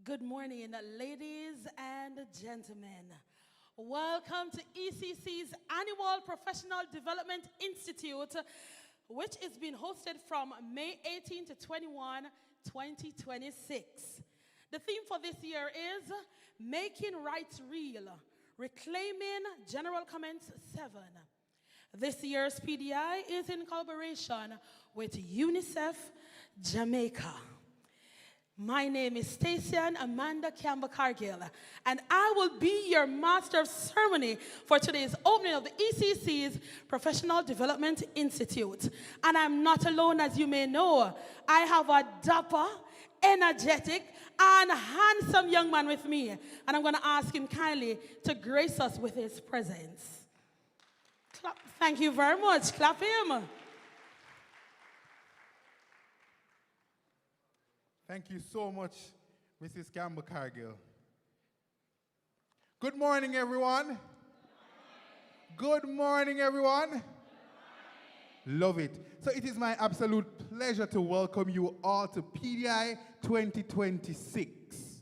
Good morning, ladies and gentlemen. Welcome to ECC's annual Professional Development Institute, which is being hosted from May 18 to 21, 2026. The theme for this year is Making Rights Real, Reclaiming General Comments 7. This year's PDI is in collaboration with UNICEF Jamaica. My name is Stacey-Ann Amanda Campbell-Cargill, and I will be your Master of Ceremony for today's opening of the ECC's Professional Development Institute. And I'm not alone, as you may know. I have a dapper, energetic, and handsome young man with me, and I'm going to ask him kindly to grace us with his presence. Clap. Thank you very much. Clap him. Thank you so much, Mrs. Campbell-Cargill. Good morning, everyone. Good morning, everyone. Good morning. Love it. So it is my absolute pleasure to welcome you all to PDI 2026.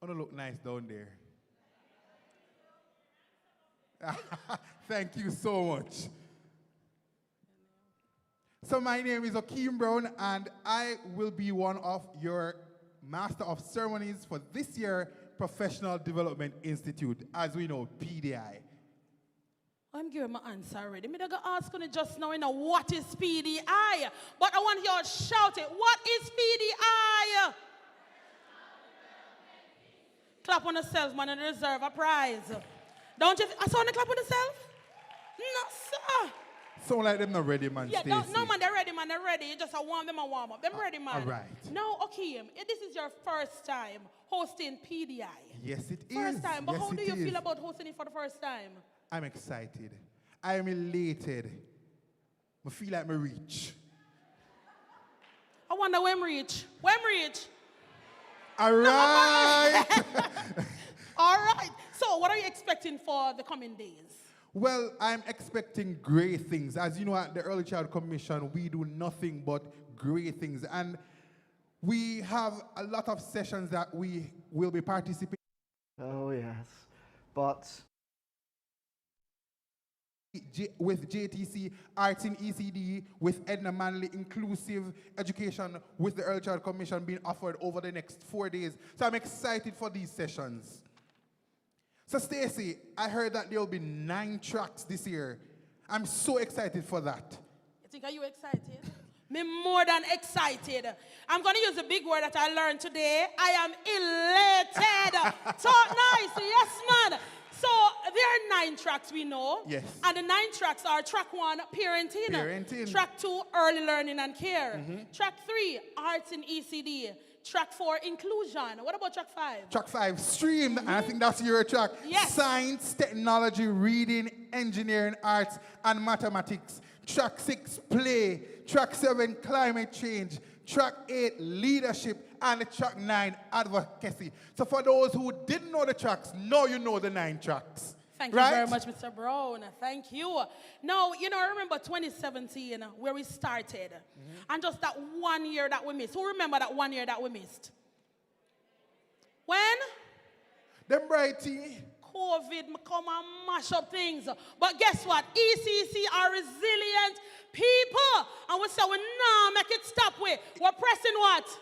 I want to look nice down there. Thank you so much. So my name is Akeem Brown, and I will be one of your Master of Ceremonies for this year Professional Development Institute, as we know, PDI. I'm giving my answer already. I'm going to ask you just now, what is PDI? But I want you to shout it. What is PDI? Clap on yourself, man, and deserve a prize. Don't you? I saw them clap on themselves? No, sir. Sound like them not ready, man. Yeah, no, man, they're ready, man. They're ready. You just warm them and warm up. Them ready, man. All right. Now, okay, this is your first time hosting PDI. Yes, it is. First time. But yes, how do you is. feel about hosting it for the first time? I'm excited. I am elated. I feel like I reach. I wonder when reach. When reach? All right. All right. So, what are you expecting for the coming days? Well, I'm expecting great things. As you know, at the Early Child Commission, we do nothing but great things. And we have a lot of sessions that we will be participating. Oh, yes. But with JTC, Arts in ECD, with Edna Manley, Inclusive Education, with the Early Child Commission being offered over the next 4 days. So I'm excited for these sessions. So Stacey, I heard that there will be 9 tracks this year. I'm so excited for that. You think, are you excited? Me more than excited. I'm going to use a big word that I learned today. I am elated. Talk nice. Yes, man. So there are 9 tracks we know. Yes. And the 9 tracks are track 1, parenting. Parenting. Track 2, early learning and care. Mm-hmm. Track 3, arts in ECD. Track 4, inclusion. What about track 5? Track 5, stream. Mm-hmm. I think that's your track. Yes. Science, technology, reading, engineering, arts, and mathematics. Track 6, play. Track 7, climate change. Track 8, leadership. And track 9, advocacy. So for those who didn't know the tracks, now you know the 9 tracks. Thank you very much, Mr. Brown. Thank you. Now, I remember 2017 where we started. And just that 1 year that we missed. Who remember that 1 year that we missed? When? Them brighty. COVID come and mash up things. But guess what? ECC are resilient people. And we say, we nah, make it stop. We're pressing what?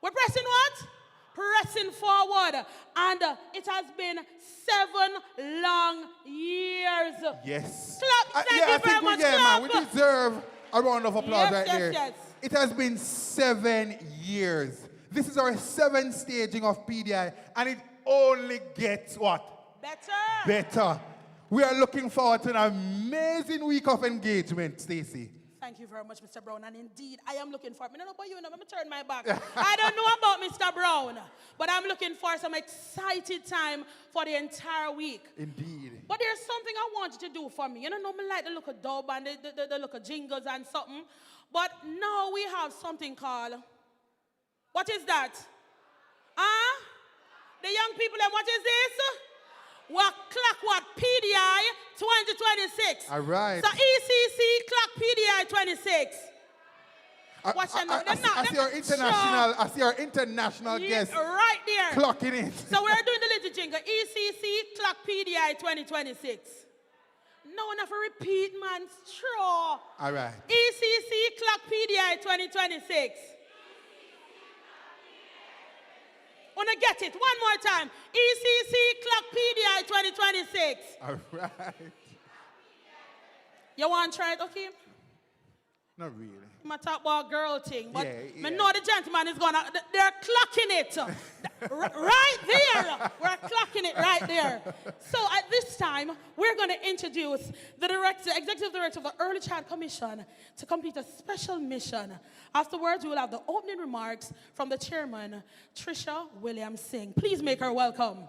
We're pressing what? Pressing forward. And it has been 7 long years. Yes. Clap. Thank you very much. Man, we deserve a round of applause right there. Yes. It has been 7 years. This is our 7th staging of PDI, and it only gets what? Better. We are looking forward to an amazing week of engagement, Stacey. Thank you very much, Mr. Brown. And indeed, I am looking for it. I don't know about you, let me turn my back. I don't know about Mr. Brown, but I'm looking for some excited time for the entire week. Indeed. But there's something I want you to do for me. You know, me like the look of dub and the look of jingles and something. But now we have something called, what is that? The young people, and what is this? What clock what? PDI 2026. All right. So ECC clock PDI 26. I see our international guest right there. clocking it. So we're doing the little jingle. ECC clock PDI 2026. No enough to repeat, man. Straw. All right. ECC clock PDI 2026. Wanna get it one more time. ECC clock PDI 2026. All right. You want to try it, okay? Not really. I'm talk about girl thing, but Yeah. I know the gentleman is gonna. They're clocking it right there. We're clocking it right there. So at this time, we're gonna introduce the executive director of the Early Child Commission to complete a special mission. Afterwards, we will have the opening remarks from the chairman, Trisha Williams Singh. Please make her welcome.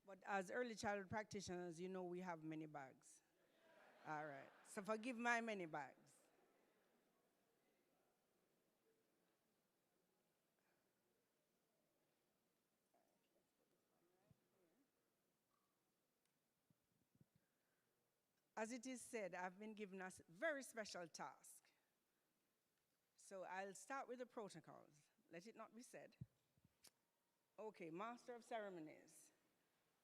But as early childhood practitioners, you know we have many bags. All right. So forgive my many bags. As it is said, I've been given a very special task. So I'll start with the protocols. Let it not be said. Okay, Master of Ceremonies.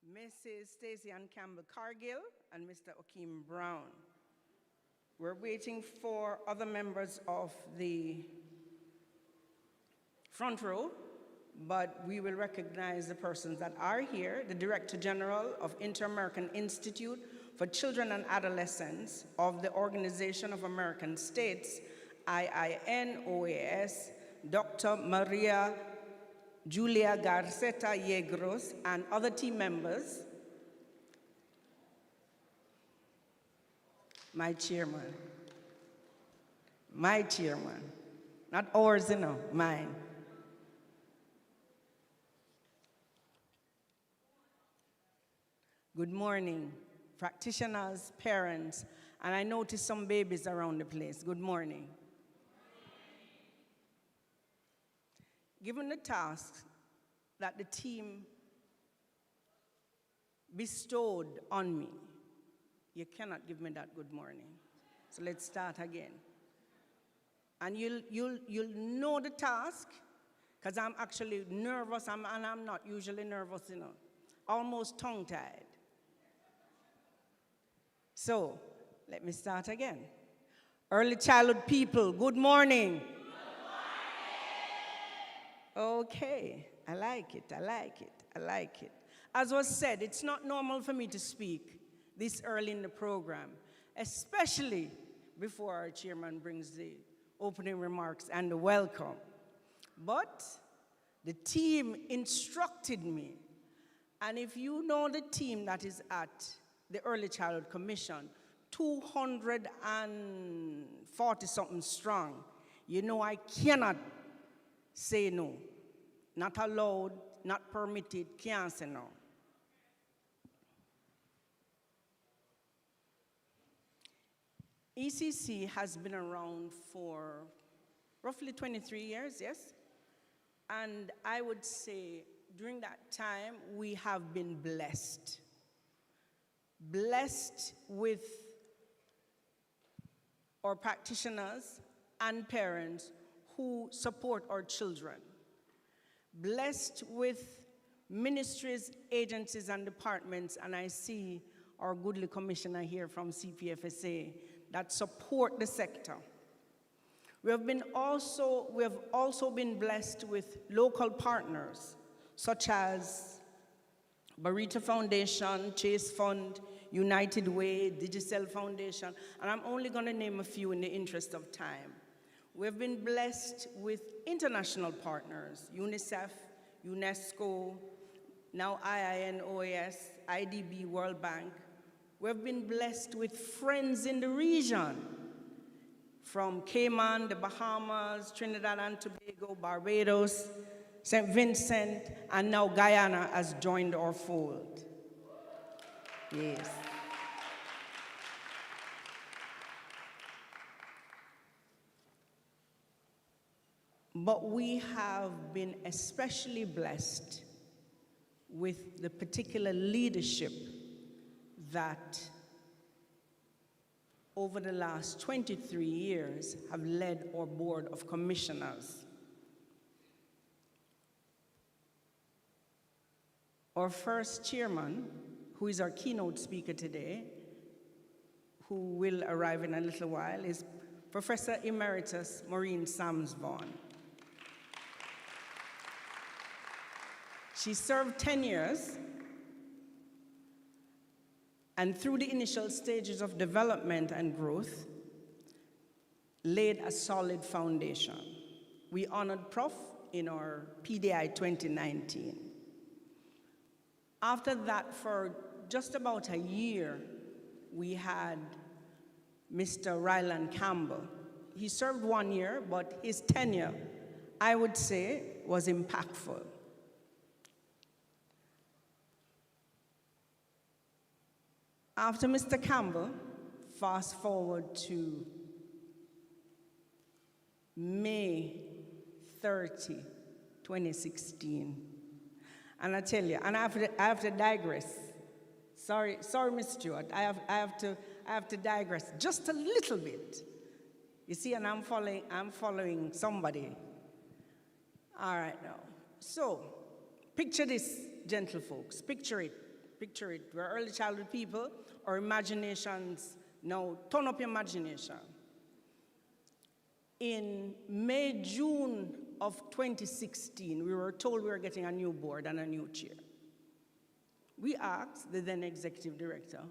Mrs. Stacey Ann Campbell Cargill and Mr. Akeem Brown. We're waiting for other members of the front row, but we will recognize the persons that are here. The Director General of Inter-American Institute for Children and Adolescents of the Organization of American States, IIN-OAS, Dr. Maria Julia Garcetta-Yaros, and other team members. My chairman, not ours, you know, mine. Good morning, practitioners, parents, and I noticed some babies around the place. Good morning. Given the task that the team bestowed on me, you cannot give me that good morning. So let's start again. And you'll know the task, because I'm actually nervous, and I'm not usually nervous, you know, almost tongue-tied. So let me start again. Early childhood people, good morning. Okay, I like it. As was said, it's not normal for me to speak this early in the program, especially before our chairman brings the opening remarks and the welcome. But the team instructed me, and if you know the team that is at the Early Childhood Commission, 240-something strong, you know I cannot say no. Not allowed, not permitted, can't say no. ECC has been around for roughly 23 years, yes? And I would say during that time, we have been blessed. Blessed with our practitioners and parents who support our children. Blessed with ministries, agencies, and departments, and I see our goodly commissioner here from CPFSA that support the sector. We have also been blessed with local partners, such as Barita Foundation, Chase Fund, United Way, Digicel Foundation, and I'm only going to name a few in the interest of time. We've been blessed with international partners, UNICEF, UNESCO, now IIN, OAS, IDB, World Bank. We've been blessed with friends in the region, from Cayman, the Bahamas, Trinidad and Tobago, Barbados, St. Vincent, and now Guyana has joined our fold. Yes. But we have been especially blessed with the particular leadership that over the last 23 years have led our board of commissioners. Our first chairman, who is our keynote speaker today, who will arrive in a little while, is Professor Emeritus Maureen Sams-Vaughan. She served 10 years, and through the initial stages of development and growth, laid a solid foundation. We honored Prof in our PDI 2019. After that, for just about a year, we had Mr. Ryland Campbell. He served 1 year, but his tenure, I would say, was impactful. After Mr. Campbell, fast forward to May 30, 2016. And I tell you, and I have to digress. Sorry, Ms. Stewart, I have to digress just a little bit. You see, and I'm following somebody. All right now. So, picture this, gentle folks. Picture it. We're early childhood people. Our imaginations, now turn up your imagination. In May, June of 2016, we were told we were getting a new board and a new chair. We asked the then executive director,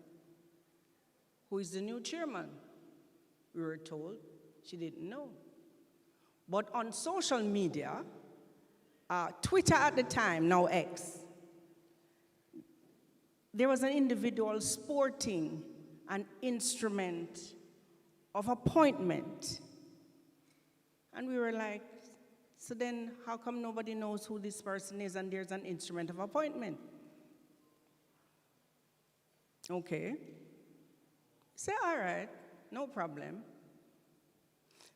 who is the new chairman? We were told she didn't know. But on social media, Twitter at the time, now X, there was an individual sporting an instrument of appointment. And we were like, so then how come nobody knows who this person is and there's an instrument of appointment? Okay. Say, all right, no problem.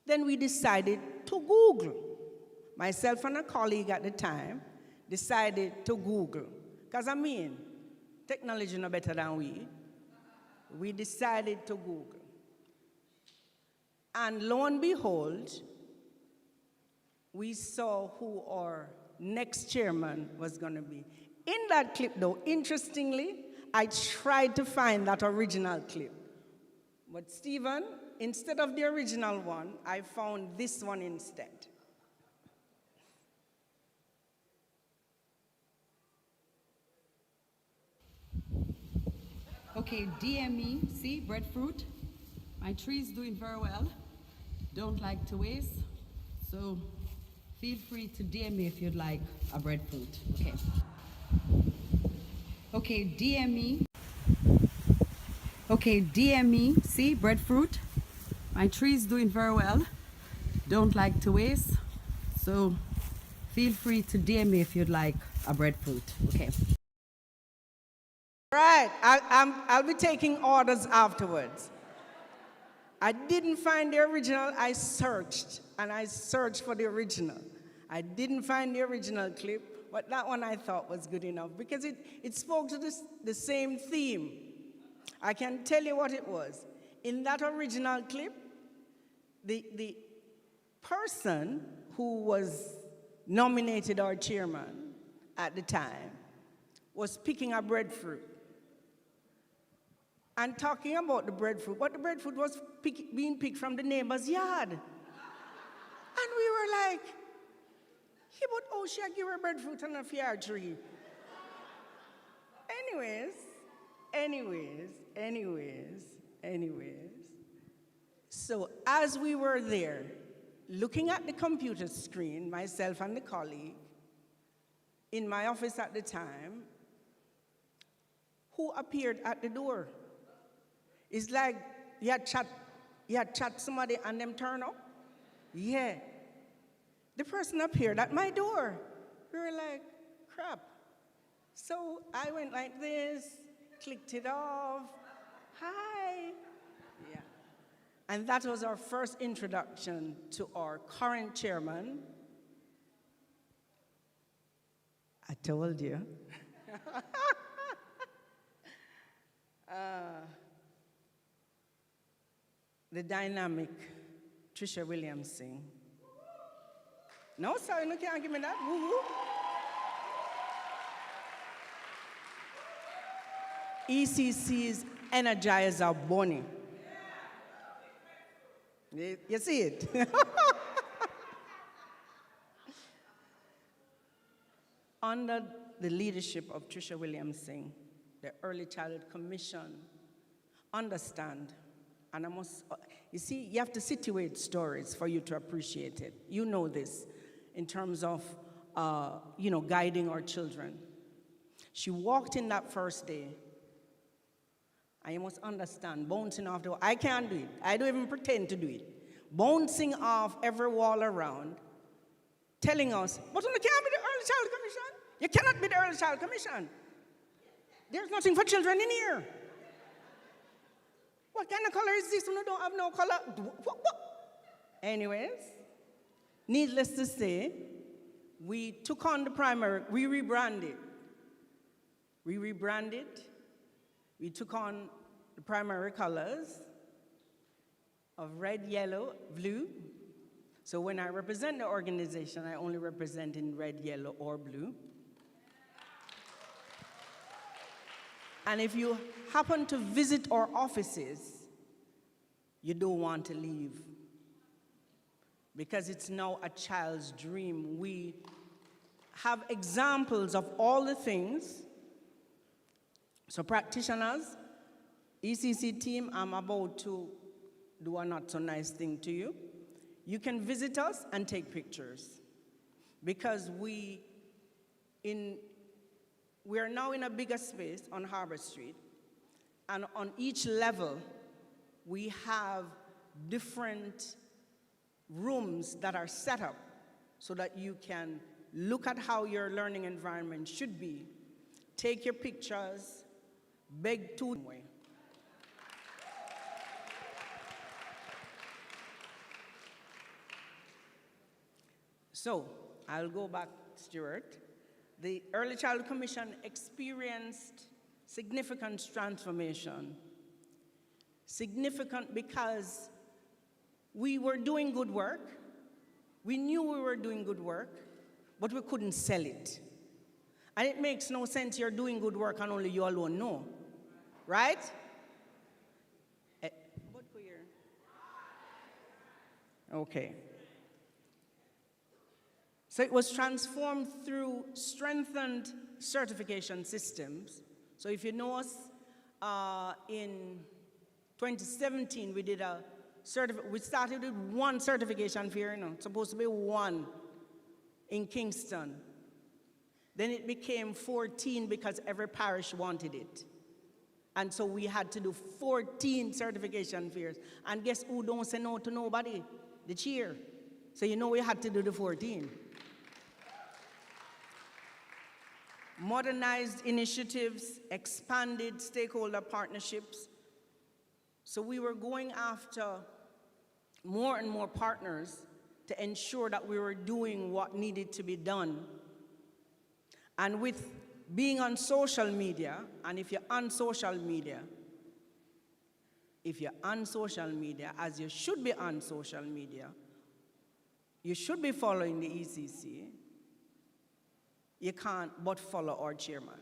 Then we decided to Google. Myself and a colleague at the time decided to Google. Because I mean, technology no better than we. We decided to Google. And lo and behold, we saw who our next chairman was going to be. In that clip, though, interestingly, I tried to find that original clip. But Stephen, instead of the original one, I found this one instead. Okay, DME, see, breadfruit. My tree is doing very well. Don't like to waste, so feel free to DM me if you'd like a breadfruit. Okay. Okay, DME. Okay, DME, see, breadfruit. My tree is doing very well. Don't like to waste, so feel free to DM me if you'd like a breadfruit. Okay. Right, I'll be taking orders afterwards. I didn't find the original. I searched, and I searched for the original. I didn't find the original clip, but that one I thought was good enough because it spoke to the same theme. I can tell you what it was. In that original clip, the person who was nominated our chairman at the time was picking a breadfruit and talking about the breadfruit, but the breadfruit was being picked from the neighbor's yard. And we were like, yeah, but oh, she give her breadfruit on a fair tree. Anyways. So as we were there, looking at the computer screen, myself and the colleague, in my office at the time, who appeared at the door? It's like you had chat somebody and them turn up. Yeah. The person appeared at my door. We were like, crap. So I went like this, clicked it off. Hi. Yeah. And that was our first introduction to our current chairman. I told you. The dynamic Tricia Williamson. No, sorry, no, can't give me that. Woo-hoo. ECC's Energizer Bunny. You see it? Under the leadership of Tricia Williamson, the Early Childhood Commission, understand, and I must, you see, you have to situate stories for you to appreciate it. You know this in terms of, guiding our children. She walked in that first day, and you must understand, bouncing off the wall. I can't do it. I don't even pretend to do it. Bouncing off every wall around, telling us, but you can't be the Early Child Commission. You cannot be the Early Child Commission. There's nothing for children in here. What kind of color is this when you don't have no color? What? Anyways, needless to say, we took on the primary, we rebranded. We took on the primary colors of red, yellow, blue. So when I represent the organization, I only represent in red, yellow, or blue. And if you happen to visit our offices, you don't want to leave, because it's now a child's dream. We have examples of all the things. So practitioners, ECC team, I'm about to do a not so nice thing to you. You can visit us and take pictures, because we are now in a bigger space on Harbor Street, and on each level, we have different rooms that are set up so that you can look at how your learning environment should be, take your pictures, beg to way. So, I'll go back, Stuart. The Early Childhood Commission experienced significant transformation. Significant because we were doing good work. We knew we were doing good work, but we couldn't sell it. And it makes no sense you're doing good work and only you alone know. Right? Okay. So it was transformed through strengthened certification systems. So if you know us, in 2017, we did we started with one certification fair, it's supposed to be one in Kingston. Then it became 14 because every parish wanted it. And so we had to do 14 certification fairs. And guess who don't say no to nobody? The chair. So you know we had to do the 14. Modernized initiatives, expanded stakeholder partnerships. So we were going after more and more partners to ensure that we were doing what needed to be done. And with being on social media, and if you're on social media, as you should be on social media, you should be following the ECC, you can't but follow our chairman.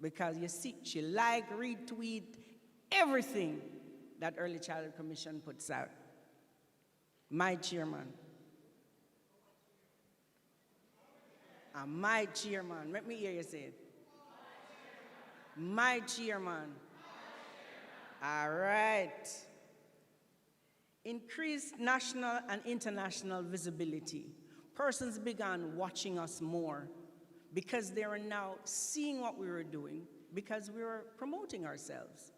Because you see, she retweet everything that Early Childhood Commission puts out. My chairman. And my chairman. Let me hear you say it. My chairman. All right. Increased national and international visibility. Persons began watching us more because they were now seeing what we were doing because we were promoting ourselves.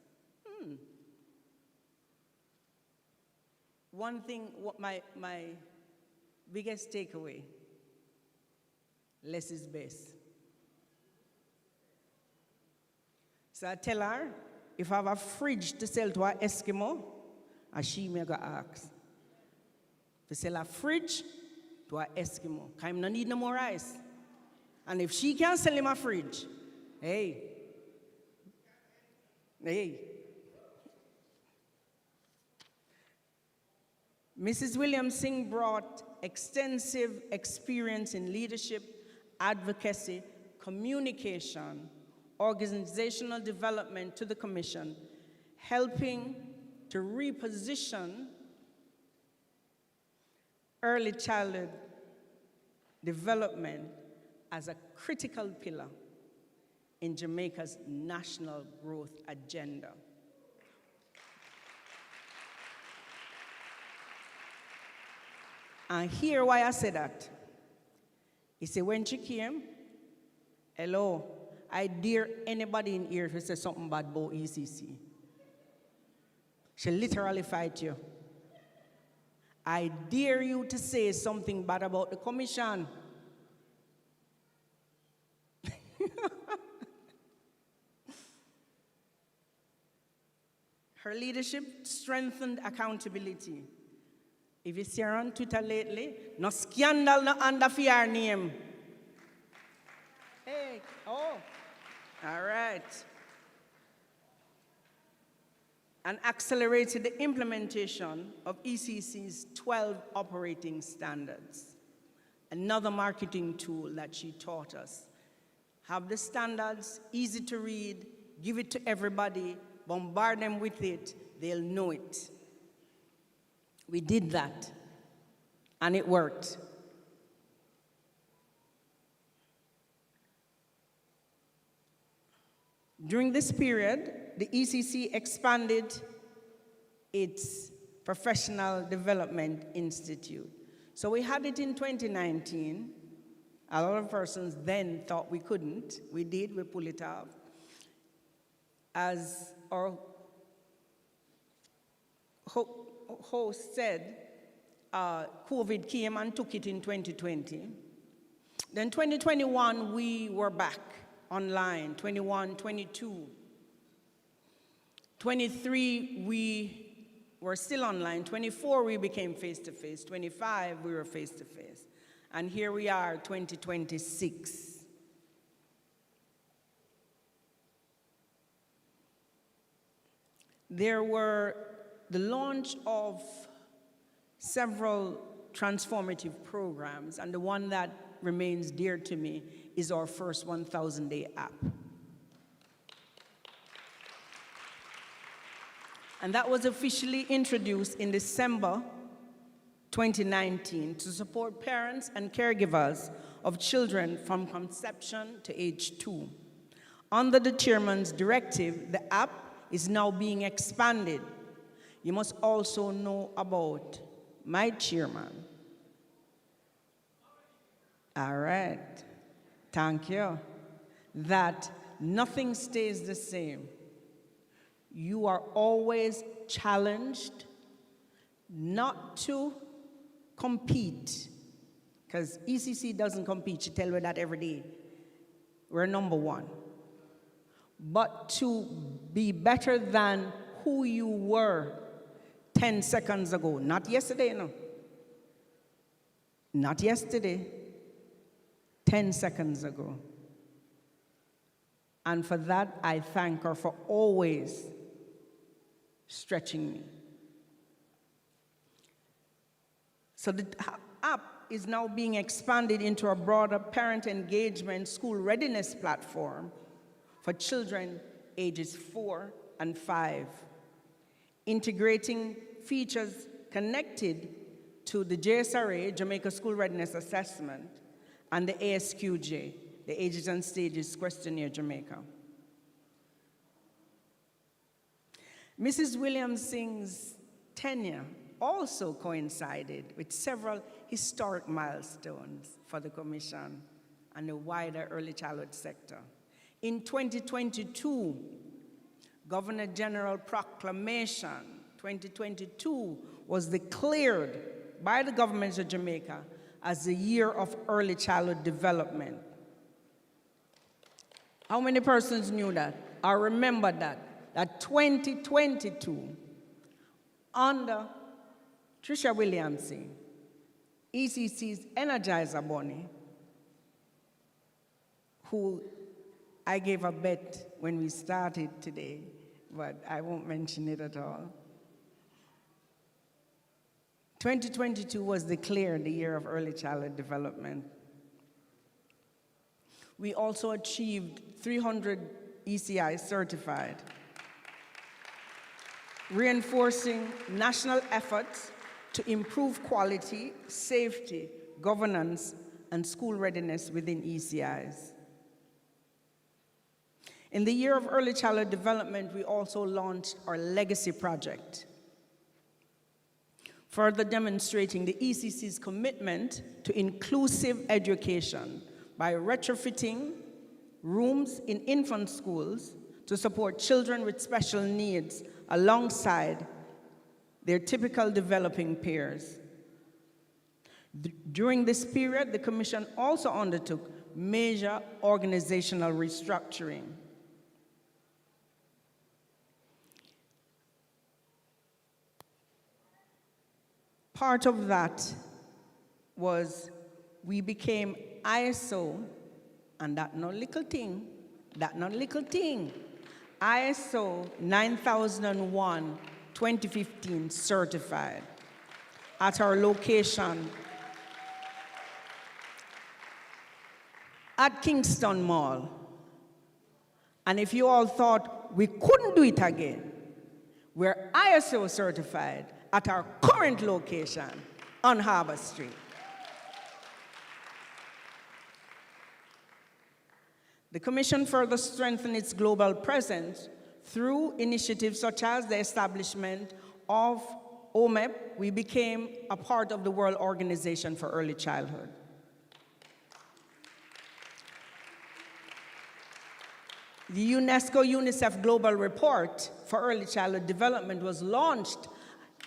One thing, what my biggest takeaway, less is best. So I tell her, if I have a fridge to sell to an Eskimo, she may go ask. To sell a fridge to an Eskimo, because I don't need no more rice. And if she can't sell him a fridge, hey. Mrs. Williamson brought extensive experience in leadership, advocacy, communication, organizational development to the Commission, helping to reposition early childhood development as a critical pillar in Jamaica's national growth agenda. And here why I say that. He said, when she came, hello, I dare anybody in here to say something bad about ECC. She literally fight you. I dare you to say something bad about the Commission. Her leadership strengthened accountability. If you see her on Twitter lately, no scandal, no under for her name. Hey, oh, all right. And accelerated the implementation of ECC's 12 operating standards. Another marketing tool that she taught us. Have the standards, easy to read, give it to everybody, bombard them with it, they'll know it. We did that, and it worked. During this period, the ECC expanded its Professional Development Institute. So we had it in 2019. A lot of persons then thought we couldn't. We did, we pulled it off. As our host said, COVID came and took it in 2020. Then 2021, we were back online, 21, 22. 23, we were still online. 24, we became face-to-face. 25, we were face-to-face. And here we are, 2026. There were the launch of several transformative programs, and the one that remains dear to me is our first 1,000-day app. And that was officially introduced in December 2019 to support parents and caregivers of children from conception to age 2. Under the chairman's directive, the app is now being expanded. You must also know about my chairman. All right, thank you. That nothing stays the same. You are always challenged not to compete, because ECC doesn't compete. She tells me that every day. We're number one. But to be better than who you were 10 seconds ago. Not yesterday, no. Not yesterday. 10 seconds ago. And for that, I thank her for always stretching me. So the app is now being expanded into a broader parent engagement school readiness platform for children ages 4 and 5, integrating features connected to the JSRA, Jamaica School Readiness Assessment, and the ASQJ, the Ages and Stages Questionnaire Jamaica. Mrs. Williams-Singh's tenure also coincided with several historic milestones for the Commission and the wider early childhood sector. In 2022, Governor General Proclamation 2022 was declared by the government of Jamaica as the year of early childhood development. How many persons knew that? I remember that 2022, under Tricia Williamson, ECC's Energizer Bunny, who I gave a bet when we started today, but I won't mention it at all. 2022 was declared the year of early childhood development. We also achieved 300 ECI certified, reinforcing national efforts to improve quality, safety, governance, and school readiness within ECIs. In the year of early childhood development, we also launched our legacy project, further demonstrating the ECC's commitment to inclusive education by retrofitting rooms in infant schools to support children with special needs alongside their typical developing peers. During this period, the Commission also undertook major organizational restructuring. Part of that was we became ISO, and that no little thing, ISO 9001 2015 certified at our location at Kingston Mall. And if you all thought we couldn't do it again, we're ISO certified at our current location on Harbor Street. The Commission further strengthened its global presence through initiatives such as the establishment of OMEP. We became a part of the World Organization for Early Childhood. The UNESCO UNICEF Global Report for Early Childhood Development was launched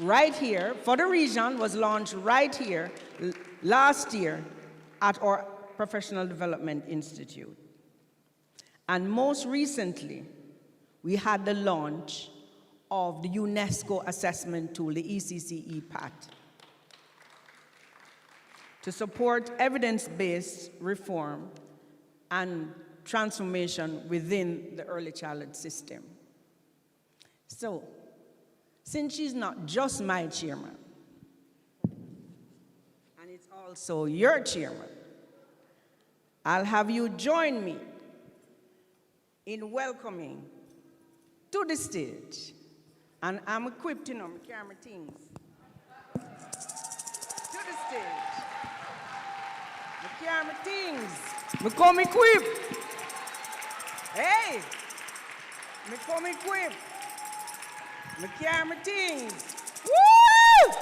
right here, for the region, was launched right here last year at our Professional Development Institute. And most recently, we had the launch of the UNESCO assessment tool, the ECC EPAT, to support evidence-based reform and transformation within the early childhood system. So, since she's not just my chairman, and it's also your chairman, I'll have you join me in welcoming to the stage, and I'm equipped, you know, I carry my things, to the stage. I carry my things, I come equipped. Hey, I come equipped. I carry my things. Woo!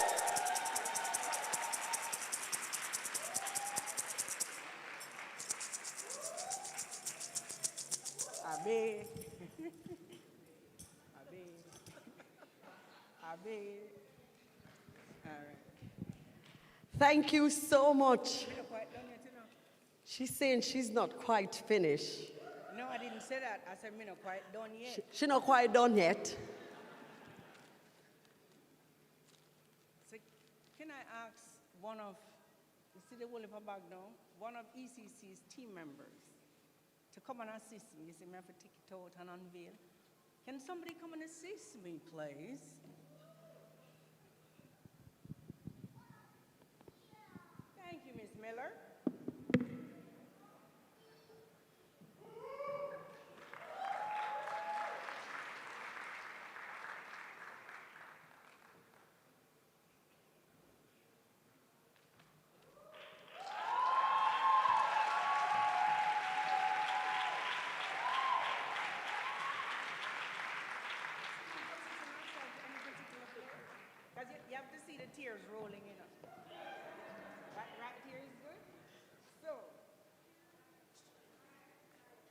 Abe. All right. Thank you so much. She's saying she's not quite finished. No, I didn't say that. I said, me not quite done yet. She's not quite done yet. one of, you see the whole of a bag now, one of ECC's team members to come and assist me. You see, I have to take it out and unveil. Can somebody come and assist me, please? Thank you, Miss Miller. Because you have to see the tears rolling in. Right here is good. So,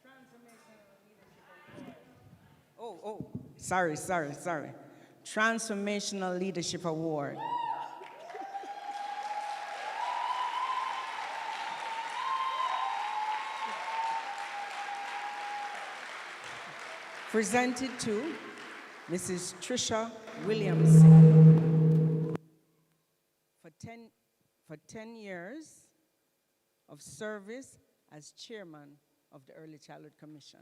Transformational Leadership Award. Sorry. Transformational Leadership Award. Presented to Mrs. Trisha Williamson for 10 years of service as chairman of the Early Childhood Commission.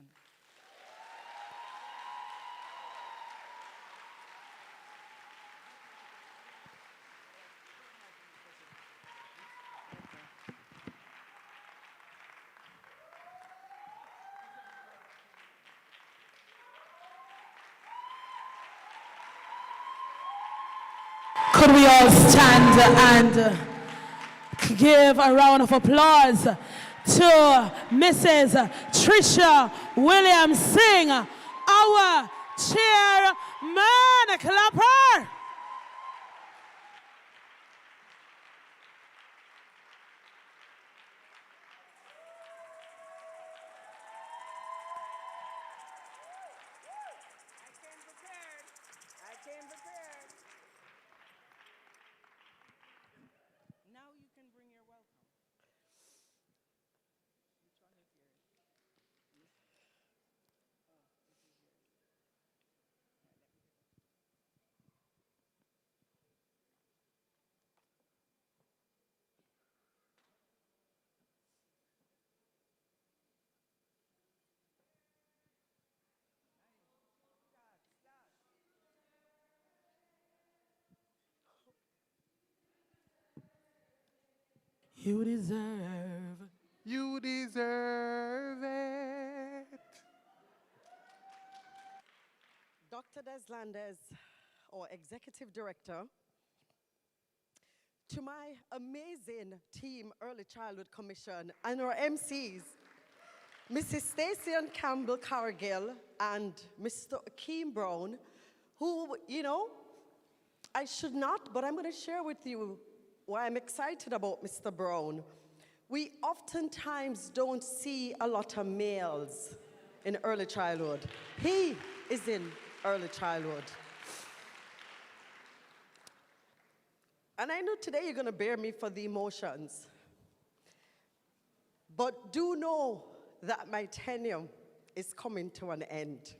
Could we all stand and give a round of applause to Mrs. Trisha Williams-Singh, our chairman. Clap her. I came prepared. Now you can bring your welcome. Which one is yours? You deserve. You deserve it. Dr. Deslandez, our Executive Director, to my amazing team, Early Childhood Commission, and our MCs, Mrs. Stacey and Campbell Cargill and Mr. Akeem Brown, who, I should not, but I'm going to share with you why I'm excited about Mr. Brown. We oftentimes don't see a lot of males in early childhood. He is in early childhood. And I know today you're going to bear me for the emotions. But do know that my tenure is coming to an end.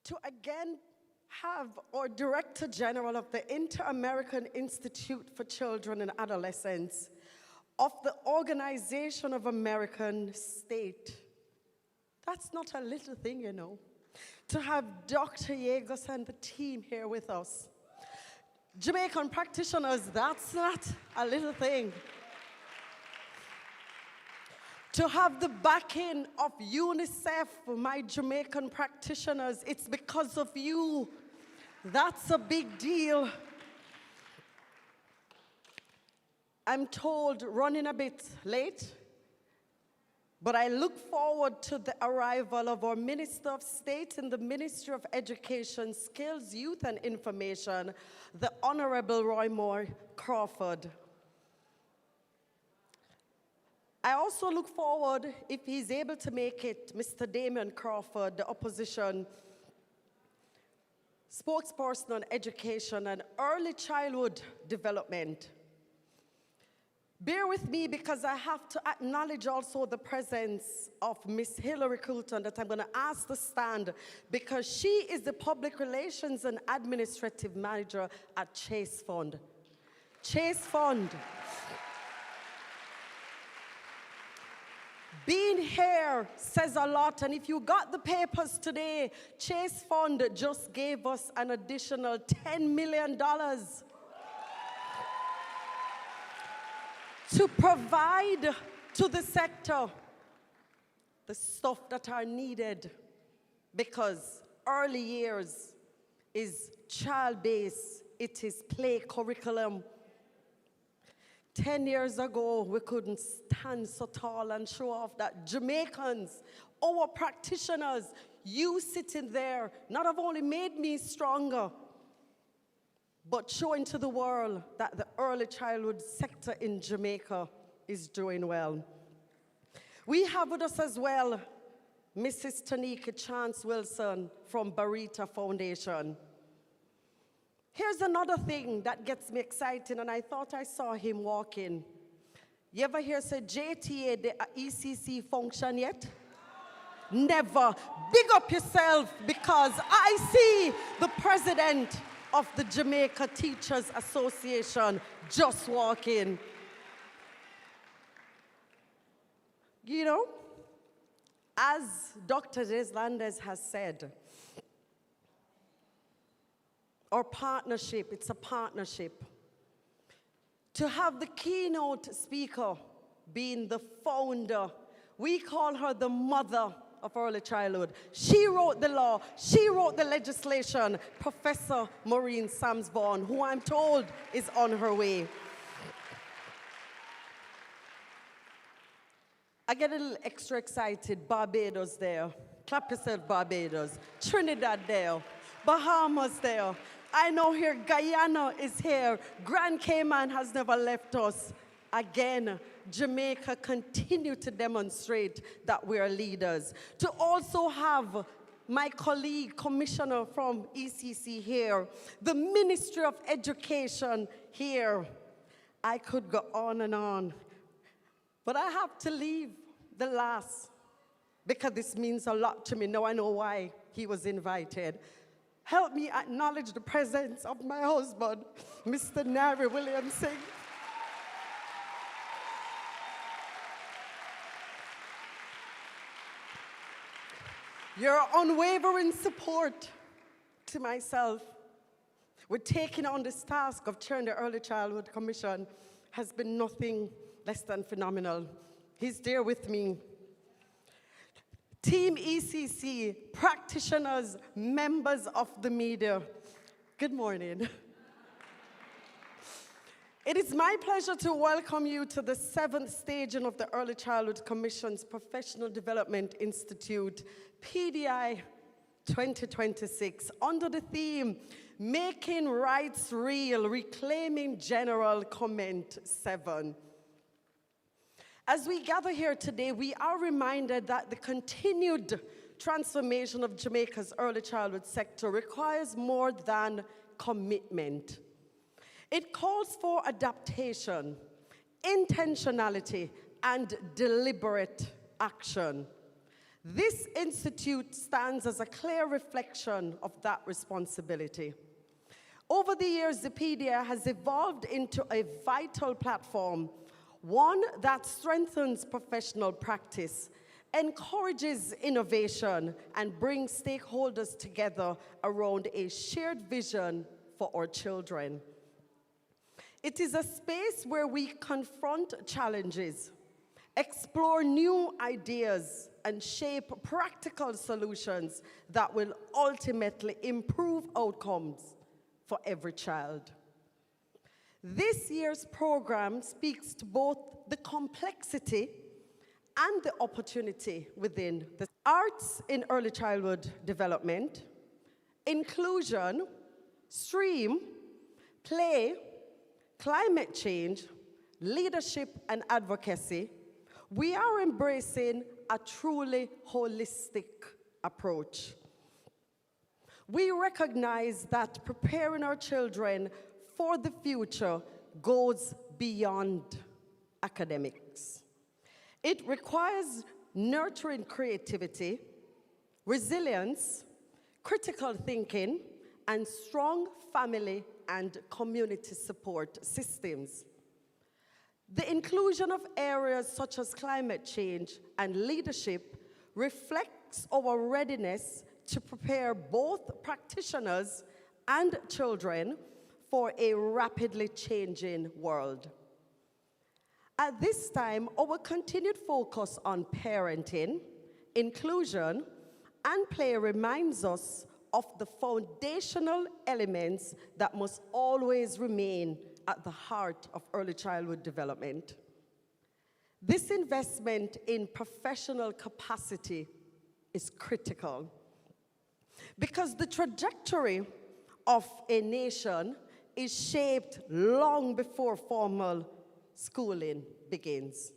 To again have our Director General of the Inter-American Institute for Children and Adolescents of the Organization of American State. That's not a little thing, To have Dr. Yaros and the team here with us. Jamaican practitioners, that's not a little thing. To have the backing of UNICEF, my Jamaican practitioners, it's because of you. That's a big deal. I'm told running a bit late, but I look forward to the arrival of our Minister of State in the Ministry of Education, Skills, Youth and Information, the Honorable Roy Moore Crawford. I also look forward, if he's able to make it, Mr. Damian Crawford, the opposition spokesperson on education and early childhood development. Bear with me because I have to acknowledge also the presence of Miss Hillary Coulton that I'm going to ask to stand because she is the Public Relations and Administrative Manager at Chase Fund. Chase Fund. Being here says a lot, and if you got the papers today, Chase Fund just gave us an additional $10 million to provide to the sector the stuff that are needed, because early years is child-based, it is play curriculum. 10 years ago, we couldn't stand so tall and show off that Jamaicans, our practitioners, you sitting there, not have only made me stronger, but showing to the world that the early childhood sector in Jamaica is doing well. We have with us as well Mrs. Tanika Chance Wilson from Barita Foundation. Here's another thing that gets me excited, and I thought I saw him walking. You ever hear say JTA, the ECC function yet? Never. Big up yourself, because I see the president of the Jamaica Teachers Association just walking. You know, as Dr. Deslandes has said, our partnership, it's a partnership. To have the keynote speaker being the founder, we call her the mother of early childhood. She wrote the law, she wrote the legislation, Professor Maureen Samsborn, who I'm told is on her way. I get a little extra excited. Barbados there. Clap yourself, Barbados. Trinidad there. Bahamas there. I know here Guyana is here. Grand Cayman has never left us. Again, Jamaica continue to demonstrate that we are leaders. To also have my colleague, commissioner from ECC here, the Ministry of Education here. I could go on, but I have to leave the last because this means a lot to me. Now I know why he was invited. Help me acknowledge the presence of my husband, Mr. Nari Williamson. Your unwavering support to myself with taking on this task of chairing the Early Childhood Commission has been nothing less than phenomenal. He's there with me. Team ECC, practitioners, members of the media, good morning. It is my pleasure to welcome you to the 7th staging of the Early Childhood Commission's Professional Development Institute, PDI 2026, under the theme, Making Rights Real, Reclaiming General Comment 7. As we gather here today, we are reminded that the continued transformation of Jamaica's early childhood sector requires more than commitment. It calls for adaptation, intentionality, and deliberate action. This institute stands as a clear reflection of that responsibility. Over the years, the PDI has evolved into a vital platform, one that strengthens professional practice, encourages innovation, and brings stakeholders together around a shared vision for our children. It is a space where we confront challenges, explore new ideas, and shape practical solutions that will ultimately improve outcomes for every child. This year's program speaks to both the complexity and the opportunity within the arts in early childhood development, inclusion, STREAM, play, climate change, leadership, and advocacy. We are embracing a truly holistic approach. We recognize that preparing our children for the future goes beyond academics. It requires nurturing creativity, resilience, critical thinking, and strong family and community support systems. The inclusion of areas such as climate change and leadership reflects our readiness to prepare both practitioners and children for a rapidly changing world. At this time, our continued focus on parenting, inclusion, and play reminds us of the foundational elements that must always remain at the heart of early childhood development. This investment in professional capacity is critical because the trajectory of a nation is shaped long before formal schooling begins.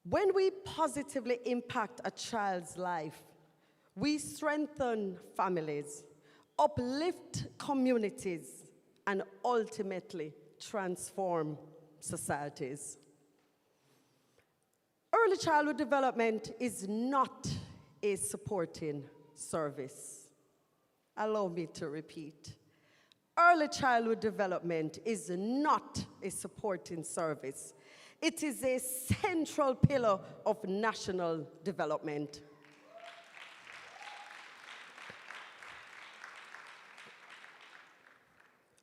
When we positively impact a child's life, we strengthen families, uplift communities, and ultimately transform societies. Early childhood development is not a supporting service. Allow me to repeat. Early childhood development is not a supporting service. It is a central pillar of national development.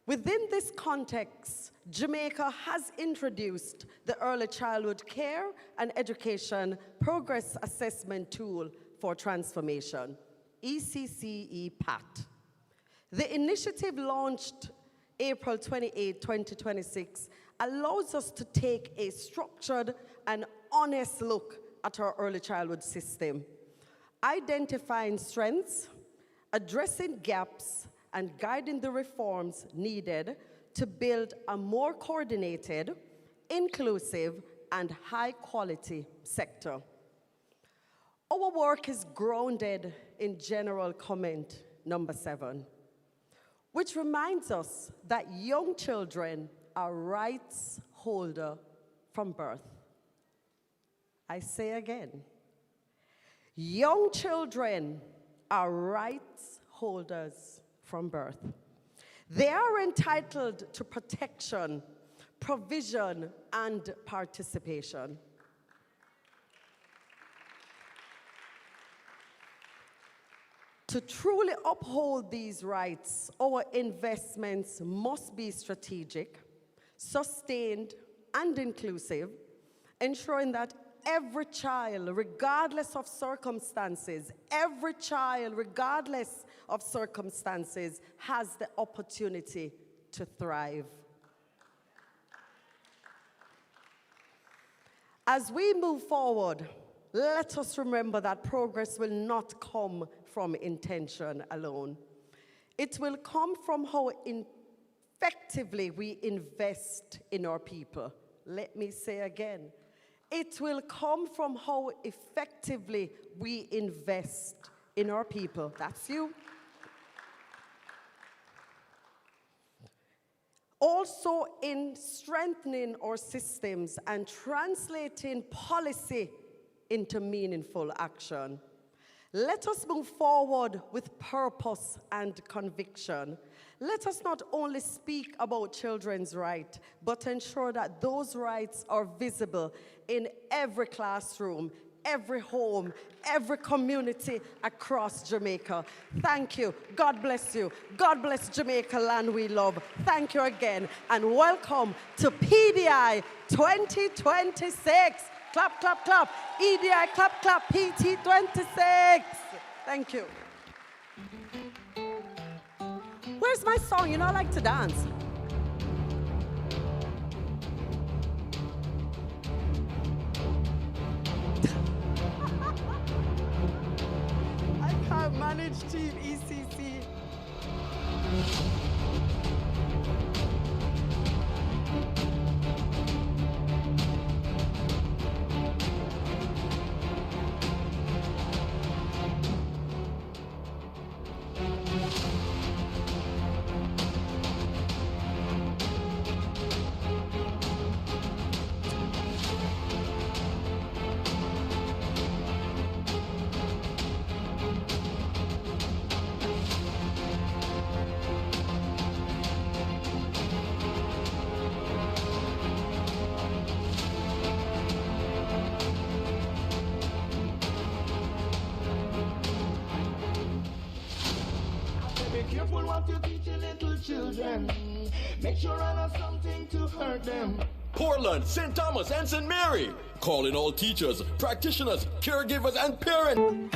Within this context, Jamaica has introduced the Early Childhood Care and Education Progress Assessment Tool for Transformation, ECC PAT. The initiative, launched April 28, 2026, allows us to take a structured and honest look at our early childhood system, identifying strengths, addressing gaps, and guiding the reforms needed to build a more coordinated, inclusive, and high-quality sector. Our work is grounded in General Comment number 7, which reminds us that young children are rights holder from birth. I say again, young children are rights holders from birth. They are entitled to protection, provision, and participation. To truly uphold these rights, our investments must be strategic, sustained, and inclusive, ensuring that every child, regardless of circumstances, has the opportunity to thrive. As we move forward, let us remember that progress will not come from intention alone. It will come from how effectively we invest in our people. Let me say again, it will come from how effectively we invest in our people. That's you. Also in strengthening our systems and translating policy into meaningful action. Let us move forward with purpose and conviction. Let us not only speak about children's rights, but ensure that those rights are visible in every classroom, every home, every community across Jamaica. Thank you. God bless you. God bless Jamaica, land we love. Thank you again, and welcome to PDI 2026. Clap, clap, clap. EDI, clap, clap. PT 26. Thank you. Where's my song? You know I like to dance. I can't manage Team ECC. Make sure I know something to hurt them. Portland, St. Thomas, and St. Mary. Calling all teachers, practitioners, caregivers, and parents.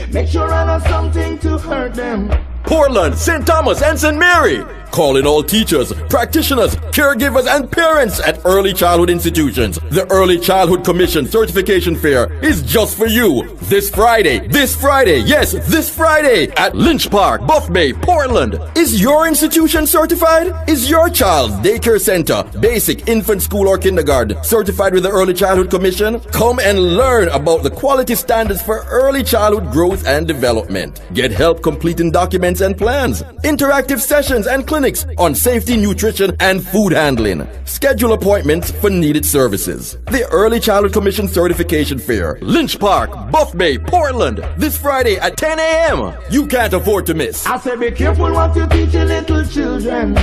Make sure I know something to hurt them. Portland, St. Thomas, and St. Mary. Calling all teachers, practitioners, caregivers, and parents at early childhood institutions. The Early Childhood Commission Certification Fair is just for you. This Friday, yes, this Friday at Lynch Park, Buff Bay, Portland. Is your institution certified? Is your child's daycare center, basic, infant school, or kindergarten certified with the Early Childhood Commission? Come and learn about the quality standards for early childhood growth and development. Get help completing documents and plans, interactive sessions and clinics on safety, nutrition, and food handling. Schedule appointments for needed services. The Early Childhood Commission Certification Fair, Lynch Park, Buff Bay, Portland, this Friday at 10 a.m. You can't afford to miss. I say be careful what you teach your little children.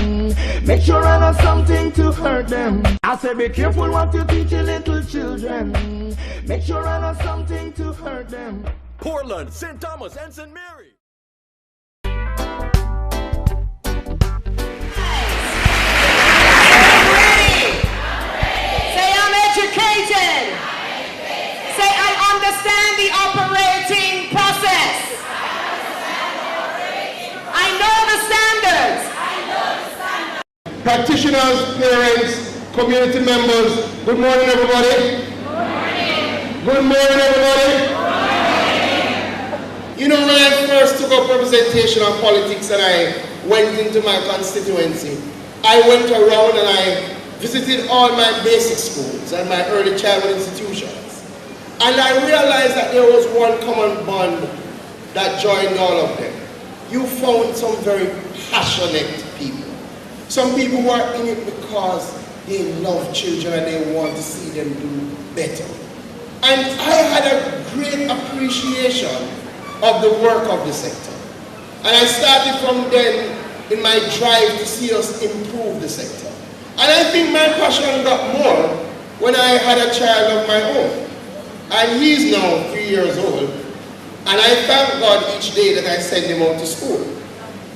Make sure I know something to hurt them. I say be careful what you teach your little children. Make sure I know something to hurt them. Portland, St. Thomas, and St. Mary. Educated. Say, I understand the operating process. I know the standards. Practitioners, parents, community members, good morning, everybody. Good morning, everybody. You know, when I first took up representation on politics and I went into my constituency, I went around and I visited all my basic schools and my early childhood institutions. And I realized that there was one common bond that joined all of them. You found some very passionate people. Some people who are in it because they love children and they want to see them do better. And I had a great appreciation of the work of the sector. And I started from then in my drive to see us improve the sector. And I think my passion got more when I had a child of my own. And he's now 3 years old. And I thank God each day that I send him out to school.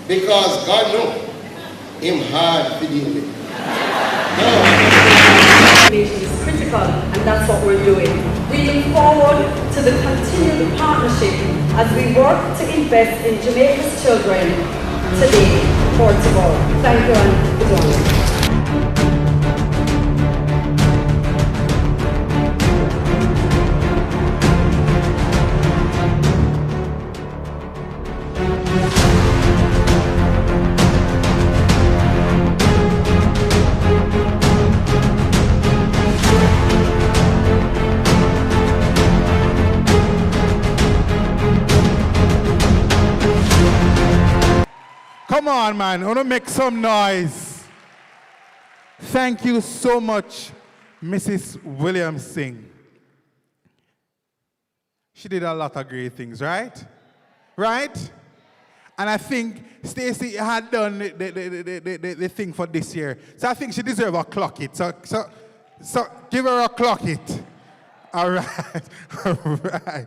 Because God knows, him hard to deal with. Is critical, and that's what we're doing. We look forward to the continued partnership as we work to invest in Jamaica's children today for tomorrow. Thank you and good morning. Come on, man. I want to make some noise. Thank you so much, Mrs. Williams Singh. She did a lot of great things, right? Right? And I think Stacey had done the thing for this year. So I think she deserves a clock it. So give her a clock it. All right. All right.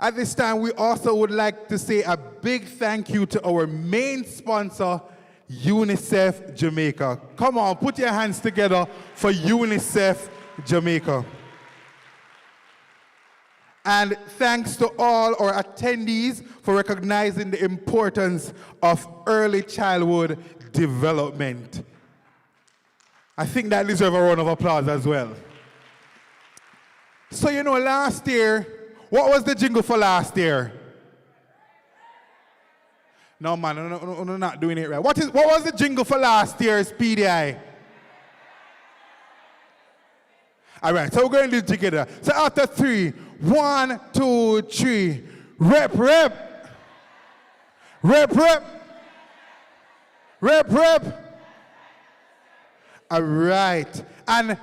At this time, we also would like to say a big thank you to our main sponsor, UNICEF Jamaica. Come on, put your hands together for UNICEF Jamaica. And thanks to all our attendees for recognizing the importance of early childhood development. I think that deserves a round of applause as well. So, you know, last year, what was the jingle for last year? No, man, I'm not doing it right. What was the jingle for last year's PDI? All right, so we're going to do it together. So after 3, 1, 2, 3. Rep, rep. Rep, rep. Rep, rep. All right. And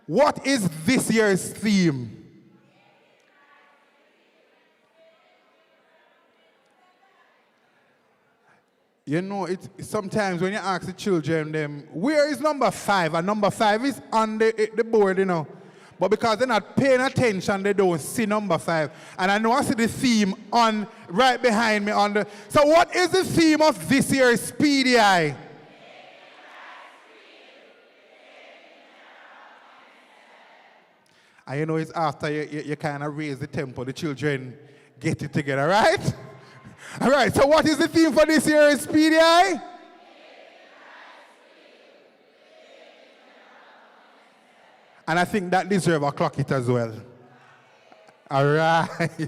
what is this year's theme? You know, sometimes when you ask the children, where is number 5? And number 5 is on the board, you know. But because they're not paying attention, they don't see number 5. And I know I see the theme on right behind me on the. So what is the theme of this year's PDI? And you know, it's after you kind of raise the tempo, the children get it together, right? All right, so what is the theme for this year's PDI? And I think that deserves a clock it as well. All right.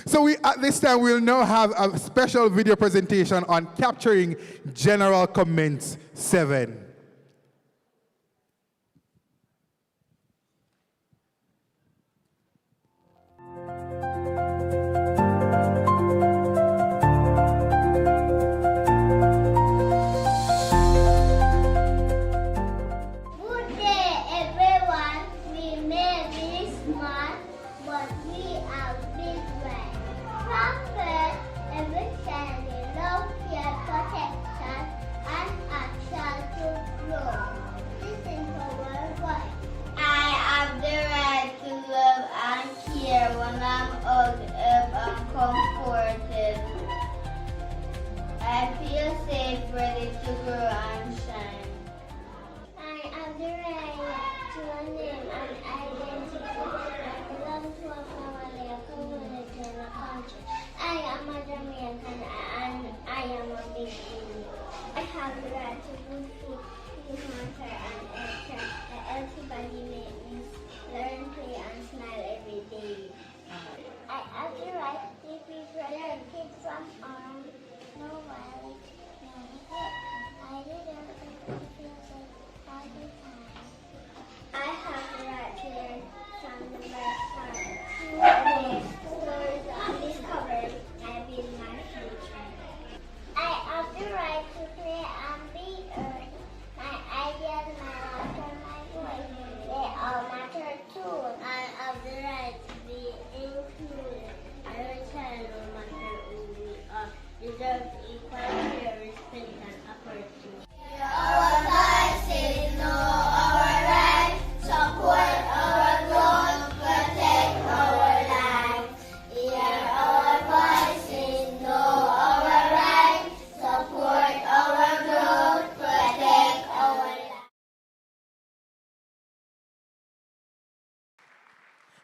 So at this time, we'll now have a special video presentation on capturing general comments 7.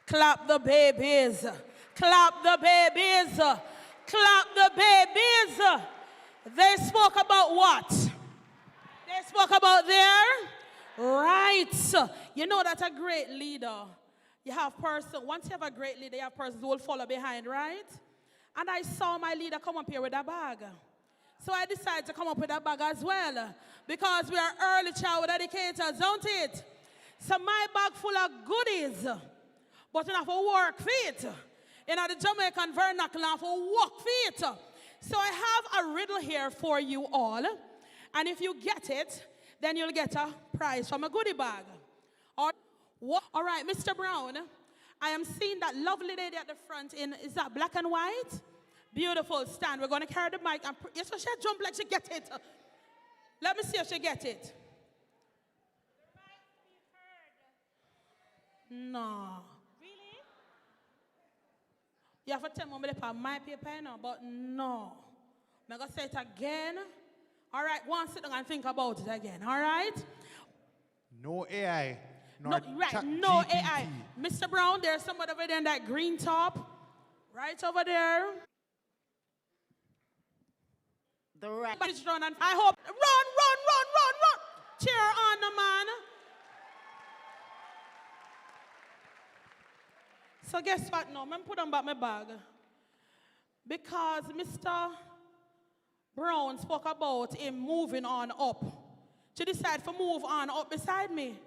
Clap the babies. Clap the babies. Clap the babies. They spoke about what? They spoke about their rights. You know that a great leader, you have person, once you have a great leader, you have persons who will follow behind, right? And I saw my leader come up here with a bag. So I decided to come up with a bag as well. Because we are early childhood educators, don't it? So my bag full of goodies. But enough for work feet. In the Jamaican vernacular, for work feet. So I have a riddle here for you all. And if you get it, then you'll get a prize from a goodie bag. All right, Mr. Brown, I am seeing that lovely lady at the front in, is that black and white? Beautiful, stand. We're going to carry the mic. And yes, so she jump like she get it. Let me see if she get it. No. Really? You have to tell me on my paper, no, but no. I'm going to say it again. All right, go and sit down and think about it again, all right? No AI, nor right, no ChatGPT. AI. Mr. Brown, there's somebody over there in that green top. Right over there. The right. Everybody's run and I hope. Run. Cheer on the man. So guess what now? I'm put on back my bag. Because Mr. Brown spoke about him moving on up. To decide to move on up beside me.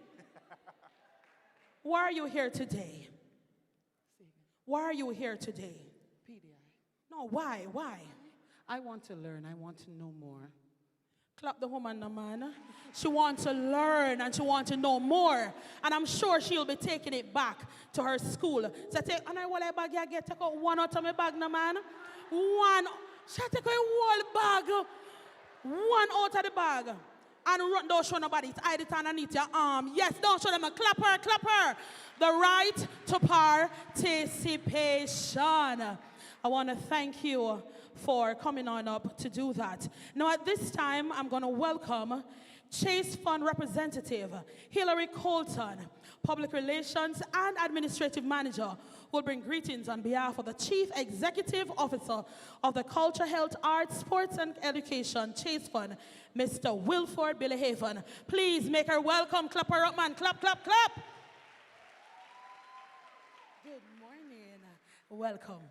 Why are you here today? Why are you here today? PDI. No, why? I want to learn. I want to know more. Clap the woman, no man. She wants to learn and she wants to know more. And I'm sure she'll be taking it back to her school. So I take, and I want a bag, I get take out one out of my bag, no man. One. She take a whole bag. One out of the bag. And run, don't show nobody. It's hide it underneath your arm. Yes, don't show them. Clap her. The right to participation. I want to thank you for coming on up to do that. Now, at this time, I'm going to welcome Chase Fund Representative Hillary Colton, Public Relations and Administrative Manager, who will bring greetings on behalf of the Chief Executive Officer of the Culture, Health, Arts, Sports and Education Chase Fund, Mr. Wilford Billyhaven. Please make her welcome. Clap her up, man. Clap. Good morning. Welcome.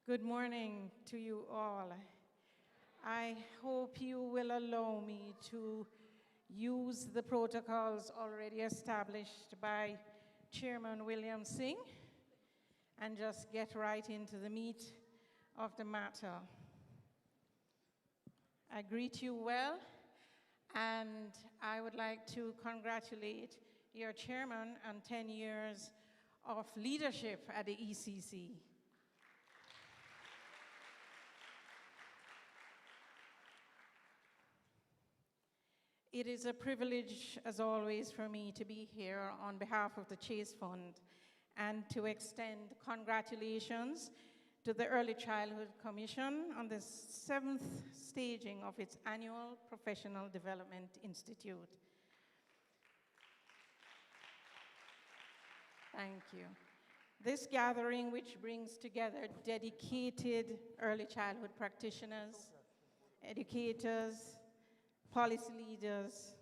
Good morning to you all. I hope you will allow me to use the protocols already established by Chairman William Singh and just get right into the meat of the matter. I greet you well, and I would like to congratulate your chairman on 10 years of leadership at the ECC. It is a privilege, as always, for me to be here on behalf of the Chase Fund and to extend congratulations to the Early Childhood Commission on the 7th staging of its annual Professional Development Institute. Thank you. This gathering, which brings together dedicated early childhood practitioners, educators, policy leaders.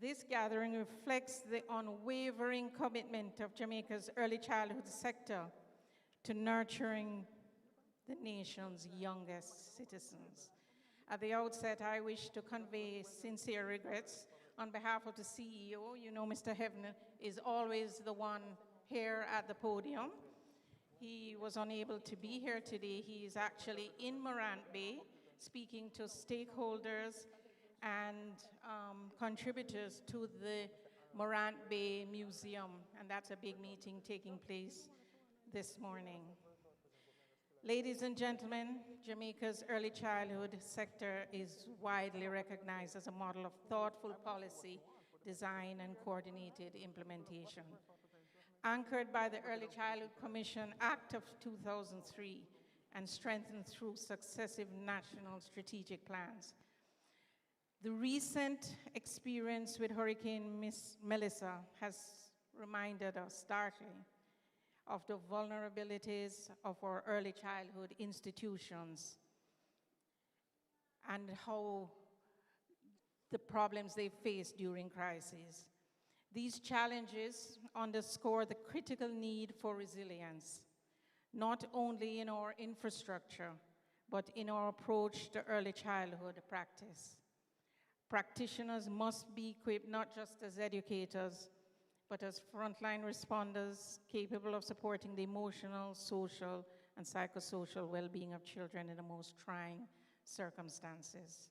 This gathering reflects the unwavering commitment of Jamaica's early childhood sector to nurturing the nation's youngest citizens. At the outset, I wish to convey sincere regrets on behalf of the CEO. You know, Mr. Heaven is always the one here at the podium. He was unable to be here today. He is actually in Morant Bay, speaking to stakeholders and contributors to the Morant Bay Museum, and that's a big meeting taking place this morning. Ladies and gentlemen, Jamaica's early childhood sector is widely recognized as a model of thoughtful policy, design, and coordinated implementation. Anchored by the Early Childhood Commission Act of 2003 and strengthened through successive national strategic plans. The recent experience with Hurricane Melissa has reminded us starkly of the vulnerabilities of our early childhood institutions and how the problems they face during crises. These challenges underscore the critical need for resilience, not only in our infrastructure, but in our approach to early childhood practice. Practitioners must be equipped not just as educators, but as frontline responders capable of supporting the emotional, social, and psychosocial well-being of children in the most trying circumstances.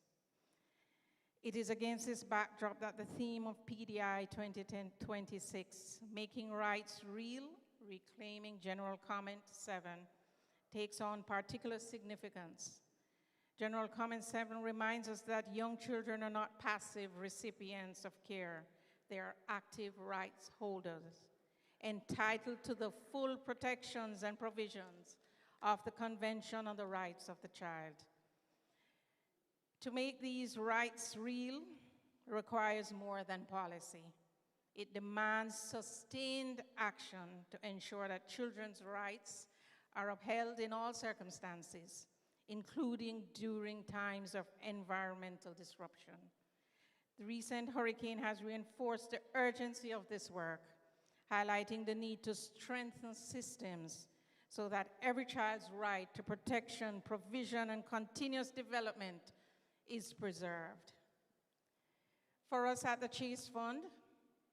It is against this backdrop that the theme of PDI 2010-26, Making Rights Real, Reclaiming General Comment 7, takes on particular significance. General Comment 7 reminds us that young children are not passive recipients of care. They are active rights holders, entitled to the full protections and provisions of the Convention on the Rights of the Child. To make these rights real requires more than policy. It demands sustained action to ensure that children's rights are upheld in all circumstances, including during times of environmental disruption. The recent hurricane has reinforced the urgency of this work, highlighting the need to strengthen systems so that every child's right to protection, provision, and continuous development is preserved. For us at the Chase Fund,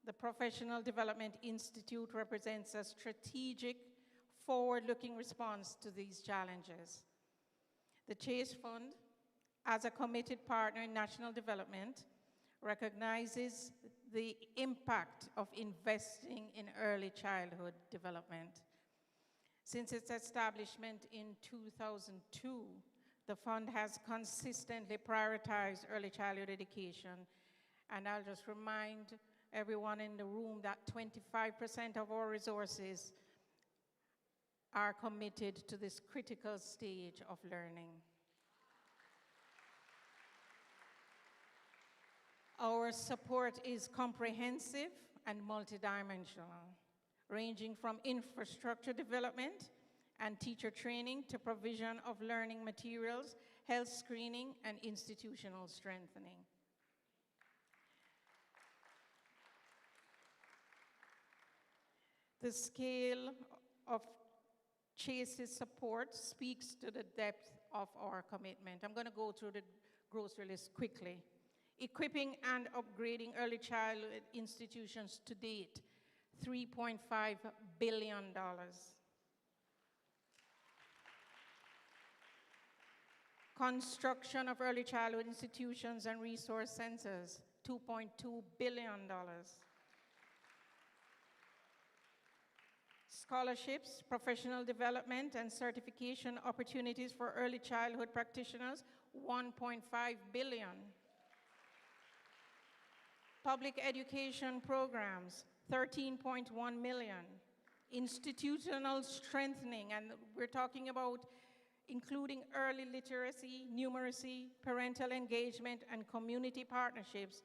the Professional Development Institute represents a strategic, forward-looking response to these challenges. The Chase Fund, as a committed partner in national development, recognizes the impact of investing in early childhood development. Since its establishment in 2002, the fund has consistently prioritized early childhood education, and I'll just remind everyone in the room that 25% of our resources are committed to this critical stage of learning. Our support is comprehensive and multidimensional, ranging from infrastructure development and teacher training to provision of learning materials, health screening, and institutional strengthening. The scale of Chase's support speaks to the depth of our commitment. I'm going to go through the grocery list quickly. Equipping and upgrading early childhood institutions to date, $3.5 billion. Construction of early childhood institutions and resource centers, $2.2 billion. Scholarships, professional development, and certification opportunities for early childhood practitioners, $1.5 billion. Public education programs, $13.1 million. Institutional strengthening, and we're talking about including early literacy, numeracy, parental engagement, and community partnerships,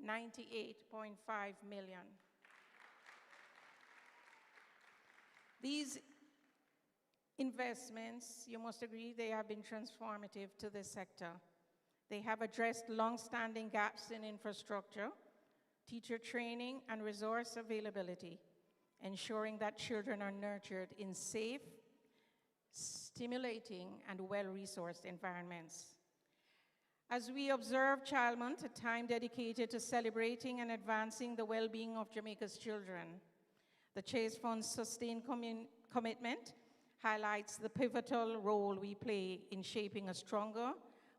$98.5 million. These investments, you must agree, they have been transformative to this sector. They have addressed long-standing gaps in infrastructure, teacher training, and resource availability, ensuring that children are nurtured in safe, stimulating, and well-resourced environments. As we observe Child Month, a time dedicated to celebrating and advancing the well-being of Jamaica's children, the Chase Fund's sustained commitment highlights the pivotal role we play in shaping a stronger,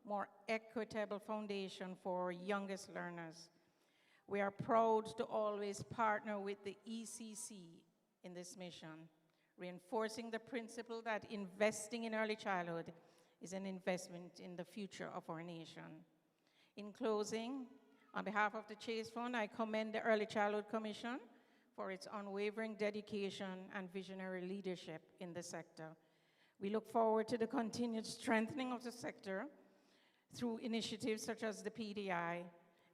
more equitable foundation for our youngest learners. We are proud to always partner with the ECC in this mission, reinforcing the principle that investing in early childhood is an investment in the future of our nation. In closing, on behalf of the Chase Fund, I commend the Early Childhood Commission for its unwavering dedication and visionary leadership in the sector. We look forward to the continued strengthening of the sector through initiatives such as the PDI,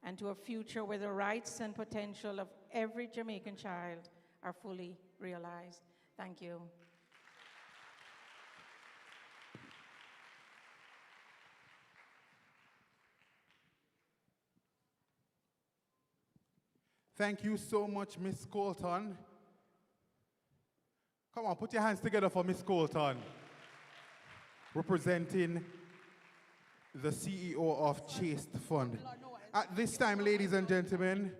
and to a future where the rights and potential of every Jamaican child are fully realized. Thank you. Thank you so much, Miss Colton. Come on, put your hands together for Miss Colton, representing the CEO of Chase Fund. At this time, ladies and gentlemen,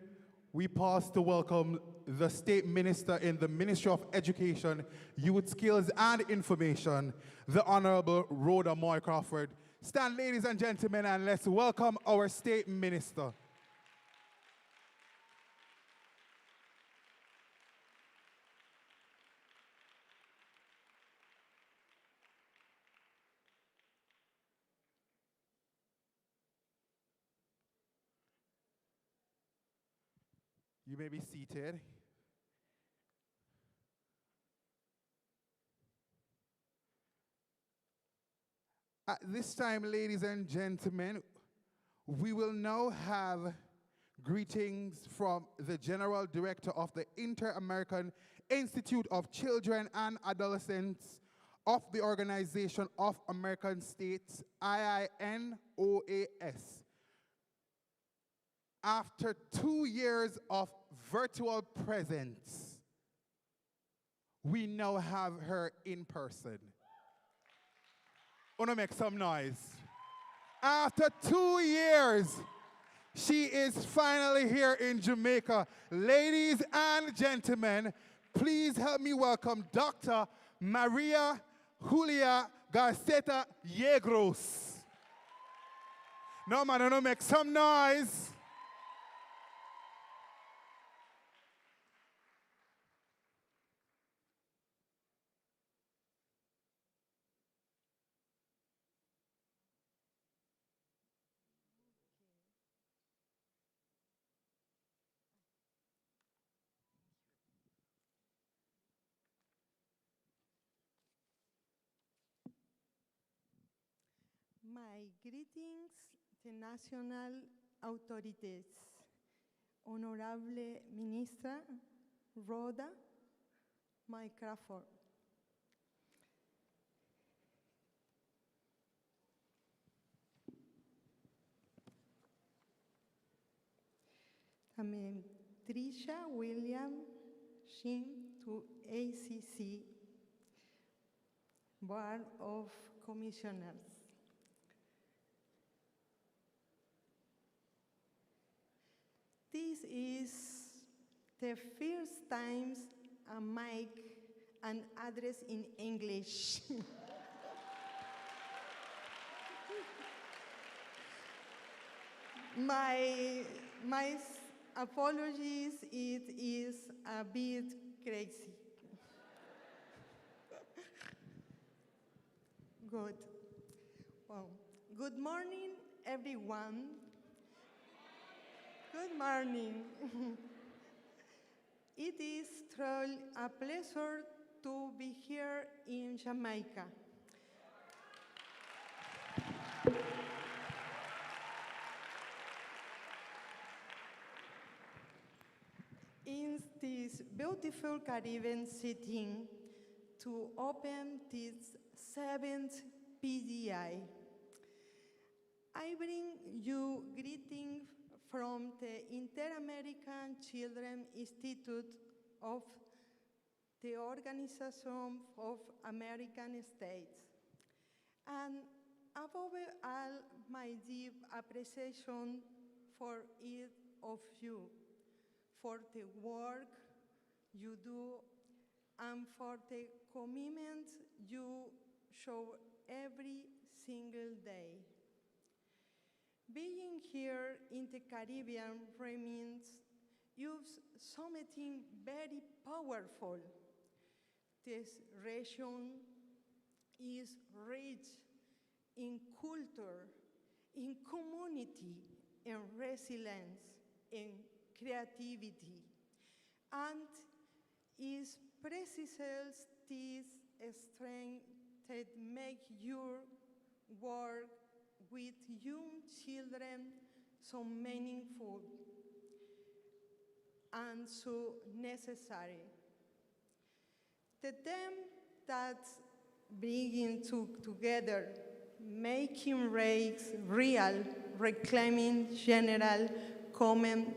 we pause to welcome the State Minister in the Ministry of Education, Youth Skills and Information, the Honorable Rhoda Moy Crawford. Stand, ladies and gentlemen, and let's welcome our State Minister. You may be seated. At this time, ladies and gentlemen, We will now have greetings from the General Director of the Inter-American Institute of Children and Adolescents of the Organization of American States, IINOAS. After 2 years of virtual presence, we now have her in person. Wanna make some noise? After 2 years, she is finally here in Jamaica. Ladies and gentlemen, please help me welcome Dr. Maria Julia Garcetta-Yaros. No man, no make some noise. My greetings to national authorities, Honorable Minister Rhoda Crawford. También Trisha William Shin to ACC, Board of Commissioners. This is the first time I make an address in English. my apologies, it is a bit crazy. Good. Well, good morning, everyone. Good morning. It is truly a pleasure to be here in Jamaica. In this beautiful Caribbean setting to open this 7th PDI. I bring you greetings from the Inter-American Children Institute of the Organization of American States. And above all, my deep appreciation for each of you, for the work you do, and for the commitment you show every single day. Being here in the Caribbean remains something very powerful. This region is rich in culture, in community, in resilience, in creativity, and is precisely this strength that make your work with young children so meaningful and so necessary. The theme that bringing together, making race real, reclaiming general common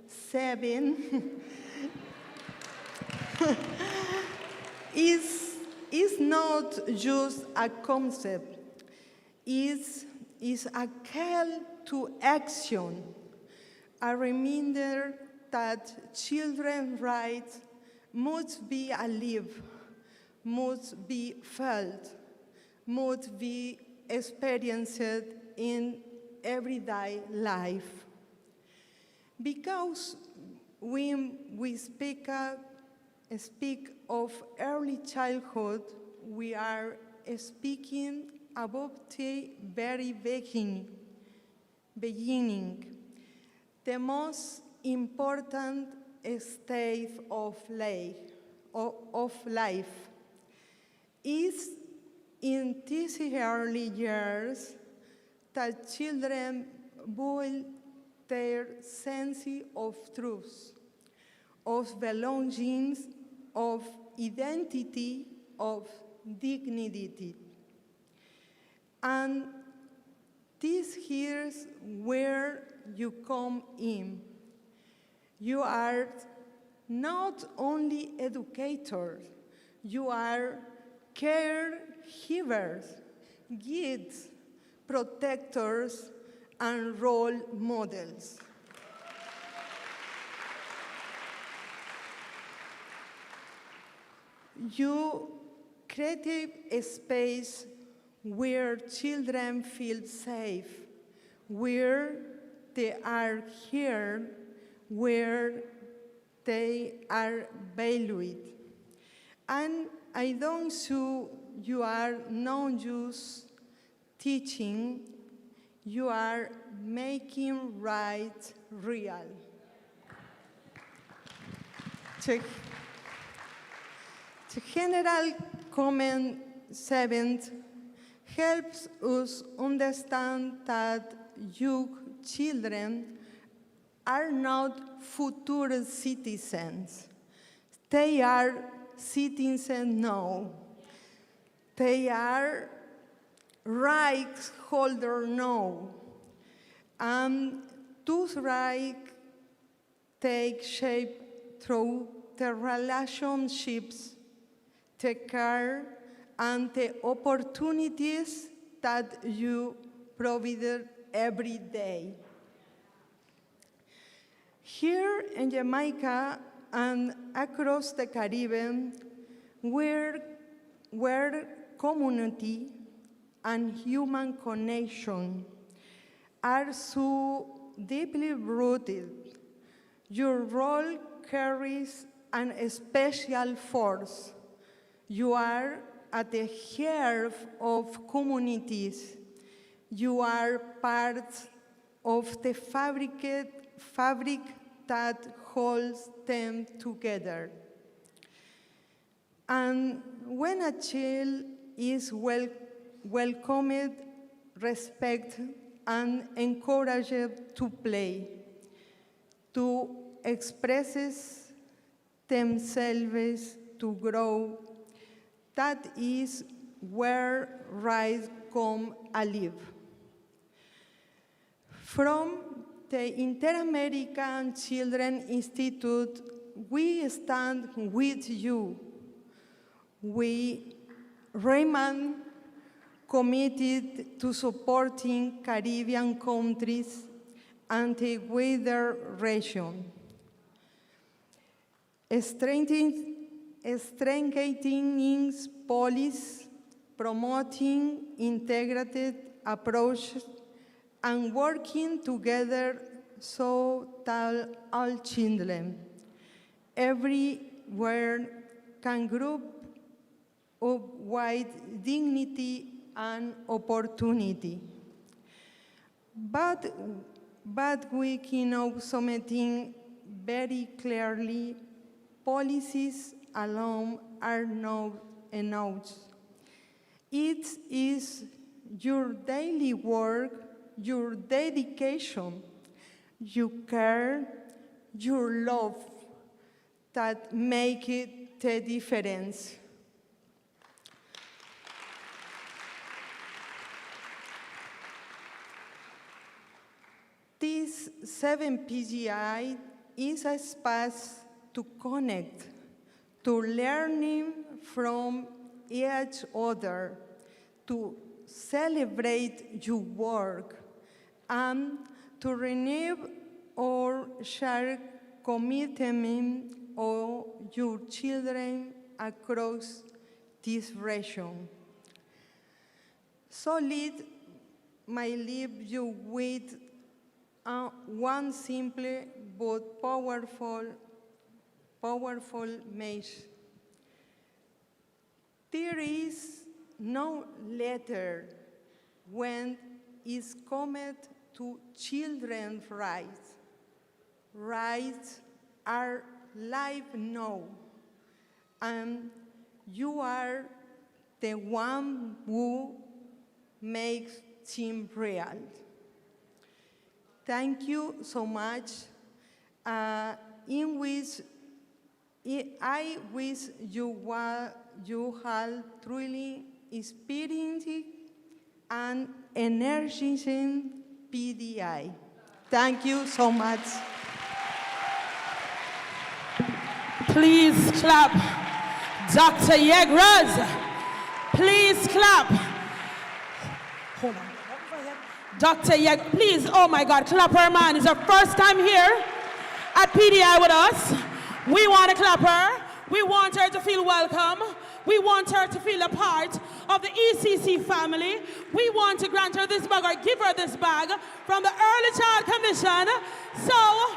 7 is not just a concept, is a call to action, a reminder that children's rights must be lived, must be felt, must be experienced in everyday life. Because when we speak of early childhood, we are speaking about the very beginning, the most important stage of life. Is in these early years that children build their sense of truth, of belonging, of identity, of dignity. And this here's where you come in. You are not only educators, you are caregivers, guides, protectors, and role models. You create a space where children feel safe, where they are here, where they are valued. And I don't see you are not just teaching, you are making right real. The general comment 7 helps us understand that young children are not future citizens. They are citizens now. They are rights holders now. And those rights take shape through the relationships, the care, and the opportunities that you provide every day. Here in Jamaica and across the Caribbean, where community and human connection are so deeply rooted, your role carries an special force. You are at the heart of communities. You are part of the fabric that holds them together. And when a child is welcomed, respected, and encouraged to play, to express themselves, to grow, that is where rights come alive. From the Inter-American Children Institute, we stand with you. We remain committed to supporting Caribbean countries and the wider region, strengthening policies, promoting integrated approaches, and working together so that all children everywhere can grow up with dignity and opportunity. But we cannot submitting very clearly, policies alone are not enough. It is your daily work, your dedication, your care, your love that make it the difference. This 7 PGI is a space to connect, to learning from each other, to celebrate your work, and to renew or share commitment of your children across this region. So may leave you with one simple but powerful message. There is no letter when it's come to children's rights. Rights are live now, and you are the one who makes them real. thank you so much. In which I wish you have truly experienced and energizing PDI. Thank you so much. Please clap. Dr. Yaros. Please clap. Hold on. Dr. Yaros, please, oh my God, clap her, man. It's her first time here at PDI with us. We want to clap her. We want her to feel welcome. We want her to feel a part of the ECC family. We want to grant her this bag or give her this bag from the Early Child Commission. So,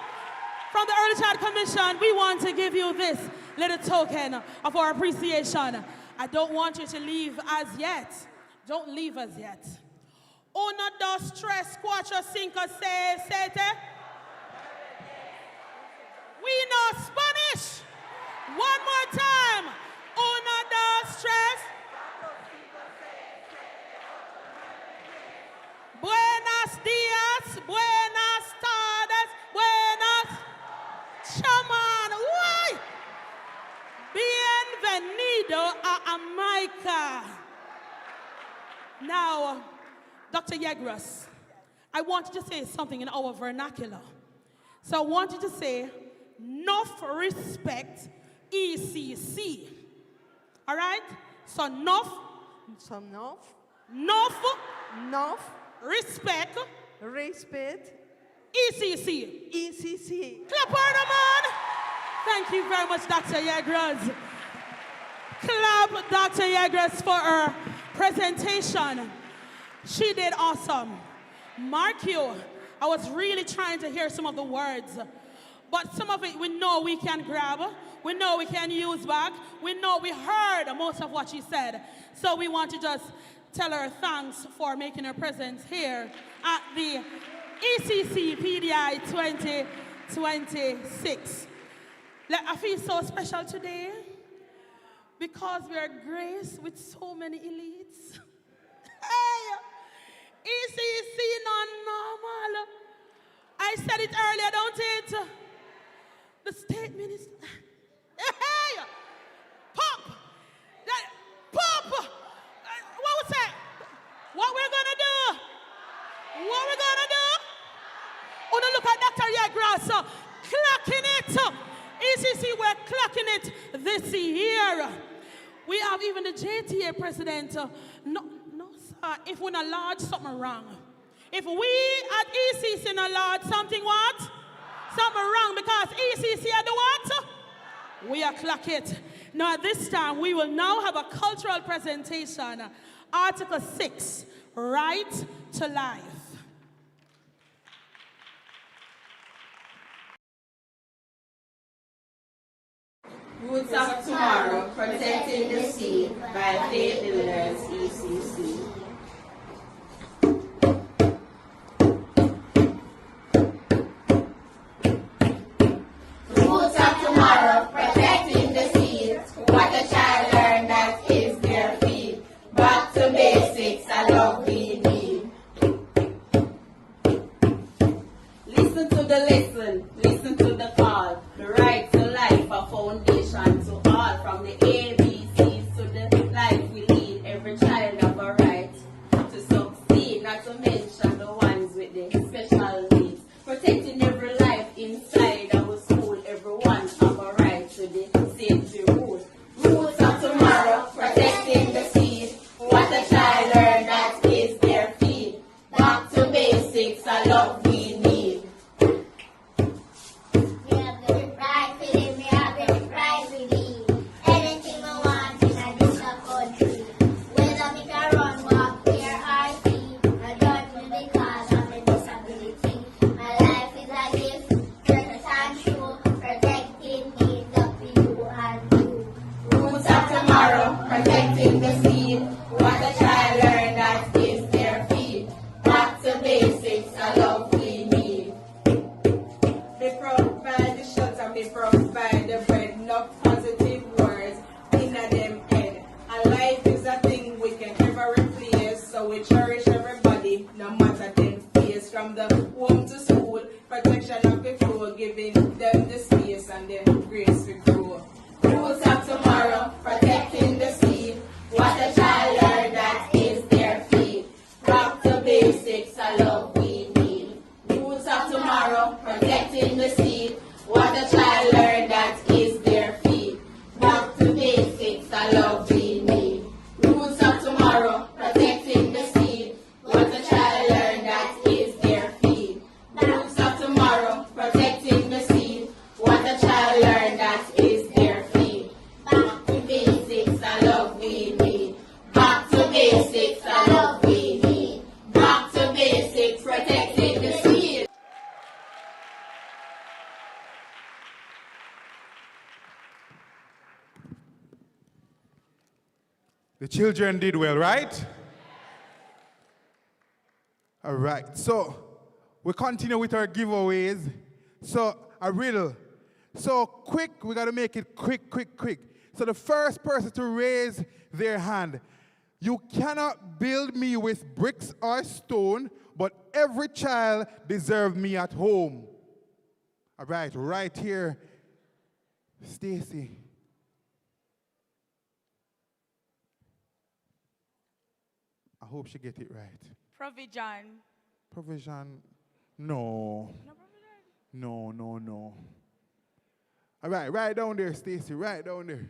from the Early Child Commission, we want to give you this little token of our appreciation. I don't want you to leave as yet. Don't leave as yet. Uno, dos, tres, cuatro, cinco, seis, siete. We know Spanish. One more time. Uno, dos, tres. Buenos días, buenas tardes, buenas. Chaman, uy. Bienvenido a America. Now, Dr. Yaros, I want you to say something in our vernacular. So I want you to say, enough respect, ECC. All right? So enough. So enough. Enough. Respect. ECC. ECC. Clap for the man. Thank you very much, Dr. Yaros. Clap Dr. Yaros for her presentation. She did awesome. Mark you, I was really trying to hear some of the words, but some of it we know we can grab, we know we can use back, we know we heard most of what she said. So we want to just tell her thanks for making her presence here at the ECC PDI 2026. I feel so special today because we are graced with so many elites. Hey! ECC non-normal. I said it earlier, don't it? The state minister. Hey! Pop! Pop! What was that? What we're gonna do? What we're gonna do? Oh, no, look at Dr. Yaros clocking it. ECC, we're clocking it this year. We have even the JTA president. If we're not large, something wrong. If we at ECC not large, something what? Something wrong, because ECC are the what? We are clock it. Now at this time, we will now have a cultural presentation. Article 6, right to life. Roots of Tomorrow, Protecting the Seed by Faith Builders, ECC. Roots of Tomorrow, Protecting the Seed. What a child learned, that is their feed. Back to basics, I love we need. Listen to the lesson, listen to the call. The right to life, a foundation to all. From the ABCs to the life we lead. Every child have a right to succeed, not to mention the ones with the special needs. Protecting every life inside our school. Everyone have a right to the safety rules. Roots of Tomorrow, protecting the seed. What a child learned, that is their feed. Back to basics, I love we need. We have the right to live, we have the right to live. Anything we want in a this country. Whether we can run, walk, wear our feet. I don't know because of a disability. My life is a gift, purpose and true. Protecting needs up to you and you. Roots of Tomorrow, protecting the seed. What a child learned, that is their feed. Back to basics, I love we need. They provide the shelter, they provide the bread. No positive words in a them head. And life is a thing we can never replace. So we cherish everybody, no matter them face. From the home to school. So giving them the space and them grace to grow. Roots of tomorrow, protecting the seed. What a child learn, that is their feet. Back to basics, I love we need. Roots of tomorrow, protecting the seed. What a child learn, that is their feet. Back to basics, I love we need. Roots of tomorrow, protecting the seed. What a child learn, that is their feet. Roots of tomorrow, protecting the seed. What a child learn, that is their feet. Back to basics, I love we need. Back to basics, I love we need. Back to basics, protecting the seed. The children did well, right? All right, so we continue with our giveaways. So a riddle. So quick, we gotta make it quick, quick, quick. So the first person to raise their hand. You cannot build me with bricks or stone, but every child deserves me at home. All right here, Stacy. I hope she get it right. Provision. Provision, no. No. All right, right down there, Stacy, right down there.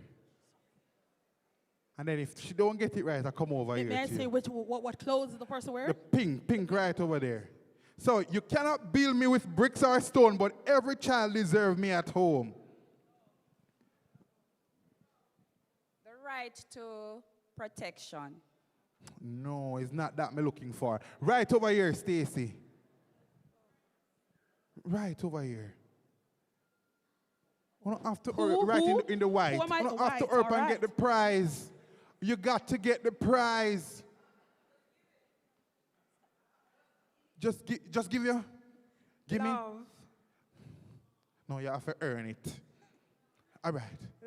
And then if she don't get it right, I come over here. May I say what clothes the person wearing? The pink right over there. So you cannot build me with bricks or stone, but every child deserves me at home. The right to protection. No, it's not that I'm looking for. Right over here, Stacy. Right over here. We don't have to write in the white. Who am I? We don't have to hurry and get the prize. You got to get the prize. Just give you. Give Love. me. No, you have to earn it. All right.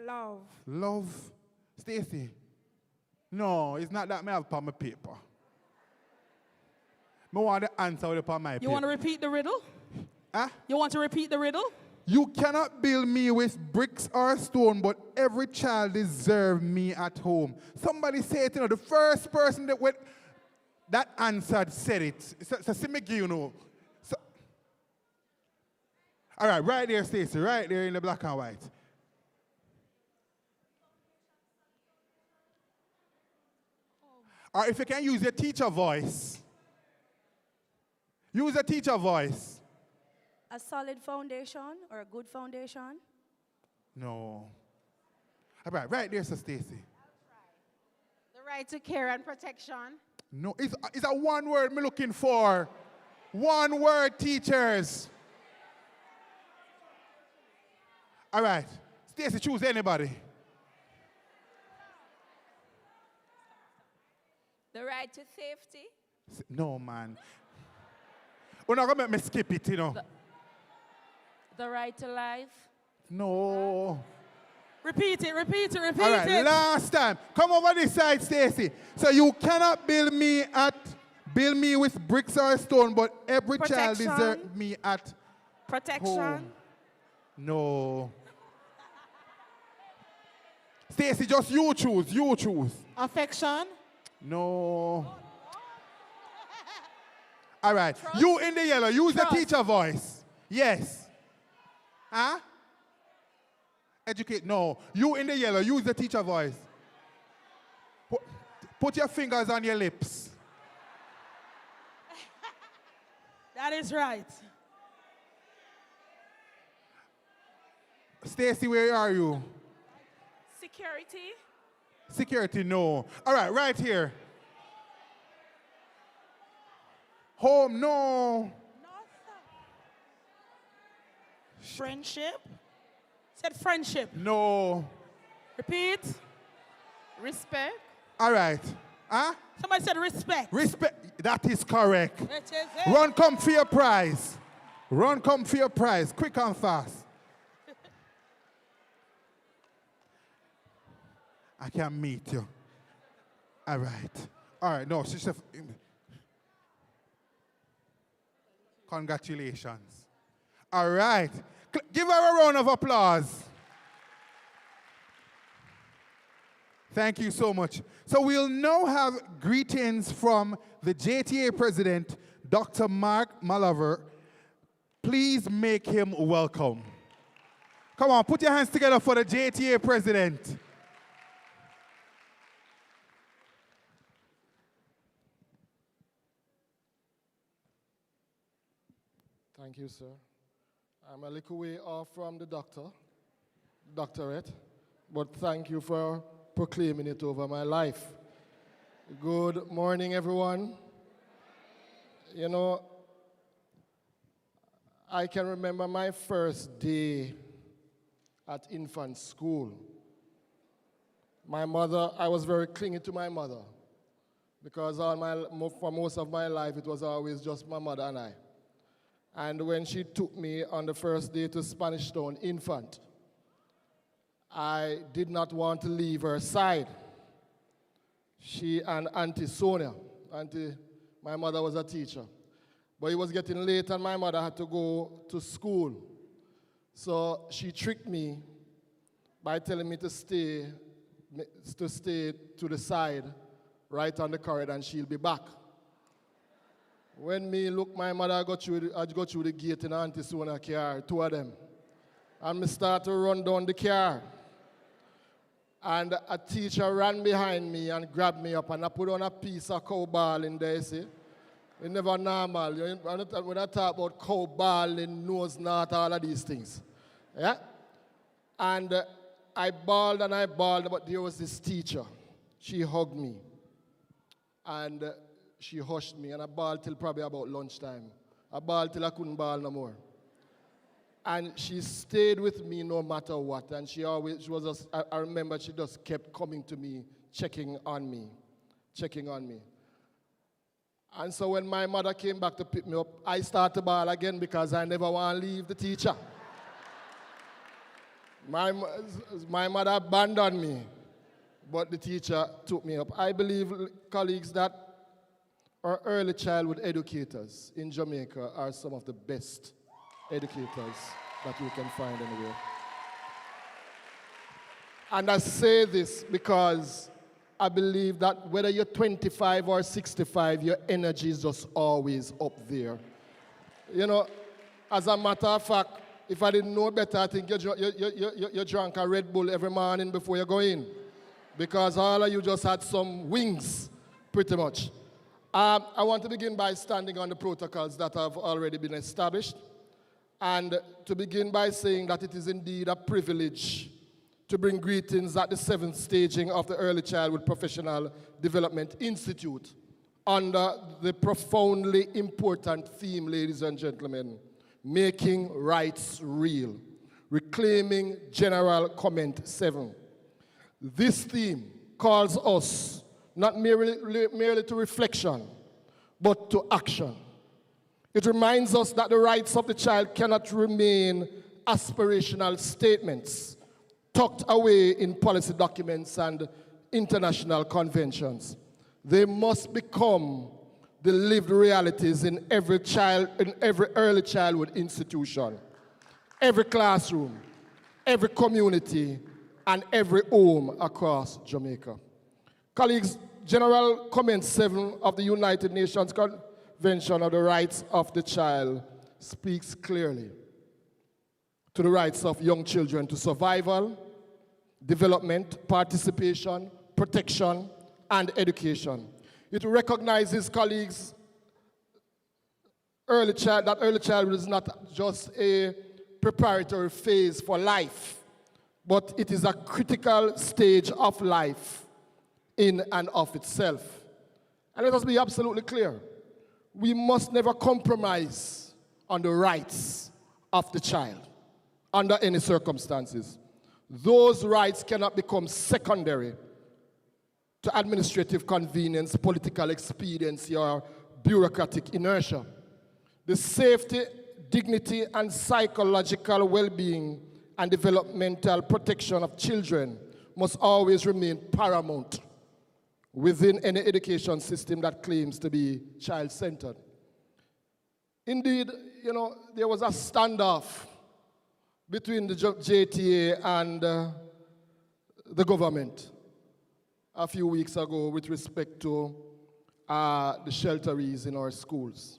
Love. Love. Stacy. No, it's not that I have on my paper. I want the answer with on my paper. You want to repeat the riddle? Huh? You want to repeat the riddle? You cannot build me with bricks or stone, but every child deserves me at home. Somebody say it, the first person that answered said it. So see me give you know. So, all right, right there, Stacey, right there in the black and white. Or if you can use your teacher voice. Use a teacher voice. A solid foundation or a good foundation? No. All right there, Sir Stacy. The right to care and protection. No, it's a one word I'm looking for. One word, teachers. All right. Stacy, choose anybody. The right to safety? No, man. We're not going to make me skip it, you know. The right to life? No. Repeat it. All right, last time. Come over this side, Stacy. So you cannot build me with bricks or stone, but every child deserves me at protection. Home. No. Stacy, just you choose. Affection. No. All right. Trust? You in the yellow, use the teacher voice. Yes. Huh? Educate. No. You in the yellow, use the teacher voice. Put your fingers on your lips. That is right. Stacy, where are you? Security. Security, no. All right, right here. Home, no. Friendship. Said friendship. No. Repeat. Respect. All right. Huh? Somebody said respect. Respect. That is correct. It is it. Run, come for your prize. Run, come for your prize. Quick and fast. I can meet you. All right. All right. No, she said, congratulations. All right. Give her a round of applause. Thank you so much. So we'll now have greetings from the JTA President, Dr. Mark Malaver. Please make him welcome. Come on, put your hands together for the JTA President. Thank you, sir. I'm a little way off from the doctorate, but thank you for proclaiming it over my life. Good morning, everyone. You know, I can remember my first day at infant school. My mother, I was very clingy to my mother because for most of my life, it was always just my mother and I. And when she took me on the first day to Spanish Town infant, I did not want to leave her side. She and Auntie Sonia, my mother was a teacher. But it was getting late and my mother had to go to school. So she tricked me by telling me to stay to the side, right on the corridor, and she'll be back. When me look, my mother got through the gate in Auntie Sonia car, two of them. And me start to run down the car. And a teacher ran behind me and grabbed me up, and I put on a piece of cow ball in there, see? It's never normal. When I talk about cow ball in nose knot, all of these things. Yeah? And I bawled, but there was this teacher. She hugged me. And she hushed me, and I bawled till probably about lunchtime. I bawled till I couldn't bawl no more. And she stayed with me no matter what. And I remember she just kept coming to me, checking on me. And so when my mother came back to pick me up, I started to bawl again because I never want to leave the teacher. My mother abandoned me, but the teacher took me up. I believe, colleagues, that our early childhood educators in Jamaica are some of the best educators that you can find anywhere. And I say this because I believe that whether you're 25 or 65, your energy is just always up there. You know, as a matter of fact, if I didn't know better, I think you drank a Red Bull every morning before you go in. Because all of you just had some wings, pretty much. I want to begin by standing on the protocols that have already been established. And to begin by saying that it is indeed a privilege to bring greetings at the 7th staging of the Early Childhood Professional Development Institute under the profoundly important theme, ladies and gentlemen, making rights real, reclaiming General Comment 7. This theme calls us not merely to reflection, but to action. It reminds us that the rights of the child cannot remain aspirational statements tucked away in policy documents and international conventions. They must become the lived realities in every early childhood institution, every classroom, every community, and every home across Jamaica. Colleagues, General Comment 7 of the United Nations Convention on the Rights of the Child speaks clearly to the rights of young children to survival, development, participation, protection, and education. It recognizes, colleagues, that early childhood is not just a preparatory phase for life, but it is a critical stage of life in and of itself. And let us be absolutely clear. We must never compromise on the rights of the child under any circumstances. Those rights cannot become secondary to administrative convenience, political expediency, or bureaucratic inertia. The safety, dignity, and psychological well-being and developmental protection of children must always remain paramount within any education system that claims to be child-centered. Indeed, there was a standoff between the JTA and the government a few weeks ago with respect to the shelteries in our schools.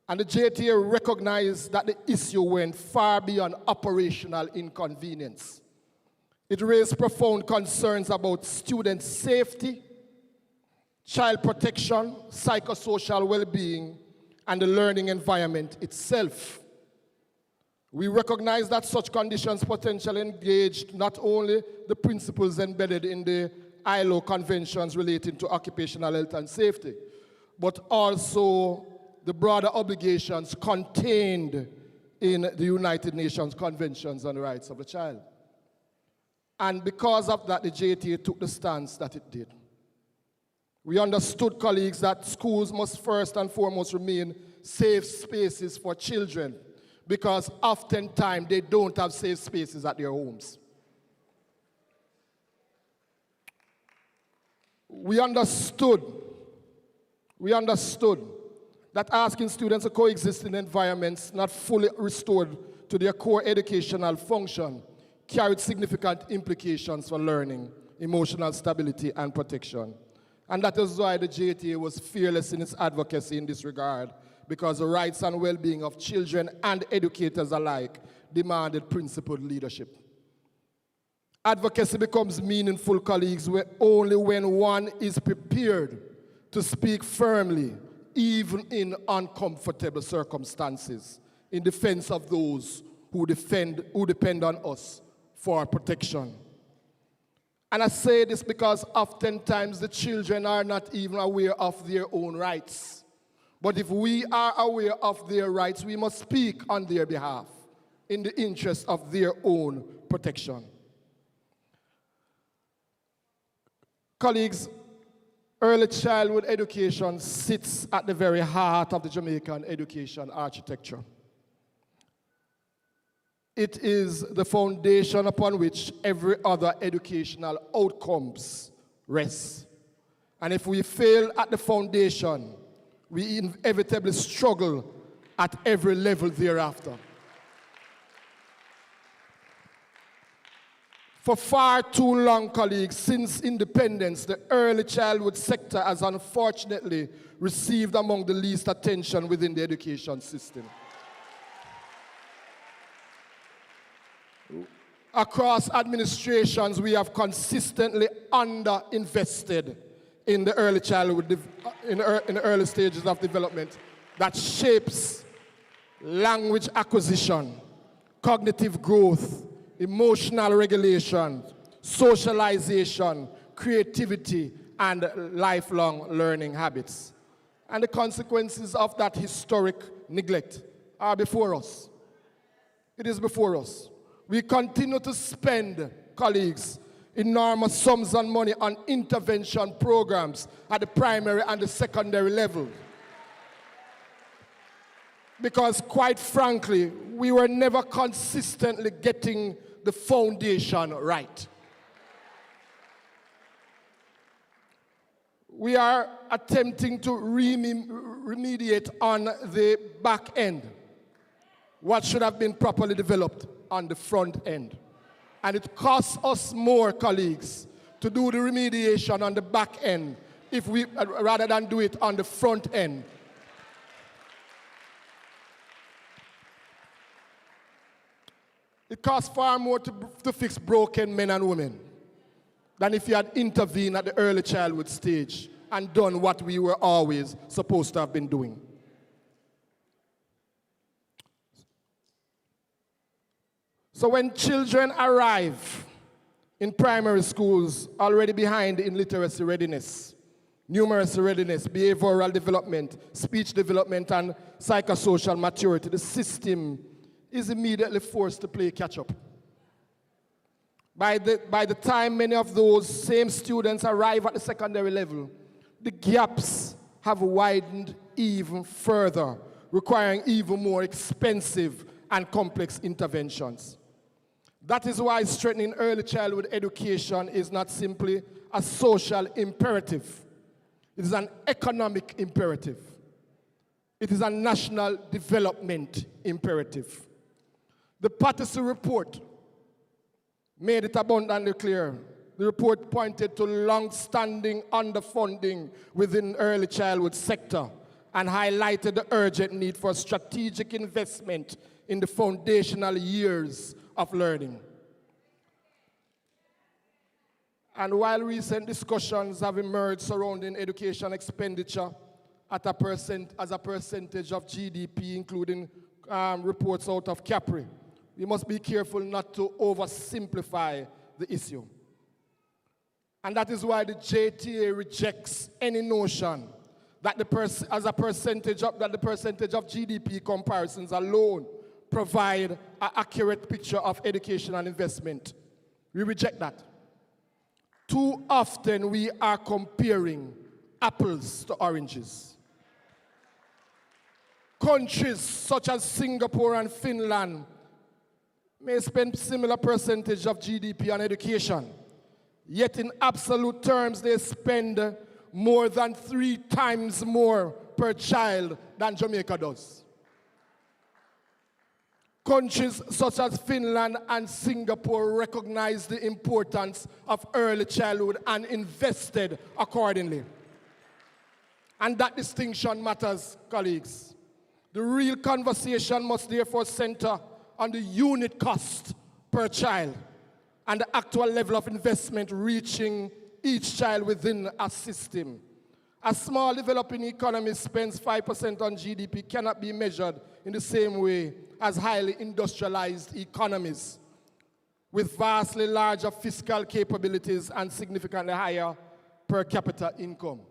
And the JTA recognized that the issue went far beyond operational inconvenience. It raised profound concerns about student safety, child protection, psychosocial well-being, and the learning environment itself. We recognize that such conditions potentially engaged not only the principles embedded in the ILO conventions relating to occupational health and safety, but also the broader obligations contained in the United Nations Conventions on the Rights of the Child. And because of that, the JTA took the stance that it did. We understood, colleagues, that schools must first and foremost remain safe spaces for children, because oftentimes they don't have safe spaces at their homes. We understood that asking students to coexist in environments not fully restored to their core educational function carried significant implications for learning, emotional stability, and protection. And that is why the JTA was fearless in its advocacy in this regard, because the rights and well-being of children and educators alike demanded principled leadership. Advocacy becomes meaningful, colleagues, only when one is prepared to speak firmly, even in uncomfortable circumstances, in defense of those who depend on us for protection. And I say this because oftentimes the children are not even aware of their own rights. But if we are aware of their rights, we must speak on their behalf in the interest of their own protection. Colleagues, early childhood education sits at the very heart of the Jamaican education architecture. It is the foundation upon which every other educational outcomes rest. And if we fail at the foundation, we inevitably struggle at every level thereafter. For far too long, colleagues, since independence, the early childhood sector has unfortunately received among the least attention within the education system. Across administrations, we have consistently underinvested in the early childhood, in the early stages of development that shapes language acquisition, cognitive growth, emotional regulation, socialization, creativity, and lifelong learning habits. And the consequences of that historic neglect are before us. It is before us. We continue to spend, colleagues, enormous sums of money on intervention programs at the primary and the secondary level. Because quite frankly, we were never consistently getting the foundation right. We are attempting to remediate on the back end what should have been properly developed on the front end. And it costs us more, colleagues, to do the remediation on the back end if we, rather than do it on the front end. It costs far more to fix broken men and women than if you had intervened at the early childhood stage and done what we were always supposed to have been doing. So when children arrive in primary schools already behind in literacy readiness, numeracy readiness, behavioral development, speech development, and psychosocial maturity, the system is immediately forced to play catch-up. By the time many of those same students arrive at the secondary level, the gaps have widened even further, requiring even more expensive and complex interventions. That is why strengthening early childhood education is not simply a social imperative. It is an economic imperative. It is a national development imperative. The Patterson report made it abundantly clear. The report pointed to long-standing underfunding within early childhood sector and highlighted the urgent need for strategic investment in the foundational years of learning. And while recent discussions have emerged surrounding education expenditure as a percentage of GDP, including reports out of Capri, we must be careful not to oversimplify the issue. And that is why the JTA rejects any notion that the percentage of GDP comparisons alone provide an accurate picture of education and investment. We reject that. Too often we are comparing apples to oranges. Countries such as Singapore and Finland may spend similar percentage of GDP on education, yet in absolute terms they spend more than 3 times more per child than Jamaica does. Countries such as Finland and Singapore recognize the importance of early childhood and invested accordingly. And that distinction matters, colleagues. The real conversation must therefore center on the unit cost per child and the actual level of investment reaching each child within a system. A small developing economy spends 5% on GDP cannot be measured in the same way as highly industrialized economies with vastly larger fiscal capabilities and significantly higher per capita income.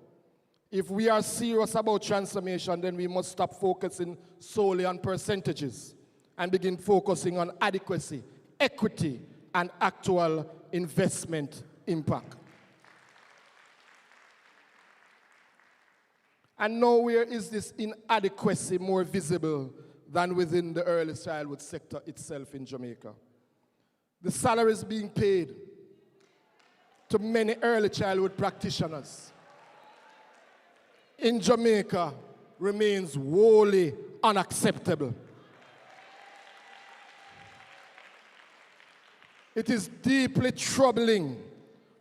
If we are serious about transformation, then we must stop focusing solely on percentages and begin focusing on adequacy, equity, and actual investment impact. And nowhere is this inadequacy more visible than within the early childhood sector itself in Jamaica. The salaries being paid to many early childhood practitioners in Jamaica remains wholly unacceptable. It is deeply troubling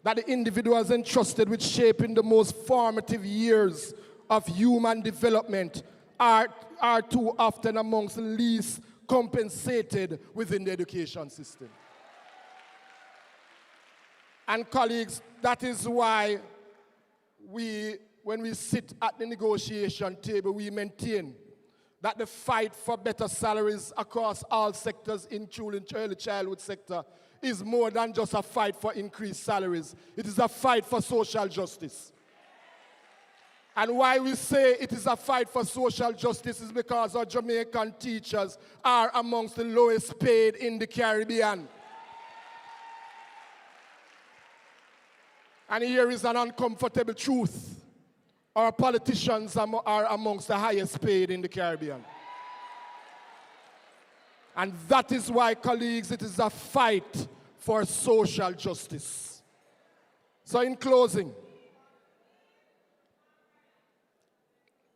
that the individuals entrusted with shaping the most formative years of human development are too often amongst the least compensated within the education system. And colleagues, that is why when we sit at the negotiation table, we maintain that the fight for better salaries across all sectors, including early childhood sector, is more than just a fight for increased salaries. It is a fight for social justice. And why we say it is a fight for social justice is because our Jamaican teachers are amongst the lowest paid in the Caribbean. And here is an uncomfortable truth. Our politicians are amongst the highest paid in the Caribbean. And that is why, colleagues, it is a fight for social justice. So in closing,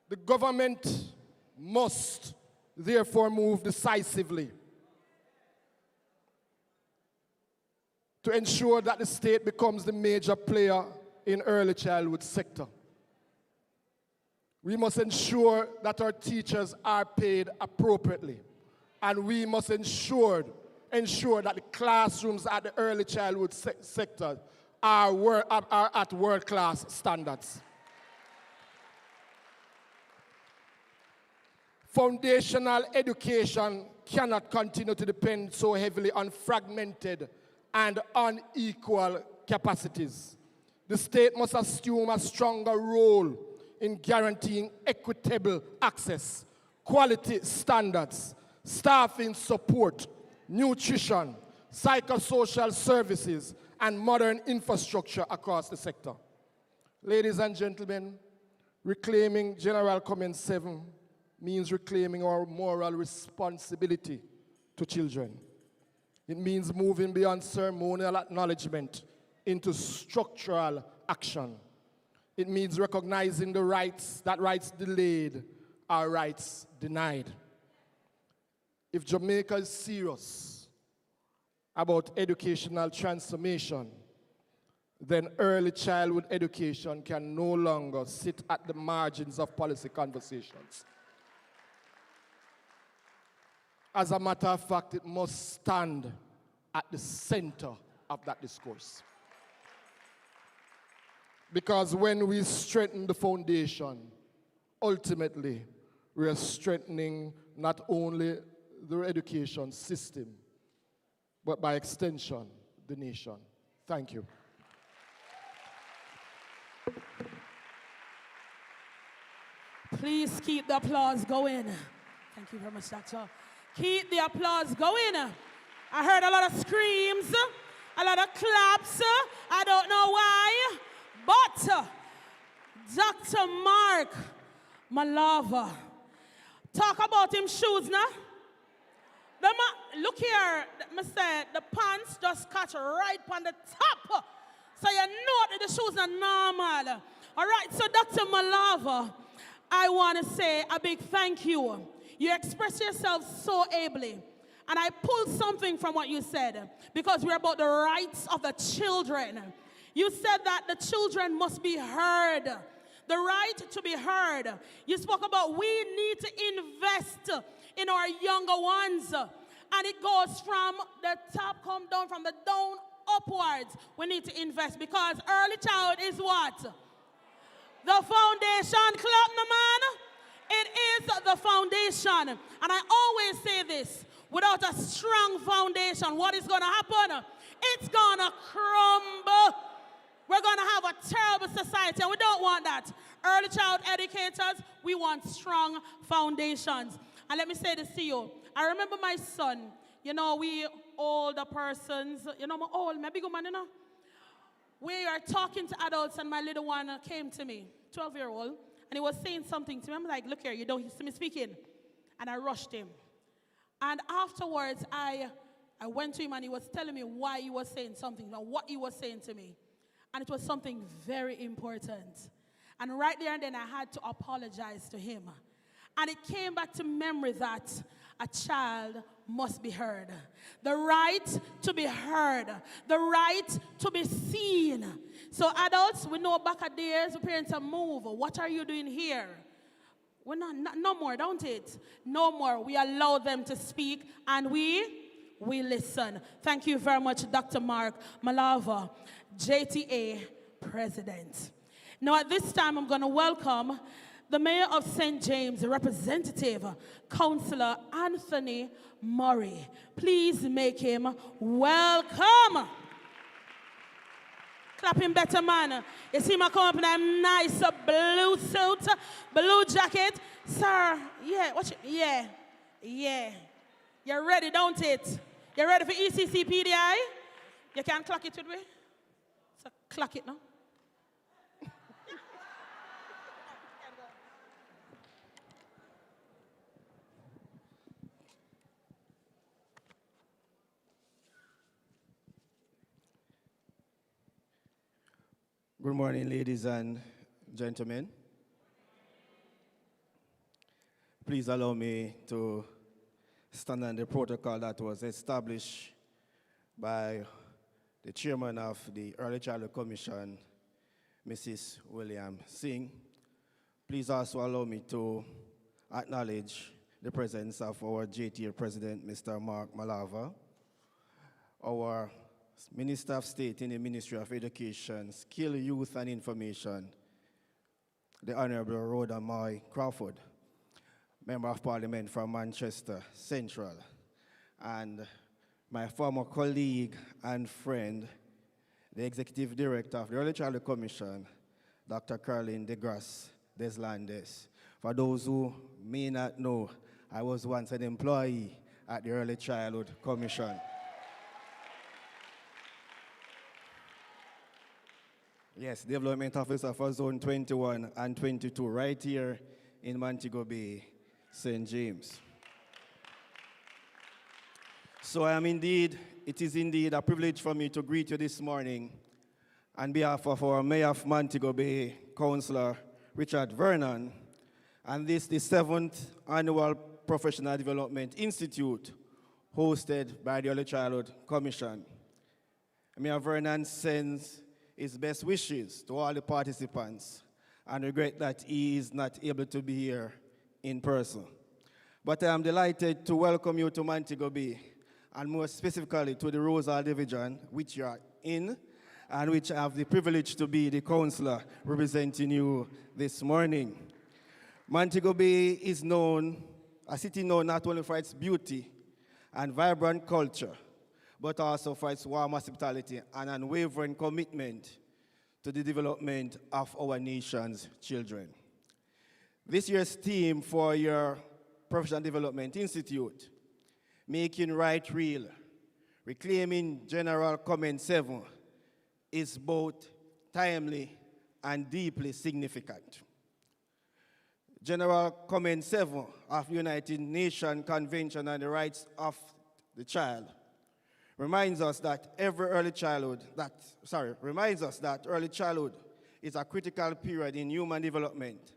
the government must therefore move decisively to ensure that the state becomes the major player in early childhood sector. We must ensure that our teachers are paid appropriately. And we must ensure that the classrooms at the early childhood sector are at world-class standards. Foundational education cannot continue to depend so heavily on fragmented and unequal capacities. The state must assume a stronger role in guaranteeing equitable access, quality standards, staffing support, nutrition, psychosocial services, and modern infrastructure across the sector. Ladies and gentlemen, reclaiming General Comment 7 means reclaiming our moral responsibility to children. It means moving beyond ceremonial acknowledgement into structural action. It means recognizing the rights, that rights delayed are rights denied. if Jamaica is serious about educational transformation, then early childhood education can no longer sit at the margins of policy conversations. As a matter of fact, it must stand at the center of that discourse. Because when we strengthen the foundation, ultimately, we are strengthening not only the education system, but by extension, the nation. Thank you. Please keep the applause going. Thank you very much, Doctor. Keep the applause going. I heard a lot of screams, a lot of claps. I don't know why, but Dr. Mark Malava, talk about him shoes now. Look here, Mr. The pants just catch right on the top. So you know that the shoes are normal. All right, so Dr. Malava, I want to say a big thank you. You express yourself so ably. And I pulled something from what you said, because we're about the rights of the children. You said that the children must be heard. The right to be heard. You spoke about we need to invest in our younger ones. And it goes from the top, come down, from the down upwards. We need to invest, because early child is what? The foundation. Clap, no man. It is the foundation. And I always say this, without a strong foundation, what is going to happen? It's going to crumble. We're going to have a terrible society, and we don't want that. Early child educators, we want strong foundations. And let me say this to you. I remember my son, you know, we older persons, you know, I'm old, maybe good man, you know. We are talking to adults, and my little one came to me, 12-year-old, and he was saying something to me. I'm like, look here, you don't see me speaking. And I rushed him. And afterwards, I went to him, and he was telling me why he was saying something, or what he was saying to me. And it was something very important. And right there and then, I had to apologize to him. And it came back to memory that a child must be heard. The right to be heard. The right to be seen. So adults, we know back at days, the parents are move. What are you doing here? We're not, no more, don't it? No more. We allow them to speak, and we listen. Thank you very much, Dr. Mark Malava, JTA President. Now at this time, I'm going to welcome the Mayor of St. James, Representative Councillor Anthony Murray. Please make him welcome. Clap him better, man. You see him come up in a nice blue suit, blue jacket. Sir, yeah, watch it. Yeah. You're ready, don't it? You're ready for ECC PDI? You can clock it with me? So clock it now. Good morning, ladies and gentlemen. Please allow me to stand on the protocol that was established by the chairman of the Early Childhood Commission, Mrs. William Singh. Please also allow me to acknowledge the presence of our JTA President, Mr. Mark Malava, our Minister of State in the Ministry of Education, Skill, Youth and Information, the Honorable Rhoda Moy Crawford, Member of Parliament from Manchester Central, and my former colleague and friend, the Executive Director of the Early Childhood Commission, Dr. Caroline DeGrasse Deslandes. For those who may not know, I was once an employee at the Early Childhood Commission. Yes, Development Officer for Zone 21 and 22, right here in Montego Bay, St. James. So it is indeed a privilege for me to greet you this morning on behalf of our Mayor of Montego Bay, Councillor Richard Vernon, and this the 7th annual Professional Development Institute, hosted by the Early Childhood Commission. Mayor Vernon sends his best wishes to all the participants and regret that he is not able to be here in person. But I am delighted to welcome you to Montego Bay, and more specifically to the Rosal Division, which you are in, and which I have the privilege to be the counselor representing you this morning. Montego Bay is a city known not only for its beauty and vibrant culture, but also for its warm hospitality and unwavering commitment to the development of our nation's children. This year's theme for your Professional Development Institute, Making Right Real, Reclaiming General Comment 7, is both timely and deeply significant. General Comment 7 of the United Nations Convention on the Rights of the Child reminds us that early childhood is a critical period in human development,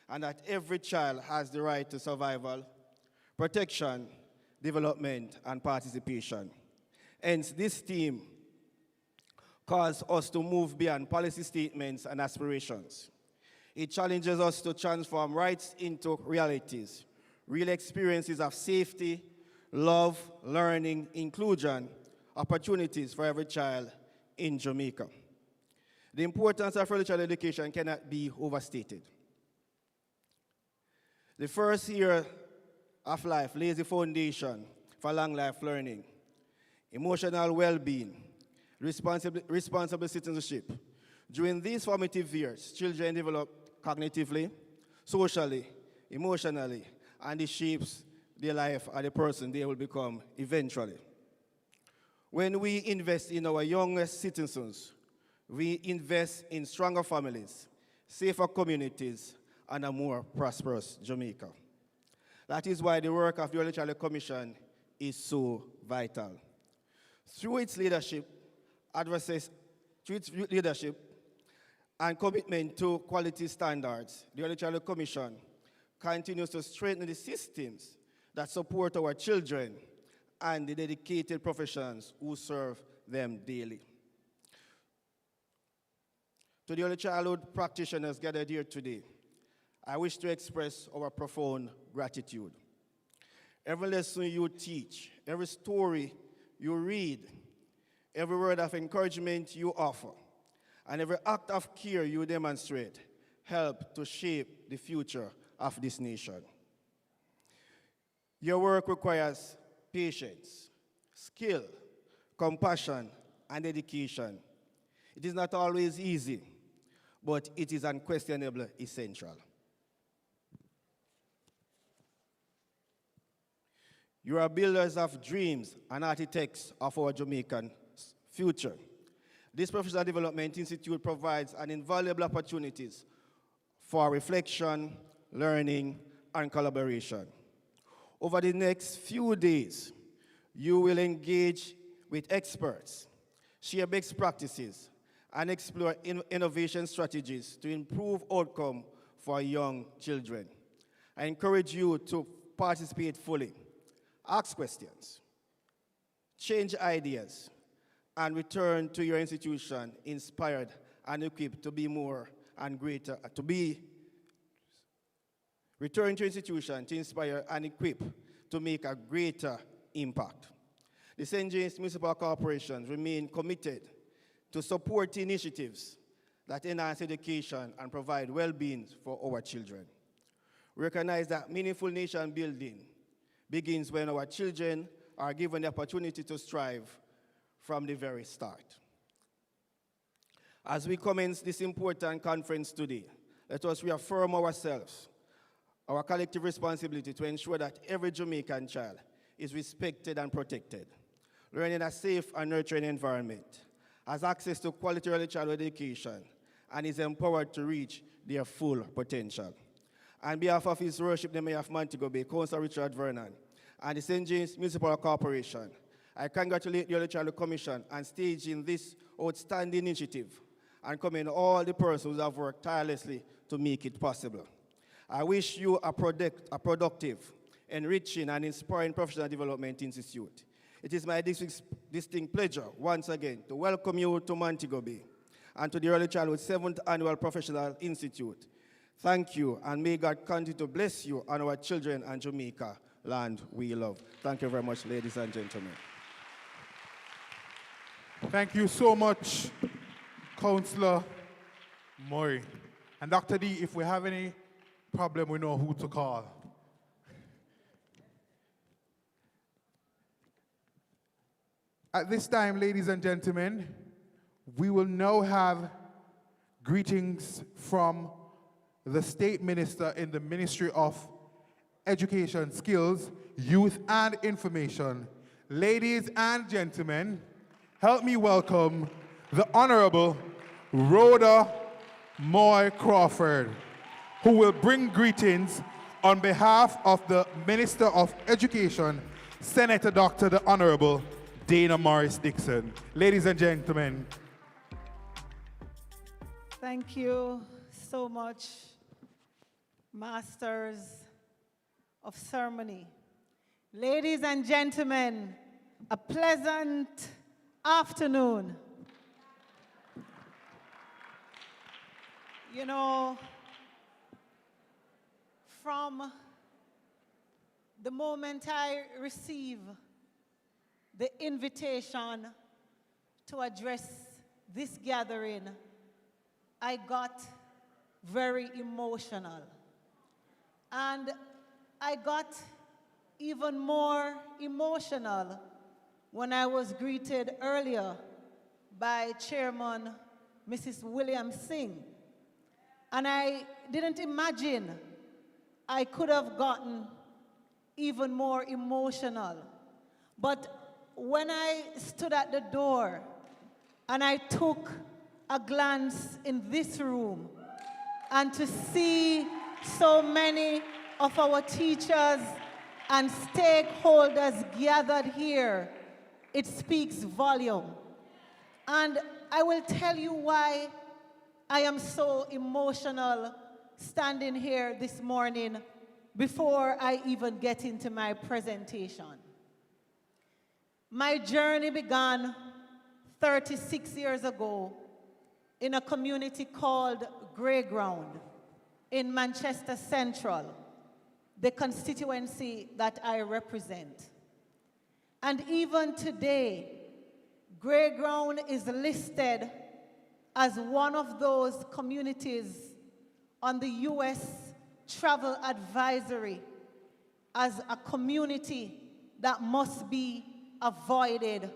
and that every child has the right to survival, protection, development, and participation. Hence, this theme calls us to move beyond policy statements and aspirations. It challenges us to transform rights into realities, real experiences of safety, love, learning, inclusion, opportunities for every child in Jamaica. The importance of early child education cannot be overstated. The first year of life lays the foundation for long life learning, emotional well-being, responsible citizenship. During these formative years, children develop cognitively, socially, emotionally, and it shapes their life and the person they will become eventually. When we invest in our youngest citizens, we invest in stronger families, safer communities, and a more prosperous Jamaica. That is why the work of the Early Childhood Commission is so vital. Through its leadership and commitment to quality standards, the Early Childhood Commission continues to strengthen the systems that support our children and the dedicated professionals who serve them daily. To the early childhood practitioners gathered here today, I wish to express our profound gratitude. Every lesson you teach, every story you read, every word of encouragement you offer, and every act of care you demonstrate help to shape the future of this nation. Your work requires patience, skill, compassion, and dedication. It is not always easy, but it is unquestionably essential. You are builders of dreams and architects of our Jamaican future. This Professional Development Institute provides an invaluable opportunities for reflection, learning, and collaboration. Over the next few days, you will engage with experts, share best practices, and explore innovation strategies to improve outcome for young children. I encourage you to participate fully, ask questions, change ideas, and return to your institution inspired and equipped to be more and greater, return to your institution to inspire and equip to make a greater impact. The St. James Municipal Corporation remain committed to support initiatives that enhance education and provide well-being for our children. We recognize that meaningful nation building begins when our children are given the opportunity to strive from the very start. As we commence this important conference today, let us reaffirm ourselves, our collective responsibility to ensure that every Jamaican child is respected and protected, learning in a safe and nurturing environment, has access to quality early childhood education, and is empowered to reach their full potential. On behalf of His Worship, the Mayor of Montego Bay, Councillor Richard Vernon, and the St. James Municipal Corporation, I congratulate the Early Childhood Commission on staging this outstanding initiative and commend all the persons who have worked tirelessly to make it possible. I wish you a productive, enriching and inspiring professional development institute. It is my distinct pleasure, once again, to welcome you to Montego Bay and to the Early Childhood 7th Annual Professional Institute. Thank you, and may God continue to bless you and our children and Jamaica, land we love. Thank you very much, ladies and gentlemen. Thank you so much, Councillor Murray. And Dr. D, if we have any problem, we know who to call. At this time, ladies and gentlemen, we will now have greetings from the State Minister in the Ministry of Education, Skills, Youth and Information. Ladies and gentlemen, help me welcome the Honorable Rhoda Moy Crawford, who will bring greetings on behalf of the Minister of Education, Senator Dr. the Honorable Dana Morris Dixon. Ladies and gentlemen. Thank you so much, Masters of Ceremony. Ladies and gentlemen, a pleasant afternoon. You know, from the moment I receive the invitation to address this gathering, I got very emotional. And I got even more emotional when I was greeted earlier by Chairman Mrs. William Singh. And I didn't imagine I could have gotten even more emotional. But when I stood at the door and I took a glance in this room and to see so many of our teachers and stakeholders gathered here, it speaks volume. And I will tell you why I am so emotional standing here this morning before I even get into my presentation. My journey began 36 years ago in a community called Greyground in Manchester Central, the constituency that I represent. And even today, Greyground is listed as one of those communities on the U.S. Travel Advisory as a community that must be avoided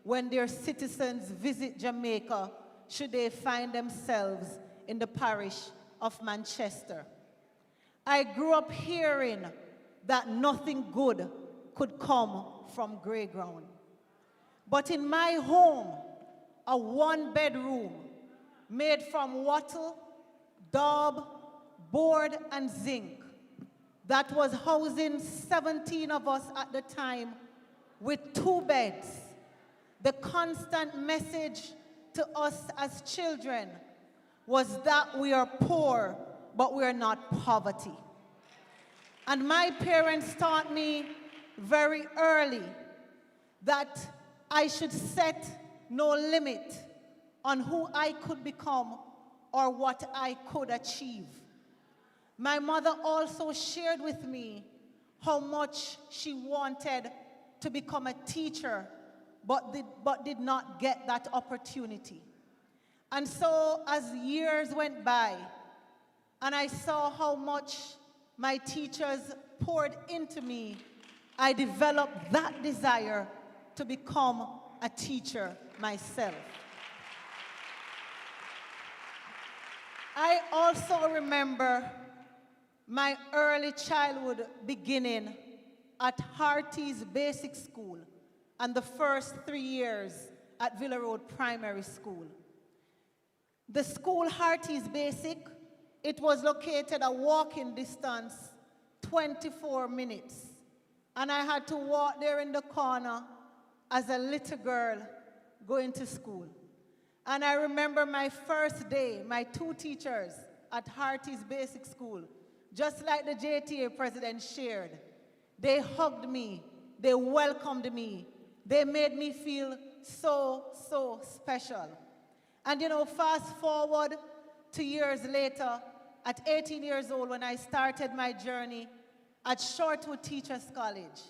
when their citizens visit Jamaica should they find themselves in the parish of Manchester. I grew up hearing that nothing good could come from Greyground. But in my home, a one-bedroom made from wattle, daub, board, and zinc that was housing 17 of us at the time with 2 beds. The constant message to us as children was that we are poor, but we are not poverty. And my parents taught me very early that I should set no limit on who I could become or what I could achieve. My mother also shared with me how much she wanted to become a teacher, but did not get that opportunity. And so as years went by, and I saw how much my teachers poured into me, I developed that desire to become a teacher myself. I also remember my early childhood beginning at Harty's Basic School and the first 3 years at Villa Road Primary School. The school, Harty's Basic, it was located a walking distance, 24 minutes. And I had to walk there in the corner as a little girl going to school. And I remember my first day, my 2 teachers at Harty's Basic School, just like the JTA president shared, They hugged me. They welcomed me. They made me feel so, so special. And you know, fast forward 2 years later, at 18 years old, when I started my journey at Shortwood Teachers College.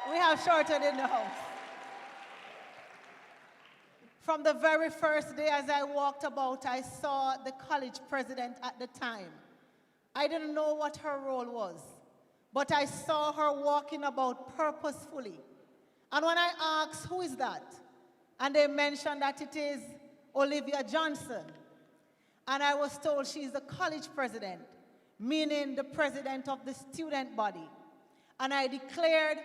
We have Shortwood in the house. From the very first day as I walked about, I saw the college president at the time. I didn't know what her role was, but I saw her walking about purposefully. And when I asked, who is that? And they mentioned that it is Olivia Johnson. And I was told she's the college president, meaning the president of the student body. And I declared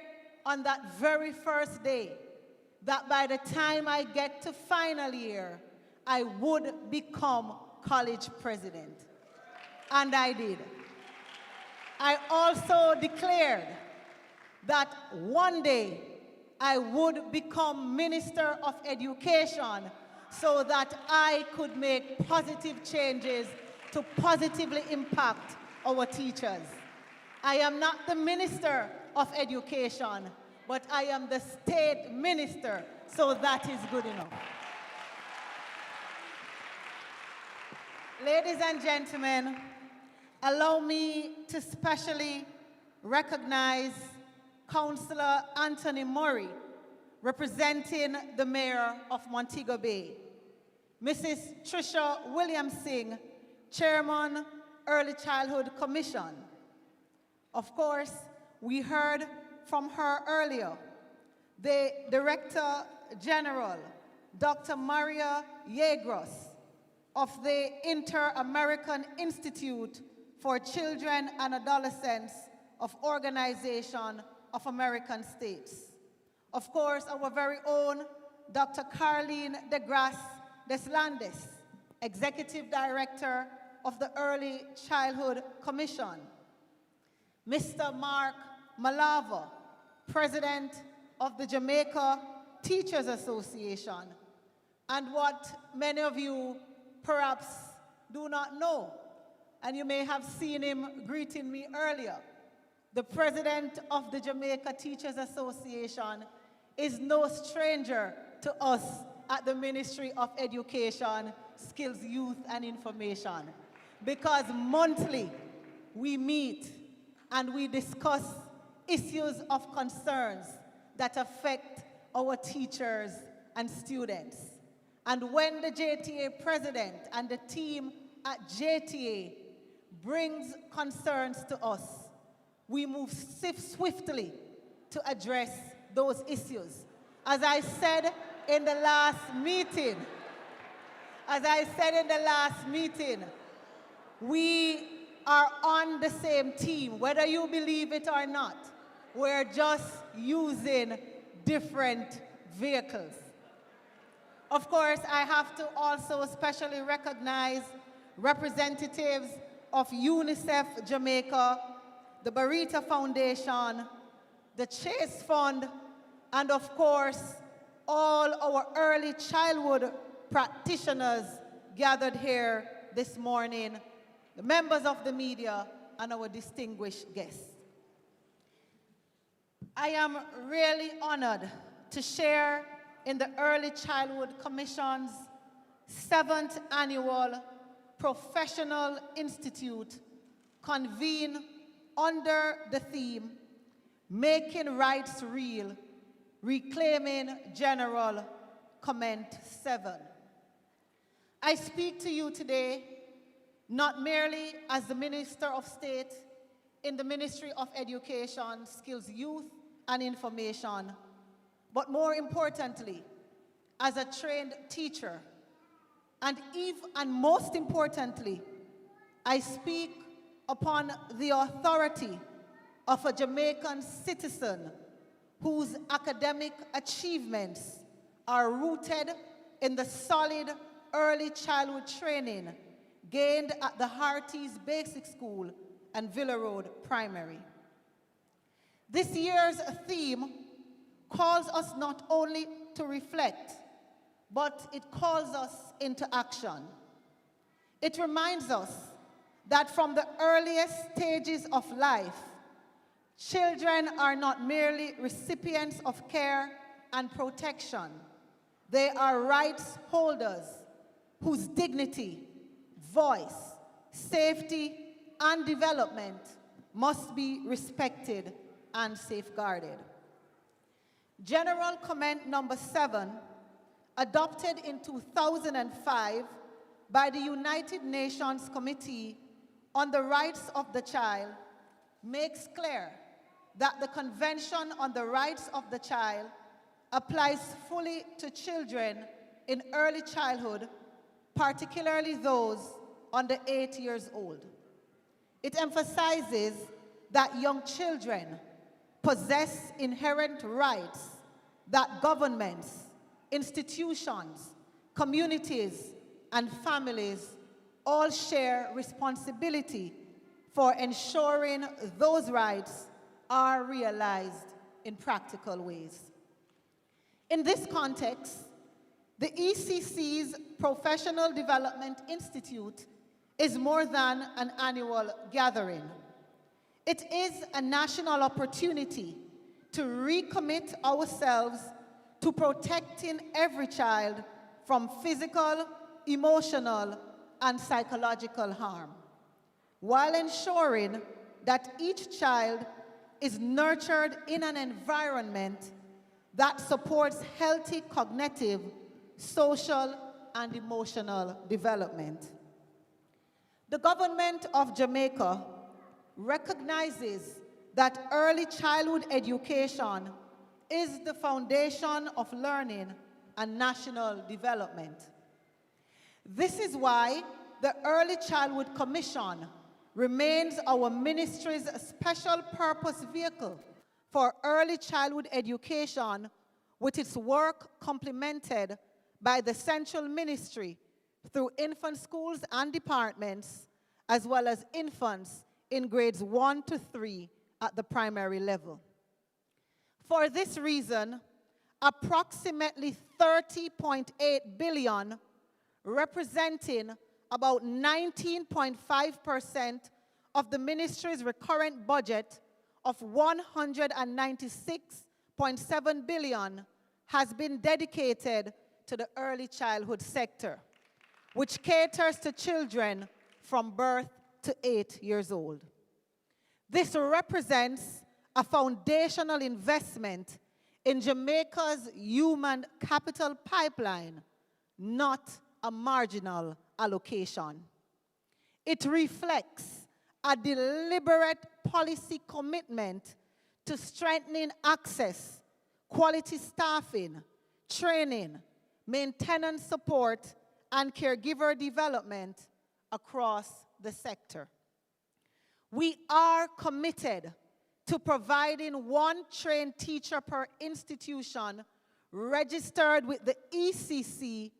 on that very first day that by the time I get to final year, I would become college president. And I did. I also declared that one day I would become Minister of Education so that I could make positive changes to positively impact our teachers. I am not the Minister of Education, but I am the State Minister, so that is good enough. Ladies and gentlemen, allow me to specially recognize Councillor Anthony Murray, representing the Mayor of Montego Bay, Mrs. Trisha Williams-Singh, Chairman, Early Childhood Commission. Of course, we heard from her earlier, the Director General, Dr. Maria Yaros, of the Inter-American Institute for Children and Adolescents of Organization of American States. Of course, our very own Dr. Carleen DeGrasse Deslandes, Executive Director of the Early Childhood Commission. Mr. Mark Malava, President of the Jamaica Teachers Association. And what many of you perhaps do not know, and you may have seen him greeting me earlier, the President of the Jamaica Teachers Association is no stranger to us at the Ministry of Education, Skills, Youth, and Information, because monthly we meet and we discuss issues of concerns that affect our teachers and students. And when the JTA president and the team at JTA brings concerns to us, we move swiftly to address those issues. As I said in the last meeting, we are on the same team, whether you believe it or not. We're just using different vehicles. Of course, I have to also especially recognize representatives of UNICEF Jamaica, the Barita Foundation, the Chase Fund, and of course, all our early childhood practitioners gathered here this morning, the members of the media, and our distinguished guests. I am really honored to share in the Early Childhood Commission's 7th Annual Professional Institute, convened under the theme, Making Rights Real, Reclaiming General Comment 7. I speak to you today not merely as the Minister of State in the Ministry of Education, Skills, Youth, and Information, but more importantly, as a trained teacher. And most importantly, I speak upon the authority of a Jamaican citizen whose academic achievements are rooted in the solid early childhood training gained at the Hearties Basic School and Villa Road Primary. This year's theme calls us not only to reflect, but it calls us into action. It reminds us that from the earliest stages of life, Children are not merely recipients of care and protection. They are rights holders whose dignity, voice, safety, and development must be respected and safeguarded. General Comment Number 7, adopted in 2005 by the United Nations Committee on the Rights of the Child, makes clear that the Convention on the Rights of the Child applies fully to children in early childhood, particularly those under 8 years old. It emphasizes that young children possess inherent rights that governments, institutions, communities, and families all share responsibility for ensuring those rights are realized in practical ways. In this context, the ECC's Professional Development Institute is more than an annual gathering. It is a national opportunity to recommit ourselves to protecting every child from physical, emotional, and psychological harm, while ensuring that each child is nurtured in an environment that supports healthy cognitive, social, and emotional development. The government of Jamaica recognizes that early childhood education is the foundation of learning and national development. This is why the Early Childhood Commission remains our ministry's special purpose vehicle for early childhood education, with its work complemented by the Central Ministry through infant schools and departments, as well as infants in grades 1 to 3 at the primary level. For this reason, approximately 30.8 billion, representing about 19.5% of the ministry's recurrent budget of 196.7 billion, has been dedicated to the early childhood sector, which caters to children from birth to 8 years old. This represents a foundational investment in Jamaica's human capital pipeline, not a marginal allocation. It reflects a deliberate policy commitment to strengthening access, quality staffing, training, maintenance support, and caregiver development across the sector. We are committed to providing one trained teacher per institution registered with the ECC,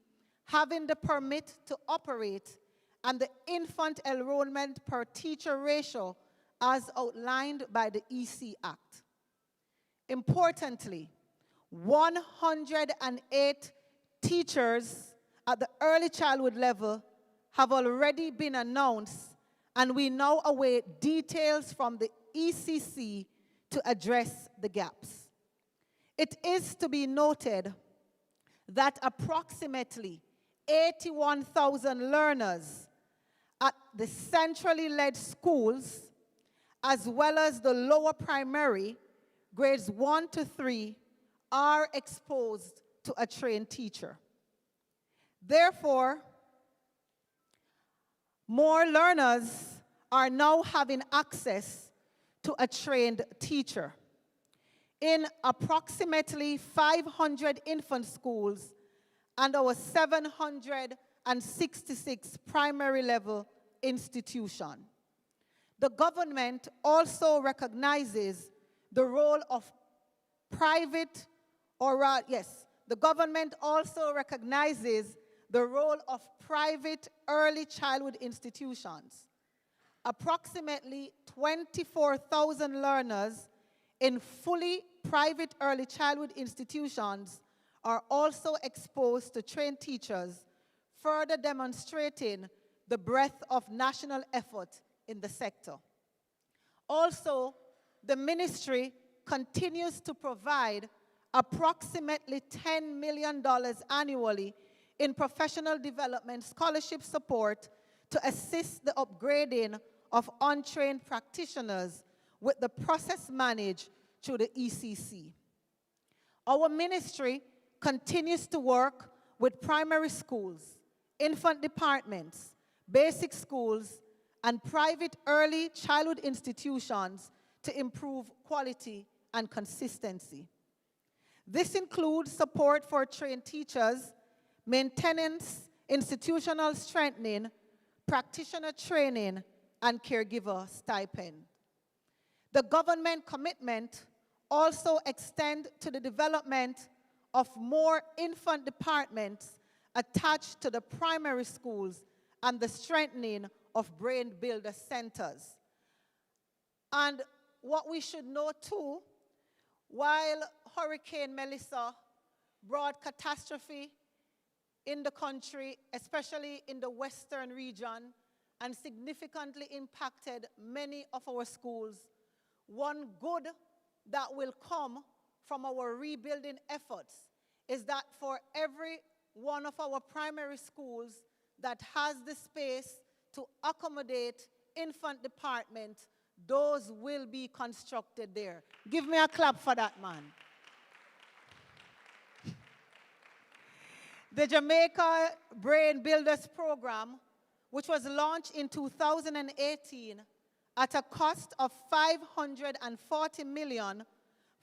having the permit to operate, and the infant enrollment per teacher ratio as outlined by the EC Act. Importantly, 108 teachers at the early childhood level have already been announced, and we now await details from the ECC to address the gaps. It is to be noted that approximately 81,000 learners at the centrally led schools, as well as the lower primary, grades 1 to 3, are exposed to a trained teacher. Therefore, more learners are now having access to a trained teacher. In approximately 500 infant schools and our 766 primary level institution. The government also recognizes the role of private, the government also recognizes the role of private early childhood institutions. Approximately 24,000 learners in fully private early childhood institutions are also exposed to trained teachers, further demonstrating the breadth of national effort in the sector. Also, the ministry continues to provide approximately $10 million annually in professional development scholarship support to assist the upgrading of untrained practitioners with the process managed through the ECC. Our ministry continues to work with primary schools, infant departments, basic schools, and private early childhood institutions to improve quality and consistency. This includes support for trained teachers, maintenance, institutional strengthening, practitioner training, and caregiver stipend. The government commitment also extends to the development of more infant departments attached to the primary schools and the strengthening of brain builder centers. And what we should know too, while Hurricane Melissa brought catastrophe in the country, especially in the western region, and significantly impacted many of our schools, one good that will come from our rebuilding efforts is that for every one of our primary schools that has the space to accommodate infant department, those will be constructed there. Give me a clap for that, man. The Jamaica Brain Builders Program, which was launched in 2018 at a cost of $540 million,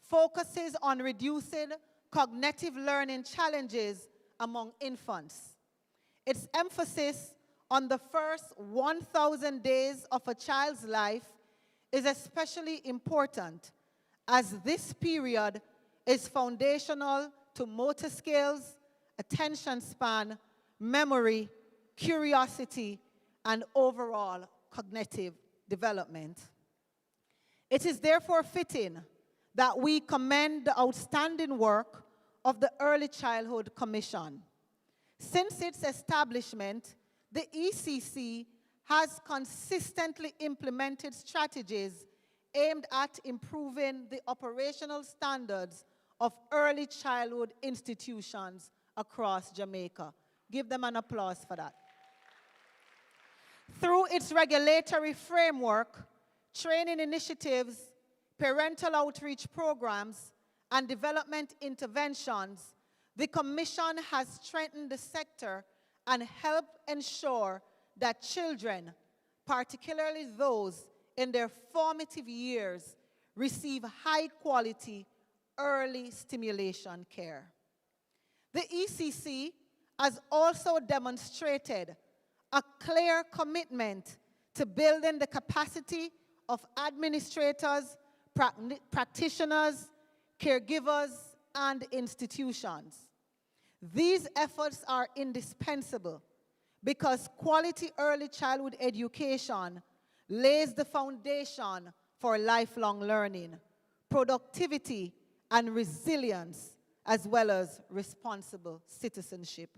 focuses on reducing cognitive learning challenges among infants. Its emphasis on the first 1,000 days of a child's life is especially important, as this period is foundational to motor skills, attention span, memory, curiosity, and overall cognitive development. It is therefore fitting that we commend the outstanding work of the Early Childhood Commission. Since its establishment, the ECC has consistently implemented strategies aimed at improving the operational standards of early childhood institutions across Jamaica. Give them an applause for that. Through its regulatory framework, training initiatives, parental outreach programs, and development interventions, the Commission has strengthened the sector and helped ensure that children, particularly those in their formative years, receive high-quality early stimulation care. The ECC has also demonstrated a clear commitment to building the capacity of administrators, practitioners, caregivers, and institutions. These efforts are indispensable because quality early childhood education lays the foundation for lifelong learning, productivity, and resilience, as well as responsible citizenship.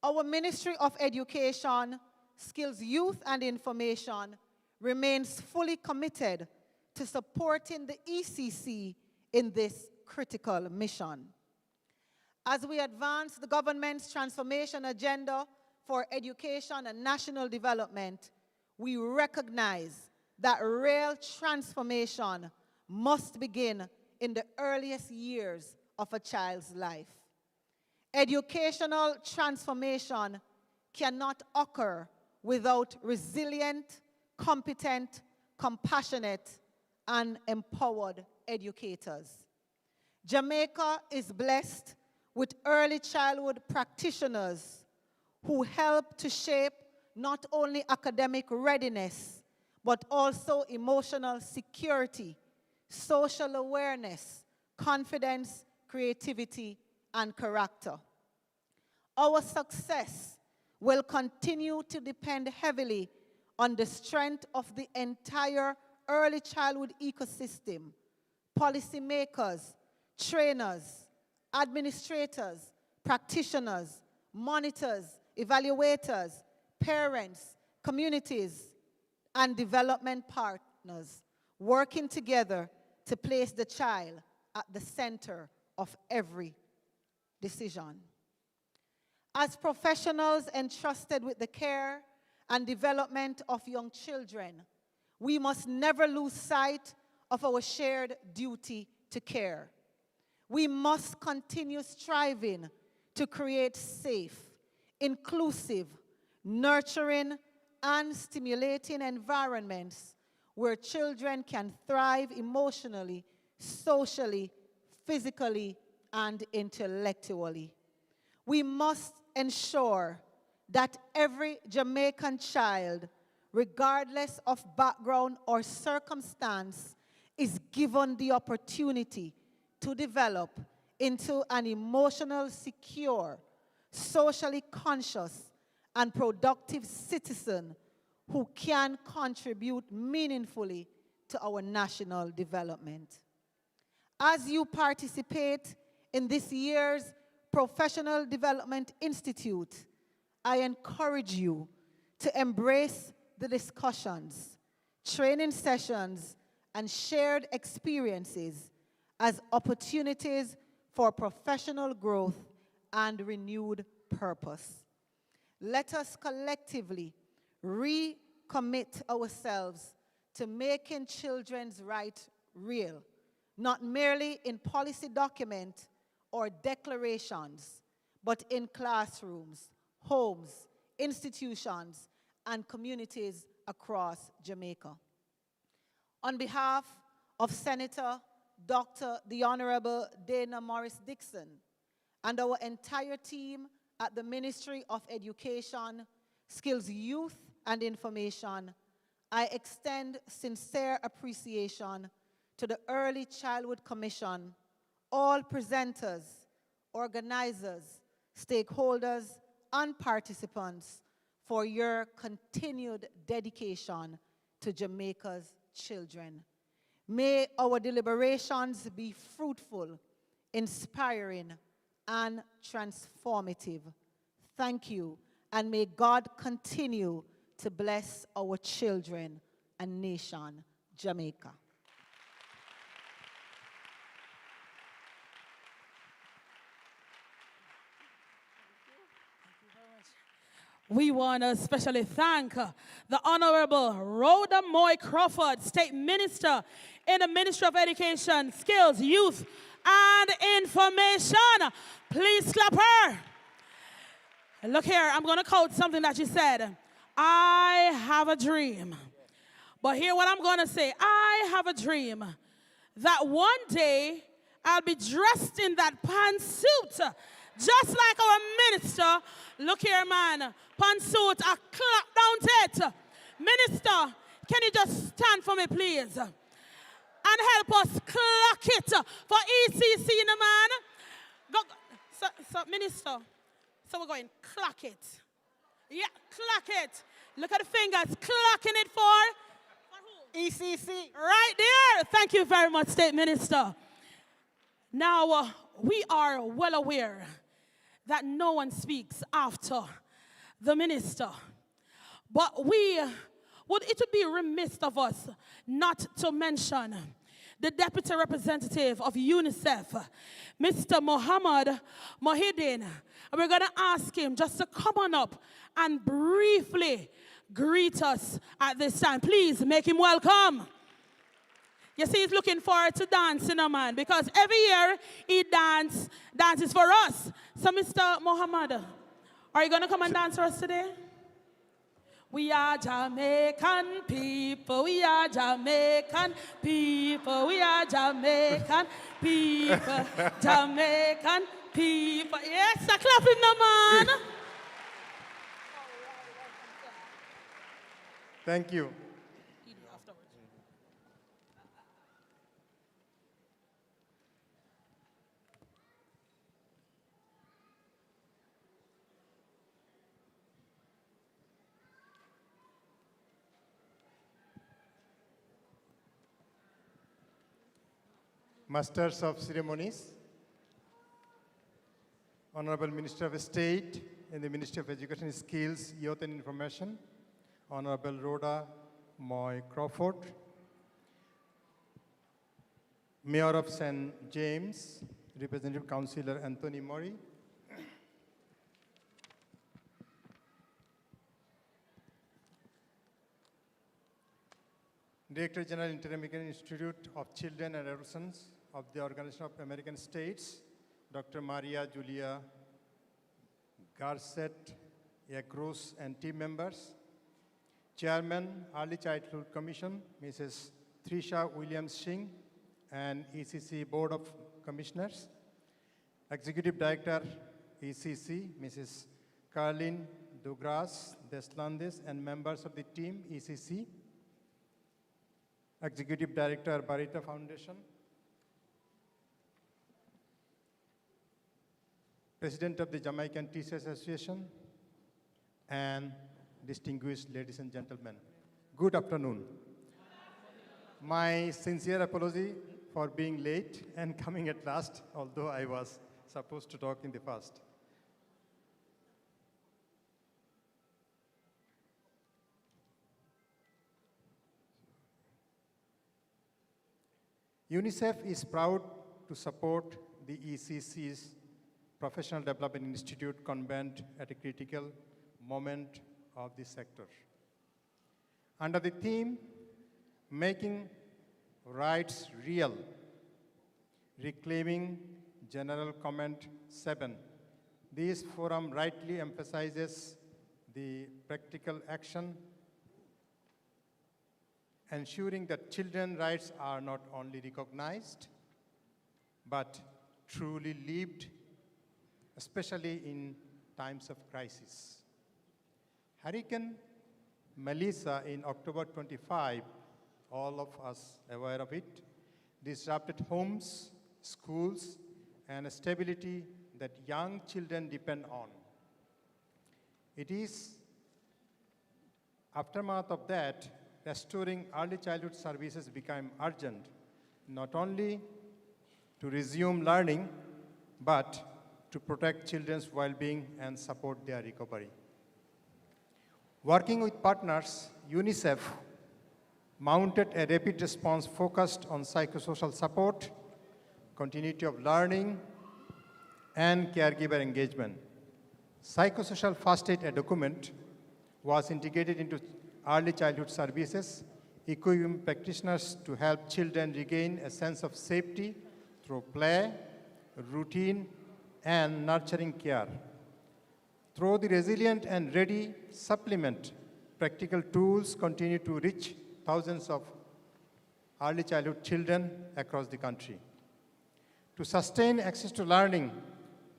Our Ministry of Education, Skills, Youth, and Information remains fully committed to supporting the ECC in this critical mission. As we advance the government's transformation agenda for education and national development, we recognize that real transformation must begin in the earliest years of a child's life. Educational transformation cannot occur without resilient, competent, compassionate, and empowered educators. Jamaica is blessed with early childhood practitioners who help to shape not only academic readiness, but also emotional security, social awareness, confidence, creativity, and character. Our success will continue to depend heavily on the strength of the entire early childhood ecosystem, policymakers, trainers, administrators, practitioners, monitors, evaluators, parents, communities, and development partners working together to place the child at the center of every decision. As professionals entrusted with the care and development of young children, we must never lose sight of our shared duty to care. We must continue striving to create safe, inclusive, nurturing, and stimulating environments where children can thrive emotionally, socially, physically, and intellectually. We must ensure that every Jamaican child, regardless of background or circumstance, is given the opportunity to develop into an emotional, secure, socially conscious, and productive citizen who can contribute meaningfully to our national development. As you participate in this year's Professional Development Institute, I encourage you to embrace the discussions, training sessions, and shared experiences as opportunities for professional growth and renewed purpose. Let us collectively recommit ourselves to making children's rights real, not merely in policy documents or declarations, but in classrooms, homes, institutions, and communities across Jamaica. On behalf of Senator Dr. the Honorable Dana Morris Dixon and our entire team at the Ministry of Education, Skills, Youth, and Information, I extend sincere appreciation to the Early Childhood Commission, all presenters, organizers, stakeholders, and participants for your continued dedication to Jamaica's children. May our deliberations be fruitful, inspiring, and transformative. Thank you, and may God continue to bless our children and nation, Jamaica. We want to especially thank the Honorable Rhoda Moy Crawford, State Minister in the Ministry of Education, Skills, Youth, and Information. Please clap her. Look here, I'm going to quote something that she said. I have a dream. But hear what I'm going to say. I have a dream that one day I'll be dressed in that pantsuit, just like our minister. Look here, man. Pantsuit, I clap down to it. Minister, can you just stand for me, please? And help us clock it for ECC, man. Go. So, Minister, so we're going clock it. Yeah, clock it. Look at the fingers, clocking it for who? ECC. Right there. Thank you very much, State Minister. Now, we are well aware that no one speaks after the minister. But it would be remiss of us not to mention the Deputy Representative of UNICEF, Mr. Mohammed Mohideen. And we're going to ask him just to come on up and briefly greet us at this time. Please make him welcome. You see, he's looking forward to dancing, man, because every year he dances for us. So, Mr. Mohammed, are you going to come and dance for us today? We are Jamaican people, we are Jamaican people, we are Jamaican people, Jamaican people. Yes, a clapping the man. Thank you. Masters of Ceremonies, Honorable Minister of State in the Ministry of Education, Skills, Youth and Information, Honorable Rhoda Moy Crawford, Mayor of St. James, Representative Councillor Anthony Murray, Director General, Inter-American Institute of Children and Adolescents of the Organization of American States, Dr. Maria Julia Garcetta-Yaros and team members, Chairman, Early Childhood Commission, Mrs. Trisha Williams-Singh, and ECC Board of Commissioners, Executive Director, ECC, Mrs. Caroline Douglas Deslandes, and members of the team, ECC, Executive Director, Barita Foundation, President of the Jamaican Teachers Association, and distinguished ladies and gentlemen, good afternoon. My sincere apology for being late and coming at last, although I was supposed to talk in the first. UNICEF is proud to support the ECC's Professional Development Institute convent at a critical moment of the sector. Under the theme, Making Rights Real, Reclaiming General Comment 7, this forum rightly emphasizes the practical action ensuring that children's rights are not only recognized, but truly lived, especially in times of crisis. Hurricane Melissa in October 25, all of us aware of it, disrupted homes, schools, and stability that young children depend on. It is aftermath of that, restoring early childhood services became urgent, not only to resume learning, but to protect children's well-being and support their recovery. Working with partners, UNICEF mounted a rapid response focused on psychosocial support, continuity of learning, and caregiver engagement. Psychosocial first aid, a document, was integrated into early childhood services, equipping practitioners to help children regain a sense of safety through play, routine, and nurturing care. Through the resilient and ready supplement, practical tools continue to reach thousands of early childhood children across the country. To sustain access to learning,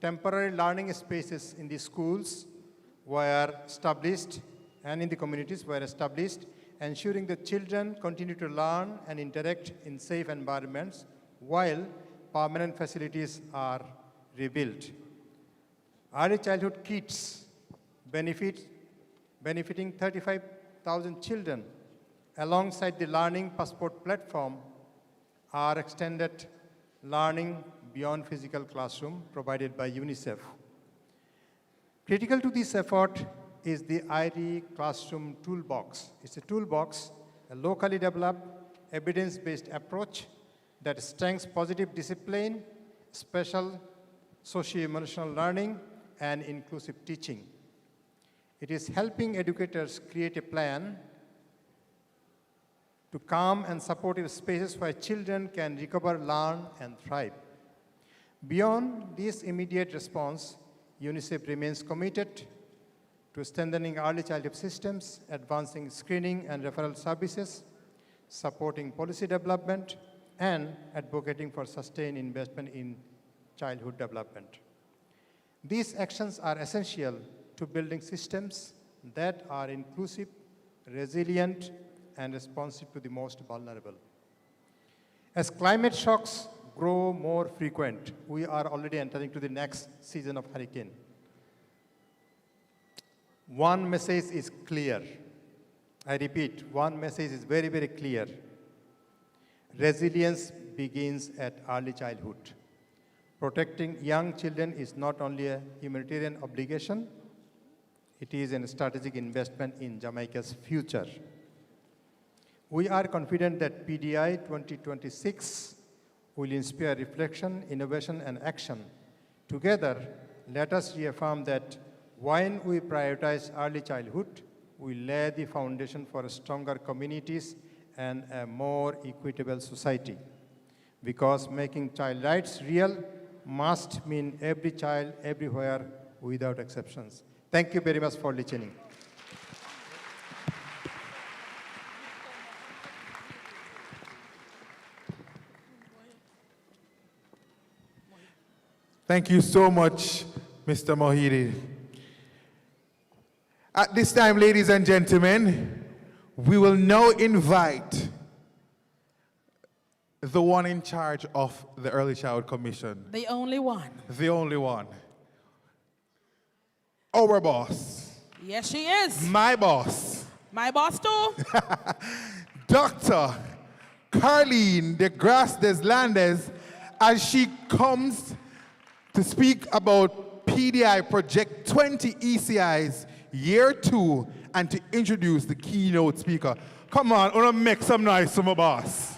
temporary learning spaces in the schools were established and in the communities were established, ensuring that children continue to learn and interact in safe environments while permanent facilities are rebuilt. Early childhood kits benefiting 35,000 children alongside the Learning Passport platform are extended learning beyond physical classroom provided by UNICEF. Critical to this effort is the IRE Classroom Toolbox. It's a toolbox, a locally developed, evidence-based approach that strengthens positive discipline, special socio-emotional learning, and inclusive teaching. It is helping educators create a plan to calm and supportive spaces where children can recover, learn, and thrive. Beyond this immediate response, UNICEF remains committed to strengthening early childhood systems, advancing screening and referral services, supporting policy development, and advocating for sustained investment in childhood development. These actions are essential to building systems that are inclusive, resilient, and responsive to the most vulnerable. As climate shocks grow more frequent, we are already entering to the next season of hurricane. One message is clear. I repeat, one message is very, very clear. Resilience begins at early childhood. Protecting young children is not only a humanitarian obligation, it is a strategic investment in Jamaica's future. We are confident that PDI 2026 will inspire reflection, innovation, and action. Together, let us reaffirm that when we prioritize early childhood, we lay the foundation for stronger communities and a more equitable society. Because making child rights real must mean every child, everywhere, without exceptions. Thank you very much for listening. Thank you so much, Mr. Mohidi. At this time, ladies and gentlemen, we will now invite the one in charge of the Early Childhood Commission. The only one. The only one. Our boss. Yes, she is. My boss. My boss too. Dr. Carlene de Gras des Landes, as she comes to speak about PDI Project 20 ECI's Year 2 and to introduce the keynote speaker. Come on, I want to make some noise for my boss.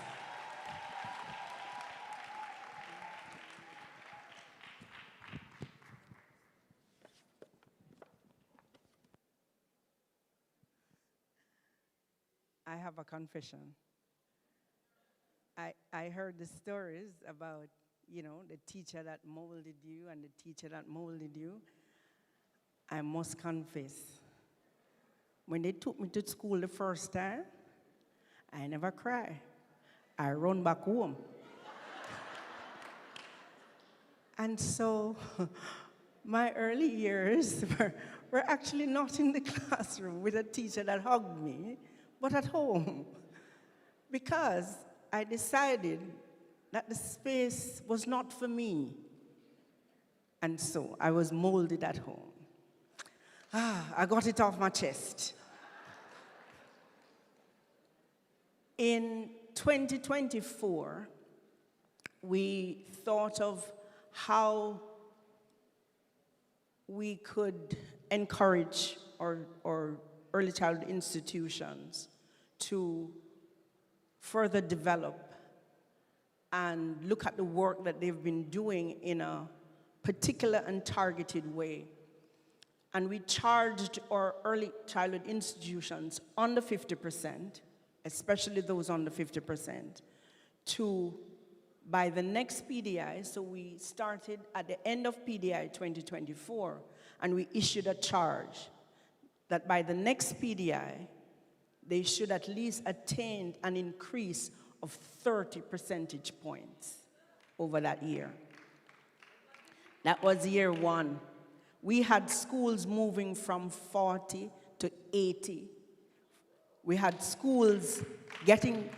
I have a confession. I heard the stories about, you know, the teacher that molded you and the teacher that molded you. I must confess, when they took me to school the first time, I never cried. I run back home. And so my early years were actually not in the classroom with a teacher that hugged me, but at home, because I decided that the space was not for me. And so I was molded at home. I got it off my chest. In 2024, we thought of how we could encourage our early childhood institutions to further develop and look at the work that they've been doing in a particular and targeted way. And we charged our early childhood institutions under 50%, especially those under 50%, to, by the next PDI, so we started at the end of PDI 2024, and we issued a charge that by the next PDI, they should at least attain an increase of 30 percentage points over that year. That was year 1. We had schools moving from 40 to 80. We had schools getting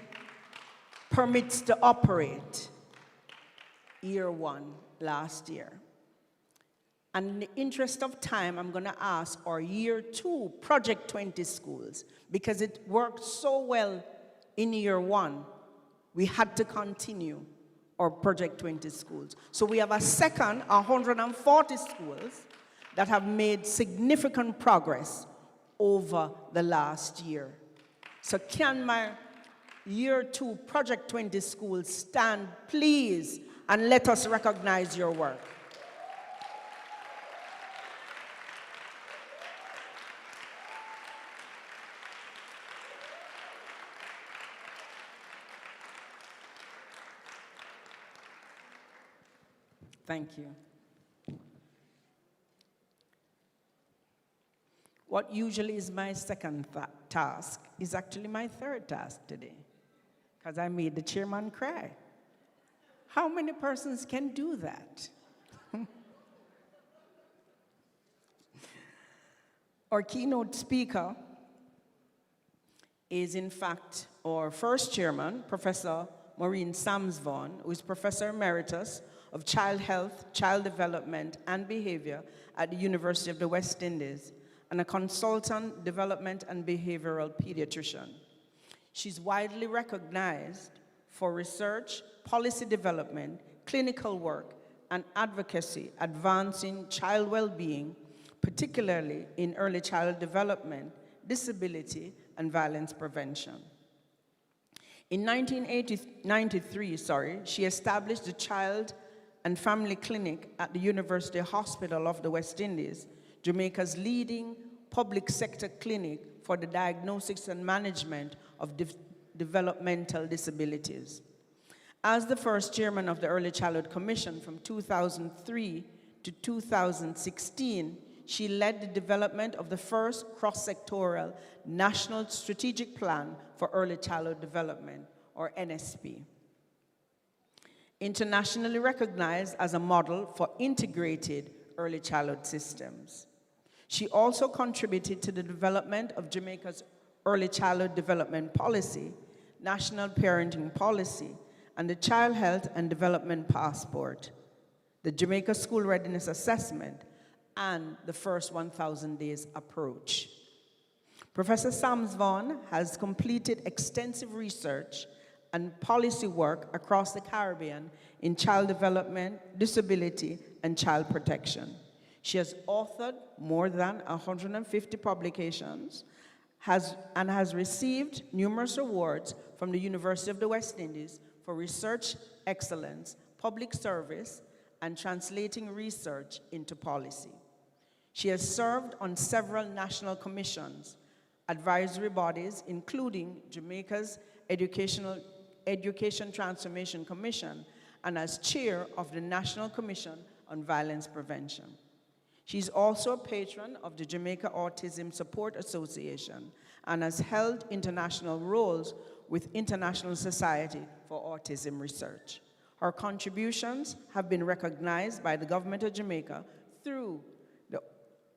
permits to operate year 1 last year. And in the interest of time, I'm going to ask our year 2 Project 20 schools, because it worked so well in year 1, we had to continue our Project 20 schools. So we have a second 140 schools that have made significant progress over the last year. So can my year 2 Project 20 schools stand, please, and let us recognize your work. Thank you. What usually is my second task is actually my third task today, because I made the chairman cry. How many persons can do that? Our keynote speaker is, in fact, our first chairman, Professor Maureen Samsvaughan, who is Professor Emeritus of Child Health, Child Development, and Behavior at the University of the West Indies, and a consultant, development, and behavioral pediatrician. She's widely recognized for research, policy development, clinical work, and advocacy advancing child well-being, particularly in early child development, disability, and violence prevention. In 1993, she established the Child and Family Clinic at the University Hospital of the West Indies, Jamaica's leading public sector clinic for the diagnosis and management of developmental disabilities. As the first chairman of the Early Childhood Commission from 2003 to 2016, she led the development of the first cross-sectoral National Strategic Plan for Early Childhood Development, or NSP. Internationally recognized as a model for integrated early childhood systems. She also contributed to the development of Jamaica's Early Childhood Development Policy, National Parenting Policy, and the Child Health and Development Passport, the Jamaica School Readiness Assessment, and the first 1,000 Days Approach. Professor Sams Vaughan has completed extensive research and policy work across the Caribbean in child development, disability, and child protection. She has authored more than 150 publications and has received numerous awards from the University of the West Indies for research excellence, public service, and translating research into policy. She has served on several national commissions, advisory bodies, including Jamaica's Education Transformation Commission, and as chair of the National Commission on Violence Prevention. She's also a patron of the Jamaica Autism Support Association and has held international roles with International Society for Autism Research. Her contributions have been recognized by the government of Jamaica through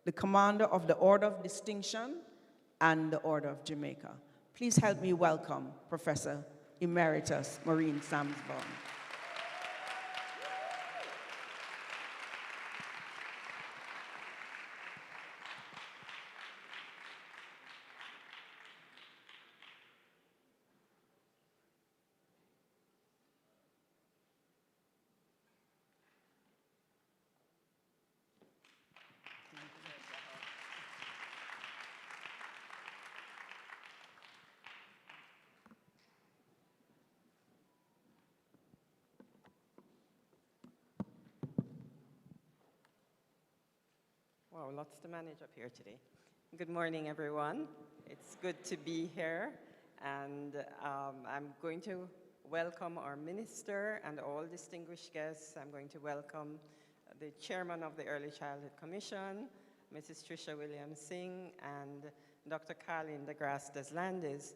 the Commander of the Order of Distinction and the Order of Jamaica. Please help me welcome Professor Emeritus Maureen Sams Vaughan. Wow, lots to manage up here today. Good morning, everyone. It's good to be here, and I'm going to welcome our minister and all distinguished guests. I'm going to welcome the chairman of the Early Childhood Commission, Mrs. Tricia Williams-Singh, and Dr. Carlin DeGrasse Deslandes.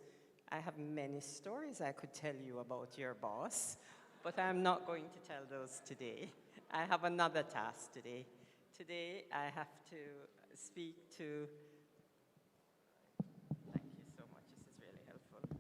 I have many stories I could tell you about your boss, but I'm not going to tell those today. I have another task today. Today, I have to speak to, thank you so much, this is really helpful.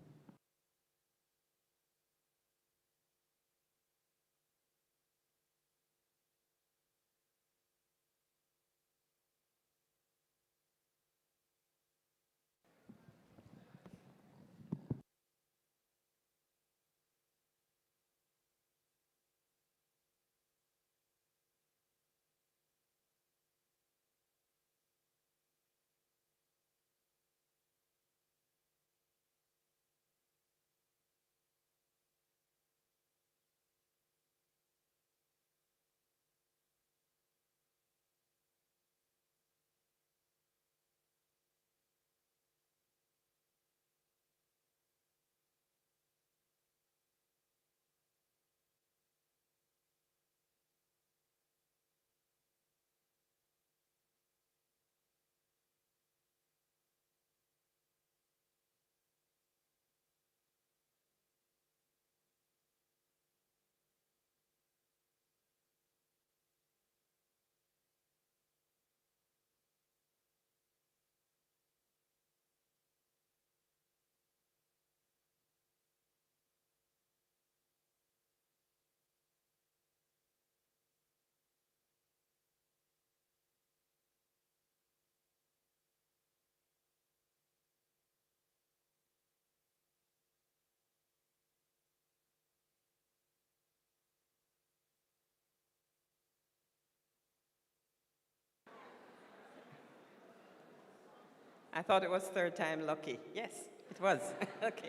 I thought it was third time lucky. Yes, it was. Okay.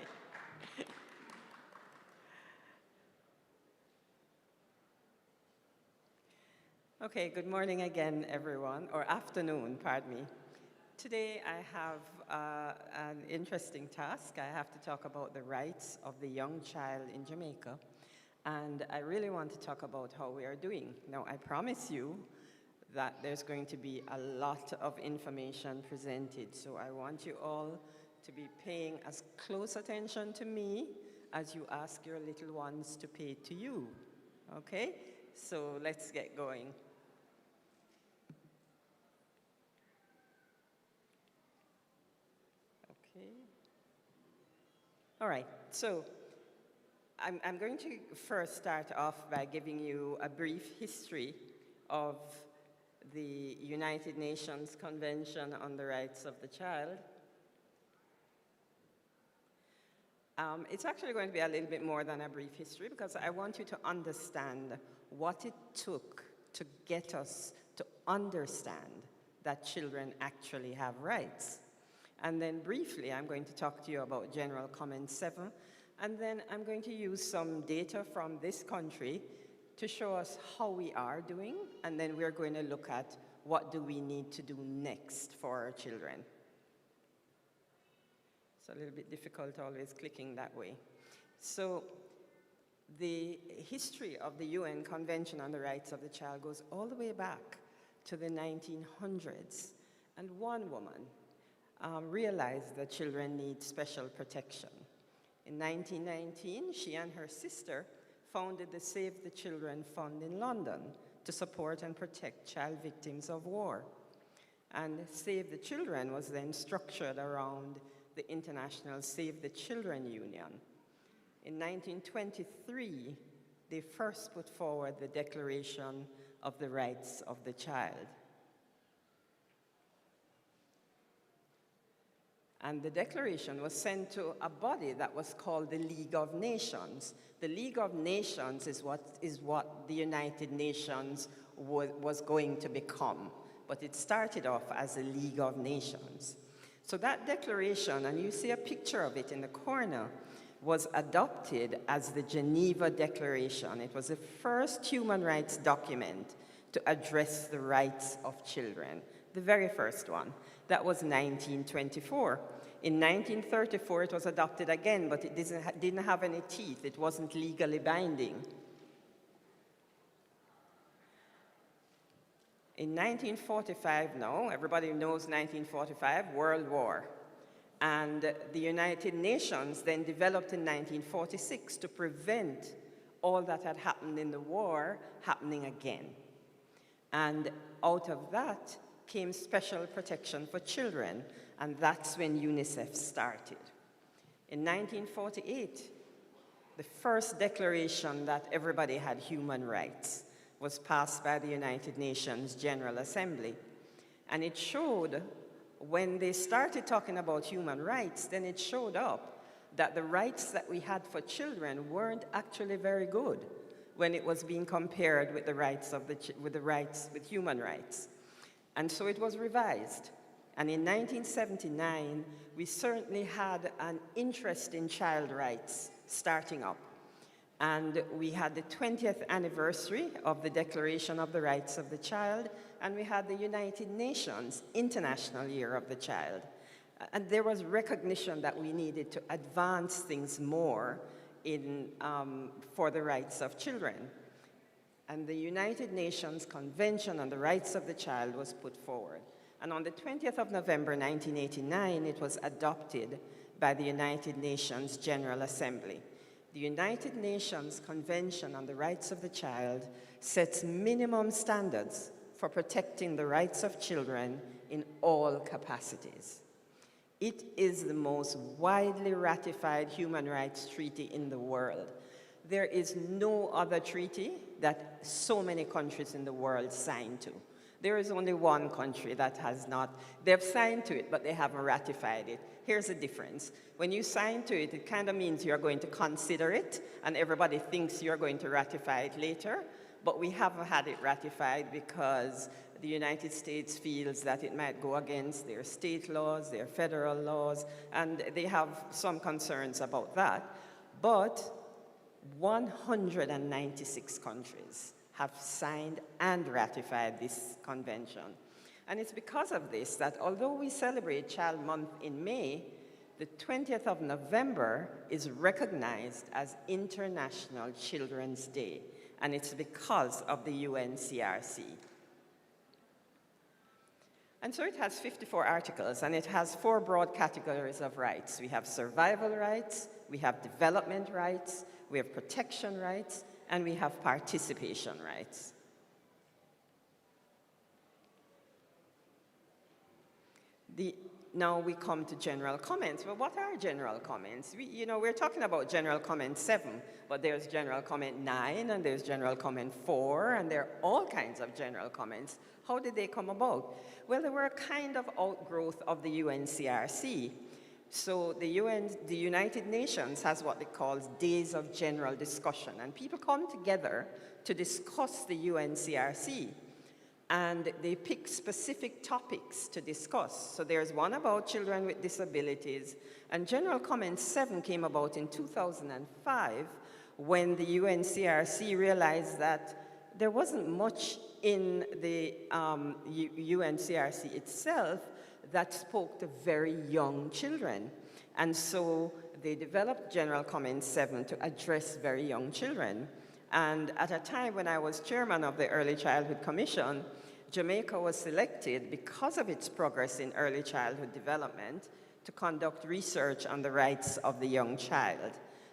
Okay, good morning again, everyone, or afternoon, pardon me. Today I have an interesting task. I have to talk about the rights of the young child in Jamaica, and I really want to talk about how we are doing. Now, I promise you that there's going to be a lot of information presented, so I want you all to be paying as close attention to me as you ask your little ones to pay to you, okay? So let's get going. Okay. All right, so I'm going to first start off by giving you a brief history of the United Nations Convention on the Rights of the Child. It's actually going to be a little bit more than a brief history because I want you to understand what it took to get us to understand that children actually have rights. And then briefly, I'm going to talk to you about General Comment 7, and then I'm going to use some data from this country to show us how we are doing, and then we're going to look at what do we need to do next for our children. It's a little bit difficult always clicking that way. So the history of the UN Convention on the Rights of the Child goes all the way back to the 1900s, and one woman realized that children need special protection. In 1919, she and her sister founded the Save the Children Fund in London to support and protect child victims of war. And Save the Children was then structured around the International Save the Children Union. In 1923, they first put forward the Declaration of the Rights of the Child. And the declaration was sent to a body that was called the League of Nations. The League of Nations is what the United Nations was going to become. But it started off as a League of Nations. So that declaration, and you see a picture of it in the corner, was adopted as the Geneva Declaration. It was the first human rights document to address the rights of children, the very first one. That was 1924. In 1934, it was adopted again, but it didn't have any teeth. It wasn't legally binding. In 1945, now, everybody knows 1945, World War. And the United Nations then developed in 1946 to prevent all that had happened in the war happening again. And out of that came special protection for children, and that's when UNICEF started. In 1948, the first declaration that everybody had human rights was passed by the United Nations General Assembly. And it showed, when they started talking about human rights, then it showed up that the rights that we had for children weren't actually very good when it was being compared with the rights of with human rights. And so it was revised. And in 1979, we certainly had an interest in child rights starting up. And we had the 20th anniversary of the Declaration of the Rights of the Child, and we had the United Nations International Year of the Child. And there was recognition that we needed to advance things more for the rights of children. And the United Nations Convention on the Rights of the Child was put forward. And on the 20th of November, 1989, it was adopted by the United Nations General Assembly. The United Nations Convention on the Rights of the Child sets minimum standards for protecting the rights of children in all capacities. It is the most widely ratified human rights treaty in the world. There is no other treaty that so many countries in the world signed to. There is only one country that has not. They've signed to it, but they haven't ratified it. Here's the difference. When you sign to it, it kind of means you're going to consider it, and everybody thinks you're going to ratify it later, but we haven't had it ratified because the United States feels that it might go against their state laws, their federal laws, and they have some concerns about that. But 196 countries have signed and ratified this convention. And it's because of this that although we celebrate Child Month in May, the 20th of November is recognized as International Children's Day, and it's because of the UNCRC. And so it has 54 articles, and it has 4 broad categories of rights. We have survival rights, we have development rights, we have protection rights, and we have participation rights. Now we come to general comments. Well, what are general comments? We're talking about general comment 7, but there's general comment 9, and there's general comment 4, and there are all kinds of general comments. How did they come about? Well, they were a kind of outgrowth of the UNCRC. So the United Nations has what it calls days of general discussion, and people come together to discuss the UNCRC. And they pick specific topics to discuss. So there's one about children with disabilities, and General Comment 7 came about in 2005 when the UNCRC realized that there wasn't much in the UNCRC itself that spoke to very young children. And so they developed General Comment 7 to address very young children. And at a time when I was chairman of the Early Childhood Commission, Jamaica was selected because of its progress in early childhood development to conduct research on the rights of the young child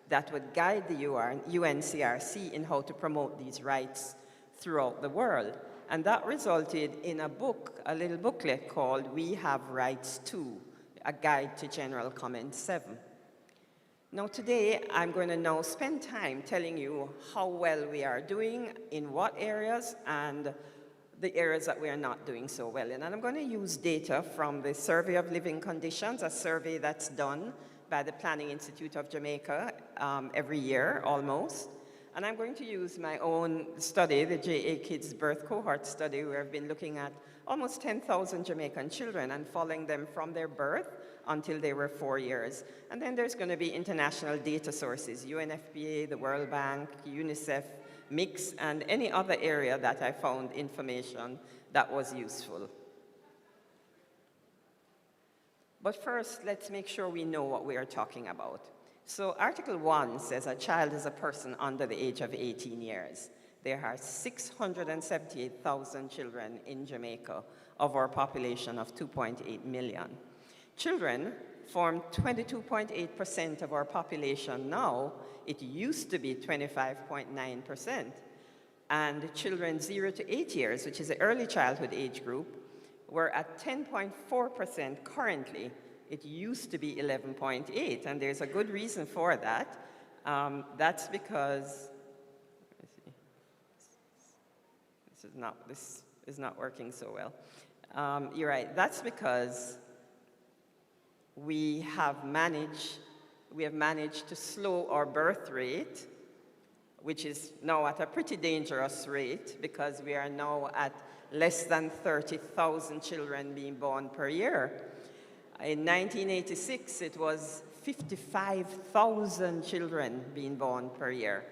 that would guide the UNCRC in how to promote these rights throughout the world. And that resulted in a book, a little booklet called We Have Rights Too, a guide to General Comment 7. Now today, I'm going to now spend time telling you how well we are doing, in what areas, and the areas that we are not doing so well in. And I'm going to use data from the Survey of Living Conditions, a survey that's done by the Planning Institute of Jamaica every year, almost. And I'm going to use my own study, the JA Kids Birth Cohort Study, where I've been looking at almost 10,000 Jamaican children and following them from their birth until they were 4 years. And then there's going to be international data sources, UNFPA, the World Bank, UNICEF, Mix, and any other area that I found information that was useful. But first, let's make sure we know what we are talking about. So Article 1 says a child is a person under the age of 18 years. There are 678,000 children in Jamaica of our population of 2.8 million. Children form 22.8% of our population now. It used to be 25.9%. And children 0 to 8 years, which is the early childhood age group, were at 10.4% currently. It used to be 11.8%, and there's a good reason for that. That's because, this is not working so well. You're right, that's because we have managed to slow our birth rate, which is now at a pretty dangerous rate because we are now at less than 30,000 children being born per year. In 1986, it was 55,000 children being born per year.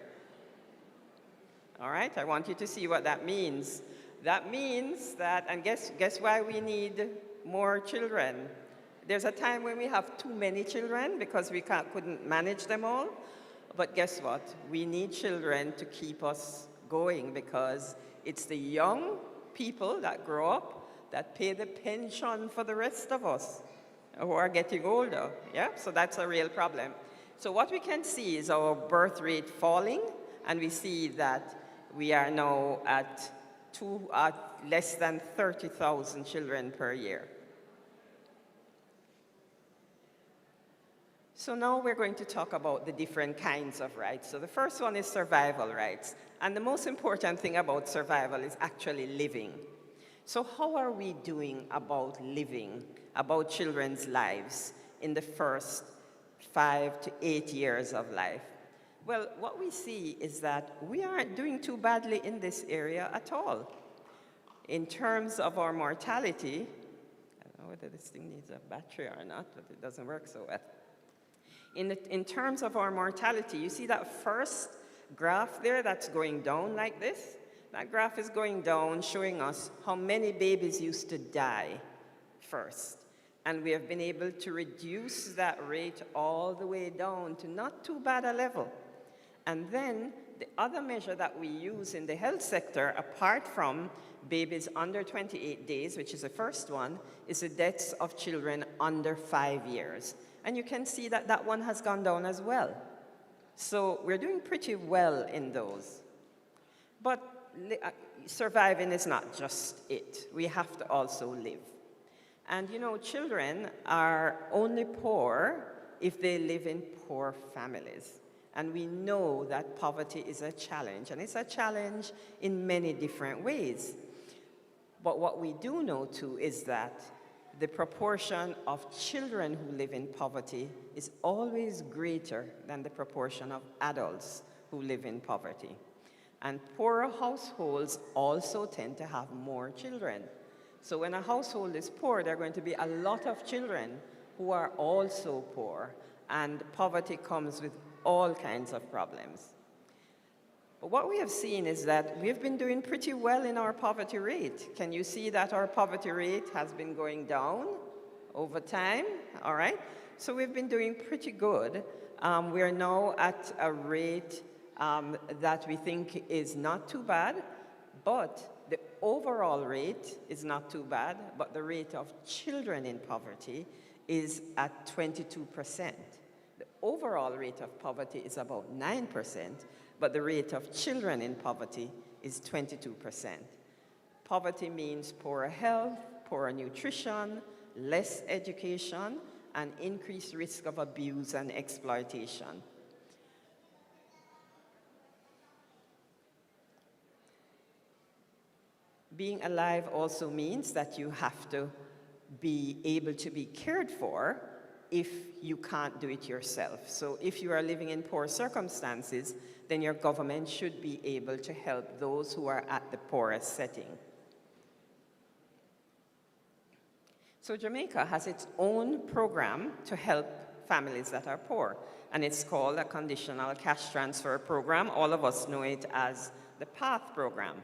All right, I want you to see what that means. That means that, and guess why we need more children? There's a time when we have too many children because we couldn't manage them all. But guess what? We need children to keep us going because it's the young people that grow up that pay the pension for the rest of us who are getting older. Yeah, so that's a real problem. So what we can see is our birth rate falling, and we see that we are now at less than 30,000 children per year. So now we're going to talk about the different kinds of rights. So the first one is survival rights. And the most important thing about survival is actually living. So how are we doing about living, about children's lives in the first 5 to 8 years of life? Well, what we see is that we aren't doing too badly in this area at all. In terms of our mortality, I don't know whether this thing needs a battery or not, but it doesn't work so well. In terms of our mortality, you see that first graph there that's going down like this? That graph is going down, showing us how many babies used to die first. And we have been able to reduce that rate all the way down to not too bad a level. And then the other measure that we use in the health sector, apart from babies under 28 days, which is the first one, is the deaths of children under 5 years. And you can see that that one has gone down as well. So we're doing pretty well in those. But surviving is not just it. We have to also live. And you know, children are only poor if they live in poor families. And we know that poverty is a challenge, and it's a challenge in many different ways. But what we do know too is that the proportion of children who live in poverty is always greater than the proportion of adults who live in poverty. And poorer households also tend to have more children. So when a household is poor, there are going to be a lot of children who are also poor, and poverty comes with all kinds of problems. But what we have seen is that we've been doing pretty well in our poverty rate. Can you see that our poverty rate has been going down over time? All right. So we've been doing pretty good. We are now at a rate that we think is not too bad, but the overall rate is not too bad, but the rate of children in poverty is at 22%. The overall rate of poverty is about 9%, but the rate of children in poverty is 22%. Poverty means poorer health, poorer nutrition, less education, and increased risk of abuse and exploitation. Being alive also means that you have to be able to be cared for if you can't do it yourself. So if you are living in poor circumstances, then your government should be able to help those who are at the poorest setting. So Jamaica has its own program to help families that are poor, and it's called a Conditional Cash Transfer Program. All of us know it as the PATH program.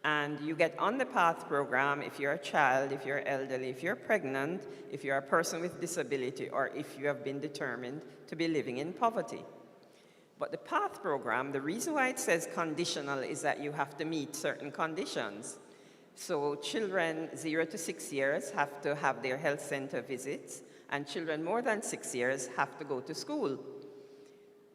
And you get on the PATH program if you're a child, if you're elderly, if you're pregnant, if you're a person with disability, or if you have been determined to be living in poverty. But the PATH program, the reason why it says conditional is that you have to meet certain conditions. So children 0 to 6 years have to have their health center visits, and children more than 6 years have to go to school.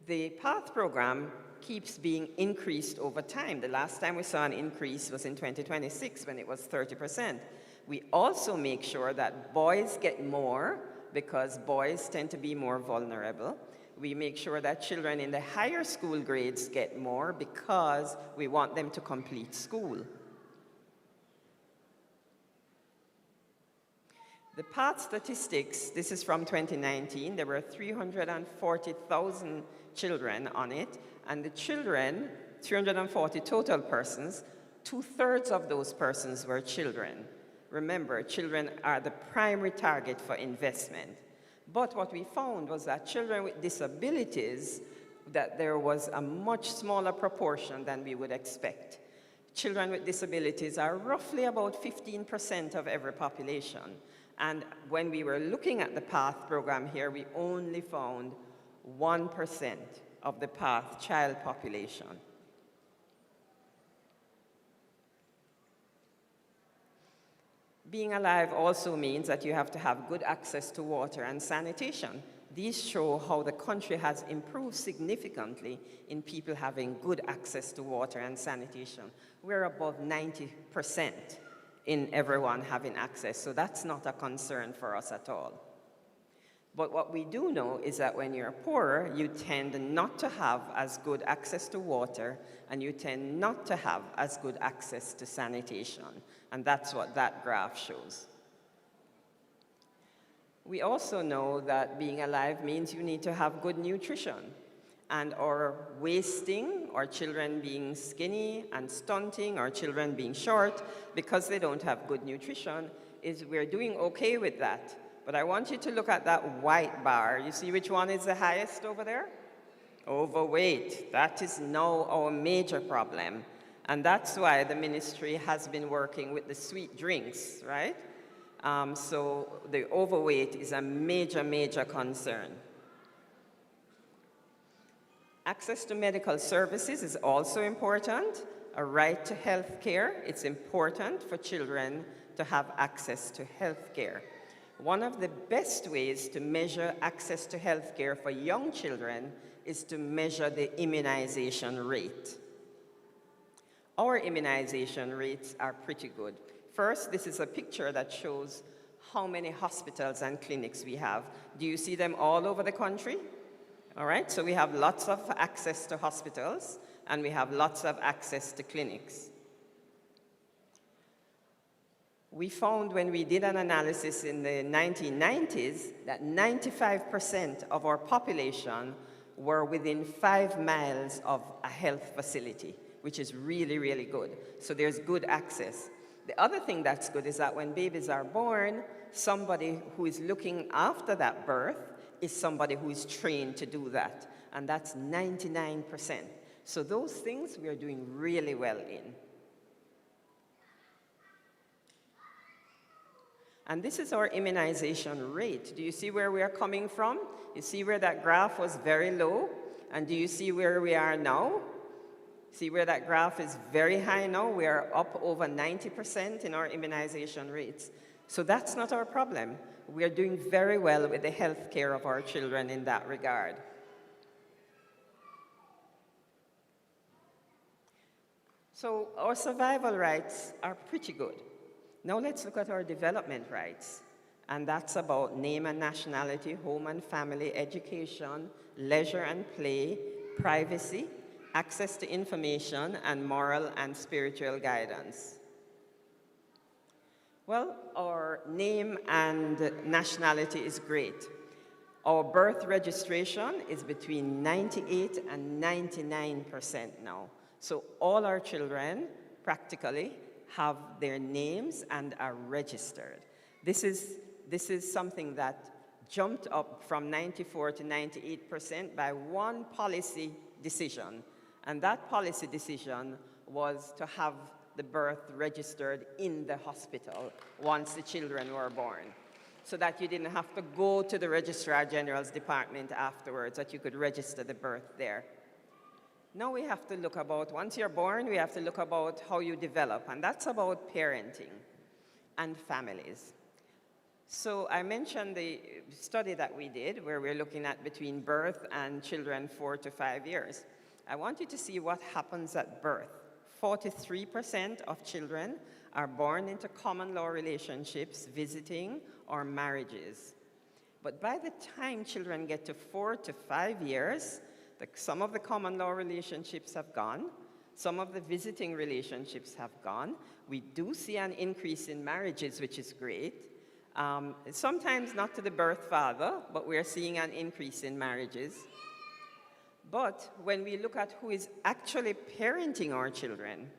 The PATH program keeps being increased over time. The last time we saw an increase was in 2026 when it was 30%. We also make sure that boys get more because boys tend to be more vulnerable. We make sure that children in the higher school grades get more because we want them to complete school. The PATH statistics, this is from 2019, there were 340,000 children on it, and the children, 340 total persons, 2/3 of those persons were children. Remember, children are the primary target for investment. But what we found was that children with disabilities, that there was a much smaller proportion than we would expect. Children with disabilities are roughly about 15% of every population. And when we were looking at the PATH program here, we only found 1% of the PATH child population. Being alive also means that you have to have good access to water and sanitation. These show how the country has improved significantly in people having good access to water and sanitation. We're above 90% in everyone having access, so that's not a concern for us at all. But what we do know is that when you're poorer, you tend not to have as good access to water, and you tend not to have as good access to sanitation. And that's what that graph shows. We also know that being alive means you need to have good nutrition. And our wasting, or children being skinny and stunting, or children being short because they don't have good nutrition, is we're doing okay with that. But I want you to look at that white bar. You see which one is the highest over there? Overweight. That is now our major problem. And that's why the ministry has been working with the sweet drinks, right? So the overweight is a major, major concern. Access to medical services is also important. A right to health care, it's important for children to have access to health care. One of the best ways to measure access to health care for young children is to measure the immunization rate. Our immunization rates are pretty good. First, this is a picture that shows how many hospitals and clinics we have. Do you see them all over the country? All right, so we have lots of access to hospitals, and we have lots of access to clinics. We found when we did an analysis in the 1990s that 95% of our population were within 5 miles of a health facility, which is really, really good. So there's good access. The other thing that's good is that when babies are born, somebody who is looking after that birth is somebody who is trained to do that, and that's 99%. So those things we are doing really well in. And this is our immunization rate. Do you see where we are coming from? You see where that graph was very low? And do you see where we are now? See where that graph is very high now? We are up over 90% in our immunization rates. So that's not our problem. We are doing very well with the health care of our children in that regard. So our survival rights are pretty good. Now let's look at our development rights. And that's about name and nationality, home and family, education, leisure and play, privacy, access to information, and moral and spiritual guidance. Well, our name and nationality is great. Our birth registration is between 98 and 99% now. So all our children practically have their names and are registered. This is something that jumped up from 94 to 98% by one policy decision. And that policy decision was to have the birth registered in the hospital once the children were born, so that you didn't have to go to the Registrar General's department afterwards, that you could register the birth there. Now we have to look about, once you're born, we have to look about how you develop, and that's about parenting and families. So I mentioned the study that we did, where we're looking at between birth and children 4 to 5 years. I want you to see what happens at birth. 43% of children are born into common law relationships, visiting, or marriages. But by the time children get to 4 to 5 years, some of the common law relationships have gone, some of the visiting relationships have gone. We do see an increase in marriages, which is great. Sometimes not to the birth father, but we're seeing an increase in marriages. But when we look at who is actually parenting our children,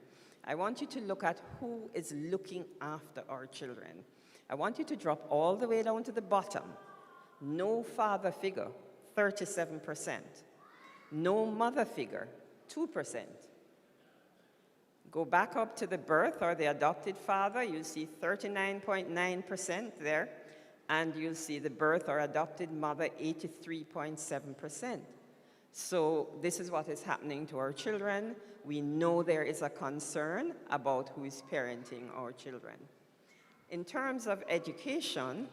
I want you to look at who is looking after our children. I want you to drop all the way down to the bottom. No father figure, 37%. No mother figure, 2%. Go back up to the birth or the adopted father, you'll see 39.9% there, and you'll see the birth or adopted mother, 83.7%. So this is what is happening to our children. We know there is a concern about who is parenting our children. In terms of education,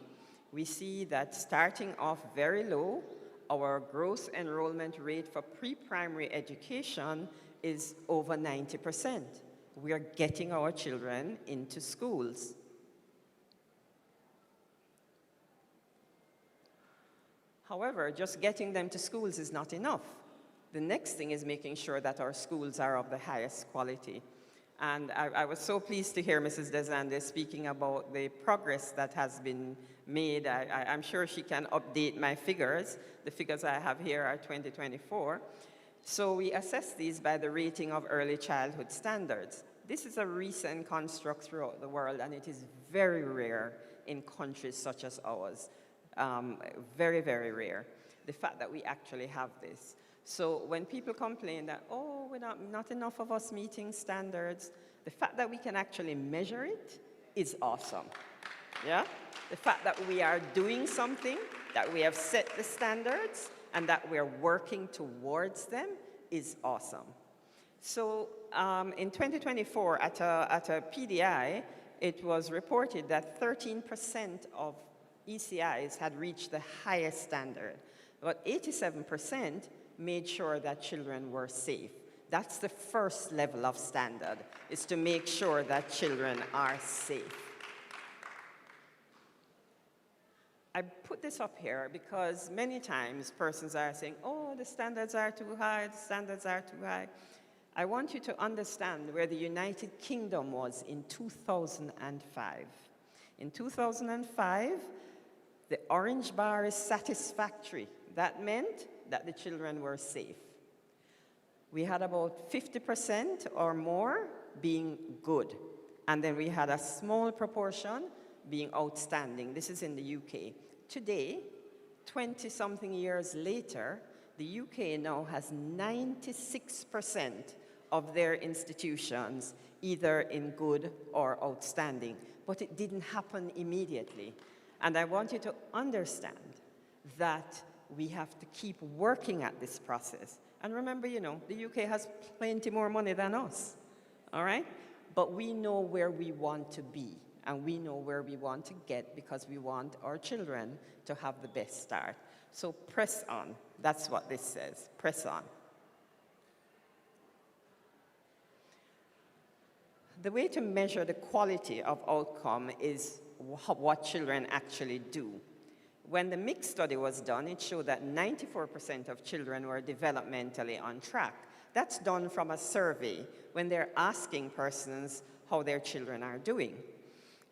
we see that starting off very low, our gross enrollment rate for pre-primary education is over 90%. We are getting our children into schools. However, just getting them to schools is not enough. The next thing is making sure that our schools are of the highest quality. And I was so pleased to hear Mrs. Desande speaking about the progress that has been made. I'm sure she can update my figures. The figures I have here are 2024. So we assess these by the rating of early childhood standards. This is a recent construct throughout the world, and it is very rare in countries such as ours. Very, very rare, the fact that we actually have this. So when people complain that, oh, not enough of us meeting standards, the fact that we can actually measure it is awesome. Yeah? The fact that we are doing something, that we have set the standards, and that we're working towards them is awesome. So in 2024, at a PDI, it was reported that 13% of ECIs had reached the highest standard, but 87% made sure that children were safe. That's the first level of standard, is to make sure that children are safe. I put this up here because many times persons are saying, oh, the standards are too high, the standards are too high. I want you to understand where the United Kingdom was in 2005. In 2005, the orange bar is satisfactory. That meant that the children were safe. We had about 50% or more being good. And then we had a small proportion being outstanding. This is in the UK. Today, 20-something years later, the UK now has 96% of their institutions either in good or outstanding. But it didn't happen immediately. And I want you to understand that we have to keep working at this process. And remember, you know, the UK has plenty more money than us, all right? But we know where we want to be, and we know where we want to get because we want our children to have the best start. So press on. That's what this says. Press on. The way to measure the quality of outcome is what children actually do. When the mixed study was done, it showed that 94% of children were developmentally on track. That's done from a survey when they're asking persons how their children are doing.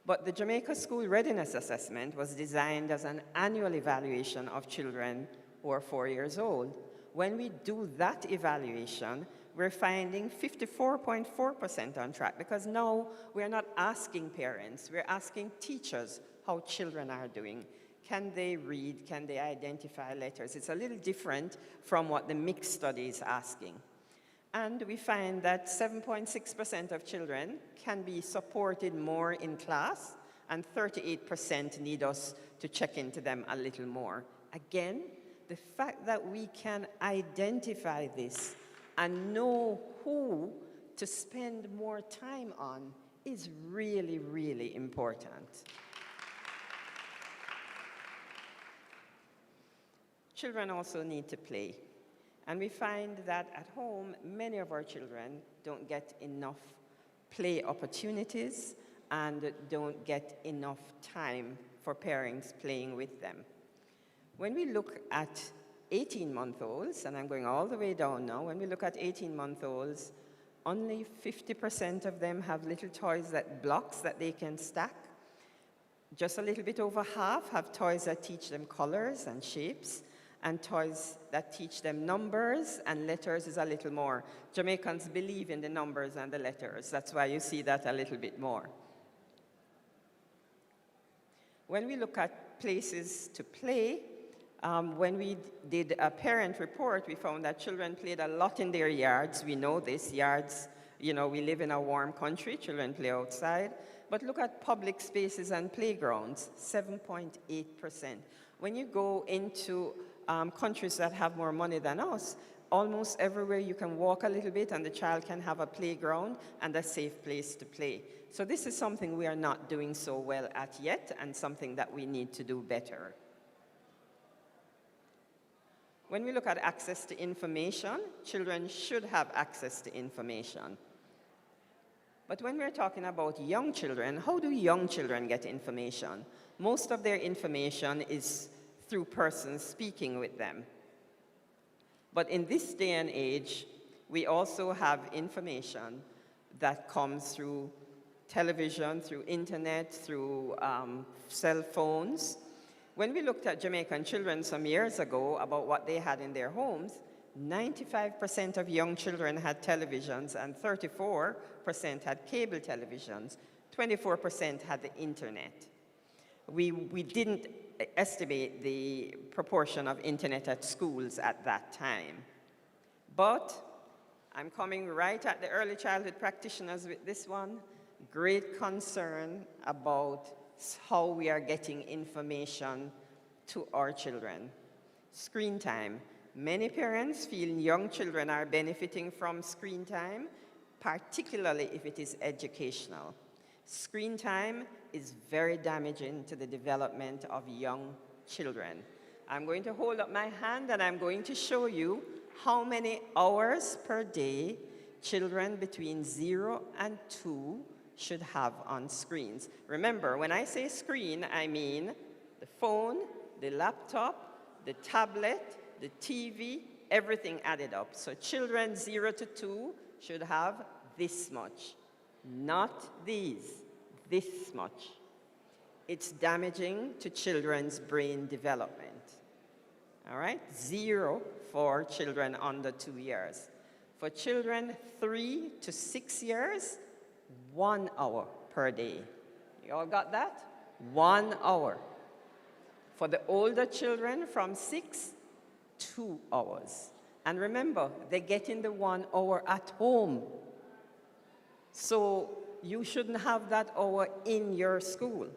But the Jamaica School Readiness Assessment was designed as an annual evaluation of children who are 4 years old. When we do that evaluation, we're finding 54.4% on track because now we're not asking parents, we're asking teachers how children are doing. Can they read? Can they identify letters? It's a little different from what the mixed study is asking. And we find that 7.6% of children can be supported more in class, and 38% need us to check into them a little more. Again, the fact that we can identify this and know who to spend more time on is really, really important. Children also need to play. And we find that at home, many of our children don't get enough play opportunities and don't get enough time for parents playing with them. When we look at 18-month-olds, and I'm going all the way down now, when we look at 18-month-olds, only 50% of them have little toys blocks that they can stack. Just a little bit over half have toys that teach them colors and shapes, and toys that teach them numbers, and letters is a little more. Jamaicans believe in the numbers and the letters. That's why you see that a little bit more. When we look at places to play, when we did a parent report, we found that children played a lot in their yards. We know this, yards, you know, we live in a warm country, children play outside. But look at public spaces and playgrounds, 7.8%. When you go into countries that have more money than us, almost everywhere you can walk a little bit and the child can have a playground and a safe place to play. So this is something we are not doing so well at yet, and something that we need to do better. When we look at access to information, children should have access to information. But when we're talking about young children, how do young children get information? Most of their information is through persons speaking with them. But in this day and age, we also have information that comes through television, through internet, through cell phones. When we looked at Jamaican children some years ago about what they had in their homes, 95% of young children had televisions and 34% had cable televisions, 24% had the internet. We didn't estimate the proportion of internet at schools at that time. But I'm coming right at the early childhood practitioners with this one. Great concern about how we are getting information to our children. Screen time. Many parents feel young children are benefiting from screen time, particularly if it is educational. Screen time is very damaging to the development of young children. I'm going to hold up my hand and I'm going to show you how many hours per day children between 0 and 2 should have on screens. Remember, when I say screen, I mean the phone, the laptop, the tablet, the TV, everything added up. So children 0 to 2 should have this much, not these, this much. It's damaging to children's brain development. All right, 0 for children under 2 years. For children 3 to 6 years, 1 hour per day. You all got that? 1 hour. For the older children from 6, 2 hours. And remember, they're getting the 1 hour at home. So you shouldn't have that hour in your school.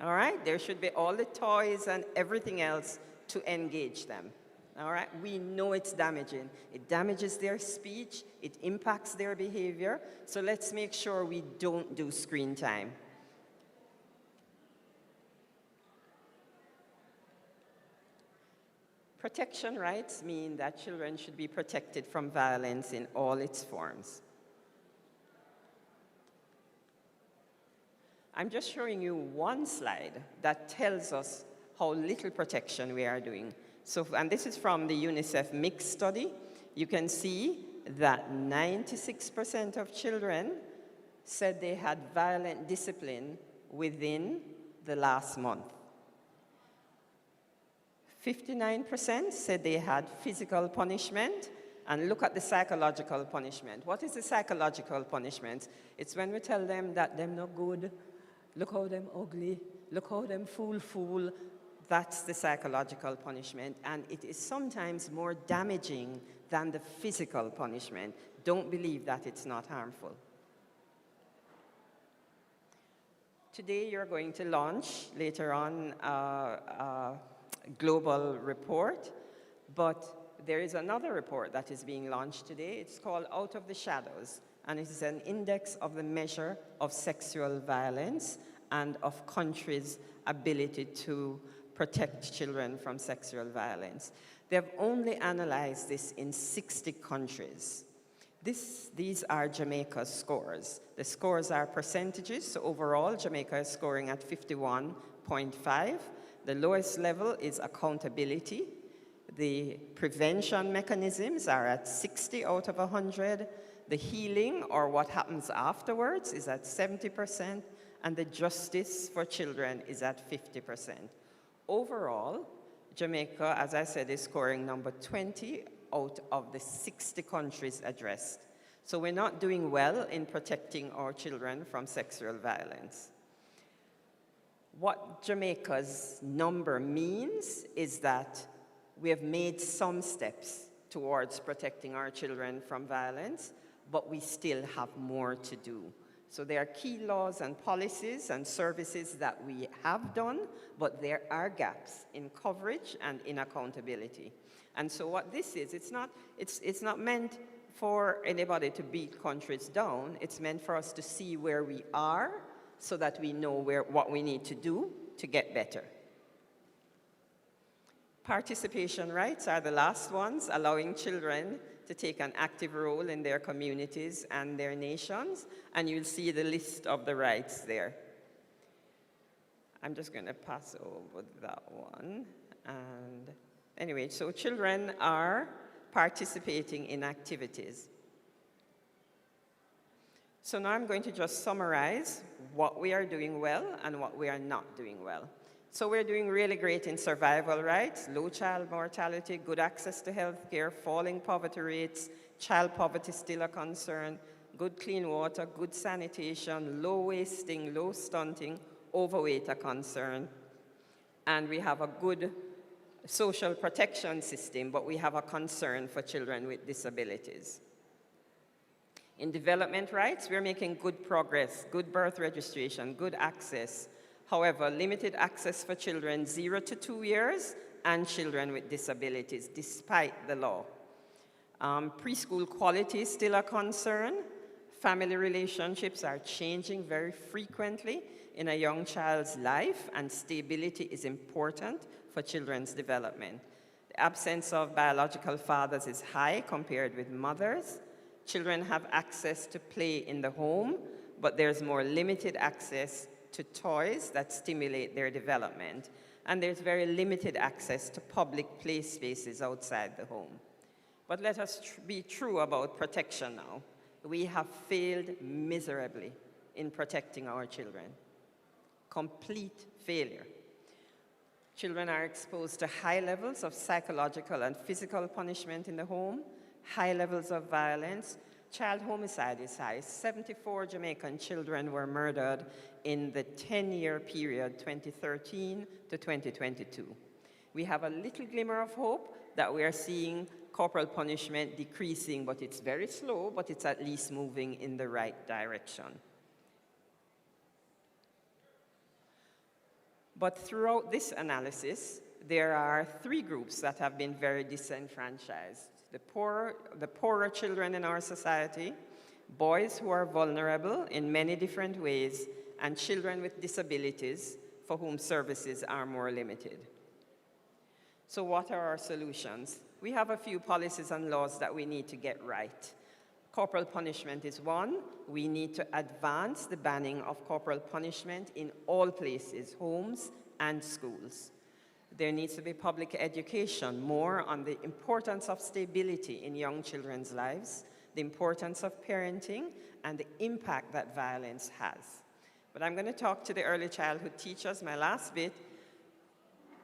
All right? There should be all the toys and everything else to engage them. All right? We know it's damaging. It damages their speech. It impacts their behavior. So let's make sure we don't do screen time. Protection rights mean that children should be protected from violence in all its forms. I'm just showing you one slide that tells us how little protection we are doing. So, and this is from the UNICEF mixed study. You can see that 96% of children said they had violent discipline within the last month. 59% said they had physical punishment, and look at the psychological punishment. What is the psychological punishment? It's when we tell them that they're not good, look how them ugly, look how them fool. That's the psychological punishment, and it is sometimes more damaging than the physical punishment. Don't believe that it's not harmful. Today you're going to launch later on a global report, but there is another report that is being launched today. It's called Out of the Shadows, and it is an index of the measure of sexual violence and of countries' ability to protect children from sexual violence. They have only analyzed this in 60 countries. These are Jamaica's scores. The scores are percentages, so overall Jamaica is scoring at 51.5. The lowest level is accountability. The prevention mechanisms are at 60 out of 100. The healing, or what happens afterwards, is at 70%, and the justice for children is at 50%. Overall, Jamaica, as I said, is scoring number 20 out of the 60 countries addressed. So we're not doing well in protecting our children from sexual violence. What Jamaica's number means is that we have made some steps towards protecting our children from violence, but we still have more to do. So there are key laws and policies and services that we have done, but there are gaps in coverage and in accountability. And so what this is, it's not meant for anybody to beat countries down. It's meant for us to see where we are so that we know what we need to do to get better. Participation rights are the last ones, allowing children to take an active role in their communities and their nations, and you'll see the list of the rights there. I'm just going to pass over that one. And anyway, so children are participating in activities. So now I'm going to just summarize what we are doing well and what we are not doing well. So we're doing really great in survival rights, low child mortality, good access to health care, falling poverty rates, child poverty still a concern, good clean water, good sanitation, low wasting, low stunting, overweight a concern. And we have a good social protection system, but we have a concern for children with disabilities. In development rights, we're making good progress, good birth registration, good access. However, limited access for children 0 to 2 years and children with disabilities, despite the law. Preschool quality is still a concern. Family relationships are changing very frequently in a young child's life, and stability is important for children's development. The absence of biological fathers is high compared with mothers. Children have access to play in the home, but there's more limited access to toys that stimulate their development. And there's very limited access to public play spaces outside the home. But let us be true about protection now. We have failed miserably in protecting our children. Complete failure. Children are exposed to high levels of psychological and physical punishment in the home, high levels of violence. Child homicide is high. 74 Jamaican children were murdered in the 10-year period, 2013 to 2022. We have a little glimmer of hope that we are seeing corporal punishment decreasing, but it's very slow, but it's at least moving in the right direction. But throughout this analysis, there are 3 groups that have been very disenfranchised. The poorer children in our society, boys who are vulnerable in many different ways, and children with disabilities for whom services are more limited. So what are our solutions? We have a few policies and laws that we need to get right. Corporal punishment is one. We need to advance the banning of corporal punishment in all places, homes and schools. There needs to be public education more on the importance of stability in young children's lives, the importance of parenting, and the impact that violence has. But I'm going to talk to the early childhood teachers, my last bit.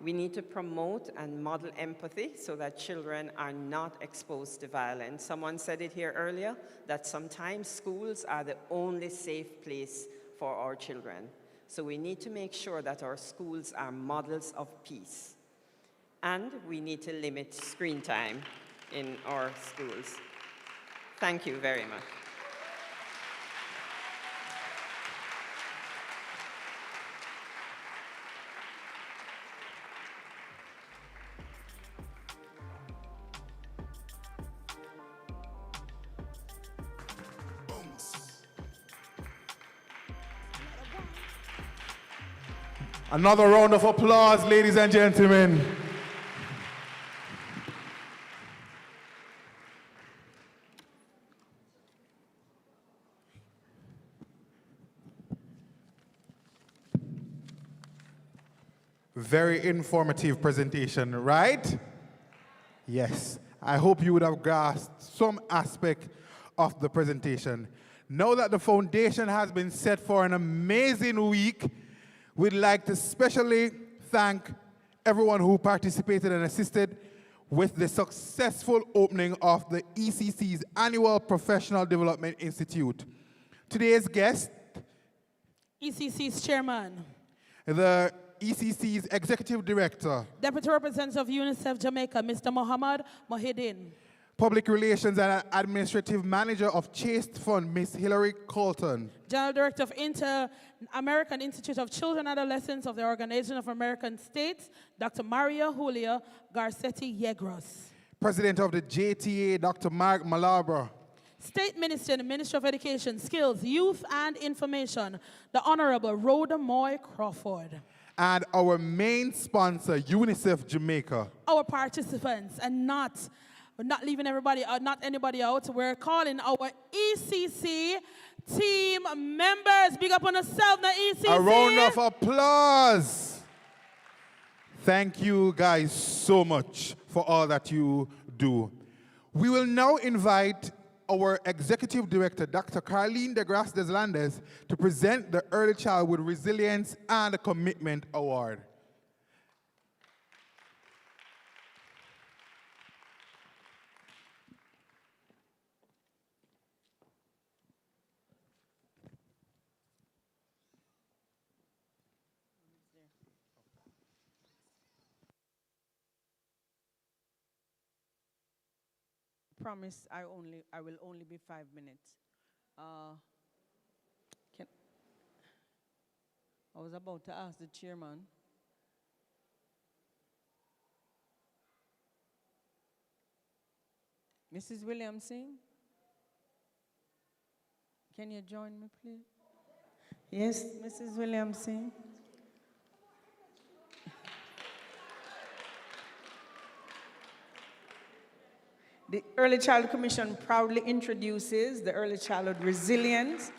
We need to promote and model empathy so that children are not exposed to violence. Someone said it here earlier, that sometimes schools are the only safe place for our children. So we need to make sure that our schools are models of peace. And we need to limit screen time in our schools. Thank you very much. Another round of applause, ladies and gentlemen. Very informative presentation, right? Yes. I hope you would have grasped some aspect of the presentation. Now that the foundation has been set for an amazing week, we'd like to specially thank everyone who participated and assisted with the successful opening of the ECC's annual Professional Development Institute. Today's guest, ECC's chairman, the ECC's executive director, Deputy Representative of UNICEF Jamaica, Mr. Mohammed Mohideen, Public Relations and Administrative Manager of Chaste Fund, Ms. Hilary Colton, General Director of Inter-American Institute of Children and Adolescents of the Organization of American States, Dr. Maria Julia Garcetta-Yaros, President of the JTA, Dr. Mark Malabra, State Minister in the Ministry of Education, Skills, Youth and Information, the Honorable Rhoda Moy Crawford, and our main sponsor, UNICEF Jamaica. Our participants, and not leaving everybody out, not anybody out. We're calling our ECC team members. Big up on yourself, the ECC. A round of applause. Thank you guys so much for all that you do. We will now invite our Executive Director, Dr. Carlene de Grasse Deslandes, to present the Early Childhood Resilience and Commitment Award. promise I will only be 5 minutes. I was about to ask the chairman. Mrs. Williamson, can you join me, please? Yes, Mrs. Williamson. The Early Childhood Commission proudly introduces the Early Childhood Resilience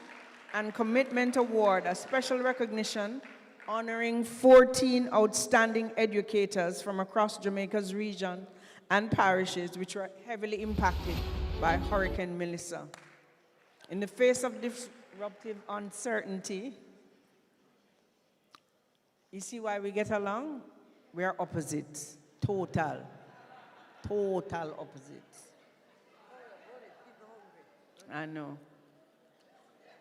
and Commitment Award, a special recognition honoring 14 outstanding educators from across Jamaica's region and parishes which were heavily impacted by Hurricane Melissa. In the face of disruptive uncertainty, you see why we get along? We are opposites, total opposites. I know.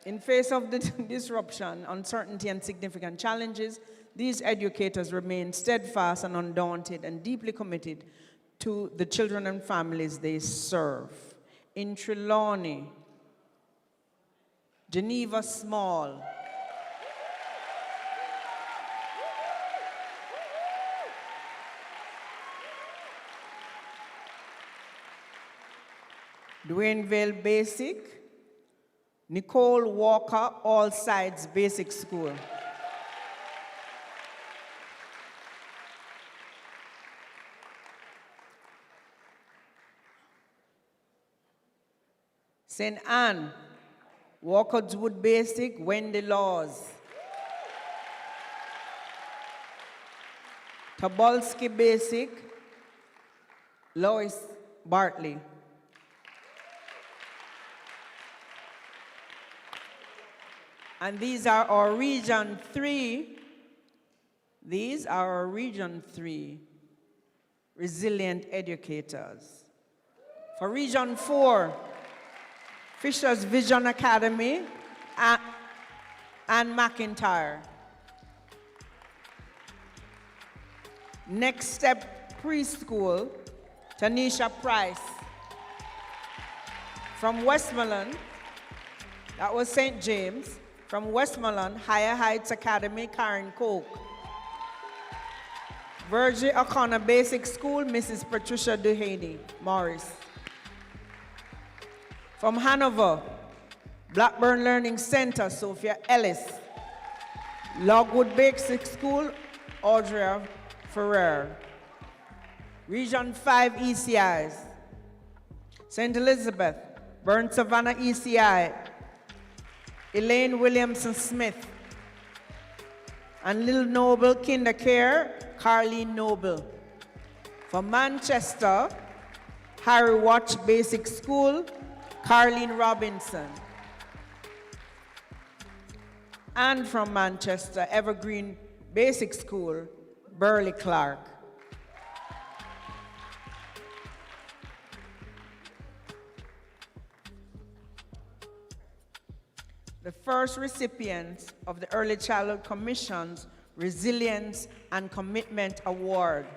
In face of the disruption, uncertainty, and significant challenges, these educators remain steadfast and undaunted and deeply committed to the children and families they serve. In Trelawney, Geneva Small, Duaneville Basic, Nicole Walker All Sides Basic School. St. Anne, Walker's Wood Basic, Wendy Laws. Tobolsky Basic, Lois Bartley. And these are our Region 3. These are our Region 3 resilient educators. For Region 4, Fisher's Vision Academy, Ann McIntyre. Next Step Preschool, Tanisha Price. From Westmoreland, that was St. James. From Westmoreland, Higher Heights Academy, Karen Coke. Virgie O'Connor Basic School, Mrs. Patricia Duhaney, Morris. From Hanover, Blackburn Learning Center, Sophia Ellis. Logwood Basic School, Audrey Ferrer. Region 5 ECIs, St. Elizabeth, Burnt Savannah ECI, Elaine Williamson Smith, and Little Noble Kinder Care, Carleen Noble. From Manchester, Harry Watch Basic School, Carleen Robinson. And from Manchester, Evergreen Basic School, Burley Clark. The first recipients of the Early Childhood Commission's Resilience and Commitment Award.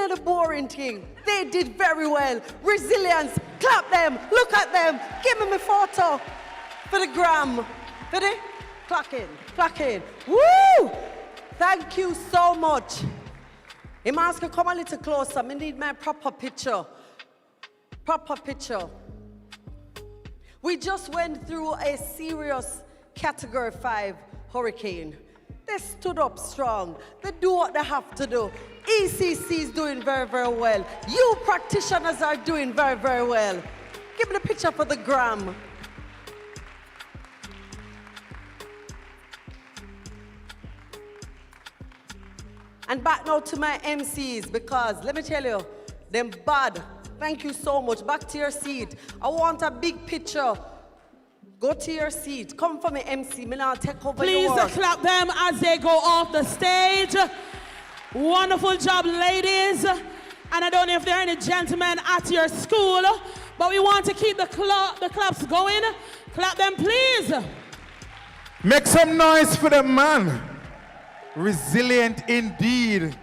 The boring thing. They did very well. Resilience. Clap them. Look at them. Give me my photo for the gram. For the clock in. Clock in. Woo! Thank you so much. Imas can come a little closer. I need my proper picture. Proper picture. We just went through a serious Category 5 hurricane. They stood up strong. They do what they have to do. ECC is doing very, very well. You practitioners are doing very, very well. Give me the picture for the gram. And back now to my MCs, because let me tell you, them bad. Thank you so much. Back to your seat. I want a big picture. Go to your seat. Come for me, MC. Me now take over Please your work. clap them as they go off the stage. Wonderful job, ladies. And I don't know if there are any gentlemen at your school, but we want to keep the claps going. Clap them, please. Make some noise for the man. Resilient indeed.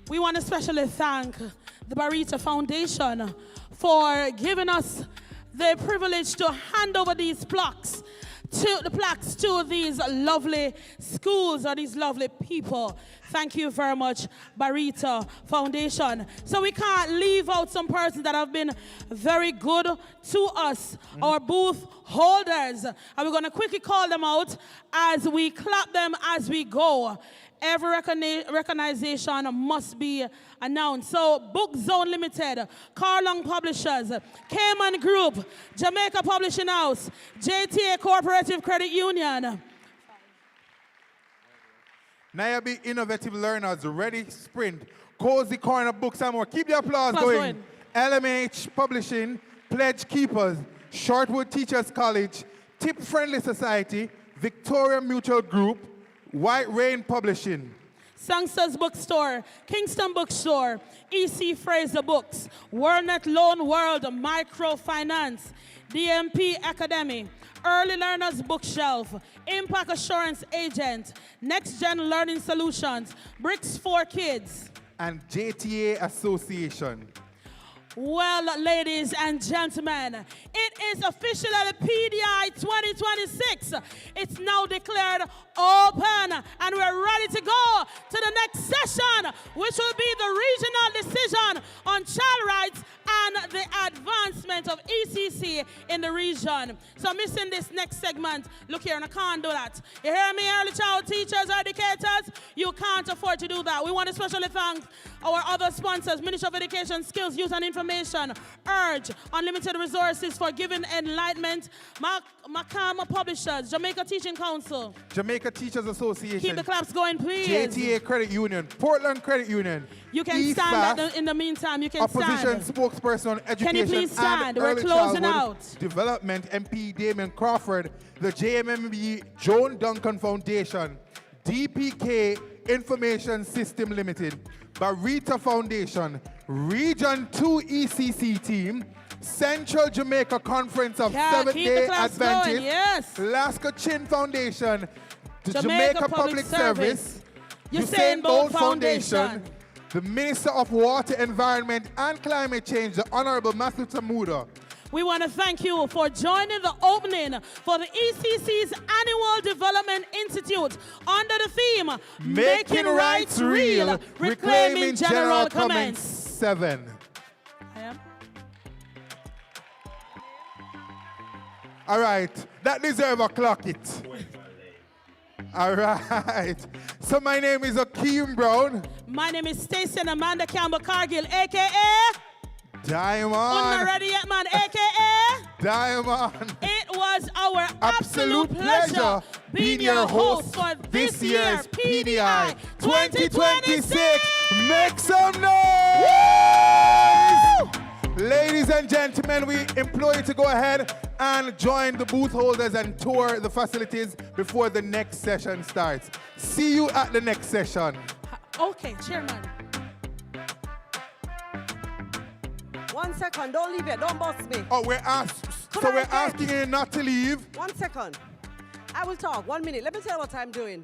We want to especially thank the Barita Foundation for giving us the privilege to hand over these plaques to these lovely schools or these lovely people. Thank you very much, Barita Foundation. So we can't leave out some persons that have been very good to us, our booth holders. And we're going to quickly call them out as we clap them as we go. Every recognition must be announced. So, Book Zone Limited, Carlong Publishers, Cayman Group, Jamaica Publishing House, JTA Cooperative Credit Union. Nairobi Innovative Learners, Ready Sprint, Cozy Corner Books and more. Keep the applause going. LMH Publishing, Pledge Keepers, Shortwood Teachers College, Tip Friendly Society, Victoria Mutual Group, White Rain Publishing, Sangsters Bookstore, Kingston Bookstore, EC Fraser Books, WorldNet Loan World Microfinance, DMP Academy, Early Learners Bookshelf, Impact Assurance Agent, Next Gen Learning Solutions, Bricks for Kids, and JTA Association. Well, ladies and gentlemen, it is officially PDI 2026. It's now declared open, and we're ready to go to the next session, which will be the regional decision on child rights and the advancement of ECC in the region. So missing this next segment, look here, and I can't do that. You hear me, early child teachers, educators? You can't afford to do that. We want to especially thank our other sponsors, Ministry of Education, Skills, Youth and Information, Urge, Unlimited Resources for Giving Enlightenment, Makama Publishers, Jamaica Teaching Council, Jamaica Teachers Association. Keep the claps going, please. JTA Credit Union, Portland Credit Union. You can stand in the meantime. You can Opposition stand. Spokesperson on Education Can you please stand? and We're Early closing Childhood out. Development, MP Damien Crawford, the JMMB Joan Duncan Foundation, DPK Information System Limited, Barita Foundation, Region 2 ECC Team, Central Jamaica Conference of Seventh-day Adventists, yes. Lasker Chin Foundation, the Jamaica Public Service, Usain Bolt Foundation, the Minister of Water, Environment and Climate Change, the Honorable Matthew Tamuda. We want to thank you for joining the opening for the ECC's Annual Development Institute under the theme, Making Rights Real, Reclaiming General Comments. 7. All right, that deserves a clock it. All right. So my name is Akeem Brown. My name is Stacey and Amanda Campbell Cargill, a.k.a. Diamond. Not ready yet, man, a.k.a. Diamond. It was our absolute pleasure being your host for this year's PDI 2026. Make some noise! Ladies and gentlemen, we implore you to go ahead and join the booth holders and tour the facilities before the next session starts. See you at the next session. Okay, Chairman. 1 second, don't leave it, don't boss me. Oh, we're asking you not to leave. 1 second. I will talk, 1 minute. Let me tell you what I'm doing.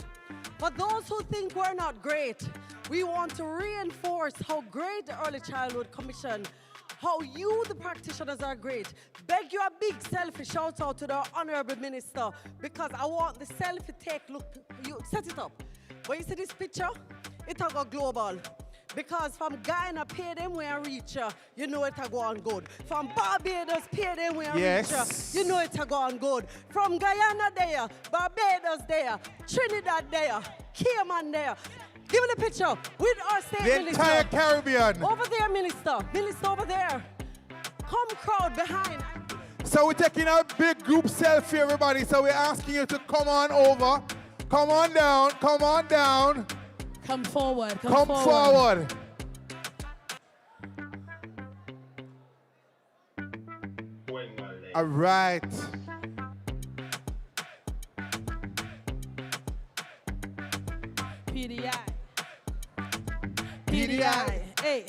For those who think we're not great, we want to reinforce how great the Early Childhood Commission, how you, the practitioners, are great. Beg you a big selfie shout out to the Honorable Minister, because I want the selfie take, look, you set it up. When you see this picture, it'll go global. Because from Guyana, pay them when I reach you know it a go on good. From Barbados, pay them when I reach you know it a go on good. From Guyana there, Barbados there, Trinidad there, Cayman there. Give me the picture with our state The minister. entire Caribbean. Over there, minister. Minister over there. Come crowd behind. So we're taking a big group selfie, everybody. So we're asking you to come on over. Come on down. Come on down. Come forward. Come forward. All right. PDI. PDI. Hey.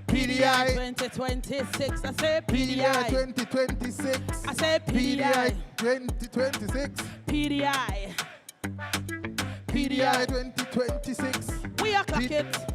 PDI 2026. I say PDI PDI. 2026. I say PDI PDI. 2026. PDI. PDI 2026. We are clock it.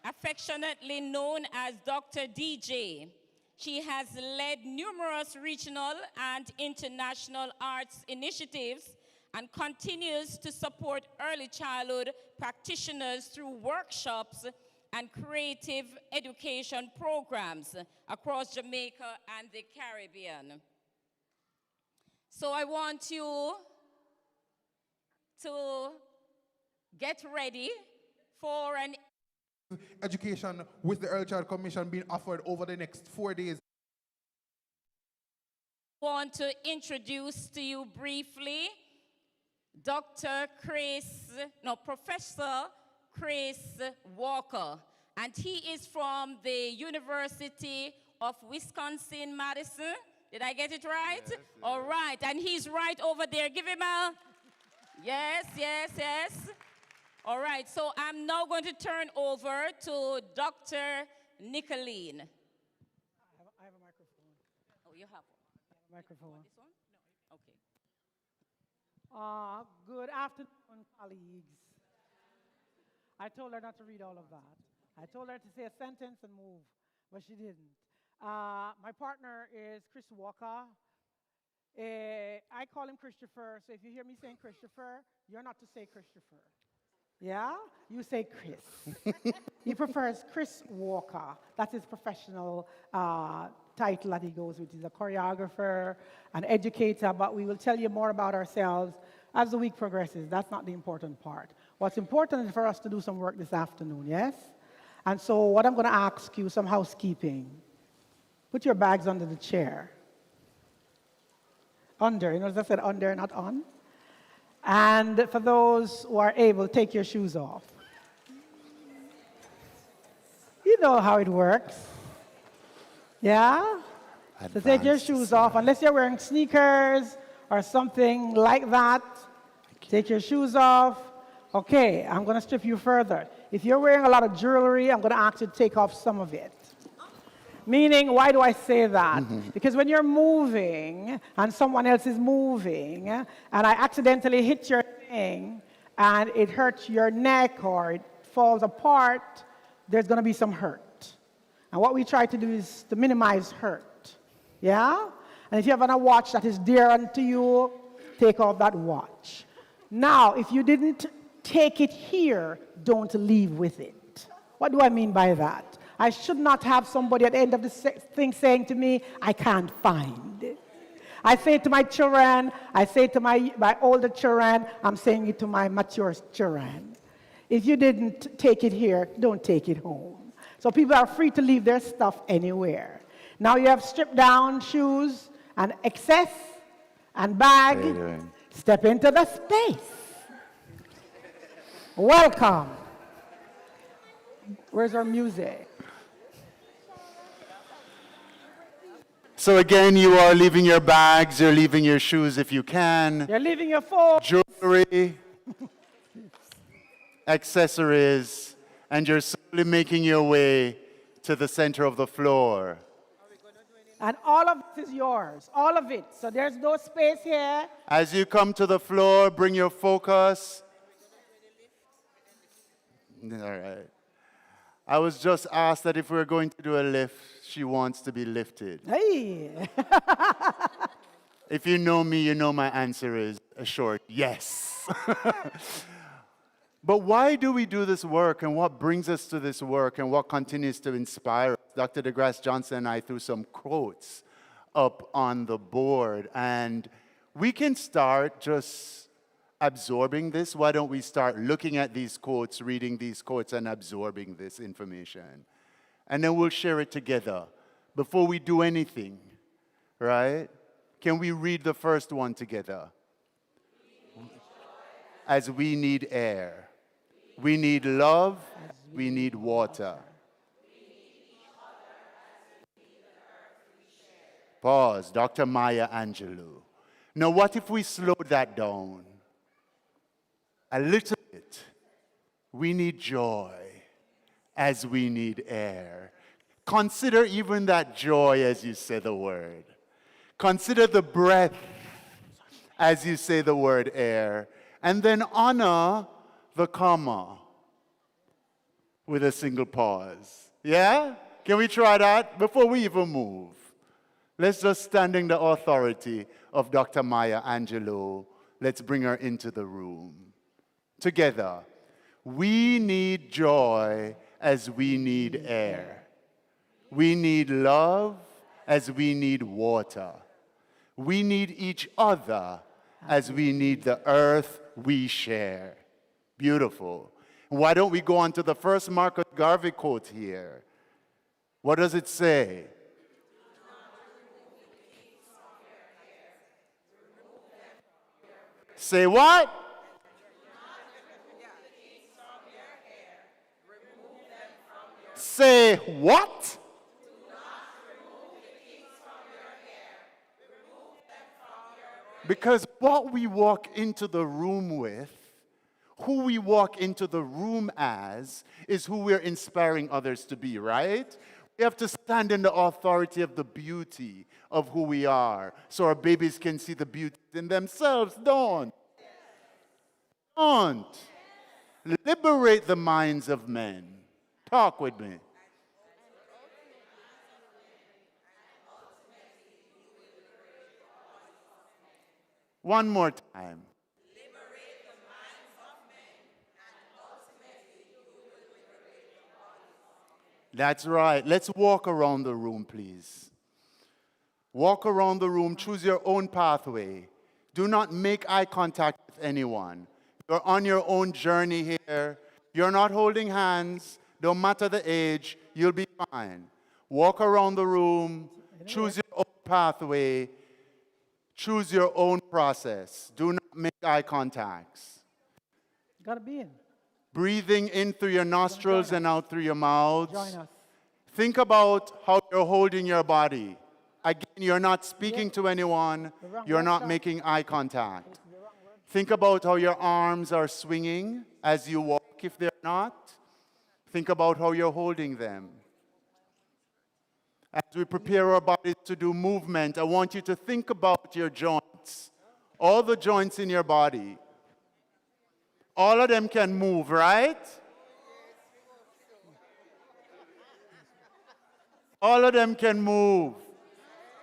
Affectionately known as Dr. DJ. She has led numerous regional and international arts initiatives and continues to support early childhood practitioners through workshops and creative education programs across Jamaica and the Caribbean. So I want you to get ready for an education with the Early Child Commission being offered over the next 4 days. I want to introduce to you briefly Professor Chris Walker, and he is from the University of Wisconsin-Madison. Did I get it right? Yes, yes. All right, and he's right over there. Give him a, yes. All right, so I'm now going to turn over to Dr. Nicolene. I have a microphone. Oh, you have one. Microphone. This one? No. Okay. Good afternoon, colleagues. I told her not to read all of that. I told her to say a sentence and move, but she didn't. My partner is Chris Walker. I call him Christopher, so if you hear me saying Christopher, you're not to say Christopher. Yeah? You say Chris. He prefers Chris Walker. That's his professional title that he goes with. He's a choreographer, an educator, but we will tell you more about ourselves as the week progresses. That's not the important part. What's important is for us to do some work this afternoon, yes? And so what I'm going to ask you, some housekeeping. Put your bags under the chair. Under, you notice I said under, not on? And for those who are able, take your shoes off. You know how it works. Yeah? So take your shoes off, unless you're wearing sneakers or something like that. Take your shoes off. Okay, I'm going to strip you further. If you're wearing a lot of jewelry, I'm going to ask you to take off some of it. Meaning, why do I say that? Because when you're moving and someone else is moving and I accidentally hit your thing and it hurts your neck or it falls apart, there's going to be some hurt. And what we try to do is to minimize hurt. Yeah? And if you have a watch that is dear unto you, take off that watch. Now, if you didn't take it here, don't leave with it. What do I mean by that? I should not have somebody at the end of the thing saying to me, I can't find it. I say to my children, I say to my older children, I'm saying it to my mature children. If you didn't take it here, don't take it home. So people are free to leave their stuff anywhere. Now you have stripped down shoes and excess and bag. Step into the space. Welcome. Where's our music? So again, you are leaving your bags, you're leaving your shoes if you can. You're leaving your phone. Jewelry, accessories, and you're slowly making your way to the center of the floor. And all of it is yours, all of it. So there's no space here. As you come to the floor, bring your focus. All right. I was just asked that if we're going to do a lift, she wants to be lifted. Hey! If you know me, you know my answer is a short yes. But why do we do this work, and what brings us to this work, and what continues to inspire us? Dr. DeGrasse Johnson and I threw some quotes up on the board, and we can start just absorbing this. Why don't we start looking at these quotes, reading these quotes, and absorbing this information? And then we'll share it together before we do anything, right? Can we read the first one together? As we need air. We need love. We need water. Pause. Dr. Maya Angelou. Now, what if we slowed that down a little bit? We need joy as we need air. Consider even that joy as you say the word. Consider the breath as you say the word air. And then honor the comma. with a single pause. Yeah? Can we try that before we even move? Let's just stand in the authority of Dr. Maya Angelou. Let's bring her into the room. Together. We need joy as we need air. We need love as we need water. We need each other as we need the earth we share. Beautiful. Why don't we go on to the first Marcus Garvey quote here? What does it say? Say what? Say what? Because what we walk into the room with, who we walk into the room as, is who we're inspiring others to be, right? We have to stand in the authority of the beauty of who we are so our babies can see the beauty in themselves. Don't. Liberate the minds of men. Talk with me. One more time. That's right. Let's walk around the room, please. Walk around the room. Choose your own pathway. Do not make eye contact with anyone. You're on your own journey here. You're not holding hands. Don't matter the age. You'll be fine. Walk around the room. Choose your own pathway. Choose your own process. Do not make eye contacts. Gotta be in. Breathing in through your nostrils and out through your mouths. Join us. Think about how you're holding your body. Again, you're not speaking to anyone. You're not making eye contact. Think about how your arms are swinging as you walk, if they're not. Think about how you're holding them. As we prepare our bodies to do movement, I want you to think about your joints. All the joints in your body. All of them can move, right? All of them can move.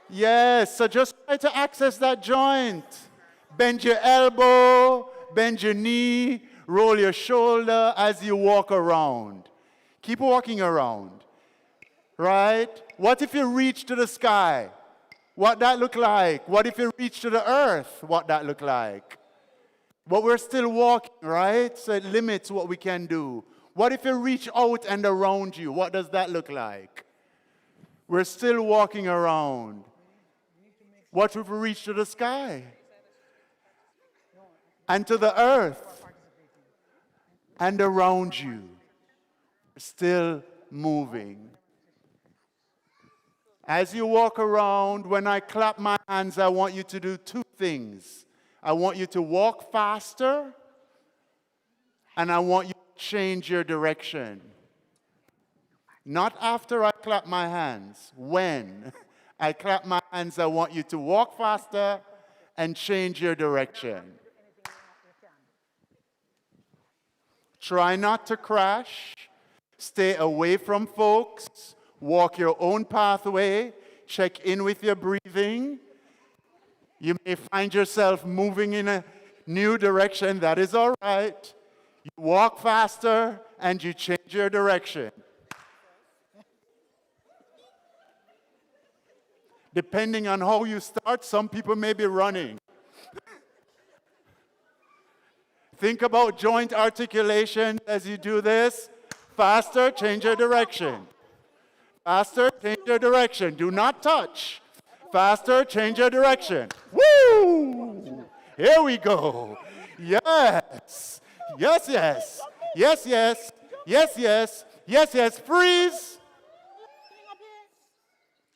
Yes, so just try to access that joint. Bend your elbow, bend your knee, roll your shoulder as you walk around. Keep walking around. Right? What if you reach to the sky? What that look like? What if you reach to the earth? What that look like? But we're still walking, right? So it limits what we can do. What if you reach out and around you? What does that look like? We're still walking around. What if we reach to the sky? And to the earth? And around you? We're still moving. As you walk around, when I clap my hands, I want you to do two things. I want you to walk faster, and I want you to change your direction. Not after I clap my hands. When I clap my hands, I want you to walk faster and change your direction. Try not to crash. Stay away from folks. Walk your own pathway. Check in with your breathing. You may find yourself moving in a new direction. That is all right. You walk faster and you change your direction. Depending on how you start, some people may be running. Think about joint articulation as you do this. Faster, change your direction. Faster, change your direction. Do not touch. Faster, change your direction. Woo! Here we go. Yes. Yes, yes. Yes, yes. Yes, yes. Yes, yes. Freeze.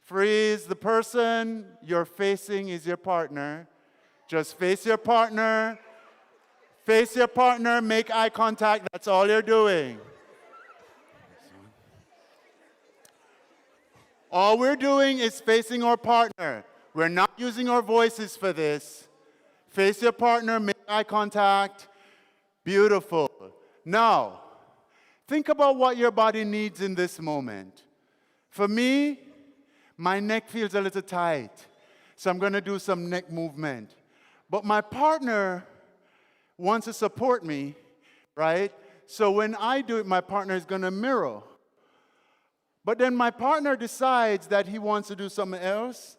Freeze. The person you're facing is your partner. Just face your partner. Face your partner. Make eye contact. That's all you're doing. All we're doing is facing our partner. We're not using our voices for this. Face your partner, make eye contact. Beautiful. Now, Think about what your body needs in this moment. For me, my neck feels a little tight, so I'm going to do some neck movement. But my partner wants to support me, right? So when I do it, my partner is going to mirror. But then my partner decides that he wants to do something else.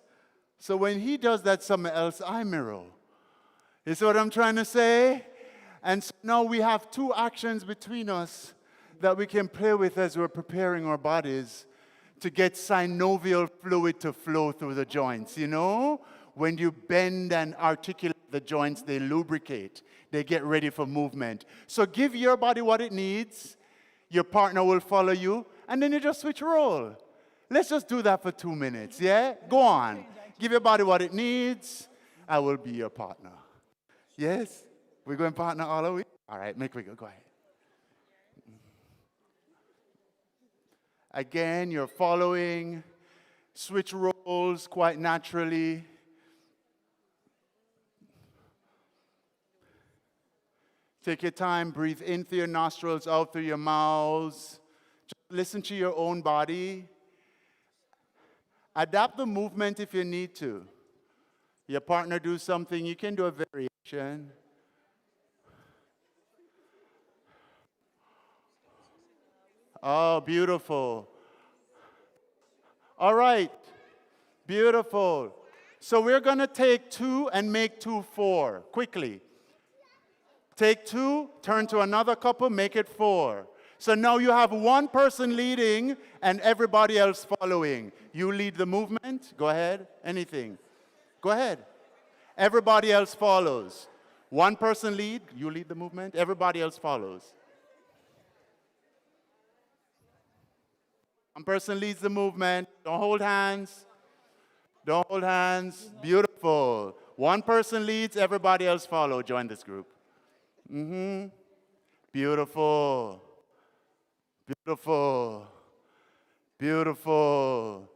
So when he does that something else, I mirror. You see what I'm trying to say? And so now we have two actions between us that we can play with as we're preparing our bodies to get synovial fluid to flow through the joints, you know? When you bend and articulate the joints, they lubricate. They get ready for movement. So give your body what it needs. Your partner will follow you. And then you just switch role. Let's just do that for 2 minutes, yeah? Go on. Give your body what it needs. I will be your partner. Yes? We're going partner all the way? All right, make we go. Go ahead. Again, you're following. Switch roles quite naturally. Take your time. Breathe in through your nostrils, out through your mouths. Just listen to your own body. Adapt the movement if you need to. Your partner do something, you can do a variation. Oh, beautiful. All right. Beautiful. So we're going to take 2 and make 2 4. Quickly. Take 2, turn to another couple, make it 4. So now you have one person leading and everybody else following. You lead the movement. Go ahead. Anything. Go ahead. Everybody else follows. One person lead, you lead the movement, everybody else follows. One person leads the movement. Don't hold hands. Don't hold hands. Beautiful. One person leads, everybody else follow. Join this group. Beautiful. Beautiful. Beautiful.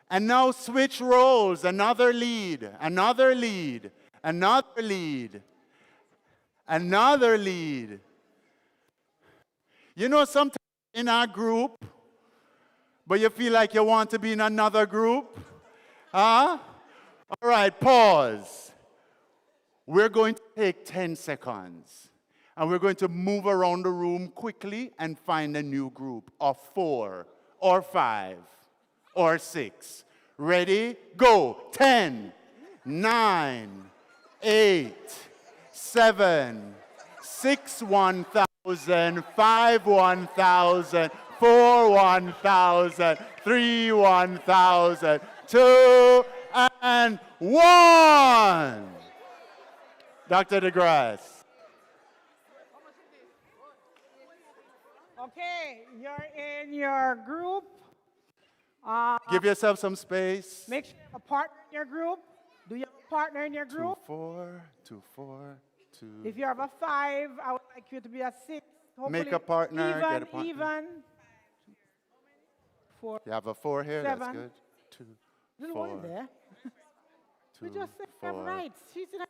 And now switch roles. Another lead. Another lead. Another lead. Another lead. You know, sometimes in our group, but you feel like you want to be in another group? Huh? All right, pause. We're going to take 10 seconds. And we're going to move around the room quickly and find a new group of 4 or 5 or 6. Ready? Go. 10, 9, 8, 7, 6, 1,000, 5, 1,000, 4, 1,000, 3, 1,000, 2, and 1. Dr. DeGrasse. Okay, you're in your group. Give yourself some space. Make sure you have a partner in your group. Do you have a partner in your group? 2, 4, 2, 4, 2. If you have a 5, I would like you to be a 6. Hopefully Make a partner, even, get a partner. Even. 4. You have a 4 here, 7. that's good. 2, Little 4. one there. 2, We just said 4. have rights. She's in a...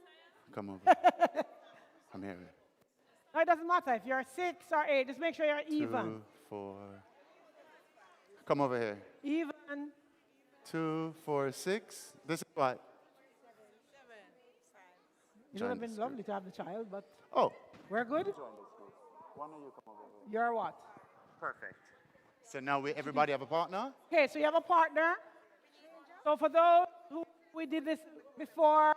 Come over. Come here. No, it doesn't matter. If you're 6 or 8, just make sure you're even. 2, 4. Come over here. Even. 2, 4, 6. This is what? It would have been lovely to have the child, but oh, we're good. One of you come over here. You're what? Perfect. So now everybody have a partner? Okay, so you have a partner. So for those who we did this before,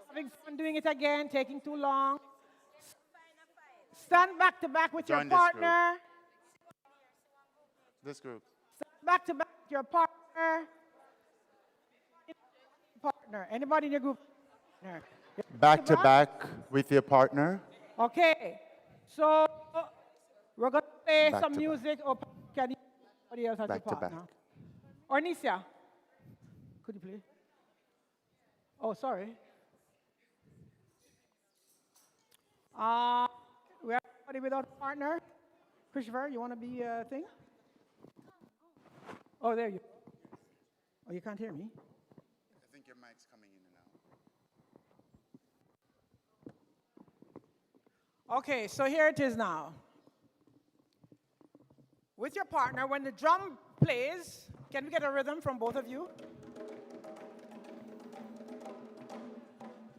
having fun doing it again, taking too long, stand back to back with Join your partner. This group. Stand back to back with your partner. Partner. Anybody in your group? Partner. Back to back with your partner. Okay. So we're going to play Back some to music. Or can anybody else has Back a to partner? back. Or Nisha, could you play? Oh, sorry. We have somebody without a partner. Christopher, you want to be a thing? Oh, there you go. Oh, you can't hear me? I think your mic's coming in and out. Okay, so here it is now. with your partner, when the drum plays, can we get a rhythm from both of you?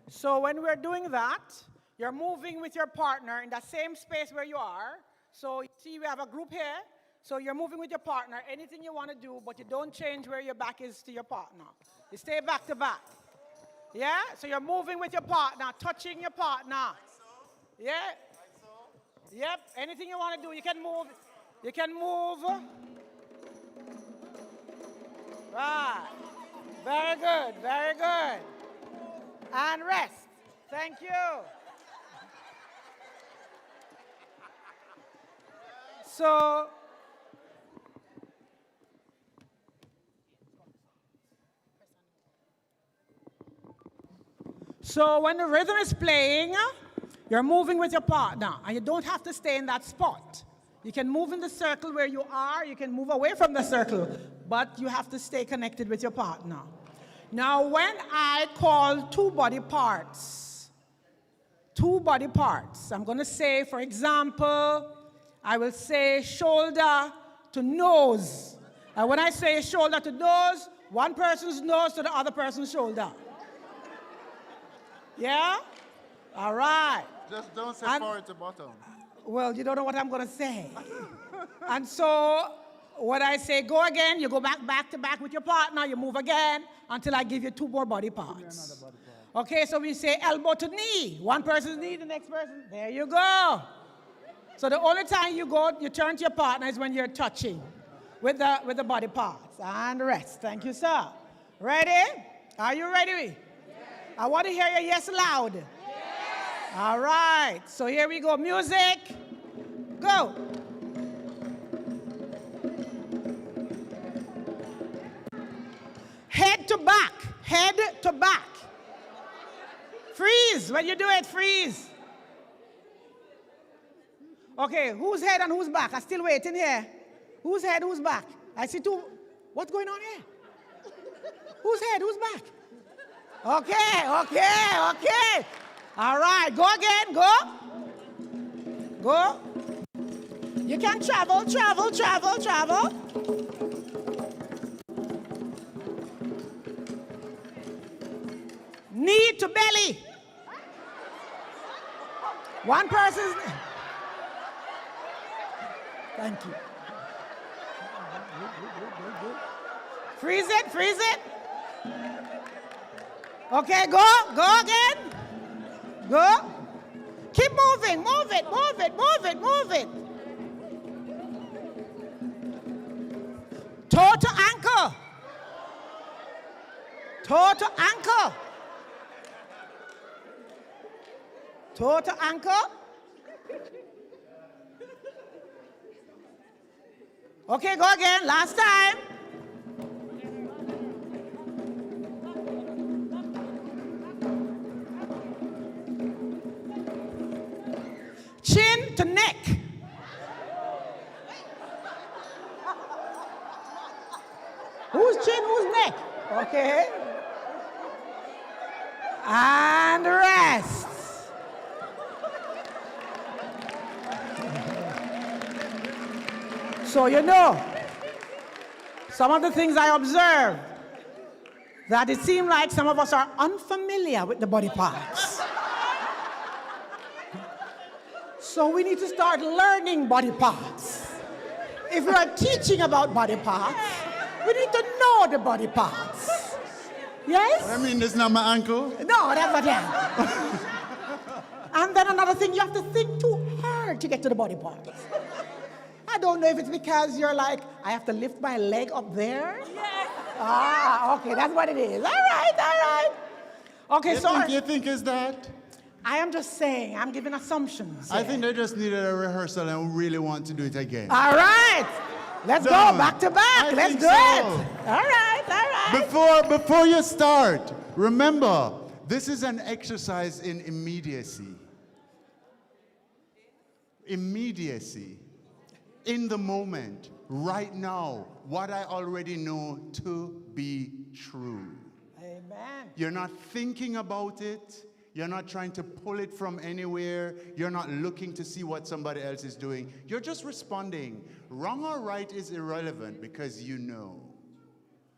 So when we're doing that, you're moving with your partner in the same space where you are. So see, we have a group here. So you're moving with your partner, anything you want to do, but you don't change where your back is to your partner. You stay back to back. Yeah? So you're moving with your partner, touching your partner. Yeah? Yep. Anything you want to do, you can move. You can move. Right. Very good. Very good. And rest. Thank you. So when the rhythm is playing, you're moving with your partner, and you don't have to stay in that spot. You can move in the circle where you are, you can move away from the circle, but you have to stay connected with your partner. Now, when I call two body parts, I'm going to say, for example, I will say shoulder to nose. And when I say shoulder to nose, one person's nose to the other person's shoulder. Yeah? All right. Just don't say forward to bottom. Well, you don't know what I'm going to say. And so when I say go again, you go back to back with your partner, you move again until I give you two more body parts. Okay, so we say elbow to knee. One person's knee, the next person. There you go. So the only time you turn to your partner is when you're touching with the body parts. And rest. Thank you, sir. Ready? Are you ready? Yes. I want to hear your yes loud. Yes. All right. So here we go. Music. Go. Head to back. Head to back. Freeze. When you do it, freeze. Okay, whose head and whose back? I'm still waiting here. Whose head, whose back? I see two. What's going on here? Whose head, whose back? Okay. All right, go again, go. You can travel. Knee to belly. One person's... Thank you. Freeze it. Okay, go again. Go. Keep moving, move it. Toe to ankle. Toe to ankle. Okay, go again, last time. Chin to neck. Whose chin, whose neck? Okay. And rest. So you know, some of the things I observed, that it seemed like some of us are unfamiliar with the body parts. So we need to start learning body parts. If we are teaching about body parts, we need to know the body parts. Yes? I mean, it's not my ankle. No, that's not the ankle. And then another thing, you have to think too hard to get to the body parts. I don't know if it's because you're like, I have to lift my leg up there. Yeah. Okay, that's what it is. All right. Okay, You think it's that? I am just saying, I'm giving assumptions. I think they just needed a rehearsal and really want to do it again. All right. Let's go back to back. Let's do it. All right. Before you start, remember, this is an exercise in immediacy. Immediacy. In the moment, right now, what I already know to be true. Amen. You're not thinking about it. You're not trying to pull it from anywhere. You're not looking to see what somebody else is doing. You're just responding. Wrong or right is irrelevant because you know.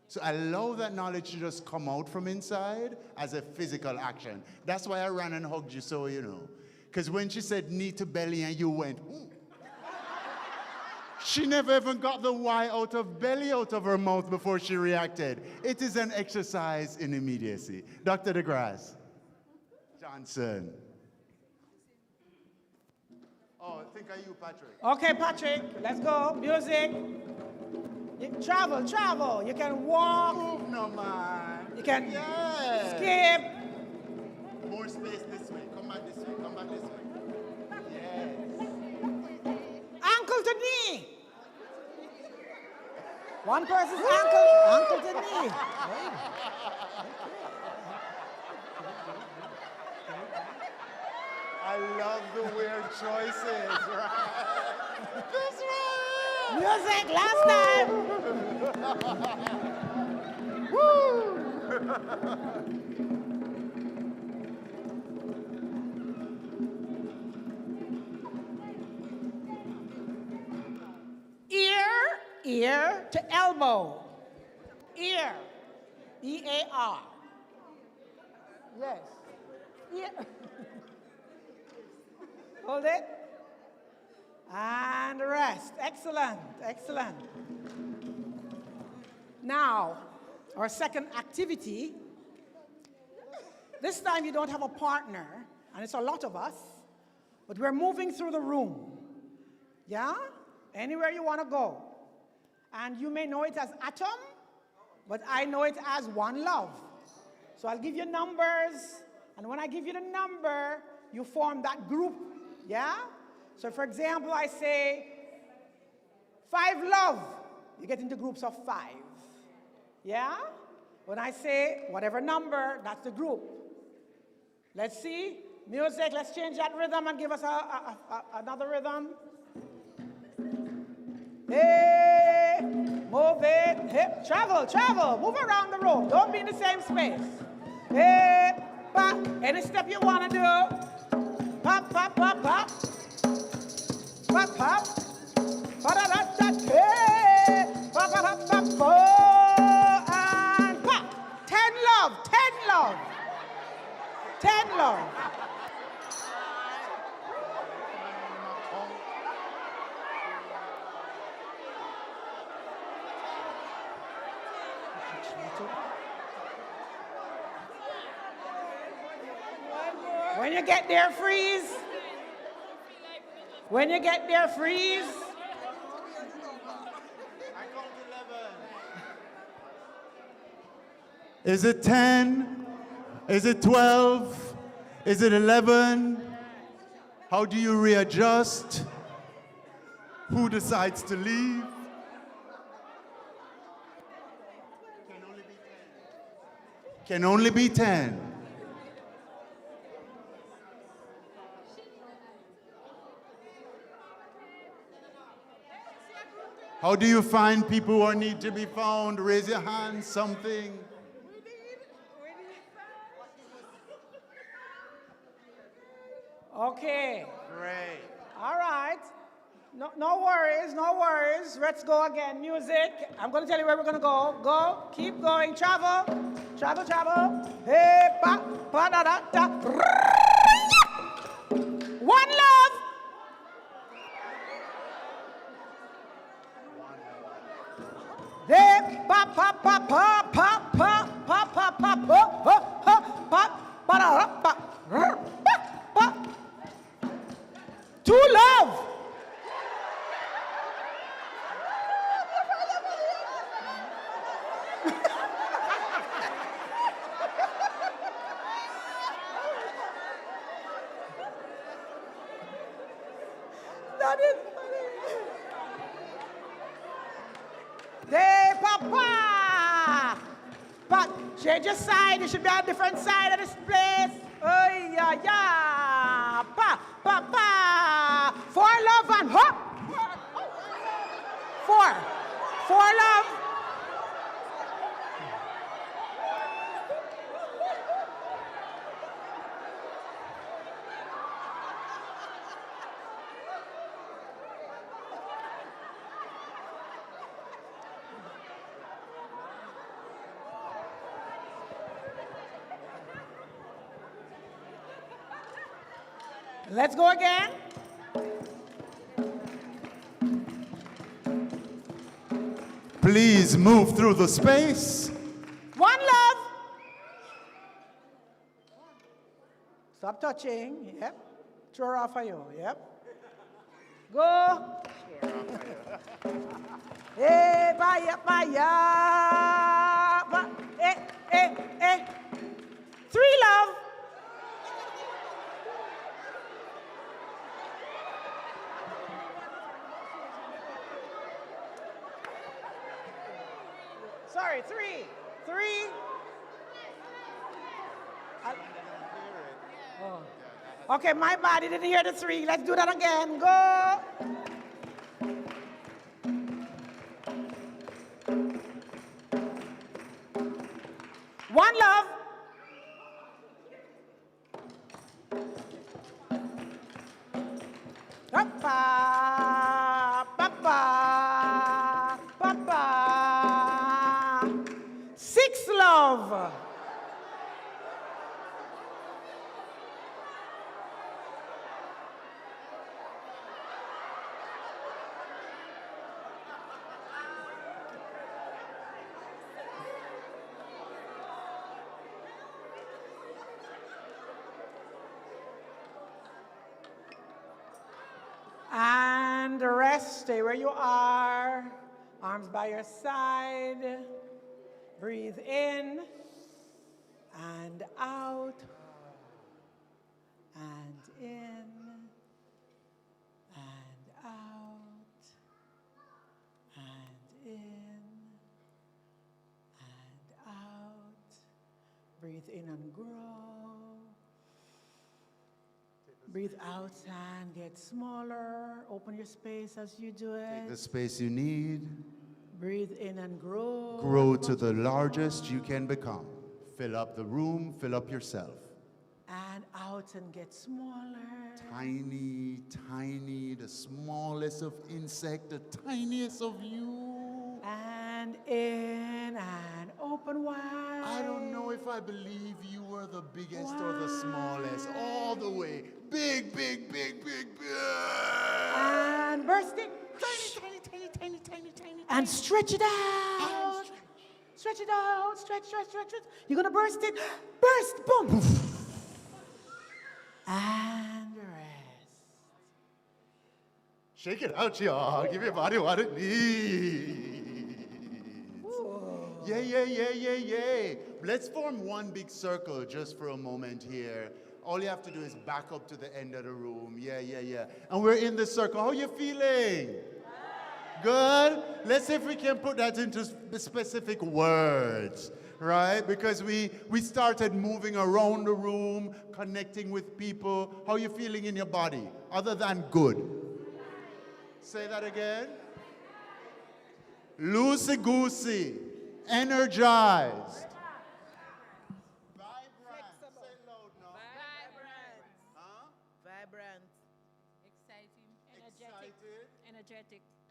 So allow that knowledge to just come out from inside as a physical action. That's why I ran and hugged you, so you know. Because when she said knee to belly and you went, ooh. She never even got the Y out of belly out of her mouth before she reacted. It is an exercise in immediacy. Dr. DeGrasse Johnson. Oh, I think of you, Patrick. Okay, Patrick, let's go. Music. Travel, travel. You can walk. Move, no man. You can skip. More space this way. Come back this way. Come back this way. Yes. Ankle to knee. One person's ankle to knee. I love the weird choices, right? That's right. Music, last time. Woo! Ear to elbow. Ear. E-A-R. Yes. Ear. Hold it. And rest. Excellent. Excellent. Now, our second activity. This time you don't have a partner, and it's a lot of us, but we're moving through the room. Yeah? Anywhere you want to go. And you may know it as atom, but I know it as one love. So I'll give you numbers, and when I give you the number, you form that group. Yeah? So for example, I say 5 love. You get into groups of 5. Yeah? When I say whatever number, that's the group. Let's see. Music, let's change that rhythm and give us another rhythm. Hey, move it, hip, travel, travel, move around the room. Don't be in the same space. Hey, pop, any step you want to do. Pop, pop, pop, pop. Pop, pop. Pa-da-da-da, hey, pop, pop, pop, pop, pop, and pop. 10 love, 10 love. 10 love. When you get there, freeze. When you get there, freeze. Is it 10? Is it 12? Is it 11? How do you readjust? Who decides to leave? Can only be 10. How do you find people who need to be found? Raise your hand, something. Okay. Great. All right. No worries, no worries. Let's go again. Music. I'm going to tell you where we're going to go. Go. Keep going. Travel. Travel, travel. Hey, pa, pa, da, da, da. One love. Hey, pa, pa, pa, pa, pa, pa, pa, pa, pa, pa, pa, pa, pa, da, pa, pa, pa. Two love. That is funny. Hey, papa! But change your side. You should be on a different side of this place. Oh, yeah, yeah. Pa, pa, pa. 4 love and hop. 4. 4 love. Let's go again. Please move through the space. One love. Stop touching. Yep. Throw off of you. Yep. Go. Hey, baya, baya. Eh. 3 love. Sorry, 3. Oh. Okay, my body didn't hear the 3. Let's do that again. Go. One love. Papa, papa, papa. 6 love. And the rest, stay where you are. Arms by your side. Breathe in and out. And in and out. And in and out. Breathe in and grow. Breathe out and get smaller. Open your space as you do it. Take the space you need. Breathe in and grow. Grow to the largest you can become. Fill up the room, fill up yourself. And out and get smaller. Tiny, tiny, the smallest of insect, the tiniest of you. And in and open wide. I don't know if I believe you were the biggest or the smallest. All the way. Big, big, big, big, big. And bursting. Tiny, tiny, tiny, tiny, tiny. And stretch it out. Stretch it out. Stretch. You're going to burst it. Burst. Boom. And rest. Shake it out, y'all. Give your body what it needs. Yeah. Let's form one big circle just for a moment here. All you have to do is back up to the end of the room. Yeah. And we're in the circle. How you feeling? Good? Let's see if we can put that into specific words, right? Because we started moving around the room, connecting with people. How you feeling in your body, other than good? Say that again. Loosey-goosey, energized.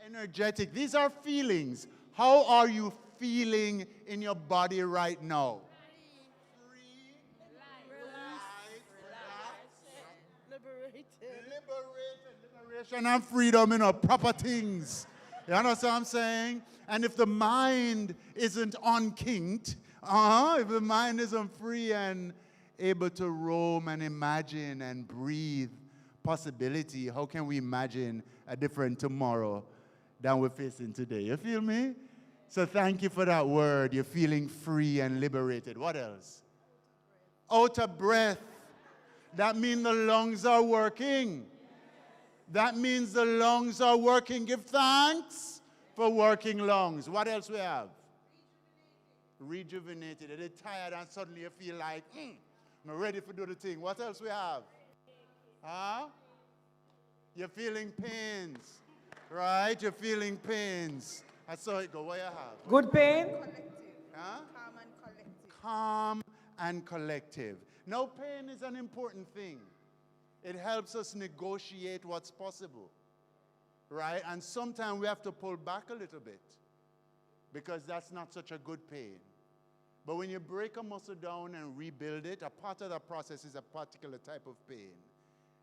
Energetic. These are feelings. How are you feeling in your body right now? Free, liberation and freedom, proper things. You understand what I'm saying? And if the mind isn't unkinked, if the mind isn't free and able to roam and imagine and breathe possibility, how can we imagine a different tomorrow than we're facing today? You feel me? So thank you for that word. You're feeling free and liberated. What else? Out of breath. That means the lungs are working. That means the lungs are working. Give thanks for working lungs. What else we have? Rejuvenated. You're tired and suddenly you feel like, I'm ready to do the thing. What else we have? You're feeling pains. Right? You're feeling pains. I saw it go. What you have? Good pain? Calm and collective. Calm and collective. Now, pain is an important thing. It helps us negotiate what's possible. Right? And sometimes we have to pull back a little bit because that's not such a good pain. But when you break a muscle down and rebuild it, a part of that process is a particular type of pain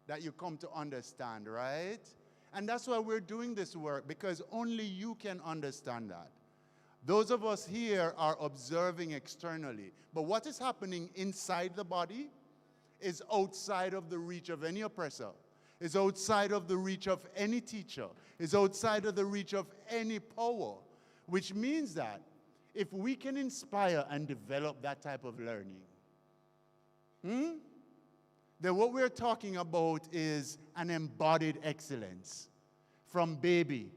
that you come to understand, right? And that's why we're doing this work, because only you can understand that. Those of us here are observing externally, but what is happening inside the body is outside of the reach of any oppressor, is outside of the reach of any teacher, is outside of the reach of any power, which means that if we can inspire and develop that type of learning, then what we're talking about is an embodied excellence from baby,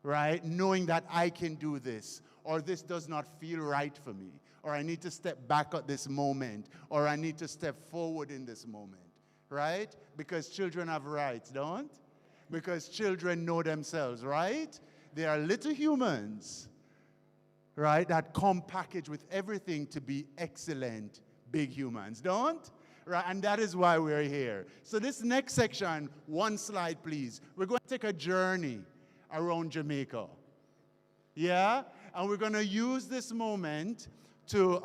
right? Knowing that I can do this, or this does not feel right for me, or I need to step back at this moment, or I need to step forward in this moment, right? Because children have rights, don't? Because children know themselves, right? They are little humans, right, that come packaged with everything to be excellent big humans, don't? Right, and that is why we're here. So this next section, one slide please. We're going to take a journey around Jamaica. Yeah? And we're going to use this moment to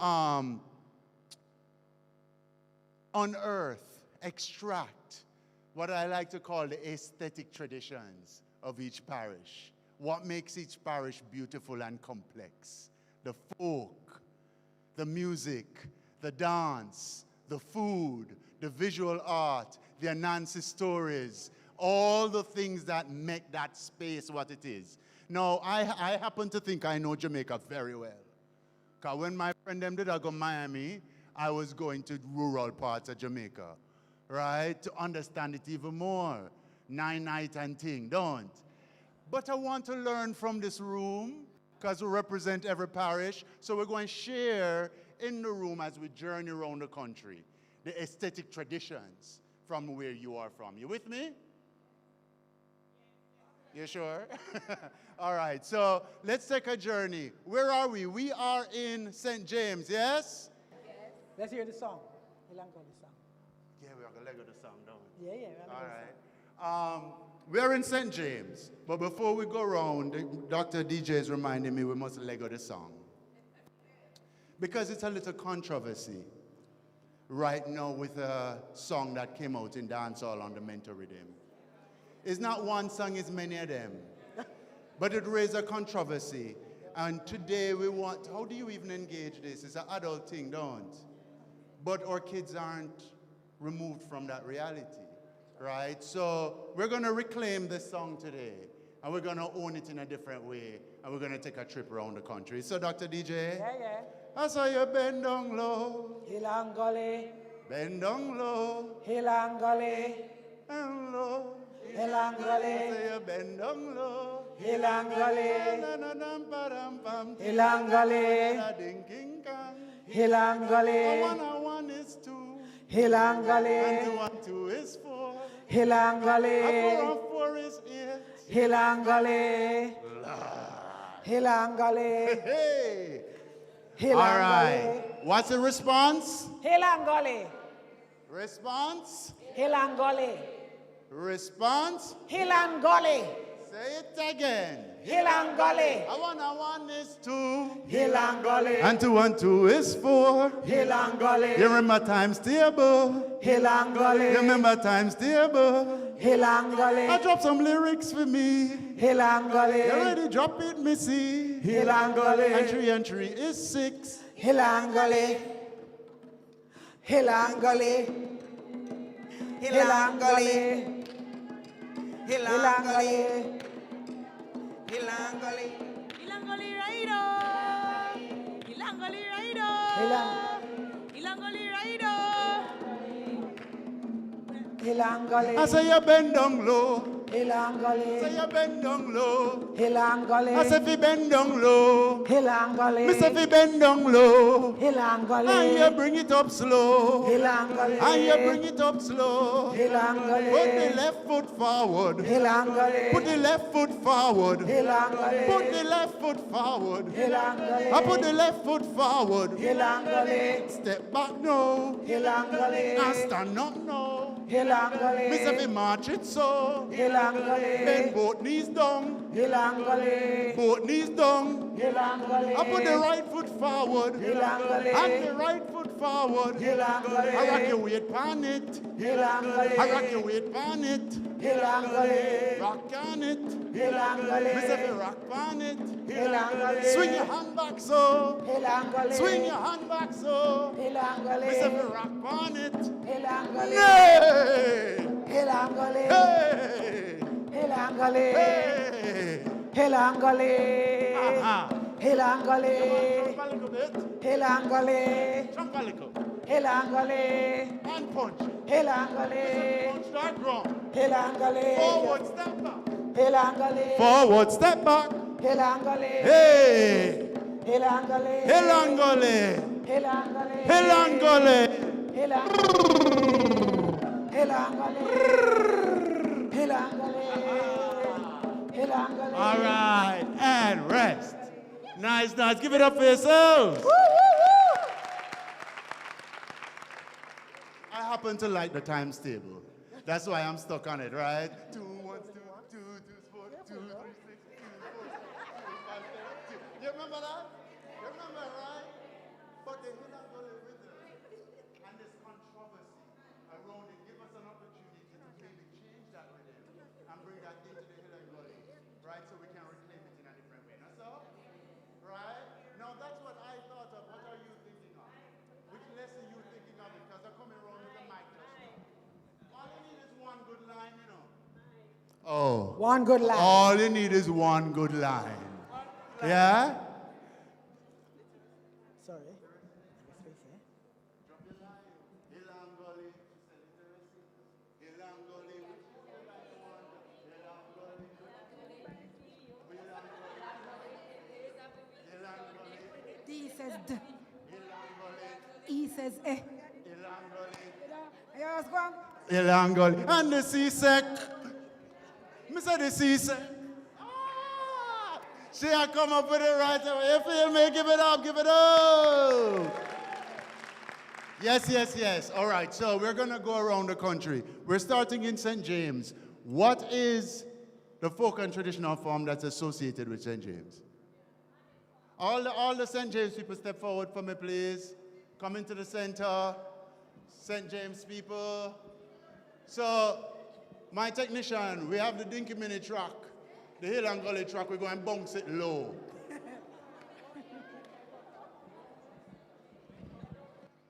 unearth, extract what I like to call the aesthetic traditions of each parish. What makes each parish beautiful and complex? The folk, the music, the dance, the food, the visual art, the Anansi stories, all the things that make that space what it is. Now, I happen to think I know Jamaica very well. Because when my friend them did I go to Miami, I was going to rural parts of Jamaica, right, to understand it even more. Night and thing, don't. But I want to learn from this room, because we represent every parish, so we're going to share in the room as we journey around the country, the aesthetic traditions from where you are from. You with me? You sure? All right, so let's take a journey. Where are we? We are in St. James, yes? Yes. Let's hear the song. The song. Yeah, we're going to Lego the song, don't we? Yeah. All right. We're in St. James, but before we go around, Dr. DJ is reminding me we must Lego the song. Because it's a little controversy right now with a song that came out in dancehall on the Mentor Rhythm. It's not one song, it's many of them. But it raised a controversy. And today we want, how do you even engage this? It's an adult thing, don't? But our kids aren't removed from that reality, right? So we're going to reclaim this song today. And we're going to own it in a different way. And we're going to take a trip around the country. So, Dr. DJ? Yeah. I saw you bend down low. Hilangole. Bend down low. Hilangole. And low. Hilangole. I saw you bend down low. Hilangole. Hilangole. Hilangole. One is two. Hilangole. And two is four. Hilangole. Four is eight. Hilangole. Hilangole. Hey. Hilangole. All right. What's the response? Hilangole. Response? Hilangole. Response? Hilangole. Say it again. Hilangole. One is two. Hilangole. And two is four. Hilangole. You remember times table. Hilangole. You remember times table. Hilangole. I drop some lyrics for me. Hilangole. You ready? Drop it, missy. Hilangole. And three is six. Hilangole. Hilangole. Hilangole. Hilangole. Hilangoli Raido. Hilangoli Raido. Hilangoli Raido. Hilangole. I say you bend down low. Hilangole. Say you bend down low. Hilangole. I say fi bend down low. Hilangole. Me say fi bend down low. Hilangole. And you bring it up slow. Hilangole. And you bring it up slow. Hilangole. Put the left foot forward. Hilangole. Put the left foot forward. Hilangole. Put the left foot forward. Hilangole. I put the left foot forward. Hilangole. Step back now. Hilangole. And stand up now. Hilangole. Miss if you march it so. Hilangole. Bend both knees down. Hilangole. Both knees down. Hilangole. I put the right foot forward. Hilangole. And the right foot forward. Hilangole. I rock your weight pan it. Hilangole. I rock your weight pan it. Hilangole. Rock on it. Hilangole. Miss if you rock pan it. Hilangole. Swing your hand back so. Hilangole. Swing your hand back so. Hilangole. Miss if you rock pan it. Hilangole. Hey! Hilangole. Hey! Hilangole. Hey! Hilangole. Uh-huh. Hilangole. Jump a little bit. Hilangole. Jump a little. Hilangole. And punch. Hilangole. Punch that ground. Hilangole. Forward step back. Hilangole. Forward step back. Hilangole. Hey! Hilangole. Hilangole. Hilangole. Hilangole. Hilangole. Hilangole. Hilangole. All right, and rest. Nice, nice. Give it up for yourselves. I happen to like the times table. That's why I'm stuck on it, right? 2, 1, 2, 2, 2, 4, 2, 3, 6, 2, 4, 2, 5, 7, 2. You remember that? You remember, right? But the Hilangole rhythm and this controversy around it give us an opportunity to maybe change that rhythm and bring that into the Hilangole, right? So we can reclaim it in a different way. That's all? Right? Now that's what I thought of. What are you thinking of? Which lesson you thinking of? Because they're coming around with the mic just now. All you need is one good line, you know. Oh. One good line. All you need is one good line. Yeah? Sorry. D says D. E says E. Yes, go on. Hilangole. And the C-sec. Me say the C-sec. She a come up with it right away. You feel me? Give it up, give it up. Yes, yes, yes. All right, so we're going to go around the country. We're starting in St. James. What is the folk and traditional form that's associated with St. James? All the St. James people step forward for me, please. Come into the center. St. James people. So, my technician, we have the Dinky Mini truck. The Hilangole truck, we're going to bounce it low.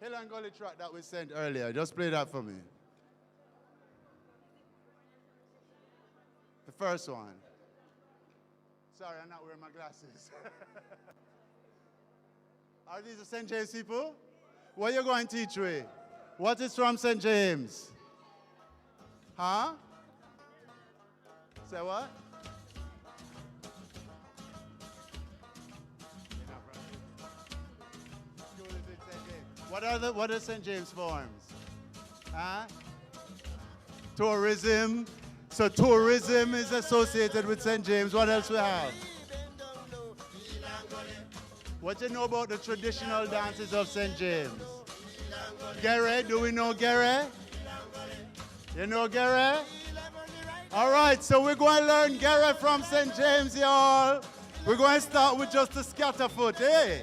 Hilangole truck that we sent earlier, just play that for me. The first one. Sorry, I'm not wearing my glasses. Are these the St. James people? What are you going to teach me? What is from St. James? Huh? Say what? What are St. James forms? Huh? Tourism. So tourism is associated with St. James. What else we have? What do you know about the traditional dances of St. James? Gere, do we know Gere? You know Gere? All right, so we're going to learn Gere from St. James, y'all. We're going to start with just the scatterfoot, eh?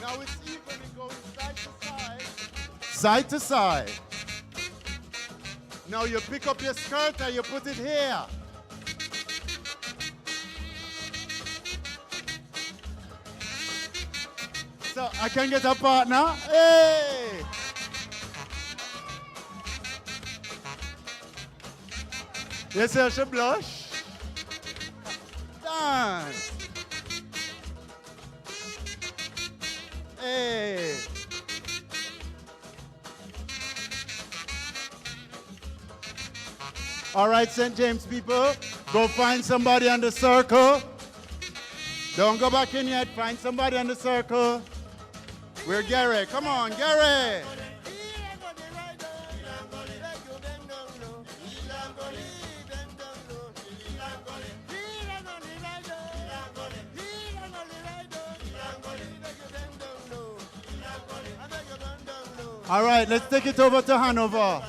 Now it's even, it goes side to side. Side to side. Now you pick up your skirt and you put it here. So I can get a partner. Hey! You see how she blush? Dance. Hey. All right, St. James people, go find somebody on the circle. Don't go back in yet. Find somebody on the circle. We're Gary. Come on, Gary. All right, let's take it over to Hanover.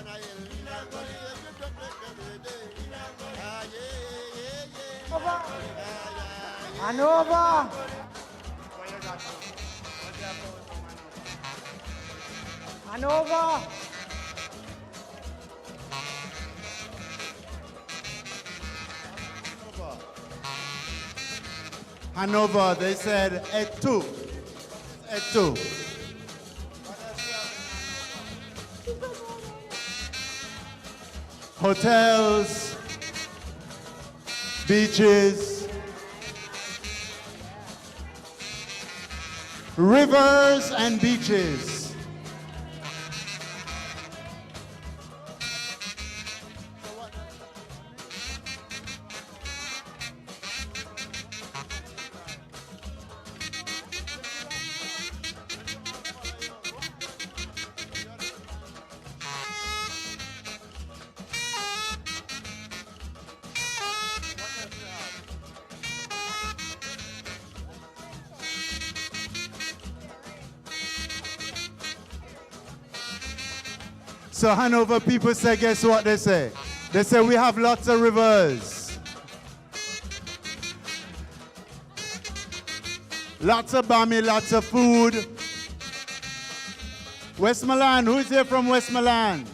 Hanover. Hanover. Hanover, they said et tu. Et tu. Hotels, beaches, rivers and beaches. So Hanover people say, guess what they say? They say we have lots of rivers. Lots of bami, lots of food. Westmoreland, who's here from Westmoreland?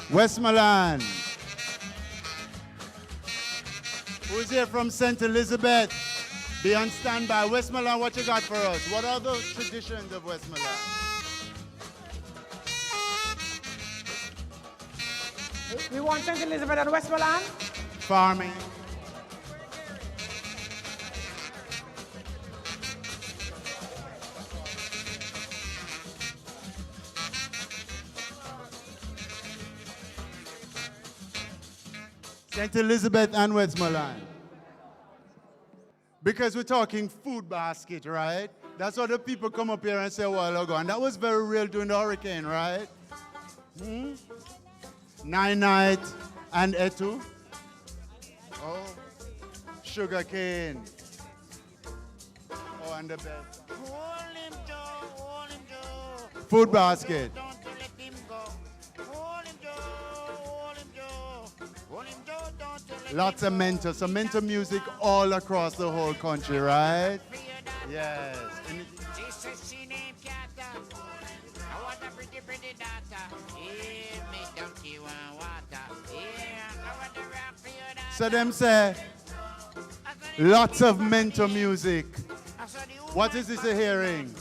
Westmoreland. Who's here from St. Elizabeth? Be on standby. Westmoreland, what you got for us? What are the traditions of Westmoreland? We want St. Elizabeth and Westmoreland. Farming. St. Elizabeth and Westmoreland. Because we're talking food basket, right? That's what the people come up here and say a while ago. And that was very real during the hurricane, right? Hmm? Nine Night and Etu. Oh, sugar cane. Oh, and the best. Food basket. Lots of mentor. So mentor music all across the whole country, right? Yes. So them say, lots of mentor music. What is this hearing?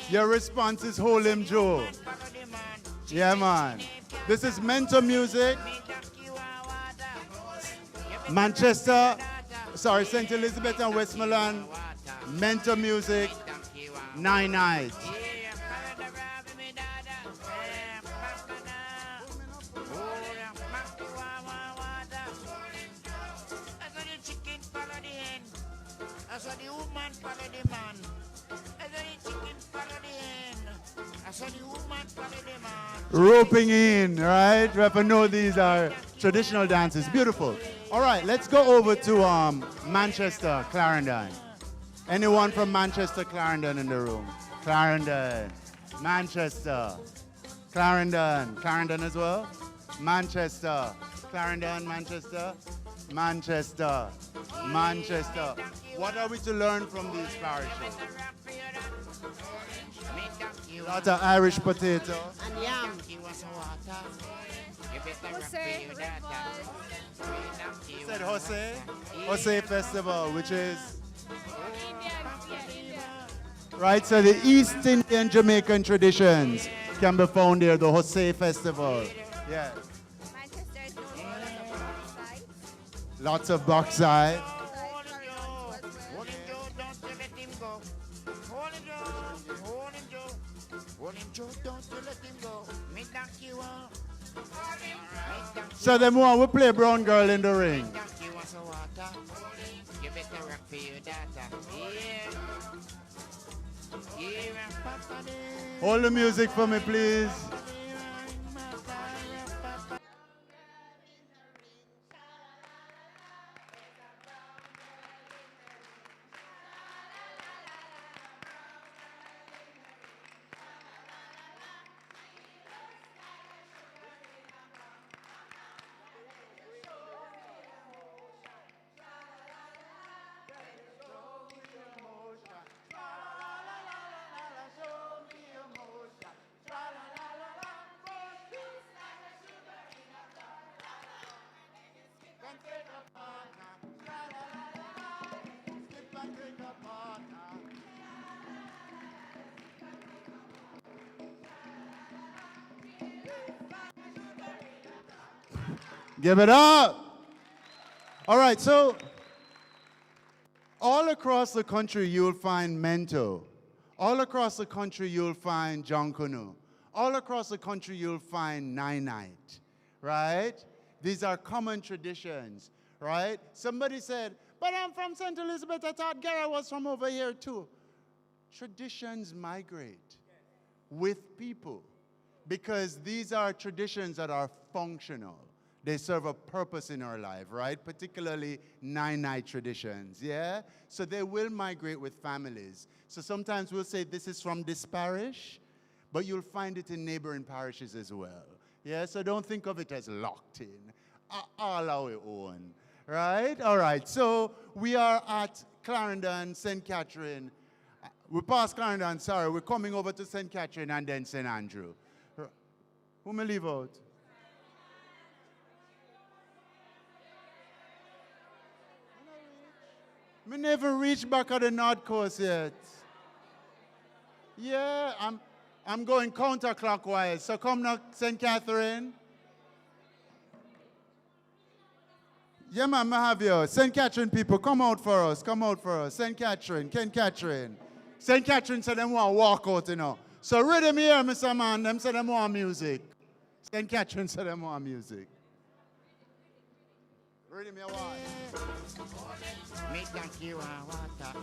Your response is Hold Him Joe. Yeah, man. This is mentor music. Manchester, sorry, St. Elizabeth and Westmoreland, mentor music, Nine Night. Roping in, right? We have to know these are traditional dances. Beautiful. All right, let's go over to Manchester, Clarendon. Anyone from Manchester, Clarendon in the room? Clarendon, Manchester, Clarendon, Clarendon as well? Manchester, Clarendon, Manchester, Manchester, Manchester. What are we to learn from these parishes? Lots of Irish potato. And yam. You said Jose? Jose Festival, which is? Right, so the East Indian Jamaican traditions can be found there, the Jose Festival. Yeah. Lots of bauxite. So the more we play Brown Girl in the Ring. Hold the music for me, please. Give it up. All right, so all across the country, you'll find Mento. All across the country, you'll find Jonkunu. All across the country, you'll find Nine-Night, right? These are common traditions, right? Somebody said, but I'm from St. Elizabeth. I thought Gara was from over here too. Traditions migrate with people because these are traditions that are functional. They serve a purpose in our life, right? Particularly Nine-Night traditions, yeah? So they will migrate with families. So sometimes we'll say this is from this parish, but you'll find it in neighboring parishes as well. Yeah, so don't think of it as locked in. All our own, right? All right, so we are at Clarendon, St. Catherine. We passed Clarendon, sorry. We're coming over to St. Catherine and then St. Andrew. Who may leave out? Me never reached back at the North Coast yet. Yeah, I'm going counterclockwise. So come now, St. Catherine. Yeah, man, I have you. St. Catherine people, come out for us. Come out for us. St. Catherine, St. Catherine. St. Catherine said they want to walk out, you know. So rhythm here, Mr. Man, them said they want music. St. Catherine said they want music. Rhythm here, what? Me thank you and water.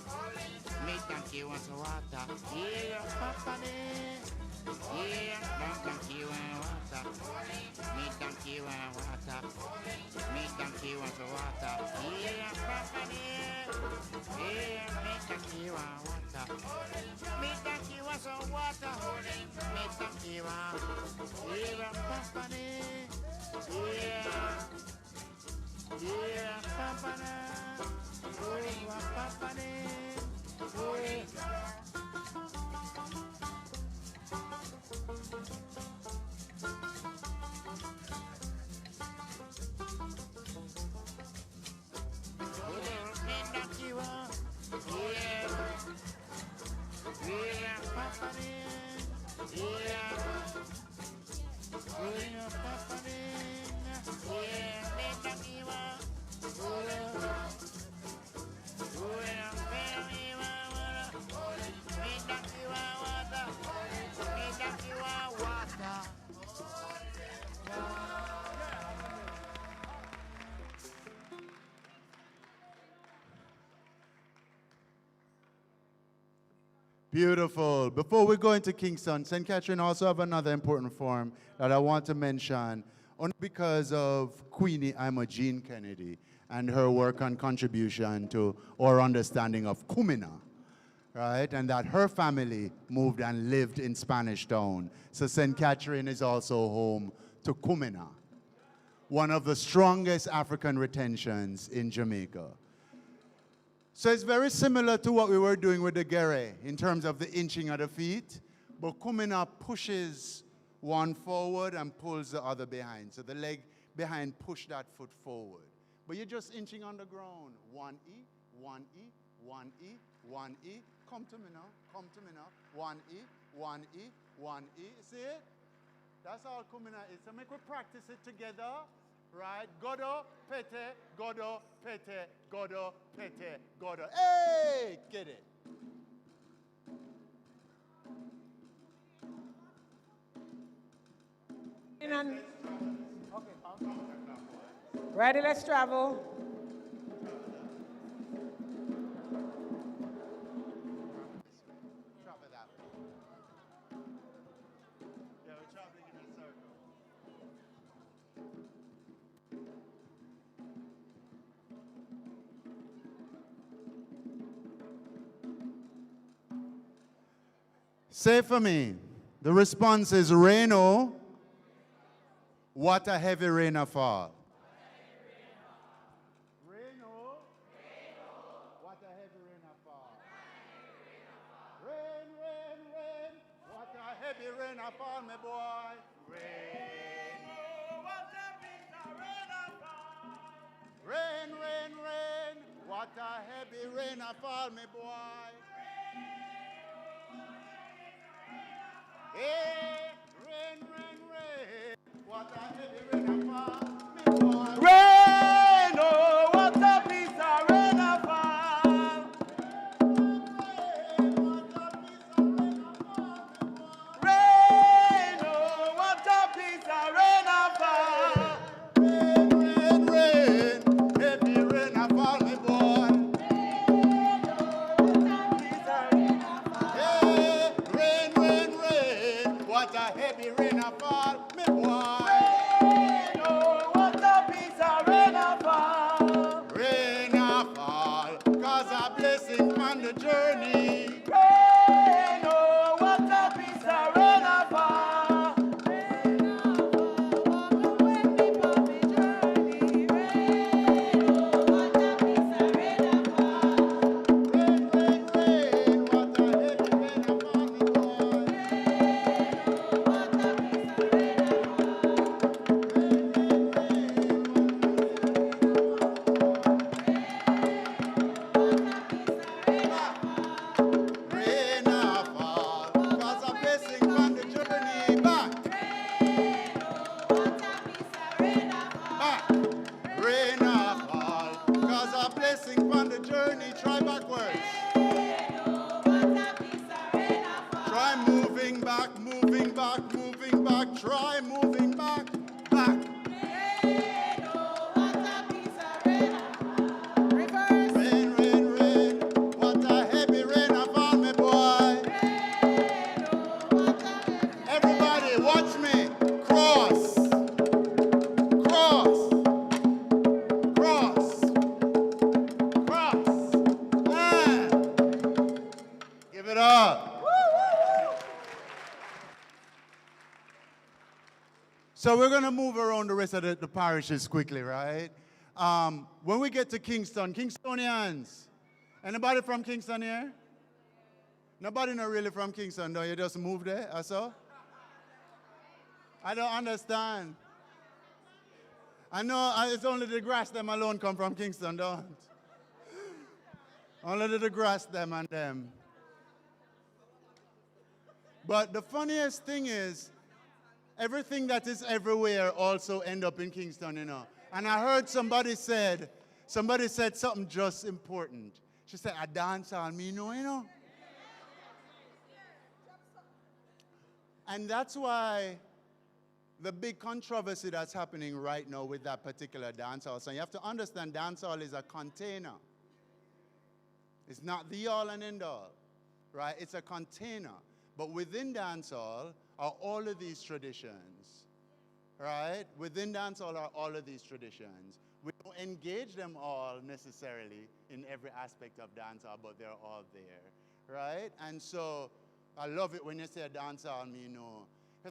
Me thank you and water. Yeah, Papa. Yeah, don't thank you and water. Me thank you and water. Me thank you and water. Yeah, Papa. Yeah, me thank you and water. Me thank you and water. Me thank you and yeah, Papa. Yeah. Yeah, Papa. Oh, Papa. Oh. Beautiful. Before we go into Kingston, St. Catherine also have another important form that I want to mention, only because of Queenie Imogene Kennedy and her work and contribution to our understanding of Kumina, right? And that her family moved and lived in Spanish Town. So St. Catherine is also home to Kumina, one of the strongest African retentions in Jamaica. So it's very similar to what we were doing with the gere in terms of the inching of the feet, but Kumina pushes one forward and pulls the other behind. So the leg behind push that foot forward. But you're just inching on the ground. 1E, 1E, 1E, 1E. Come to me now, come to me now. 1E, 1E, 1E. See it? That's all Kumina is. So make we practice it together. Right? Godo, pete, godo, pete, godo, pete, godo. Hey! Get it. Ready, let's travel. Say for me. The response is rain-o. What a heavy rain a fall. Rain-o. What a heavy rain a fall. Rain, rain, rain. What a heavy rain a fall, my boy. Rain. What a big rain a fall. Rain, rain, rain. What a heavy rain a fall, my boy. Hey, rain, rain, rain. What a heavy rain a fall, me boy. journey. Rain, oh, what a piece of rain of fall. Rain a fall, cause a blessing on the journey back. Back. Rain a fall, cause a blessing on the journey. Try backwards. Try moving back, moving back, moving back. Try moving back, back. Rain, rain, rain. What a heavy rain a fall, me boy. Everybody, watch me. Cross, cross, cross, cross. And give it up. So we're going to move around the rest of the parishes quickly, right? When we get to Kingston, Kingstonians. Anybody from Kingston here? Nobody not really from Kingston, though. You just moved there, I saw. I don't understand. I know it's only the grass them alone come from Kingston, don't? Only the grass them and them. But the funniest thing is, everything that is everywhere also end up in Kingston, you know. And I heard somebody said something just important. She said, I dance on me, you know. And that's why the big controversy that's happening right now with that particular dancehall song. You have to understand dancehall is a container. It's not the all and end all, right? It's a container. But within dancehall are all of these traditions, right? Within dancehall are all of these traditions. We don't engage them all necessarily in every aspect of dancehall, but they're all there, right? And so I love it when you say dancehall, me know.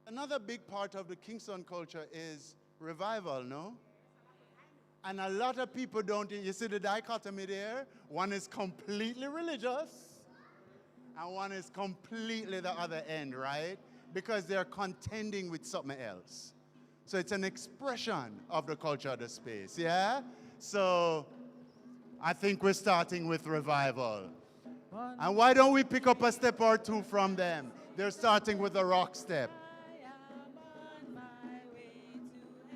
Another big part of the Kingston culture is revival, no? And a lot of people don't, you see the dichotomy there? One is completely religious, and one is completely the other end, right? Because they're contending with something else. So it's an expression of the culture of the space, yeah? So I think we're starting with revival. And why don't we pick up a step or two from them? They're starting with a rock step.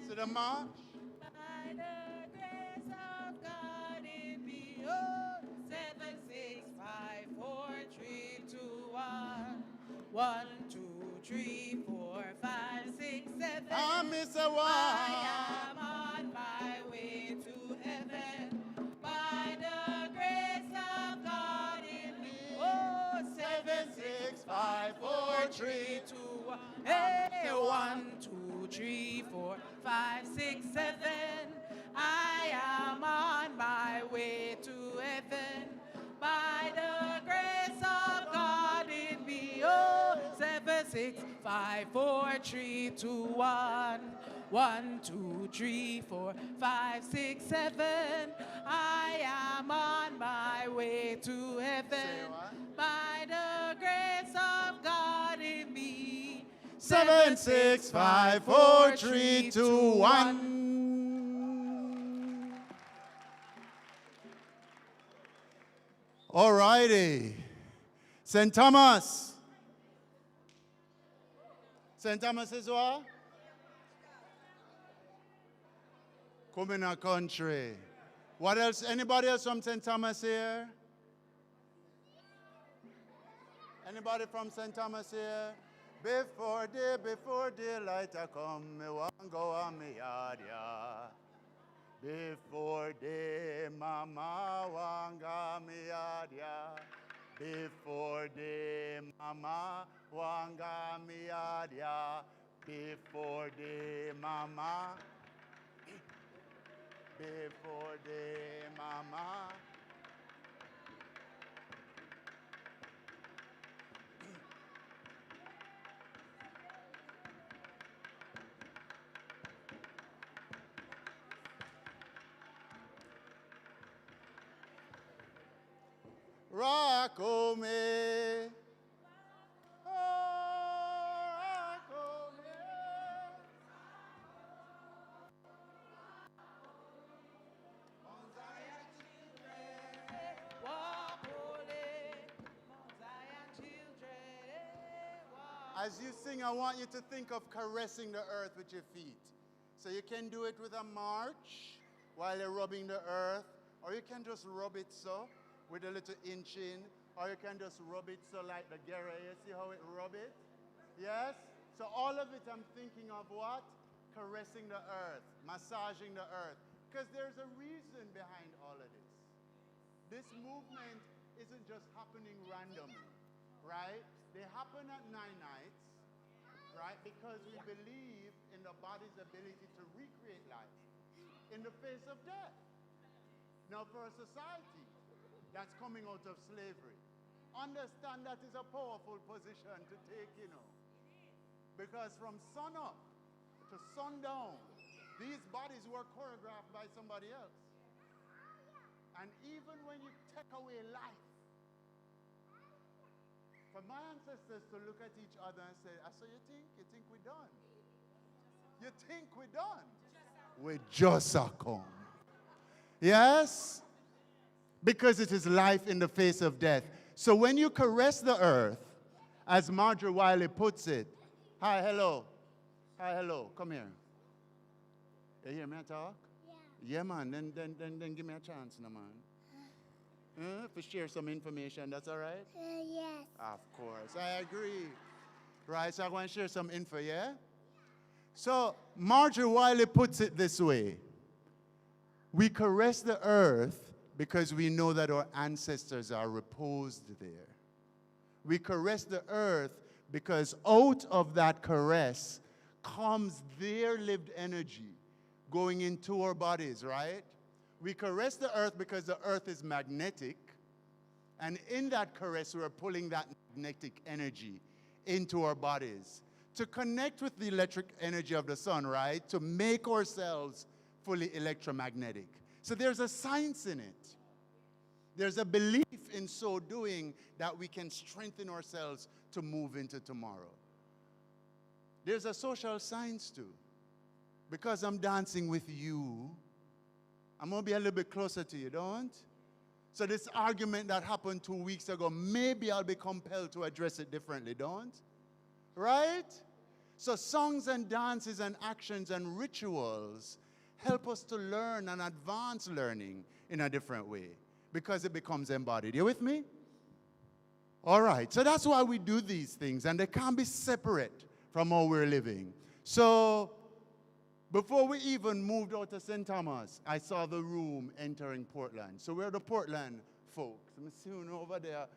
So the march. By the grace of God, it be 7, 6, 5, 4, 3, 2, 1. 1, 2, 3, 4, 5, 6, 7. I miss a one. I am on my way to heaven. By the grace of God in me. 7, 6, 5, 4, 3, 2, 1. Hey, 1, 2, 3, 4, 5, 6, 7. I am on my way to heaven. By the grace of God in me. 7, 6, 5, 4, 3, 2, 1. 1, 2, 3, 4, 5, 6, 7. I am on my way to heaven. By the grace of God in me. 7, 6, 5, 4, 3, 2, 1. All righty. St. Thomas. St. Thomas is what? Come in our country. What else? Anybody else from St. Thomas here? Anybody from St. Thomas here? Before daylight I come, me want go on me yard, yeah. Before day, mama want go me yard, yeah. Before day, mama want go me yard, yeah. Before day, mama. Before day, mama. Akome. As you sing, I want you to think of caressing the earth with your feet. So you can do it with a march while you're rubbing the earth, or you can just rub it so with a little inch in, or you can just rub it so like the Gera. You see how it rub it? Yes? So all of it I'm thinking of what? Caressing the earth, massaging the earth. Because there's a reason behind all of this. This movement isn't just happening randomly, right? They happen at 9 nights, right? Because we believe in the body's ability to recreate life in the face of death. Now, for a society that's coming out of slavery, understand that is a powerful position to take, you know. Because from sun up to sundown, these bodies were choreographed by somebody else. And even when you take away life, for my ancestors to look at each other and say, so you think we're done? You think we're done? We just are come. Yes? Because it is life in the face of death. So when you caress the earth, as Marjorie Wiley puts it, hi, hello. Hi, hello. Come here. You hear me talk? Yeah. Yeah, man. Then give me a chance, no, man. To share some information, that's all right? Yes. Of course, I agree. Right, so I'm going to share some info, yeah? So Marjorie Wiley puts it this way. We caress the earth because we know that our ancestors are reposed there. We caress the earth because out of that caress comes their lived energy going into our bodies, right? We caress the earth because the earth is magnetic, and in that caress, we're pulling that magnetic energy into our bodies to connect with the electric energy of the sun, right? To make ourselves fully electromagnetic. So there's a science in it. There's a belief in so doing that we can strengthen ourselves to move into tomorrow. There's a social science too. Because I'm dancing with you, I'm going to be a little bit closer to you, don't? So this argument that happened 2 weeks ago, maybe I'll be compelled to address it differently, don't? Right? So songs and dances and actions and rituals help us to learn and advance learning in a different way because it becomes embodied. You with me? All right. So that's why we do these things, and they can't be separate from how we're living. So before we even moved out to St. Thomas, I saw the room entering Portland. So we're the Portland folks. I'm seeing over there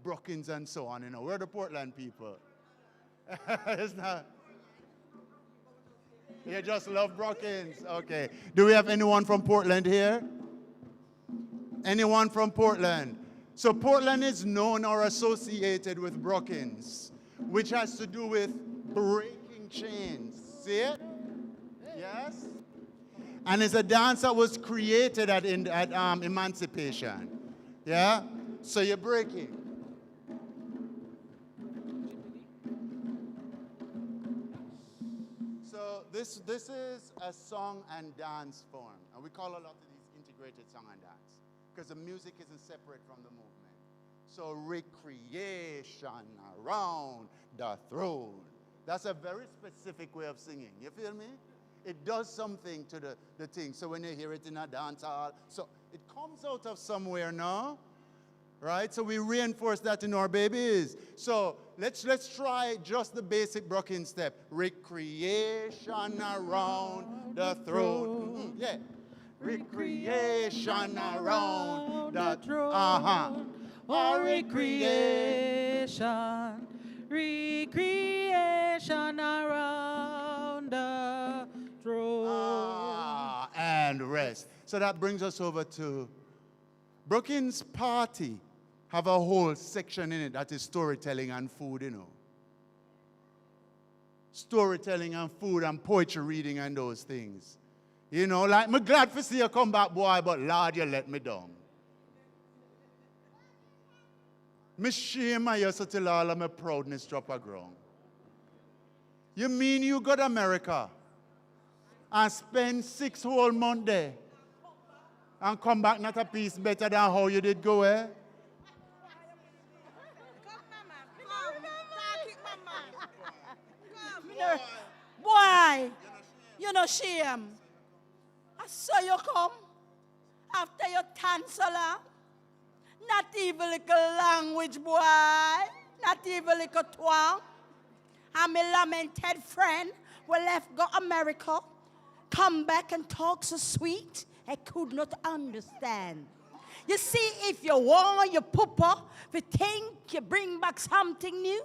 Brookings and so on. You know, we're the Portland people. It's not. You just love Brookings. Okay. Do we have anyone from Portland here? Anyone from Portland? So Portland is known or associated with Brookings, which has to do with breaking chains. See it? Yes? And it's a dance that was created at Emancipation. Yeah? So you're breaking. So this is a song and dance form. And we call a lot of these integrated song and dance because the music isn't separate from the movement. So recreation around the throne. That's a very specific way of singing. You feel me? It does something to the thing. So when you hear it in a dance hall, so it comes out of somewhere, no? Right? So we reinforce that in our babies. So let's try just the basic Brookings step. Recreation around the throne. Yeah. Recreation around the throne. Oh, recreation. Recreation around the throne. And rest. So that brings us over to Brookings Party. Have a whole section in it that is storytelling and food, you know. Storytelling and food and poetry reading and those things. You know, like, I'm glad to see you come back, boy, but Lord, you let me down. Me shame I used to tell all of my proudness drop a ground. You mean you go to America and spend 6 whole months there and come back not a piece better than how you did go, eh? Boy, you no shame. I saw you come after your chancellor. Not even little language, boy. Not even little twang. And my lamented friend who left go America, come back and talk so sweet, I could not understand. You see, if you want your papa, if you think you bring back something new,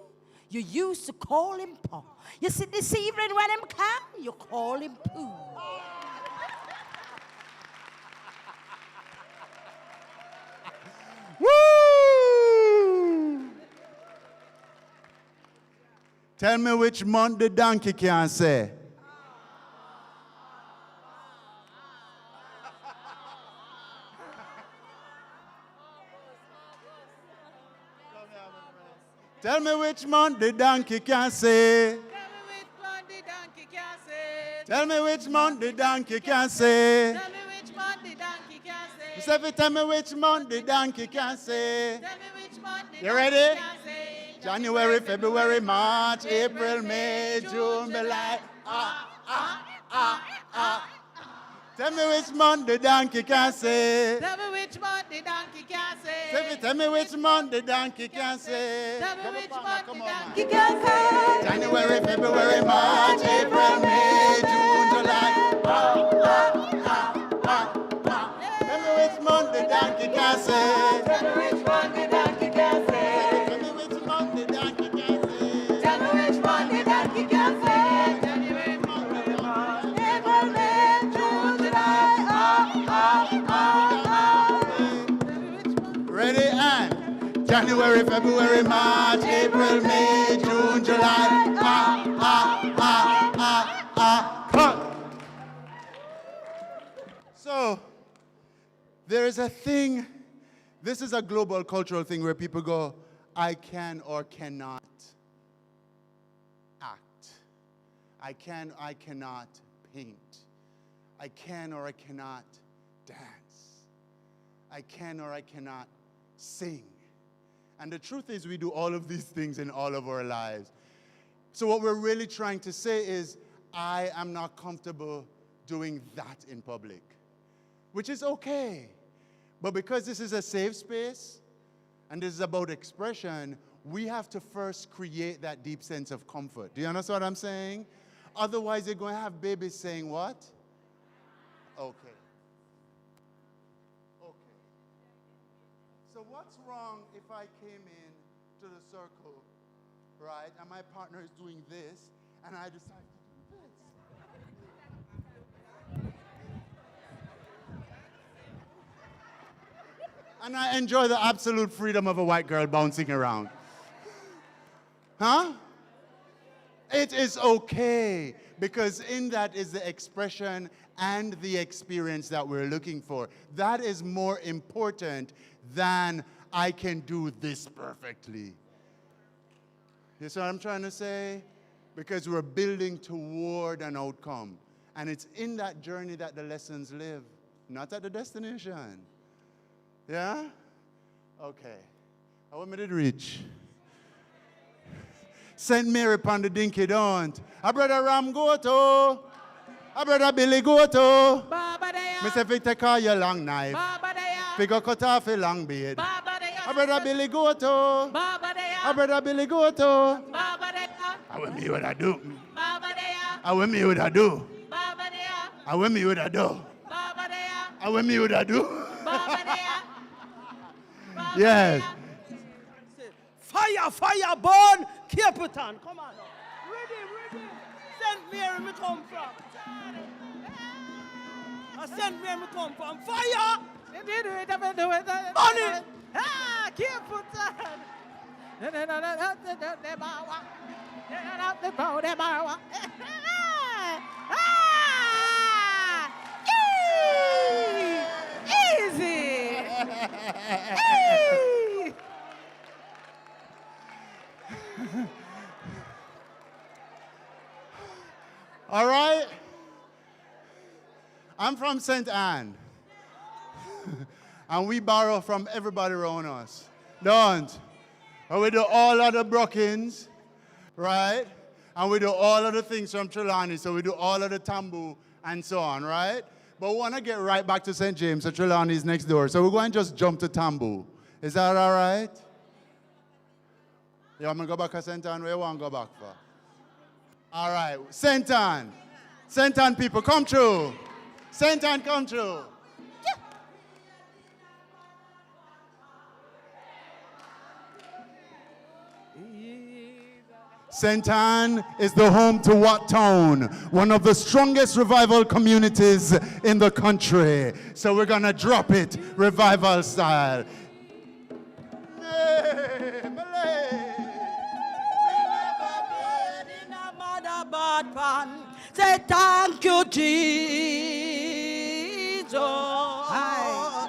you used to call him Pa. You see, this evening when him come, you call him Pooh. Woo! Tell me which month the donkey can say. Tell me which month the donkey can say. Tell me which month the donkey can say. Tell me which month the donkey can say. Say, tell me which month the donkey can say. Tell me which month the You donkey ready? can say. January, February, March, April, May, June, July. Tell me which month the donkey can say. Tell me which month the donkey can say. Tell me which month the donkey can say. Tell me which month the donkey can say. January, February, March, April, May, June, July. Tell me which month the donkey can say. Tell me which month the donkey can say. Tell me which month the donkey can say. Tell me which month the donkey can say. January, February, March, April, May, June, July. Ready and January, February, March, April, May, June, July. Cut. So there is a thing. This is a global cultural thing where people go, I can or cannot act. I can, I cannot paint. I can or I cannot dance. I can or I cannot sing. And the truth is we do all of these things in all of our lives. So what we're really trying to say is, I am not comfortable doing that in public, which is okay. But because this is a safe space, and this is about expression, we have to first create that deep sense of comfort. Do you understand what I'm saying? Otherwise, you're going to have babies saying what? Okay. Okay. So what's wrong if I came in to the circle, right, and my partner is doing this, and I decide to do this? And I enjoy the absolute freedom of a white girl bouncing around. Huh? It is okay, because in that is the expression and the experience that we're looking for. That is more important than I can do this perfectly. You see what I'm trying to say? Because we're building toward an outcome. And it's in that journey that the lessons live, not at the destination. Yeah? Okay. I want me to reach. St. Mary upon the dinky don't. A brother Ram go to. A brother Billy go to. Me say fi take out your long knife. Fi go cut off your long beard. A brother Billy go to. A brother Billy go to. I want me what I do. I want me what I do. I want me what I do. I want me what I do. Yes. Fire, fire, burn, Capitan. Come on now. Ready. St. Mary me come from. St. Mary me come from. Fire! Burn it! Ah, Capitan. Easy! Hey! I'm from St. Anne. And we borrow from everybody around us. Don't. And we do all of the Brookings, right? And we do all of the things from Trelawney. So we do all of the tambu and so on, right? But we want to get right back to St. James. So Trelawney is next door. So we're going to just jump to tambu. Is that all right? You want me to go back to St. Anne? Where you want to go back for? All right. St. Anne. St. Anne people, come through. St. Anne, come through. St. Anne is the home to Wat Town, one of the strongest revival communities in the country. So we're going to drop it revival style. Say thank you, Jesus. Aye.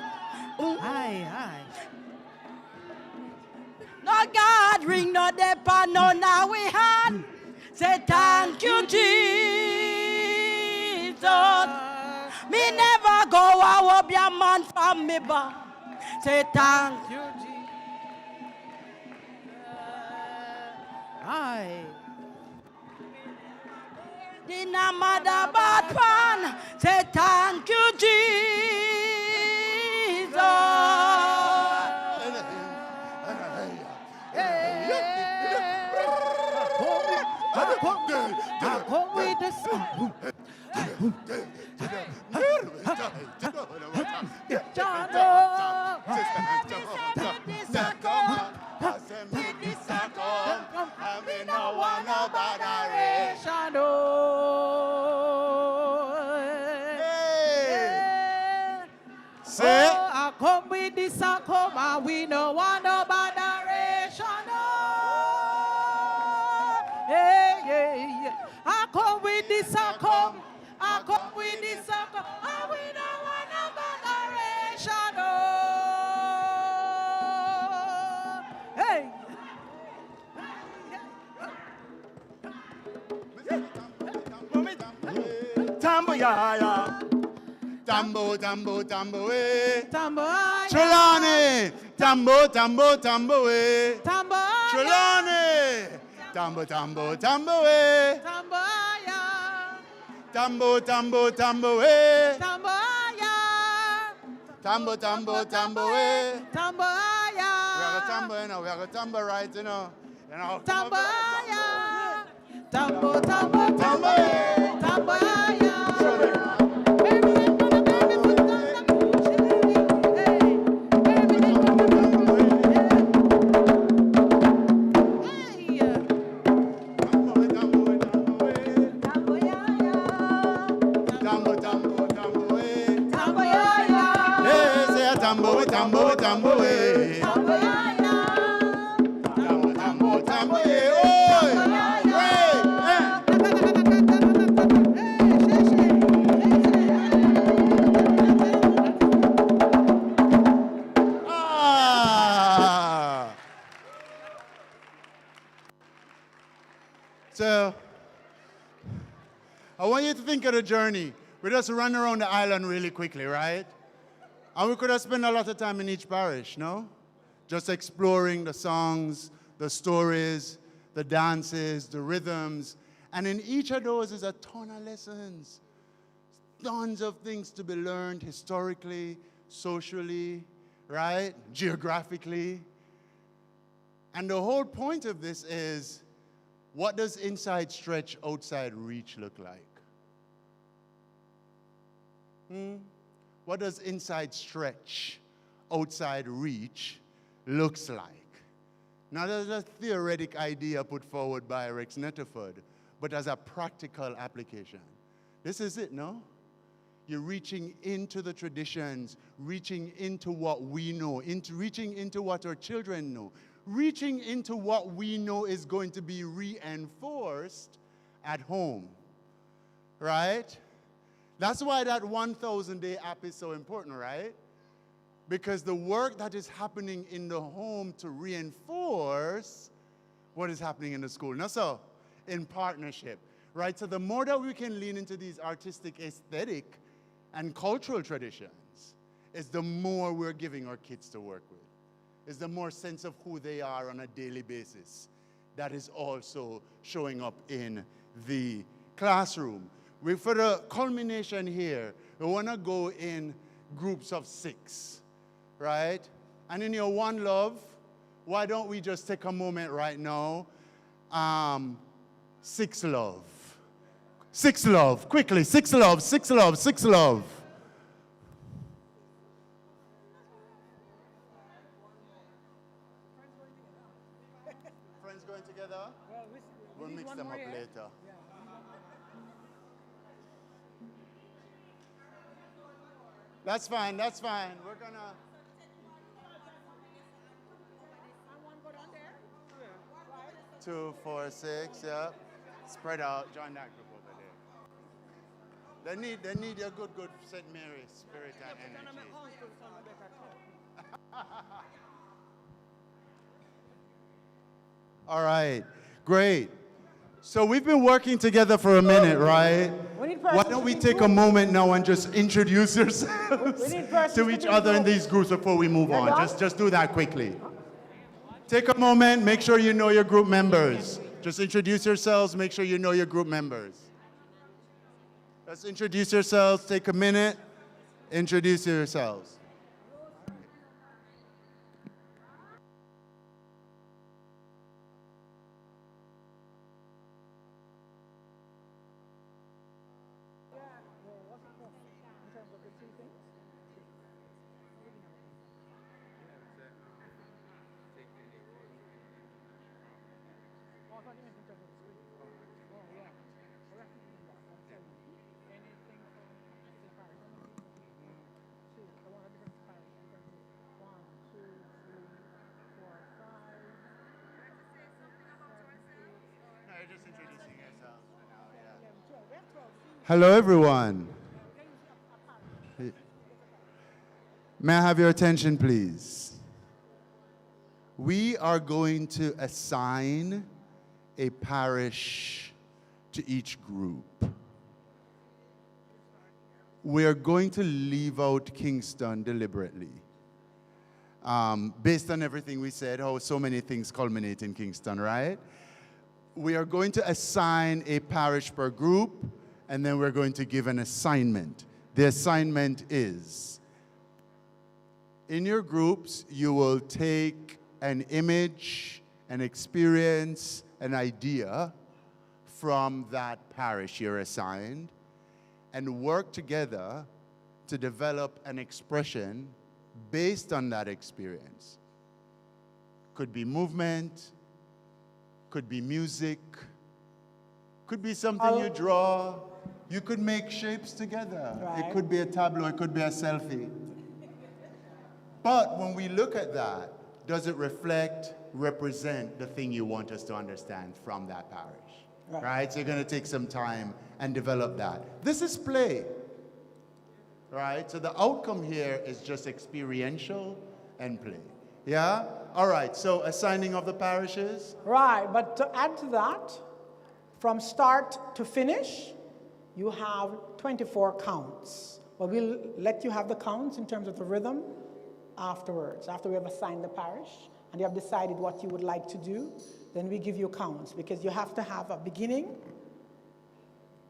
No God ring no depa no now we hand. Say thank you, Jesus. Me never go out of your man from me back. Say thank you, Jesus. Aye. Dina mother bad pan, say thank you, Jesus. Come with the song. Say, I come with this, I come, and we no want no botheration. Yeah. I come with this, I come with this, I come, and we no want no botheration. Hey. Tambo ya. Tambo, eh. Tambo, Trelawney. Tambo, eh. Tambo, Trelawney. Tambo, eh. Tambo, Tambo, eh. Tambo, Tambo, eh. Tambo, We have a tambo, you know. We have a tambo right, you know. Tambo, Tambo, Tambo, eh. Tambo, eh. So, I want you to think of the journey. We just run around the island really quickly, right? And we could have spent a lot of time in each parish, no? Just exploring the songs, the stories, the dances, the rhythms. And in each of those is a ton of lessons. Tons of things to be learned historically, socially, right? Geographically. And the whole point of this is, what does inside stretch, outside reach look like? What does inside stretch, outside reach looks like? Not as a theoretic idea put forward by Rex Netterford, but as a practical application. This is it, no? You're reaching into the traditions, reaching into what we know, reaching into what our children know, reaching into what we know is going to be reinforced at home, right? That's why that 1,000-day app is so important, right? Because the work that is happening in the home to reinforce what is happening in the school. Now, so, in partnership, right? So the more that we can lean into these artistic aesthetic and cultural traditions, is the more we're giving our kids to work with. Is the more sense of who they are on a daily basis that is also showing up in the classroom. For the culmination here, we want to go in groups of 6, right? And in your one love, why don't we just take a moment right now? 6 love. 6 love, quickly, 6 love, 6 love, 6 love. Friends going together? We'll mix them up later. That's fine, that's fine. We're gonna... 2, 4, 6, yeah. Spread out, join that group over there. They need your good St. Mary spirit and energy. All right, great. So we've been working together for a minute, right? Why don't we take a moment now and just introduce yourselves to each other in these groups before we move on? Just do that quickly. Take a moment, make sure you know your group members. Just introduce yourselves, make sure you know your group members. Let's introduce yourselves, take a minute, introduce yourselves. Hello, everyone. May I have your attention, please? We are going to assign a parish to each group. We are going to leave out Kingston deliberately. Based on everything we said, how so many things culminate in Kingston, right? We are going to assign a parish per group, and then we're going to give an assignment. The assignment is, in your groups, you will take an image, an experience, an idea from that parish you're assigned, and work together to develop an expression based on that experience. Could be movement, could be music, could be something you draw. You could make shapes together. Right. It could be a tableau, it could be a selfie. But when we look at that, does it reflect, represent the thing you want us to understand from that parish? Right? So you're going to take some time and develop that. This is play. Right? So the outcome here is just experiential and play. Yeah? All right, so assigning of the parishes? Right, but to add to that, from start to finish, you have 24 counts. But we'll let you have the counts in terms of the rhythm afterwards. After we have assigned the parish and you have decided what you would like to do, then we give you counts, because you have to have a beginning,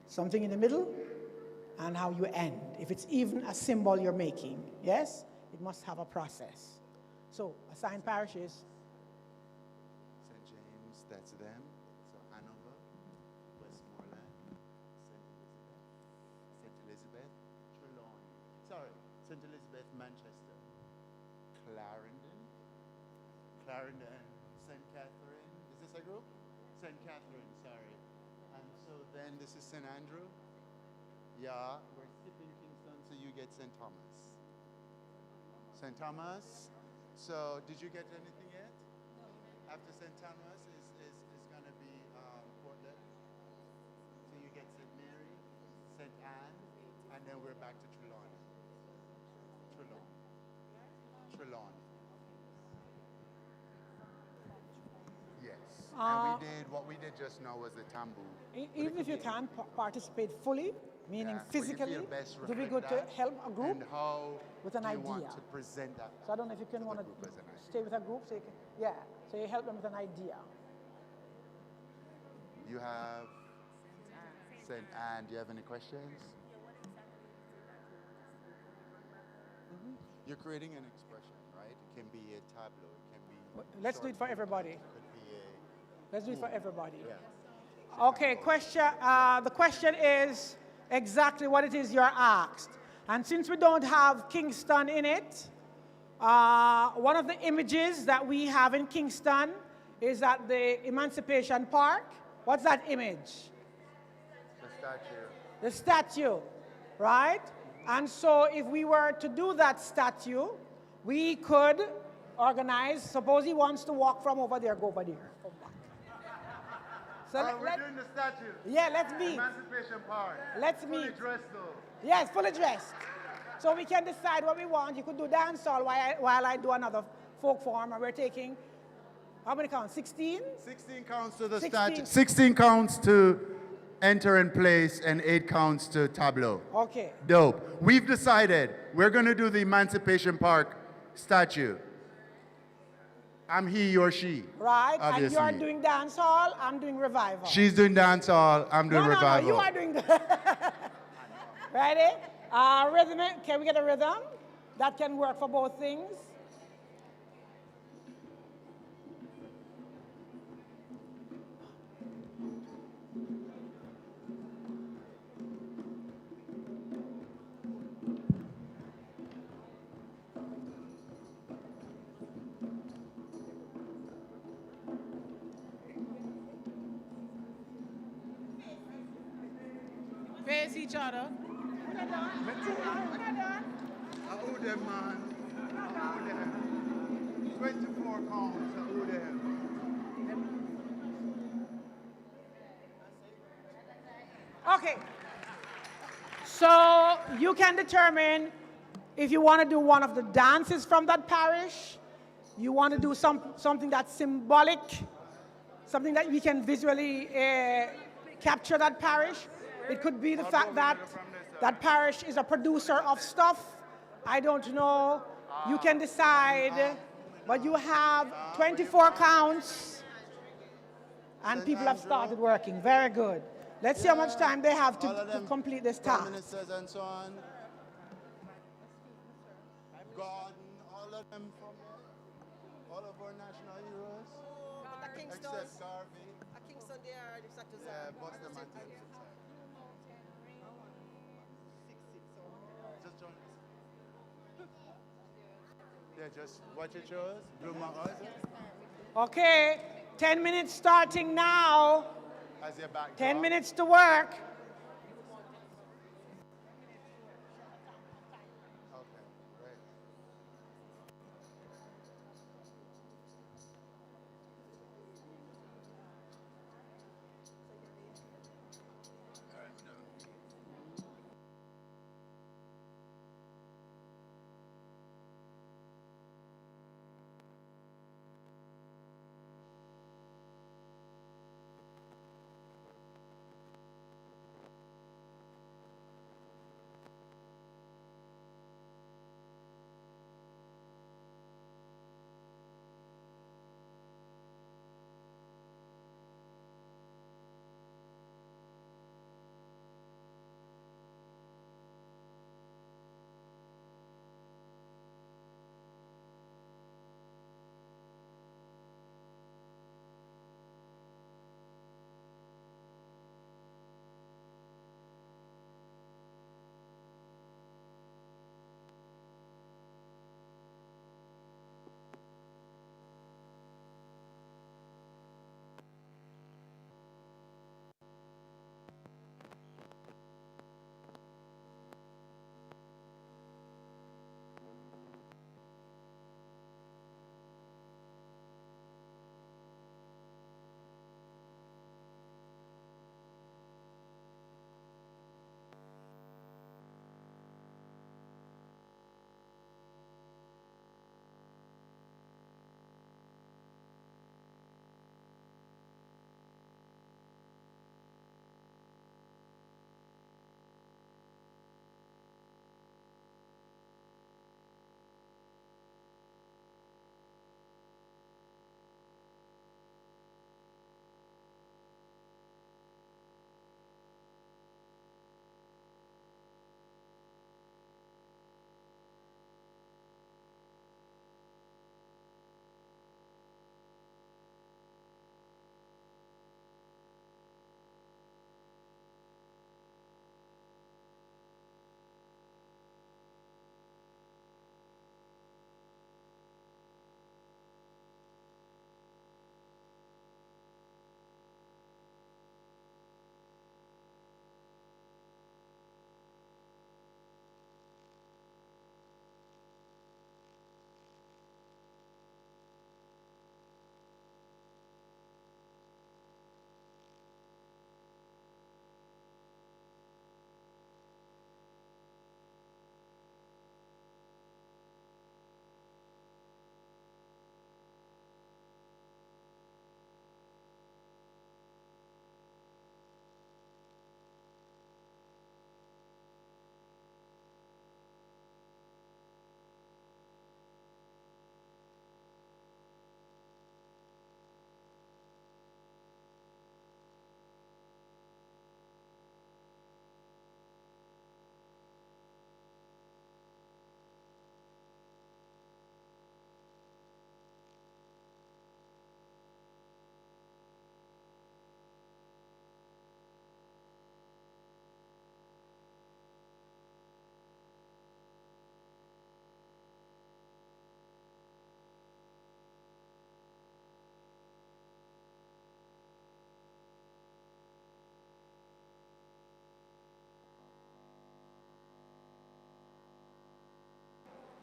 something in the middle, and how you end. If it's even a symbol you're making, yes, it must have a process. So, assigned parishes. St. James, that's them. So Hanover, Westmoreland, St. Elizabeth, Trelawney. Sorry, St. Elizabeth, Manchester, Clarendon, St. Catherine. Is this a group? St. Catherine, sorry. And so then this is St. Andrew. Yeah, we're skipping Kingston, so you get St. Thomas. St. Thomas. So, did you get anything yet? No. After St. Thomas is going to be Portland. So you get St. Mary, St. Anne, and then we're back to Trelawney. Trelawney. Yes. And what we did just now was the tambour. Even if you can't participate fully, Meaning Yeah, where you feel physically, best it would be reflect good to that, help a group and how with an do you idea. want to present that So I don't know if you can to want the to group as an idea? stay with a group. So you can, yeah, so you help them with an idea. You have Saint Anne. Do you have any questions? You're creating an expression, right? It can be a tableau. It can be. Let's do it for everybody. It could be a. Let's do it for everybody. Yeah. Okay, question. The question is exactly what it is you're asked. And since we don't have Kingston in it, one of the images that we have in Kingston is at the Emancipation Park. What's that image? The statue. The statue, right? And so if we were to do that statue, we could organize, suppose he wants to walk from over there, go over there. Come back. So we're doing the statue. Yeah, let's meet. Emancipation Park. Let's Fully meet. dressed though. Yes, fully dressed. So we can decide what we want. You could do dancehall while I do another folk form, and we're taking, how many counts, 16? 16 counts to the 16. statue. 16 counts to enter in place and 8 counts to tableau. Okay. Dope. We've decided we're going to do the Emancipation Park statue. I'm he, you're she. Right, Obviously. and you're doing dancehall, I'm doing revival. She's doing dancehall, I'm doing revival. No, you are doing the Ready? Rhythm, can we get a rhythm? That can work for both things. Face each other. I owe them, man. I owe them. 24 counts, I owe them. Okay. So you can determine if you want to do one of the dances from that parish, you want to do something that's symbolic, something that we can visually capture that parish. It could be the fact that that parish is a producer of stuff. I don't know. You can decide. But you have 24 counts, and people have started working. Very good. Let's see how much time they have to complete this task. Ministers and so on. Gordon, all of them from all of our national heroes. Except Garvey. Kingston, they are such as Bust them and just join us. Yeah, just watch it shows. Blue my eyes. Okay, 10 minutes starting now. As your back 10 minutes to work.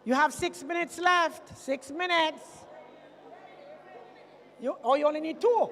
You have 6 minutes left. 6 minutes. You only need 2.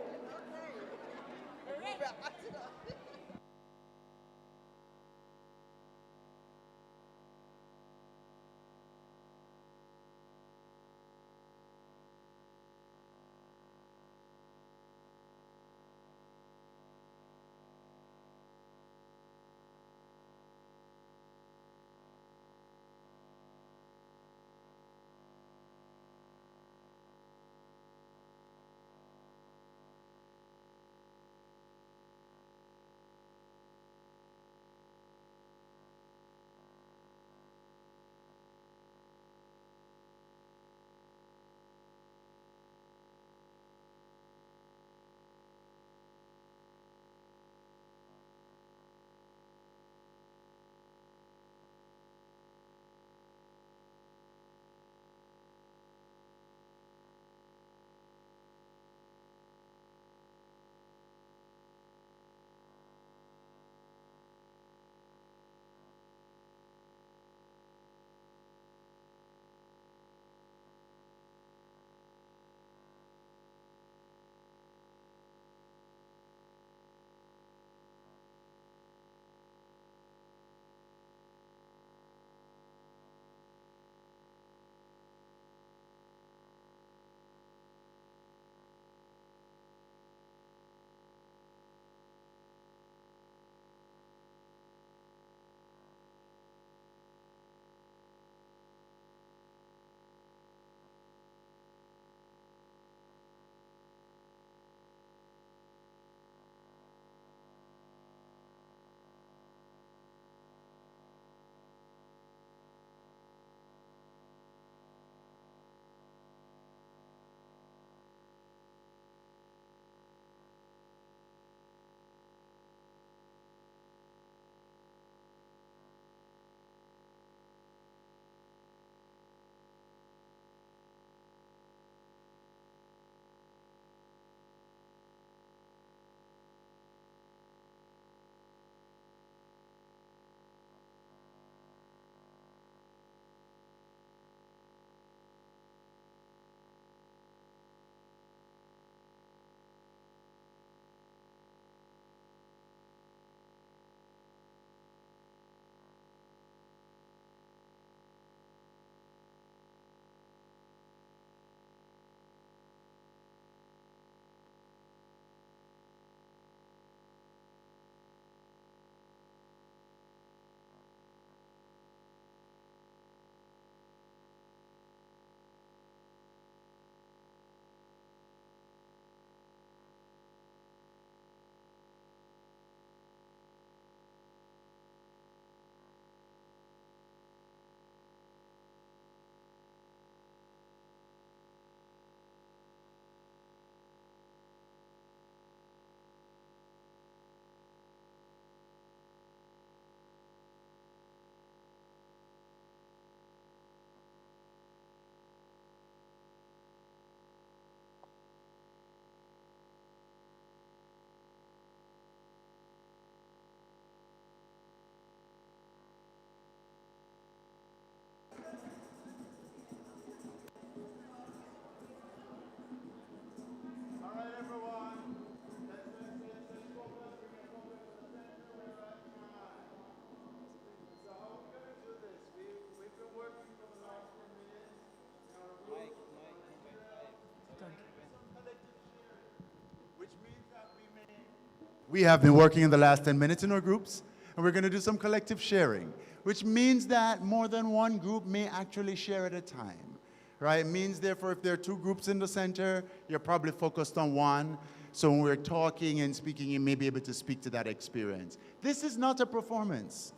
We have been working in the last 10 minutes in our groups, and we're going to do some collective sharing, which means that more than one group may actually share at a time, right? It means, therefore, if there are 2 groups in the center, you're probably focused on one. So when we're talking and speaking, you may be able to speak to that experience. This is not a performance,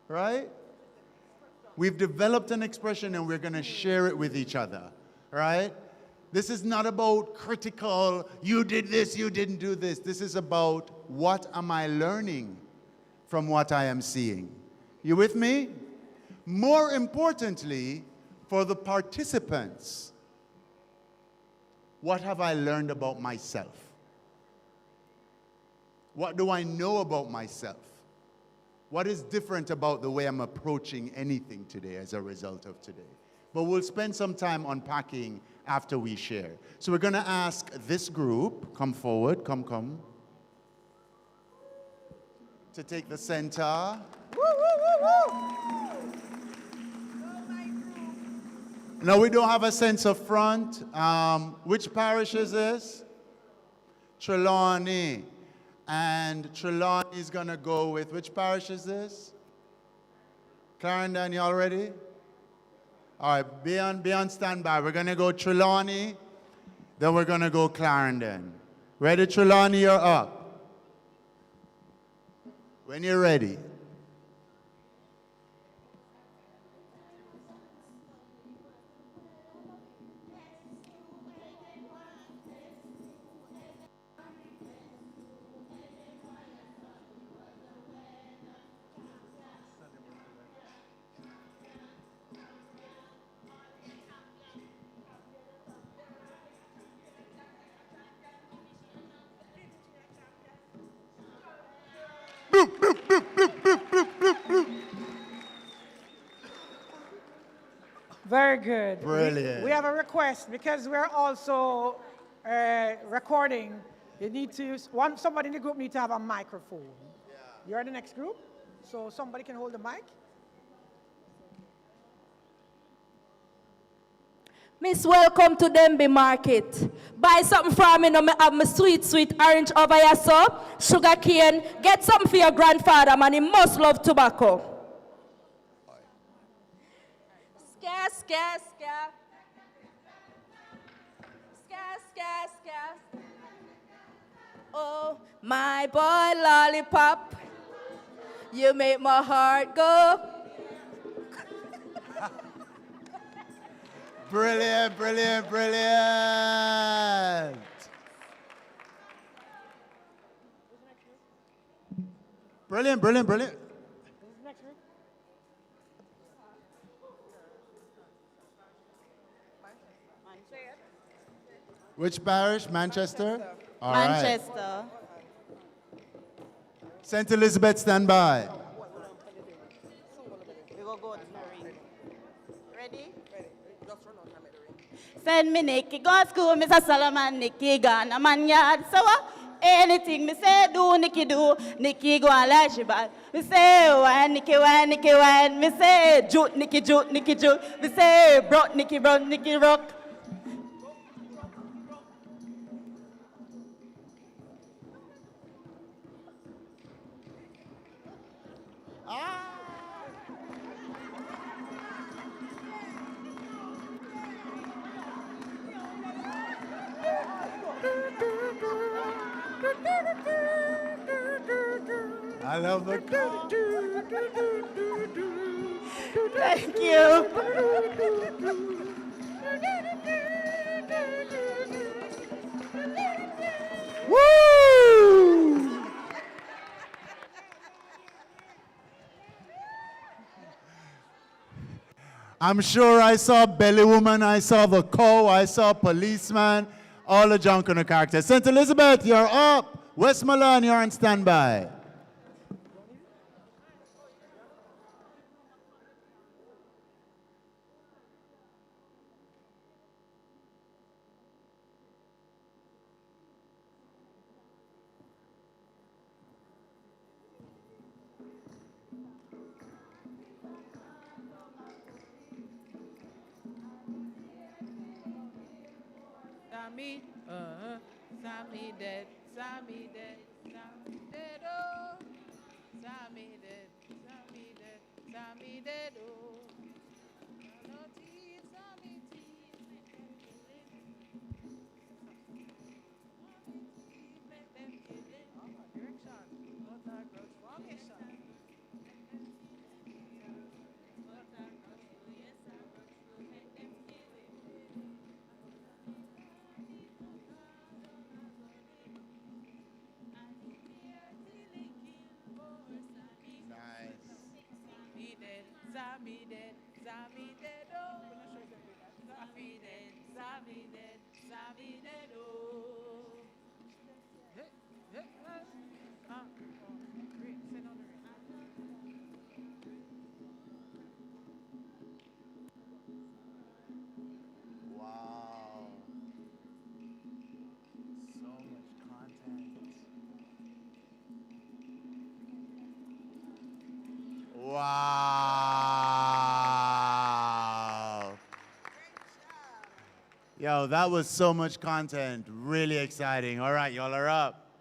right? We've developed an expression, and we're going to share it with each other, right? This is not about critical, you did this, you didn't do this. This is about what am I learning from what I am seeing. You with me? More importantly, for the participants, what have I learned about myself? What do I know about myself? What is different about the way I'm approaching anything today as a result of today? but we'll spend some time unpacking after we share. So we're going to ask this group, come forward, come, to take the center. Woo, woo, woo, woo. No, we don't have a sense of front. Which parish is this? Trelawney. And Trelawney is going to go with, which parish is this? Clarendon, you all ready? All right, be on standby. We're going to go Trelawney, then we're going to go Clarendon. Ready, Trelawney, you're up. When you're ready. Very good. Brilliant. We have a request because we're also recording. You need to, somebody in the group needs to have a microphone. You're the next group, so somebody can hold the mic. Miss, welcome to Denby Market. Buy something from me, I have my sweet, sweet orange over here, so sugar cane. Get something for your grandfather, man, he must love tobacco. Scare. Oh, my boy lollipop, you make my heart go. Brilliant. Brilliant. Which parish? Manchester? All right. Manchester. St. Elizabeth, stand by. We go to the ring. Ready? Send me Nikki, go to school, Mr. Solomon, Nikki, gone a man yard. So anything me say do, Nikki go and like she bad. Me say wine, Nikki wine. Me say jute, Nikki jute. Me say broke, Nikki rock. I love the car. Thank you. Woo! I'm sure I saw Belly Woman, I saw the cow, I saw policeman, all the junk on the characters. St. Elizabeth, you're up. Westmoreland, you're on standby. Yo, that was so much content. Really exciting. All right, y'all are up.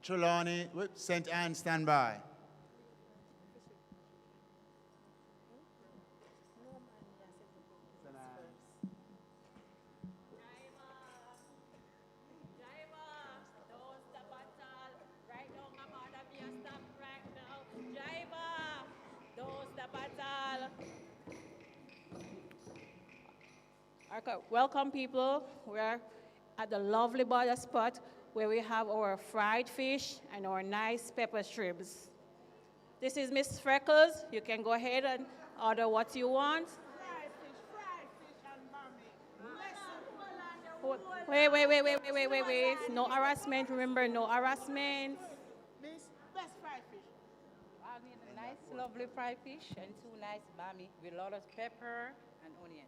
Trelawney, St. Anne, stand by. Okay, welcome people. We're at the lovely border spot where we have our fried fish and our nice pepper shrimps. This is Miss Freckles. You can go ahead and order what you want. Wait. No harassment, remember, no harassment. Miss, best fried fish. I need a nice, lovely fried fish and 2 nice bami with a lot of pepper and onions.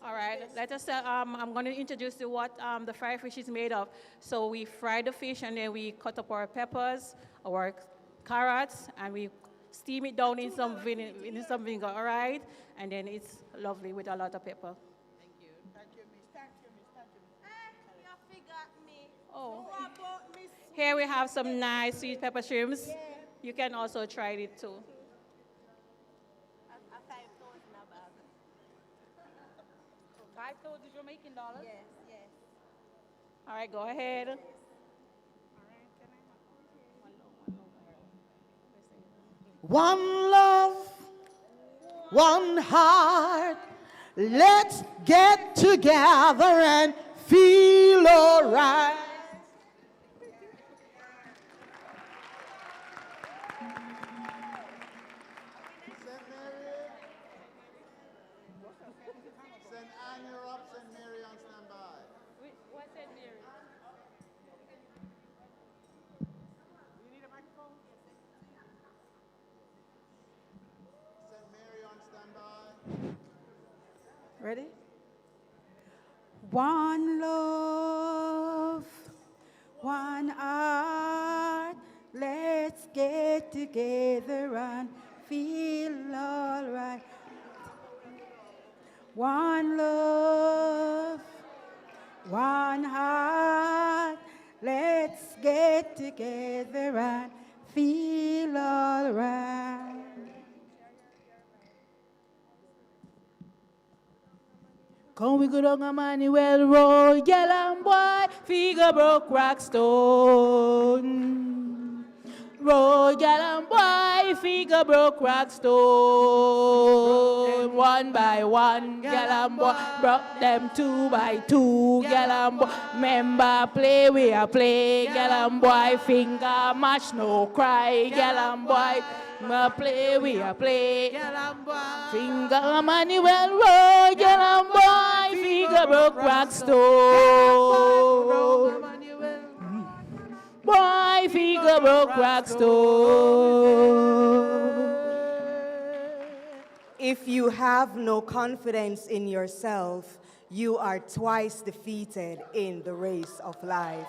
All right, let us, I'm going to introduce you what the fried fish is made of. So we fry the fish and then we cut up our peppers, our carrots, and we steam it down in some vinegar, all right? And then it's lovely with a lot of pepper. Thank you, Miss. Oh. Here we have some nice sweet pepper shrimps. You can also try it too. $5,000 Jamaican dollars? Yes. All right, go ahead. One love, one heart. Let's get together and feel all right. Ready? One love, one heart. Let's get together and feel all right. One love, one heart. Let's get together and feel all right. Come we go down a Manuel Road, girl and boy, figure broke rock stone. Road, girl and boy, figure broke rock stone. One by one, girl and boy, broke them 2 by 2, girl and boy. Member play, we a play, girl and boy, finger match, no cry, girl and boy. Ma play, we a play. Finger Manuel Road, girl and boy, finger broke rock stone. Boy, finger broke rock stone. If you have no confidence in yourself, you are twice defeated in the race of life.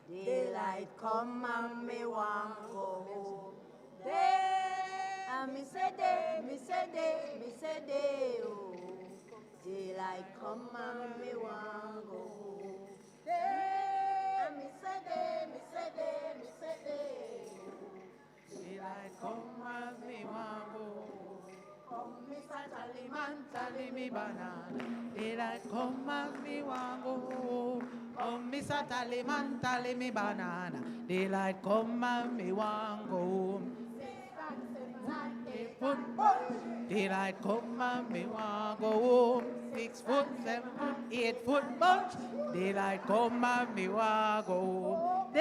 Daylight come and me want go home. Day, and me say day, oh. Daylight come and me want go home. Day, and me say day, oh. Daylight come and me want go home. Come, Mr. Tallyman, tally me banana. Daylight come and me want go home. Come, Mr. Tallyman, tally me banana. Daylight come and me want go home. foot. Daylight come and me want go home. 6 foot, 7 foot, 8 foot bunch. Daylight come and me want go home.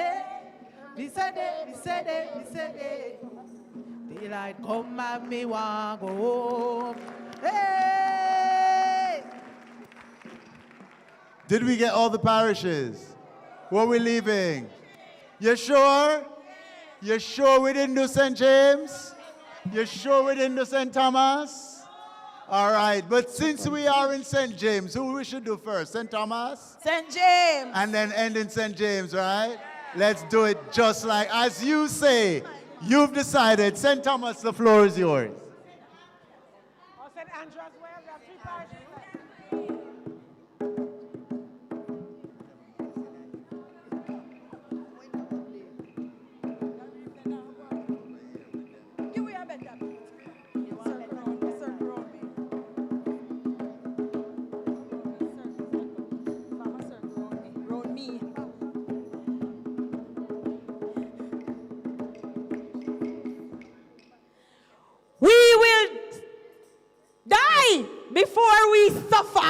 Me say day. Daylight come and me want go home. Hey! Did we get all the parishes? Were we leaving? You sure? You sure we didn't do St. James? You sure we didn't do St. Thomas? All right, but since we are in St. James, who we should do first? St. Thomas? St. James. And then end in St. James, right? Let's do it just like, as you say, you've decided. St. Thomas, the floor is yours. Oh, St. Andrew as well. We have 3 parishes left. We will die before we suffer.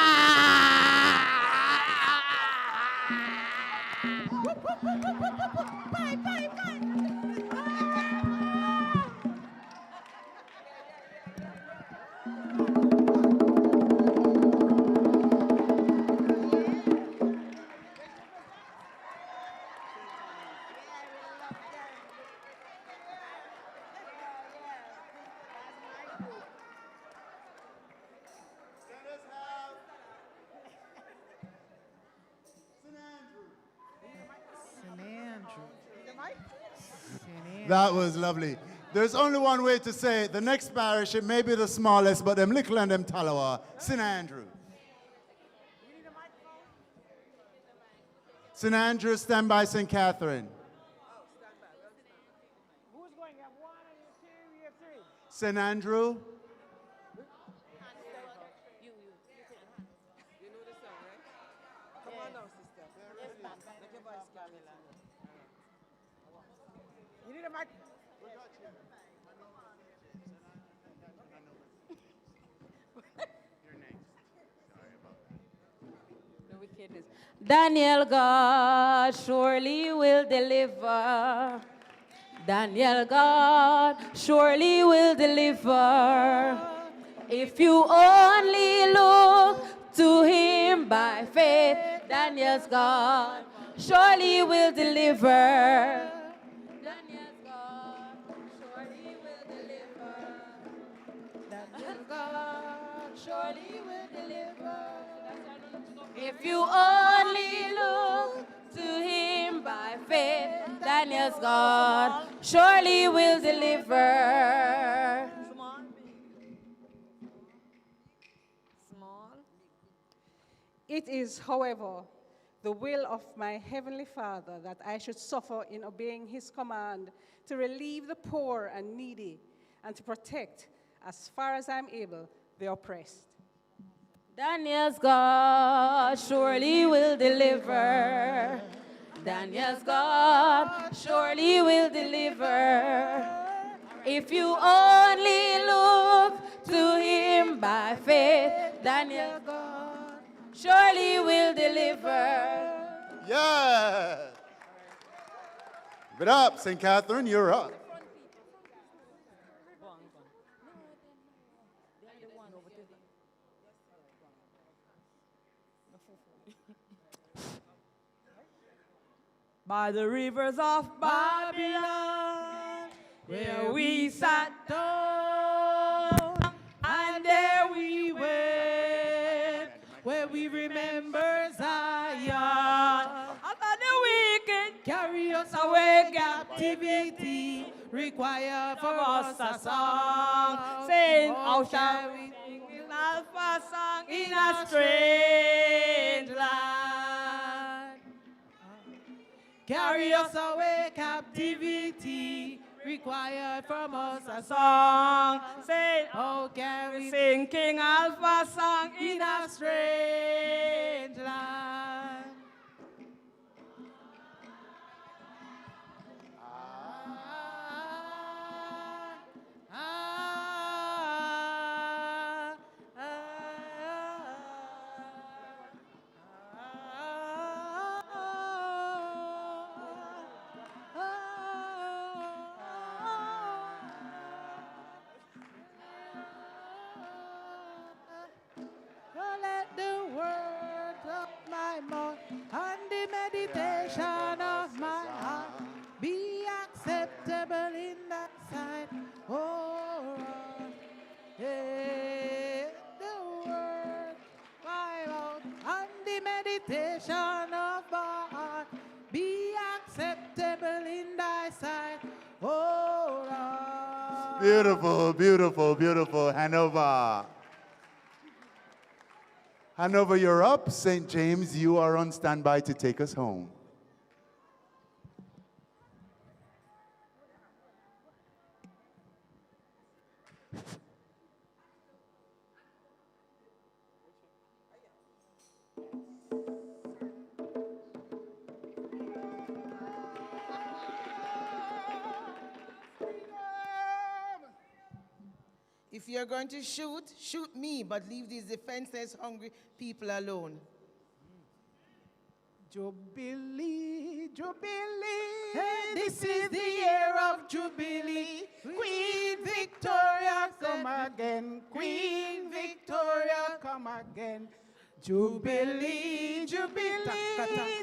That was lovely. There's only one way to say it. The next parish, it may be the smallest, but them little and them Talawa. St. Andrew. St. Andrew, stand by St. Catherine. Who's going? You have 1 and you 2, you have 3. St. Andrew. You need a mic. Daniel, God surely will deliver. Daniel, God surely will deliver. If you only look to him by faith, Daniel's God surely will deliver. Daniel's God surely will deliver. Daniel's God surely will deliver. If you only look to him by faith, Daniel's God surely will deliver. It is, however, the will of my heavenly Father that I should suffer in obeying his command to relieve the poor and needy and to protect, as far as I'm able, the oppressed. Daniel's God surely will deliver. Daniel's God surely will deliver. If you only look to him by faith, Daniel's God surely will deliver. Yeah. Give it up, St. Catherine, you're up. By the rivers of Babylon, where we sat down, and there we went, where we remember Zion. After the wicked carry us away, captivity require for us a song. Saying, how shall we sing an alpha song in a strange land? Carry us away, captivity required from us a song. Say, oh, can we sing King Alpha song in a strange land? meditation of my heart be acceptable in thy sight, oh Lord. Beautiful, beautiful, beautiful. Hanover. Hanover, you're up. St. James, you are on standby to take us home. If you're going to shoot, shoot me, but leave these defenseless, hungry people alone. Jubilee, Jubilee, hey, this is the year of Jubilee. Queen Victoria come again, Queen Victoria come again. Jubilee, Jubilee,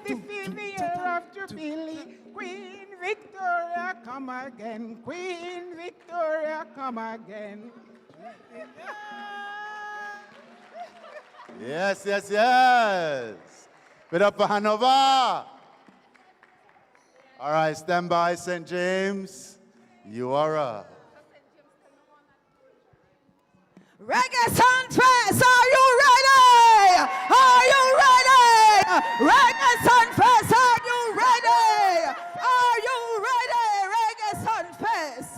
this is the year of Jubilee. Queen Victoria come again, Queen Victoria come again. Yes, yes, yes. Bit up for Hanover. All right, stand by, St. James. You are up. Reggae Sunfest, are you ready? Are you ready? Reggae Sunfest, are you ready? Are you ready? Reggae Sunfest.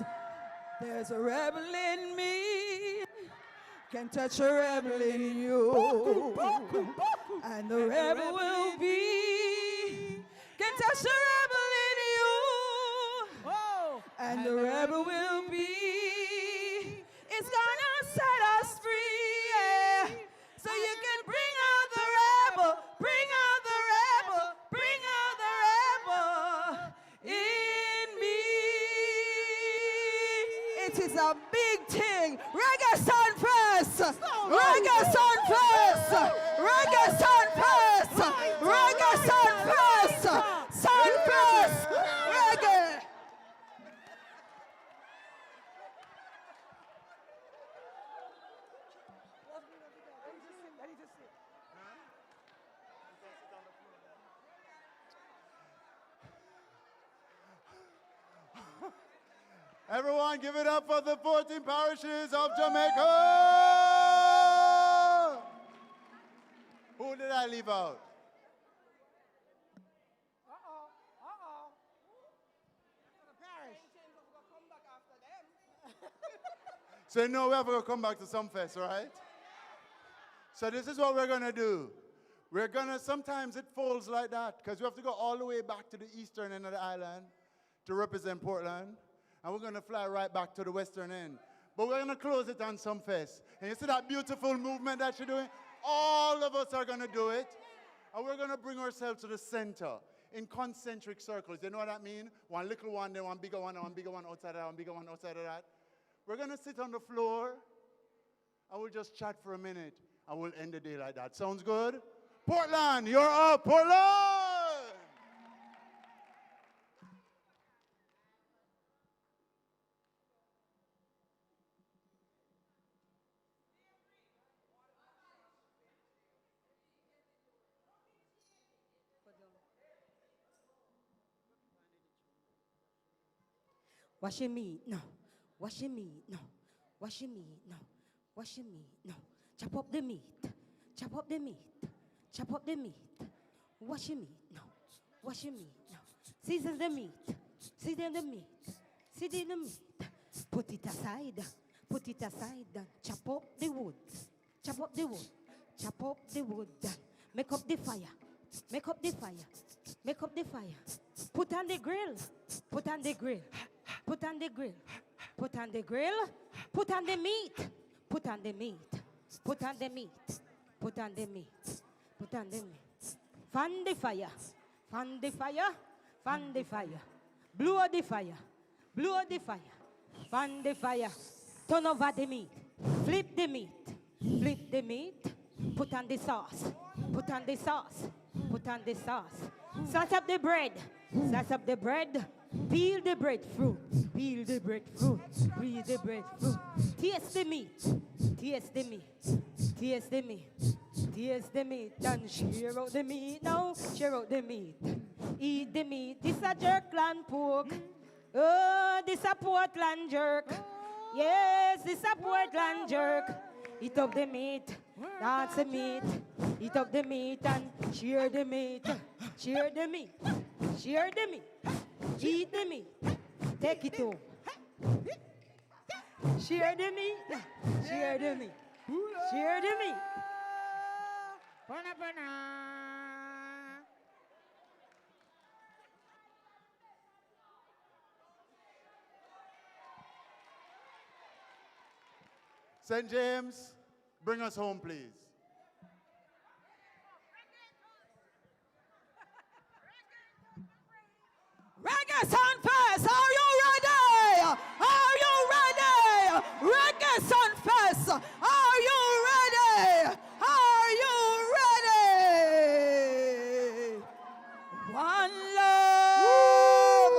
There's a rebel in me, can touch a rebel in you, and the rebel will be, can touch a rebel in you, and the rebel will be, it's gonna set us free, yeah. So you can bring out the rebel, bring out the rebel, bring out the rebel in me. It is a big thing. Reggae Sunfest, Reggae Sunfest, Reggae Sunfest, Reggae Sunfest, Sunfest, Reggae. Everyone, give it up for the 14 parishes of Jamaica. Who did I leave out? So no, we have to come back to Sumfest, right? So this is what we're going to do. We're going to, sometimes it falls like that, because we have to go all the way back to the eastern end of the island to represent Portland. And we're going to fly right back to the western end. But we're going to close it on Sumfest. And you see that beautiful movement that you're doing? All of us are going to do it. And we're going to bring ourselves to the center in concentric circles. You know what that means? One little one, then one bigger one outside of that, one bigger one outside of that. We're going to sit on the floor, and we'll just chat for a minute, and we'll end the day like that. Sounds good? Portland, you're up. Portland! Wash your meat, no. Wash your meat, no. Wash your meat, no. Wash your meat, no. Chop up the meat. Chop up the meat. Chop up the meat. Wash your meat, no. Wash your meat, no. Season the meat. Season the meat. Season the meat. Put it aside. Put it aside. Chop up the wood. Chop up the wood. Chop up the wood. Make up the fire. Make up the fire. Make up the fire. Put on the grill. Put on the grill. Put on the grill. Put on the grill. Put on the meat. Put on the meat. Put on the meat. Put on the meat. Put on the meat. Fan the fire. Fan the fire. Fan the fire. Blow the fire. Blow the fire. Fan the fire. Turn over the meat. Flip the meat. Flip the meat. Put on the sauce. Put on the sauce. Put on the sauce. Salt up the bread. Salt up the bread. Peel the breadfruit. Peel the breadfruit. Peel the breadfruit. Taste the meat. Taste the meat. Taste the meat. Taste the meat and share out the meat now. Share out the meat. Eat the meat. This a jerkland pork. Oh, this a Portland jerk. Yes, this a Portland jerk. Eat up the meat. That's the meat. Eat up the meat and share the meat. Share the meat. Share the meat. Eat the meat. Take it home. Share the meat. Share the meat. Share the meat. St. James, bring us home, please. Reggae Sun Fest, are you ready? Are you ready? Reggae Sun Fest, are you ready? Are you ready? One love,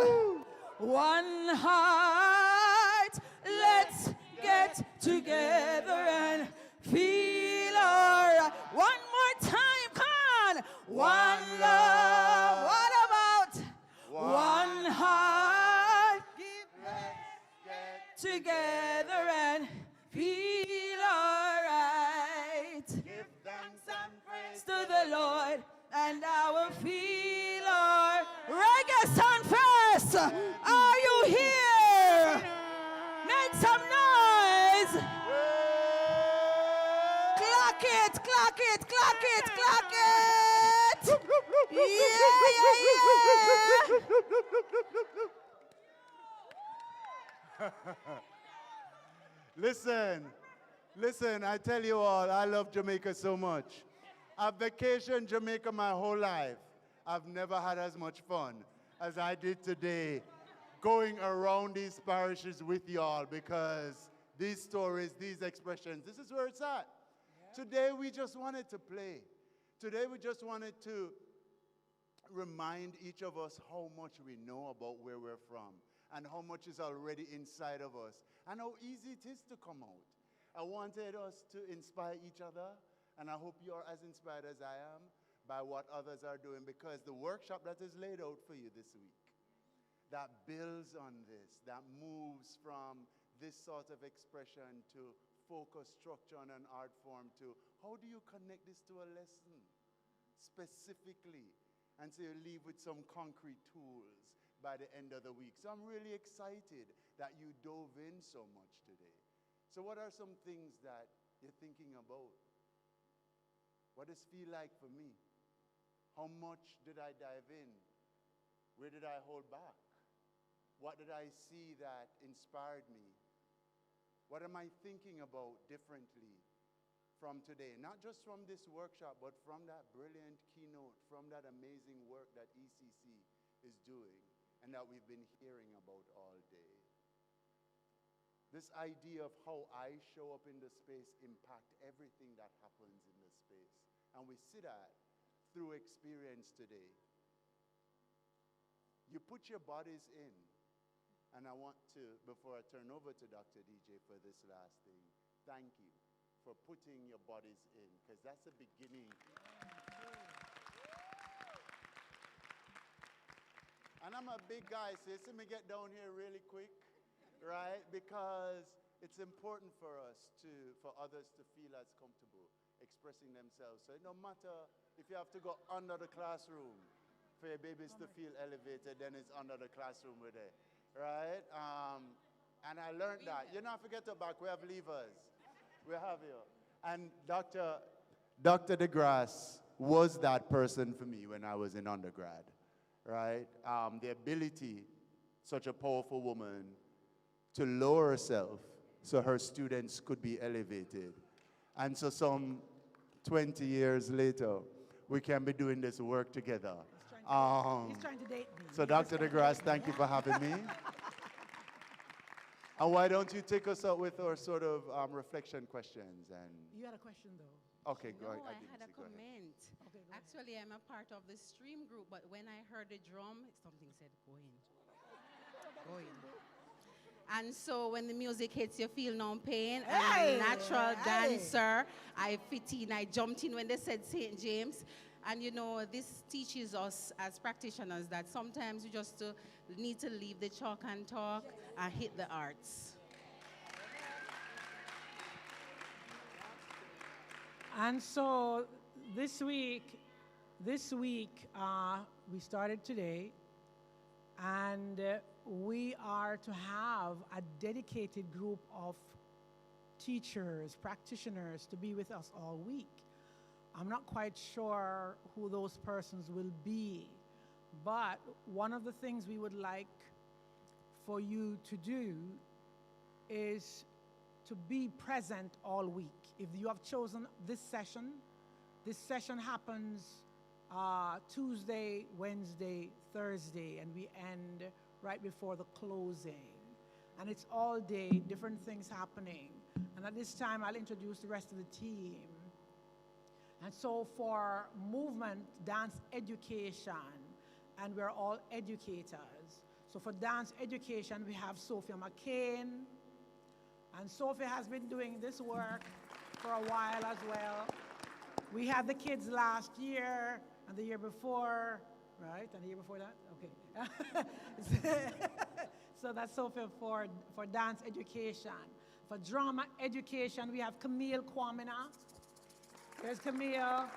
one heart, let's get together and feel our. One more time, come on. One love, what about? One heart, let's get together and feel alright. Give thanks and praise to the Lord, and I will feel our Reggae Sunfest. Are you here? Make some noise. Clock it, clock it, clock it, clock it. Yeah, Listen, I tell you all, I love Jamaica so much. I've vacationed Jamaica my whole life. I've never had as much fun as I did today going around these parishes with y'all, because these stories, these expressions, this is where it's at. Today we just wanted to play. Today we just wanted to remind each of us how much we know about where we're from and how much is already inside of us and how easy it is to come out. I wanted us to inspire each other, and I hope you're as inspired as I am by what others are doing, because the workshop that is laid out for you this week, that builds on this, that moves from this sort of expression to focus, structure, and an art form to how do you connect this to a lesson specifically, and so you leave with some concrete tools by the end of the week. So I'm really excited that you dove in so much today. So what are some things that you're thinking about? What does it feel like for me? How much did I dive in? Where did I hold back? What did I see that inspired me? What am I thinking about differently from today? Not just from this workshop, but from that brilliant keynote, from that amazing work that ECC is doing and that we've been hearing about all day. This idea of how I show up in the space impact everything that happens in the space. And we see that through experience today. You put your bodies in. And I want to, before I turn over to Dr. DJ for this last thing, thank you for putting your bodies in, because that's the beginning. And I'm a big guy, so you see me get down here really quick, right? Because it's important for us for others to feel as comfortable expressing themselves. So no matter if you have to go under the classroom for your babies to feel elevated, then it's under the classroom with it. Right? And I learned that. You not forget to back, we have levers. We have you. And Dr. DeGrasse was that person for me when I was in undergrad. Right? The ability, such a powerful woman, to lower herself so her students could be elevated. And so some 20 years later, we can be doing this work together. He's trying to date me. So Dr. DeGrasse, thank you for having me. And why don't you take us out with our sort of reflection questions? And You had a question, though. Okay, go ahead. I had a comment. Actually, I'm a part of the stream group, but when I heard the drum, something said, go in. Go in. And so when the music hits, you feel no pain. Hey, I'm a natural hey. dancer. I fit in, I jumped in when they said St. James. And you know, this teaches us as practitioners that sometimes you just need to leave the chalk and talk and hit the arts. And so this week, we started today, and we are to have a dedicated group of teachers, practitioners to be with us all week. I'm not quite sure who those persons will be, but one of the things we would like for you to do is to be present all week. If you have chosen this session happens Tuesday, Wednesday, Thursday, and we end right before the closing. And it's all day, different things happening. And at this time, I'll introduce the rest of the team. And so for movement, dance education, and we're all educators. So for dance education, we have Sophia McCain. And Sophia has been doing this work for a while as well. We had the kids last year and the year before, right? And the year before that? Okay. So that's Sophia for dance education. For drama education, we have Camille Kwamina. There's Camille.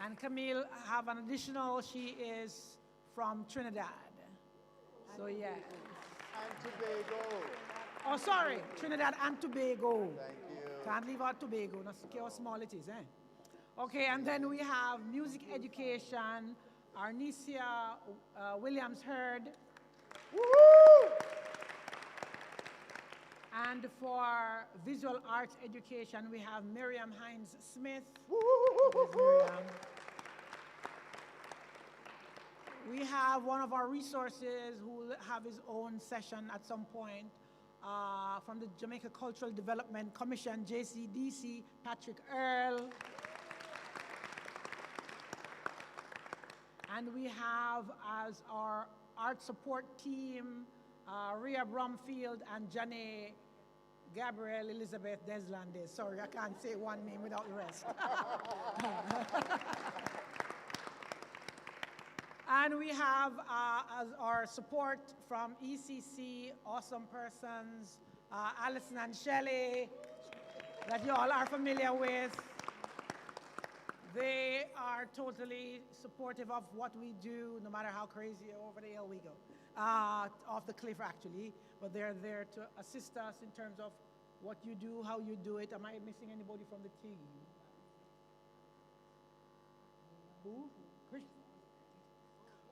And Camille have an additional, she is from Trinidad. So yeah. And Tobago. Oh, sorry, Trinidad and Tobago. Thank you. Can't leave out Tobago, not care how small it is, eh? Okay, and then we have music education, Arnesia Williams-Hurd. Woo! And for visual arts education, we have Miriam Hines-Smith. We have one of our resources who will have his own session at some point from the Jamaica Cultural Development Commission, JCDC, Patrick Earl. And we have as our art support team, Rhea Bromfield and Janae Gabrielle Elizabeth Deslandes. Sorry, I can't say one name without the rest. And we have as our support from ECC, awesome persons, Alison and Shelley, that you all are familiar with. They are totally supportive of what we do, no matter how crazy over the hill we go. Off the cliff, actually. But they're there to assist us in terms of what you do, how you do it. Am I missing anybody from the team? Who? Chris?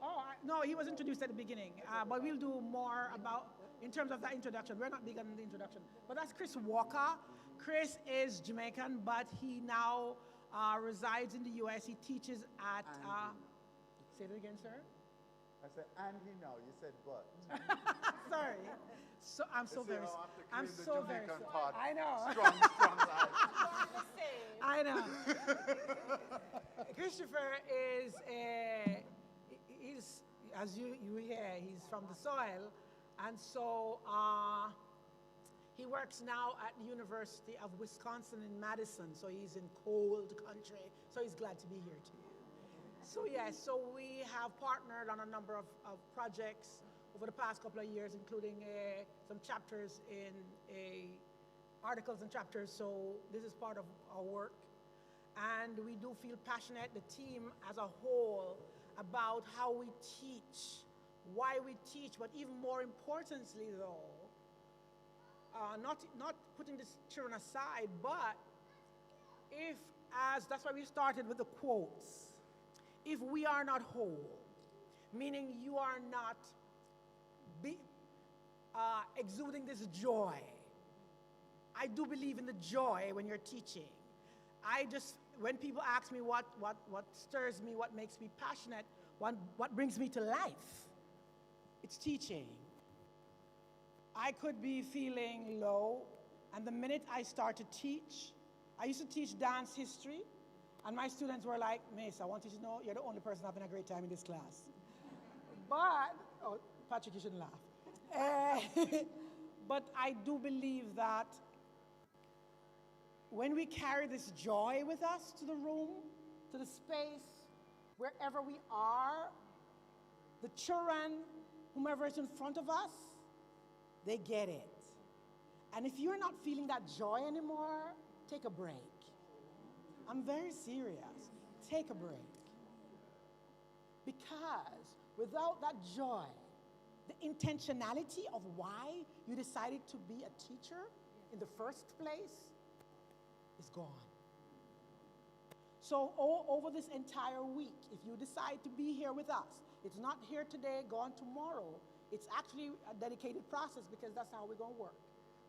Oh, no, he was introduced at the beginning. But we'll do more about, in terms of that introduction. We're not big on the introduction. But that's Chris Walker. Chris is Jamaican, but he now resides in the U.S. He teaches at, say it again, sir? I said, and he now. You said but. Sorry. So I'm so very sorry. I'm so very sorry. Part. I know. Strong life. I know. Christopher is he's, as you hear, he's from the soil, and so he works now at the University of Wisconsin in Madison. So he's in cold country. So he's glad to be here too. So yeah, so we have partnered on a number of projects over the past couple of years, including some chapters in articles and chapters. So this is part of our work. And we do feel passionate, the team as a whole, about how we teach, why we teach, but even more importantly though, not putting the children aside, but that's why we started with the quotes. If we are not whole, meaning you are not exuding this joy. I do believe in the joy when you're teaching. When people ask me what stirs me, what makes me passionate, what brings me to life, it's teaching. I could be feeling low, and the minute I start to teach, I used to teach dance history, and my students were like, Miss, I want you to know you're the only person having a great time in this class. But, oh, Patrick, you shouldn't laugh. But I do believe that when we carry this joy with us to the room, to the space, wherever we are, the children, whomever is in front of us, they get it. And if you're not feeling that joy anymore, take a break. I'm very serious. Take a break. Because without that joy, the intentionality of why you decided to be a teacher in the first place is gone. So over this entire week, if you decide to be here with us, it's not here today, gone tomorrow. It's actually a dedicated process because that's how we're going to work.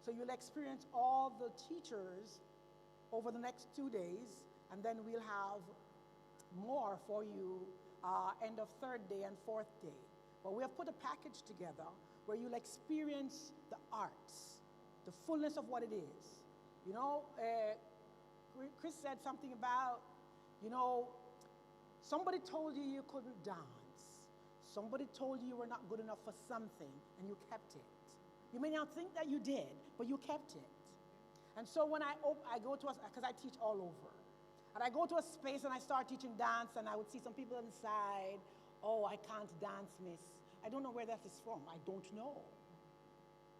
So you'll experience all the teachers over the next 2 days, and then we'll have more for you end of third day and fourth day. But we have put a package together where you'll experience the arts, the fullness of what it is. You know, Chris said something about, you know, somebody told you you couldn't dance. Somebody told you you were not good enough for something, and you kept it. You may not think that you did, but you kept it. And so when I go to, because I teach all over, and I go to a space and I start teaching dance, and I would see some people inside, oh, I can't dance, miss. I don't know where that is from. I don't know.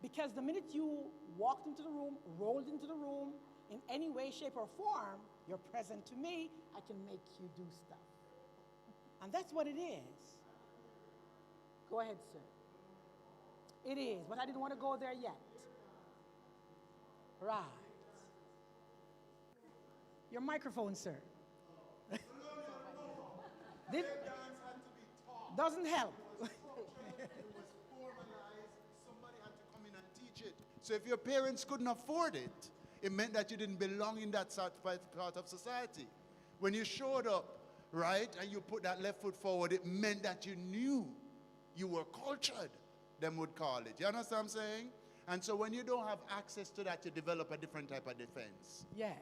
Because the minute you walked into the room, rolled into the room, in any way, shape, or form, you're present to me, I can make you do stuff. And that's what it is. Go ahead, sir. It is, but I didn't want to go there yet. Right. Your microphone, sir. Doesn't help. So if your parents couldn't afford it, it meant that you didn't belong in that part of society. When you showed up, right, and you put that left foot forward, it meant that you knew you were cultured, them would call it. You understand what I'm saying? And so when you don't have access to that, you develop a different type of defense. Yes.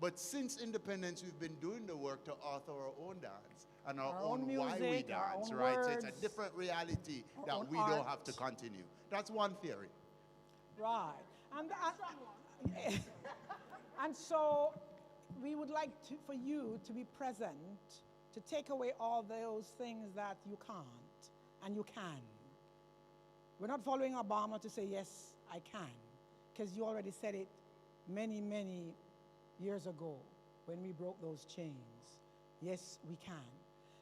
But since independence, we've been doing the work to author our own dance and our own music, why we dance, right? So it's a different reality that we don't have to continue. That's one theory. Right. And so we would like for you to be present, to take away all those things that you can't, and you can. We're not following Obama to say, yes, I can, because you already said it many, many years ago when we broke those chains. Yes, we can.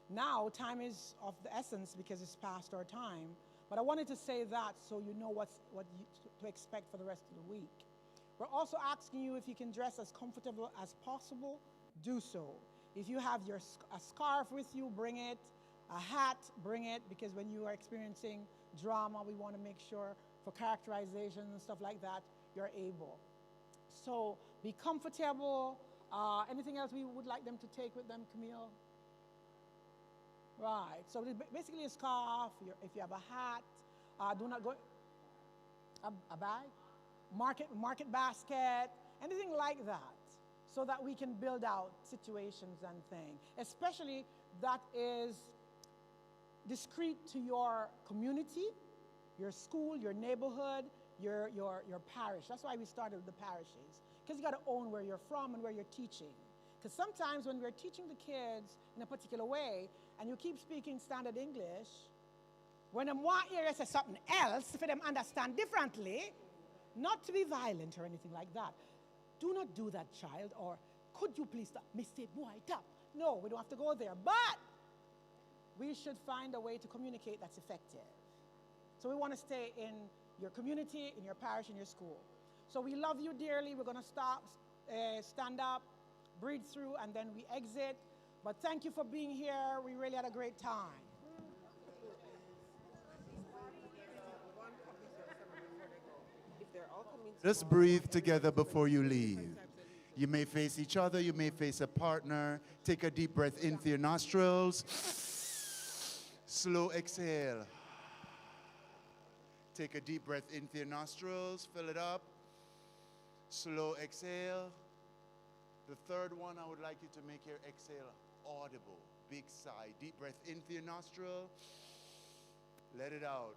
Now, time is of the essence because it's past our time, but I wanted to say that so you know what to expect for the rest of the week. We're also asking you if you can dress as comfortable as possible, do so. If you have a scarf with you, bring it. A hat, bring it, because when you are experiencing drama, we want to make sure for characterization and stuff like that, you're able. So be comfortable. Anything else we would like them to take with them, Camille? Right, so basically a scarf, if you have a hat, do not go, a bag, market basket, anything like that, so that we can build out situations and things, especially that is discreet to your community, your school, your neighborhood, your parish. That's why we started with the parishes, because you got to own where you're from and where you're teaching. Because sometimes when we're teaching the kids in a particular way, and you keep speaking standard English, when them want hear you say something else, for them understand differently, not to be violent or anything like that. Do not do that, child, or could you please stop? Mr. Boy, stop. No, we don't have to go there, but we should find a way to communicate that's effective. So we want to stay in your community, in your parish, in your school. So we love you dearly. We're going to stop, stand up, breathe through, and then we exit. But thank you for being here. We really had a great time. Just breathe together before you leave. You may face each other, you may face a partner. Take a deep breath in through your nostrils. Slow exhale. Take a deep breath in through your nostrils, fill it up. Slow exhale. The third one, I would like you to make your exhale audible. Big sigh. Deep breath in through your nostril. Let it out.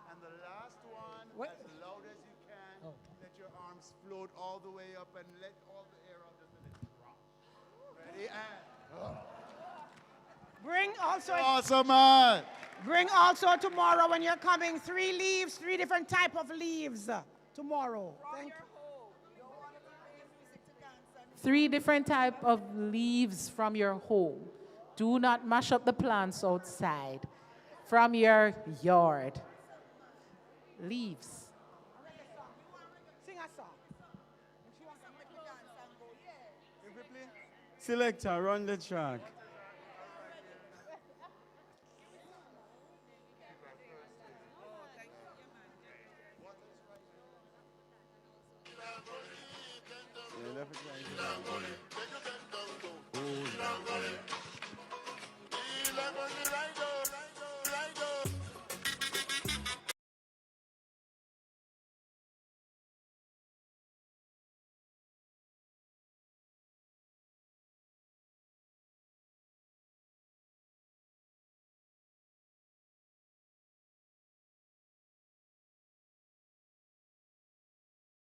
And the last one, as loud as you can. Let your arms float all the way up and let all the air out. Just let it drop. Ready? And. Bring also. Awesome, man. Bring also tomorrow when you're coming 3 leaves, 3 different type of leaves tomorrow. Thank you. 3 different type of leaves from your home. Do not mash up the plants outside. From your yard. Leaves. Sing a song. Selector, run the track. Right